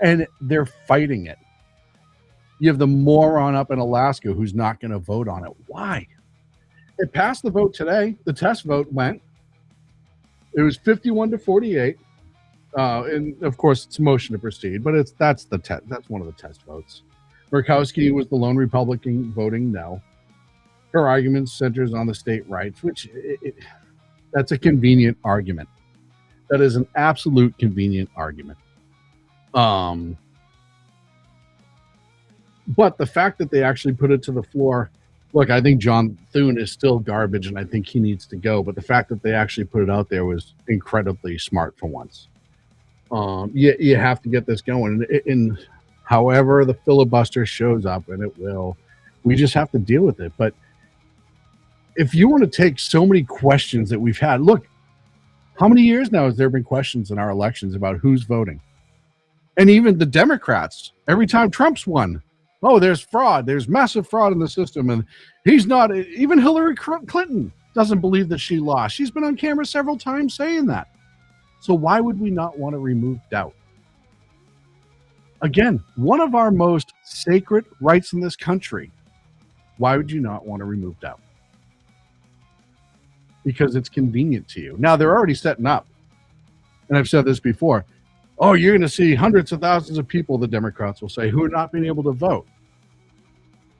And they're fighting it. You have the moron up in Alaska who's not going to vote on it. Why? It passed the vote today. The test vote went. It was 51 to 48. And of course, it's a motion to proceed, but that's one of the test votes. Murkowski was the lone Republican voting no. Her argument centers on the state rights, which that's a convenient argument. That is an absolute convenient argument. But the fact that they actually put it to the floor, look, I think John Thune is still garbage, and I think he needs to go. But the fact that they actually put it out there was incredibly smart for once. You have to get this going. And however the filibuster shows up, and it will, we just have to deal with it. But if you want to take so many questions that we've had, look, how many years now has there been questions in our elections about who's voting? And even the Democrats, every time Trump's won, oh, there's fraud. There's massive fraud in the system. And he's not, even Hillary Clinton doesn't believe that she lost. She's been on camera several times saying that. So why would we not want to remove doubt? Again, one of our most sacred rights in this country. Why would you not want to remove doubt? Because it's convenient to you. Now, they're already setting up. And I've said this before. Oh, you're going to see hundreds of thousands of people, the Democrats will say, who are not being able to vote.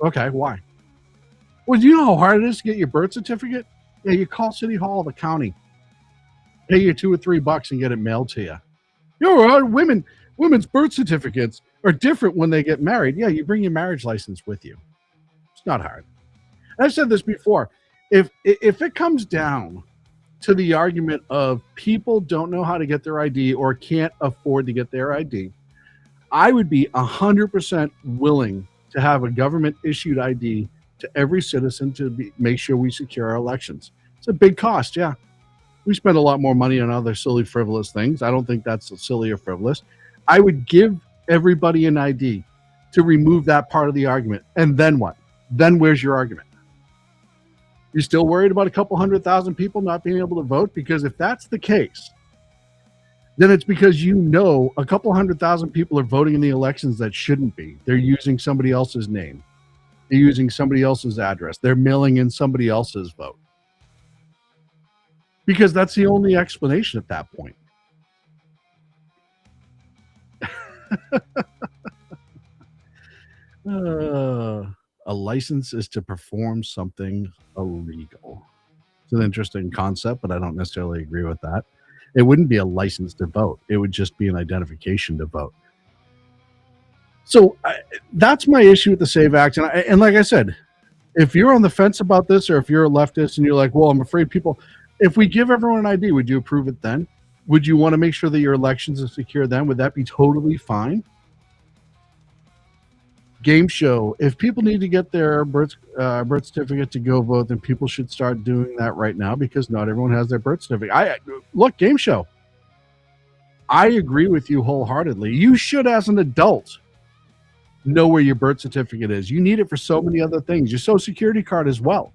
Okay, why? Well, do you know how hard it is to get your birth certificate? Yeah, you call City Hall, the county. Pay you $2 or $3 and get it mailed to you. You know, women's birth certificates are different when they get married. Yeah, you bring your marriage license with you. It's not hard. And I've said this before. If it comes down to the argument of people don't know how to get their ID or can't afford to get their ID, I would be 100% willing to have a government-issued ID to every citizen to make sure we secure our elections. It's a big cost, yeah. We spend a lot more money on other silly, frivolous things. I don't think that's silly or frivolous. I would give everybody an ID to remove that part of the argument. And then what? Then where's your argument? You're still worried about a couple 100,000 people not being able to vote? Because if that's the case, then it's because you know a couple 100,000 people are voting in the elections that shouldn't be. They're using somebody else's name. They're using somebody else's address. They're mailing in somebody else's vote. Because that's the only explanation at that point. A license is to perform something illegal. It's an interesting concept, but I don't necessarily agree with that. It wouldn't be a license to vote. It would just be an identification to vote. So that's my issue with the SAVE Act. And like I said, if you're on the fence about this, or if you're a leftist and you're like, well, I'm afraid people, if we give everyone an ID, would you approve it then? Would you want to make sure that your elections are secure then? Would that be totally fine? Game show. If people need to get their birth certificate to go vote, then people should start doing that right now, because not everyone has their birth certificate. Look, game show. I agree with you wholeheartedly. You should, as an adult, know where your birth certificate is. You need it for so many other things. Your social security card as well.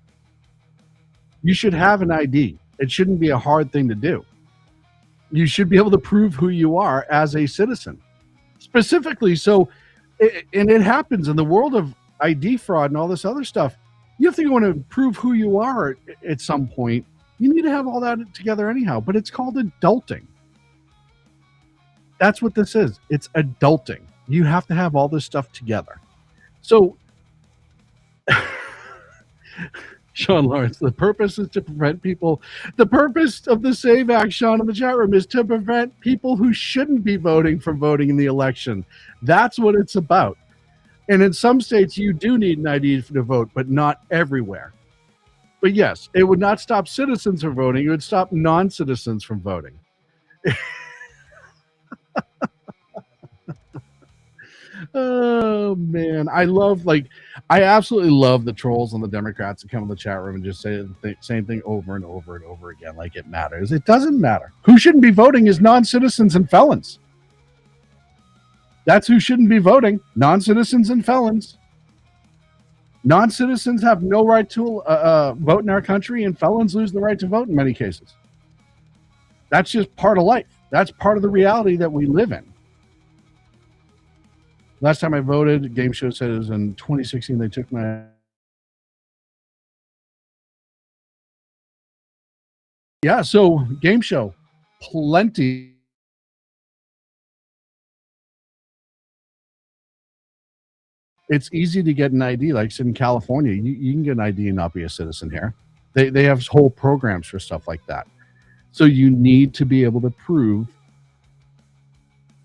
You should have an ID. It shouldn't be a hard thing to do. You should be able to prove who you are as a citizen. Specifically, so, and it happens in the world of ID fraud and all this other stuff. You have to go and prove who you are at some point. You need to have all that together anyhow, but it's called adulting. That's what this is. It's adulting. You have to have all this stuff together. So, Sean Lawrence, the purpose is to prevent people. The purpose of the SAVE Act, Sean, in the chat room, is to prevent people who shouldn't be voting from voting in the election. That's what it's about. And in some states, you do need an ID to vote, but not everywhere. But yes, it would not stop citizens from voting. It would stop non-citizens from voting. Oh man, I absolutely love the trolls and the Democrats that come in the chat room and just say the same thing over and over and over again, like it matters. It doesn't matter. Who shouldn't be voting is non-citizens and felons. That's who shouldn't be voting: non-citizens and felons. Non-citizens have no right to vote in our country, and felons lose the right to vote in many cases. That's just part of life. That's part of the reality that we live in. Last time I voted, Game Show said it was in 2016. They took my... Yeah, so Game Show, plenty. It's easy to get an ID. Like I said, in California, you can get an ID and not be a citizen here. They have whole programs for stuff like that. So you need to be able to prove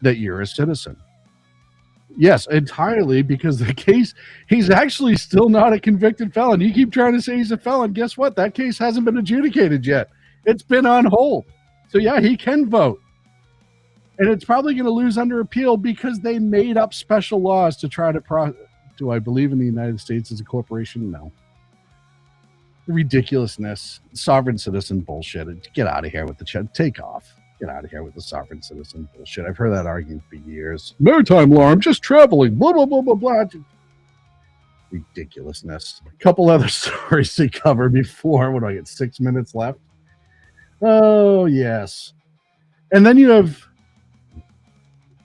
that you're a citizen. Yes, entirely, because the case, he's actually still not a convicted felon. You keep trying to say he's a felon. Guess what? That case hasn't been adjudicated yet. It's been on hold. So yeah, he can vote. And it's probably going to lose under appeal because they made up special laws to try to do I believe in the United States as a corporation? No. Ridiculousness. Sovereign citizen bullshit. Get out of here with the take off. Get out of here with the sovereign citizen bullshit. I've heard that argument for years. Maritime law, I'm just traveling. Blah, blah, blah, blah, blah. Ridiculousness. A couple other stories to cover before. What do I get? 6 minutes left? Oh, yes. And then you have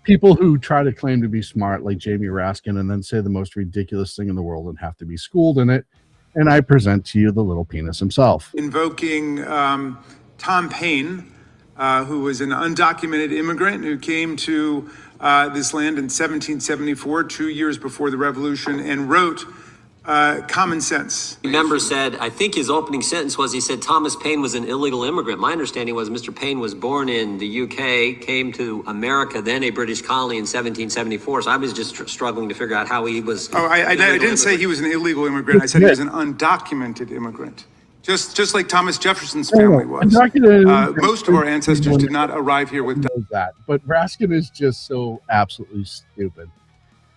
people who try to claim to be smart, like Jamie Raskin, and then say the most ridiculous thing in the world and have to be schooled in it. And I present to you the little penis himself. Invoking Tom Paine, who was an undocumented immigrant who came to this land in 1774, 2 years before the Revolution, and wrote Common Sense. The member said, I think his opening sentence was, he said Thomas Paine was an illegal immigrant. My understanding was Mr. Paine was born in the UK, came to America, then a British colony in 1774. So I was just struggling to figure out how he was. Oh, I didn't say he was an illegal immigrant. I said he was an undocumented immigrant. Just like Thomas Jefferson's family was. Most of our ancestors did not arrive here with that. But Raskin is just so absolutely stupid.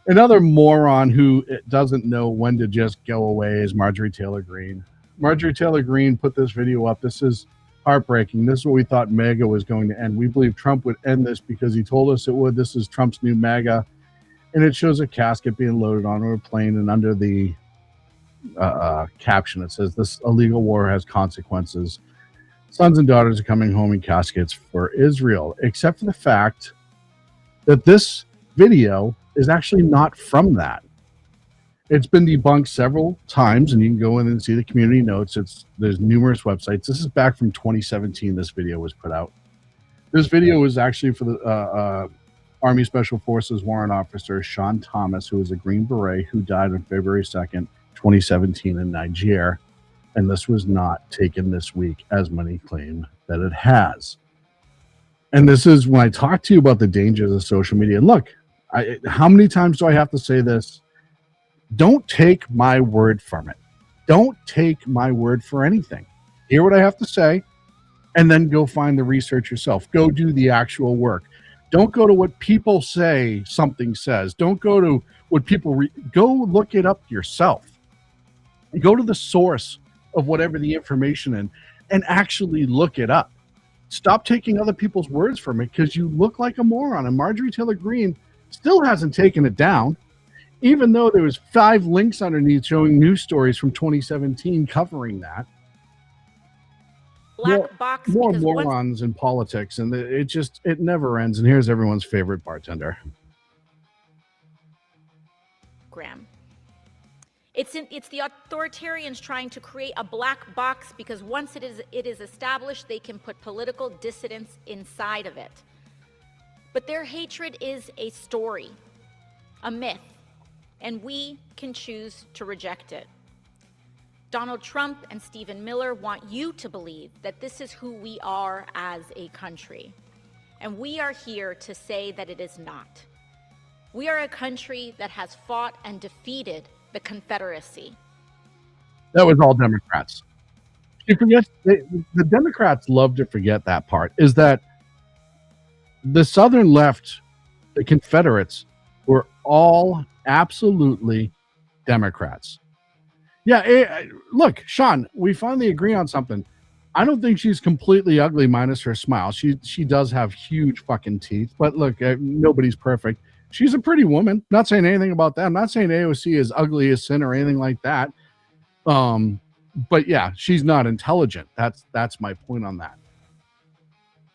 Another moron who doesn't know when to just go away is Marjorie Taylor Greene. Marjorie Taylor Greene put this video up. This is heartbreaking. This is what we thought MAGA was going to end. We believe Trump would end this because he told us it would. This is Trump's new MAGA. And it shows a casket being loaded onto a plane, and under the caption it says, this illegal war has consequences. Sons and daughters are coming home in caskets for Israel, except for the fact that this video is actually not from that. It's been debunked several times, and you can go in and see the community notes. There's numerous websites. This is back from 2017. This video was put out. This video was actually for the Army Special Forces warrant officer Sean Thomas, who was a Green Beret who died on February 2nd, 2017 in Niger. And this was not taken this week, as many claim that it has. And this is when I talk to you about the dangers of social media. And look, how many times do I have to say this? Don't take my word from it. Don't take my word for anything. Hear what I have to say, and then go find the research yourself. Go do the actual work. Don't go to what people say something says. Don't go to what people go look it up yourself. Go to the source of whatever the information is and actually look it up. Stop taking other people's words from it, because you look like a moron. And Marjorie Taylor Greene still hasn't taken it down, even though there was 5 links underneath showing news stories from 2017 covering that. More morons in politics, and it never ends. And here's everyone's favorite bartender. Graham. It's the authoritarians trying to create a black box, because once it is established, they can put political dissidents inside of it. But their hatred is a story, a myth, and we can choose to reject it. Donald Trump and Stephen Miller want you to believe that this is who we are as a country. And we are here to say that it is not. We are a country that has fought and defeated the Confederacy. That was all Democrats. You forget, the Democrats love to forget that part, is that the Southern left, the Confederates, who are all absolutely Democrats. Yeah, look, Sean, we finally agree on something. I don't think she's completely ugly minus her smile. She does have huge fucking teeth, but look, nobody's perfect. She's a pretty woman. Not saying anything about that. I'm not saying AOC is ugly as sin or anything like that. But yeah, she's not intelligent. That's my point on that.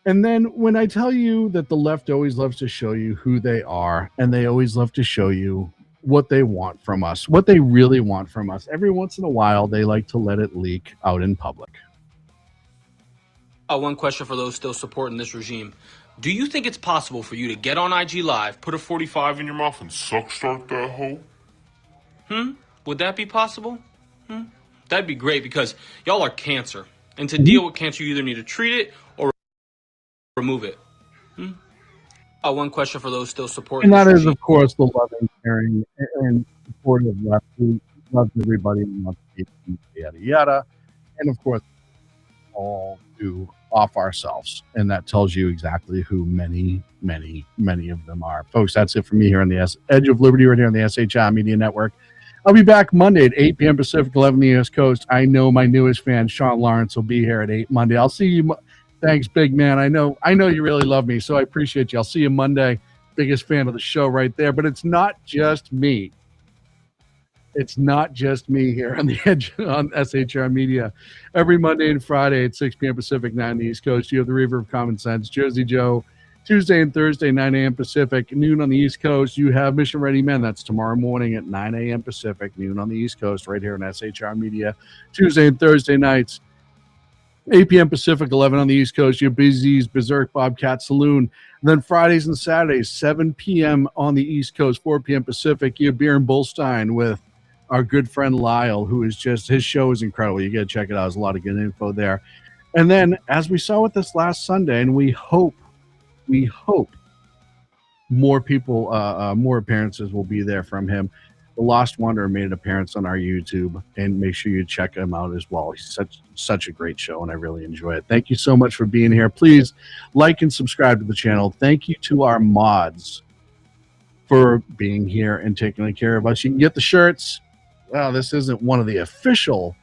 And then when I tell you that the left always loves to show you who they are, and they always love to show you what they want from us, what they really want from us, every once in a while, they like to let it leak out in public. One question for those still supporting this regime. Do you think it's possible for you to get on IG Live, put a 45 in your mouth, and suck start that hoe? Would that be possible? That'd be great because y'all are cancer. And to deal with cancer, you either need to treat it or remove it. One question for those still supporting And that this is, regime. of course, the loving, caring, and supportive left who loves everybody and loves people, yada, yada. And, of course, all do off ourselves. And that tells you exactly who many, many, many of them are. Folks, that's it for me here on the Edge of Liberty right here on the SHI Media Network. I'll be back Monday at 8 p.m. Pacific, 11 East Coast. I know my newest fan, Sean Lawrence, will be here at 8 Monday. I'll see you. Thanks, big man. I know you really love me, so I appreciate you. I'll see you Monday. Biggest fan of the show right there. But it's not just me. It's not just me here on the Edge on SHR Media. Every Monday and Friday at 6 p.m. Pacific, 9 East Coast, you have the Reaver of Common Sense, Jersey Joe. Tuesday and Thursday, 9 a.m. Pacific, noon on the East Coast. You have Mission Ready Men. That's tomorrow morning at 9 a.m. Pacific, noon on the East Coast, right here on SHR Media. Tuesday and Thursday nights, 8 p.m. Pacific, 11 on the East Coast. You have Busy's Berserk Bobcat Saloon. And then Fridays and Saturdays, 7 p.m. on the East Coast, 4 p.m. Pacific. You have Beer and Bullstein with our good friend Lyle, who is just, his show is incredible. You got to check it out. There's a lot of good info there. And then, as we saw with this last Sunday, and we hope more people, more appearances will be there from him. The Lost Wanderer made an appearance on our YouTube, and make sure you check him out as well. He's such a great show, and I really enjoy it. Thank you so much for being here. Please like and subscribe to the channel. Thank you to our mods for being here and taking care of us. You can get the shirts. Well, this isn't one of the official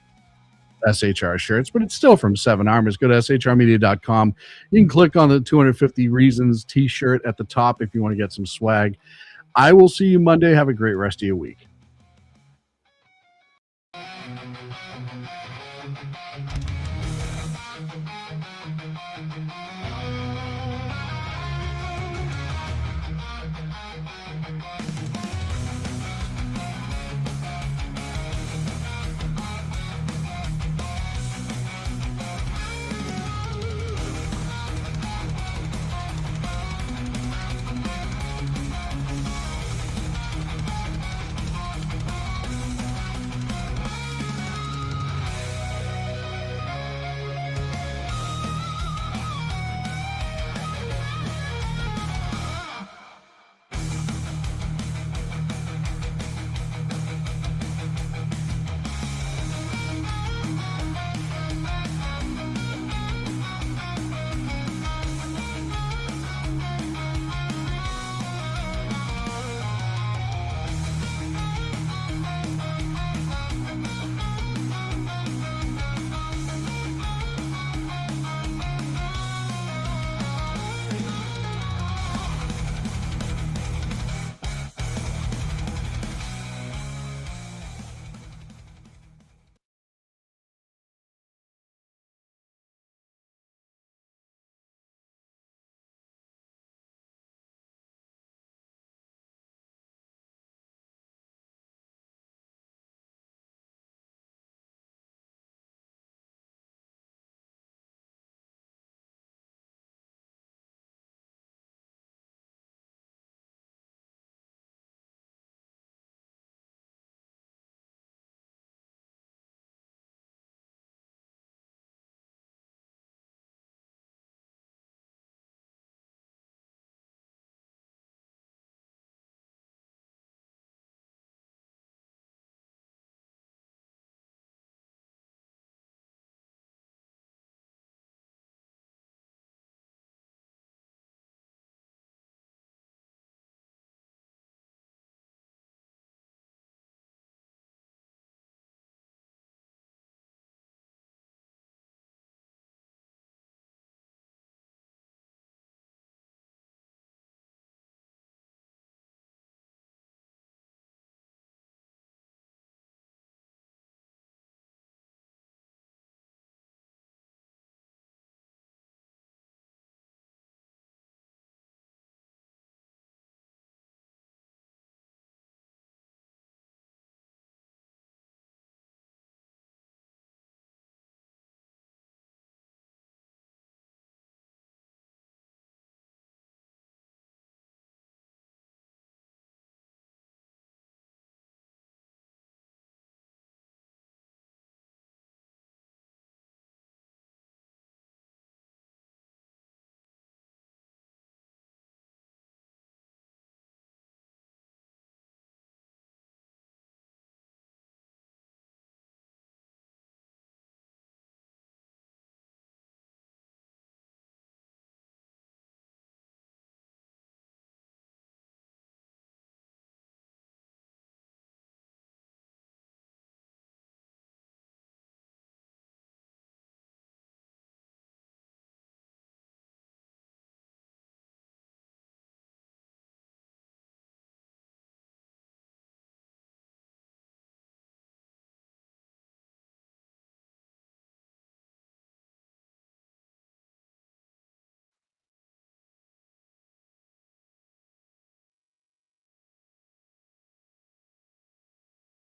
SHR shirts, but it's still from Seven Armors. Go to shrmedia.com. You can click on the 250 Reasons t-shirt at the top if you want to get some swag. I will see you Monday. Have a great rest of your week.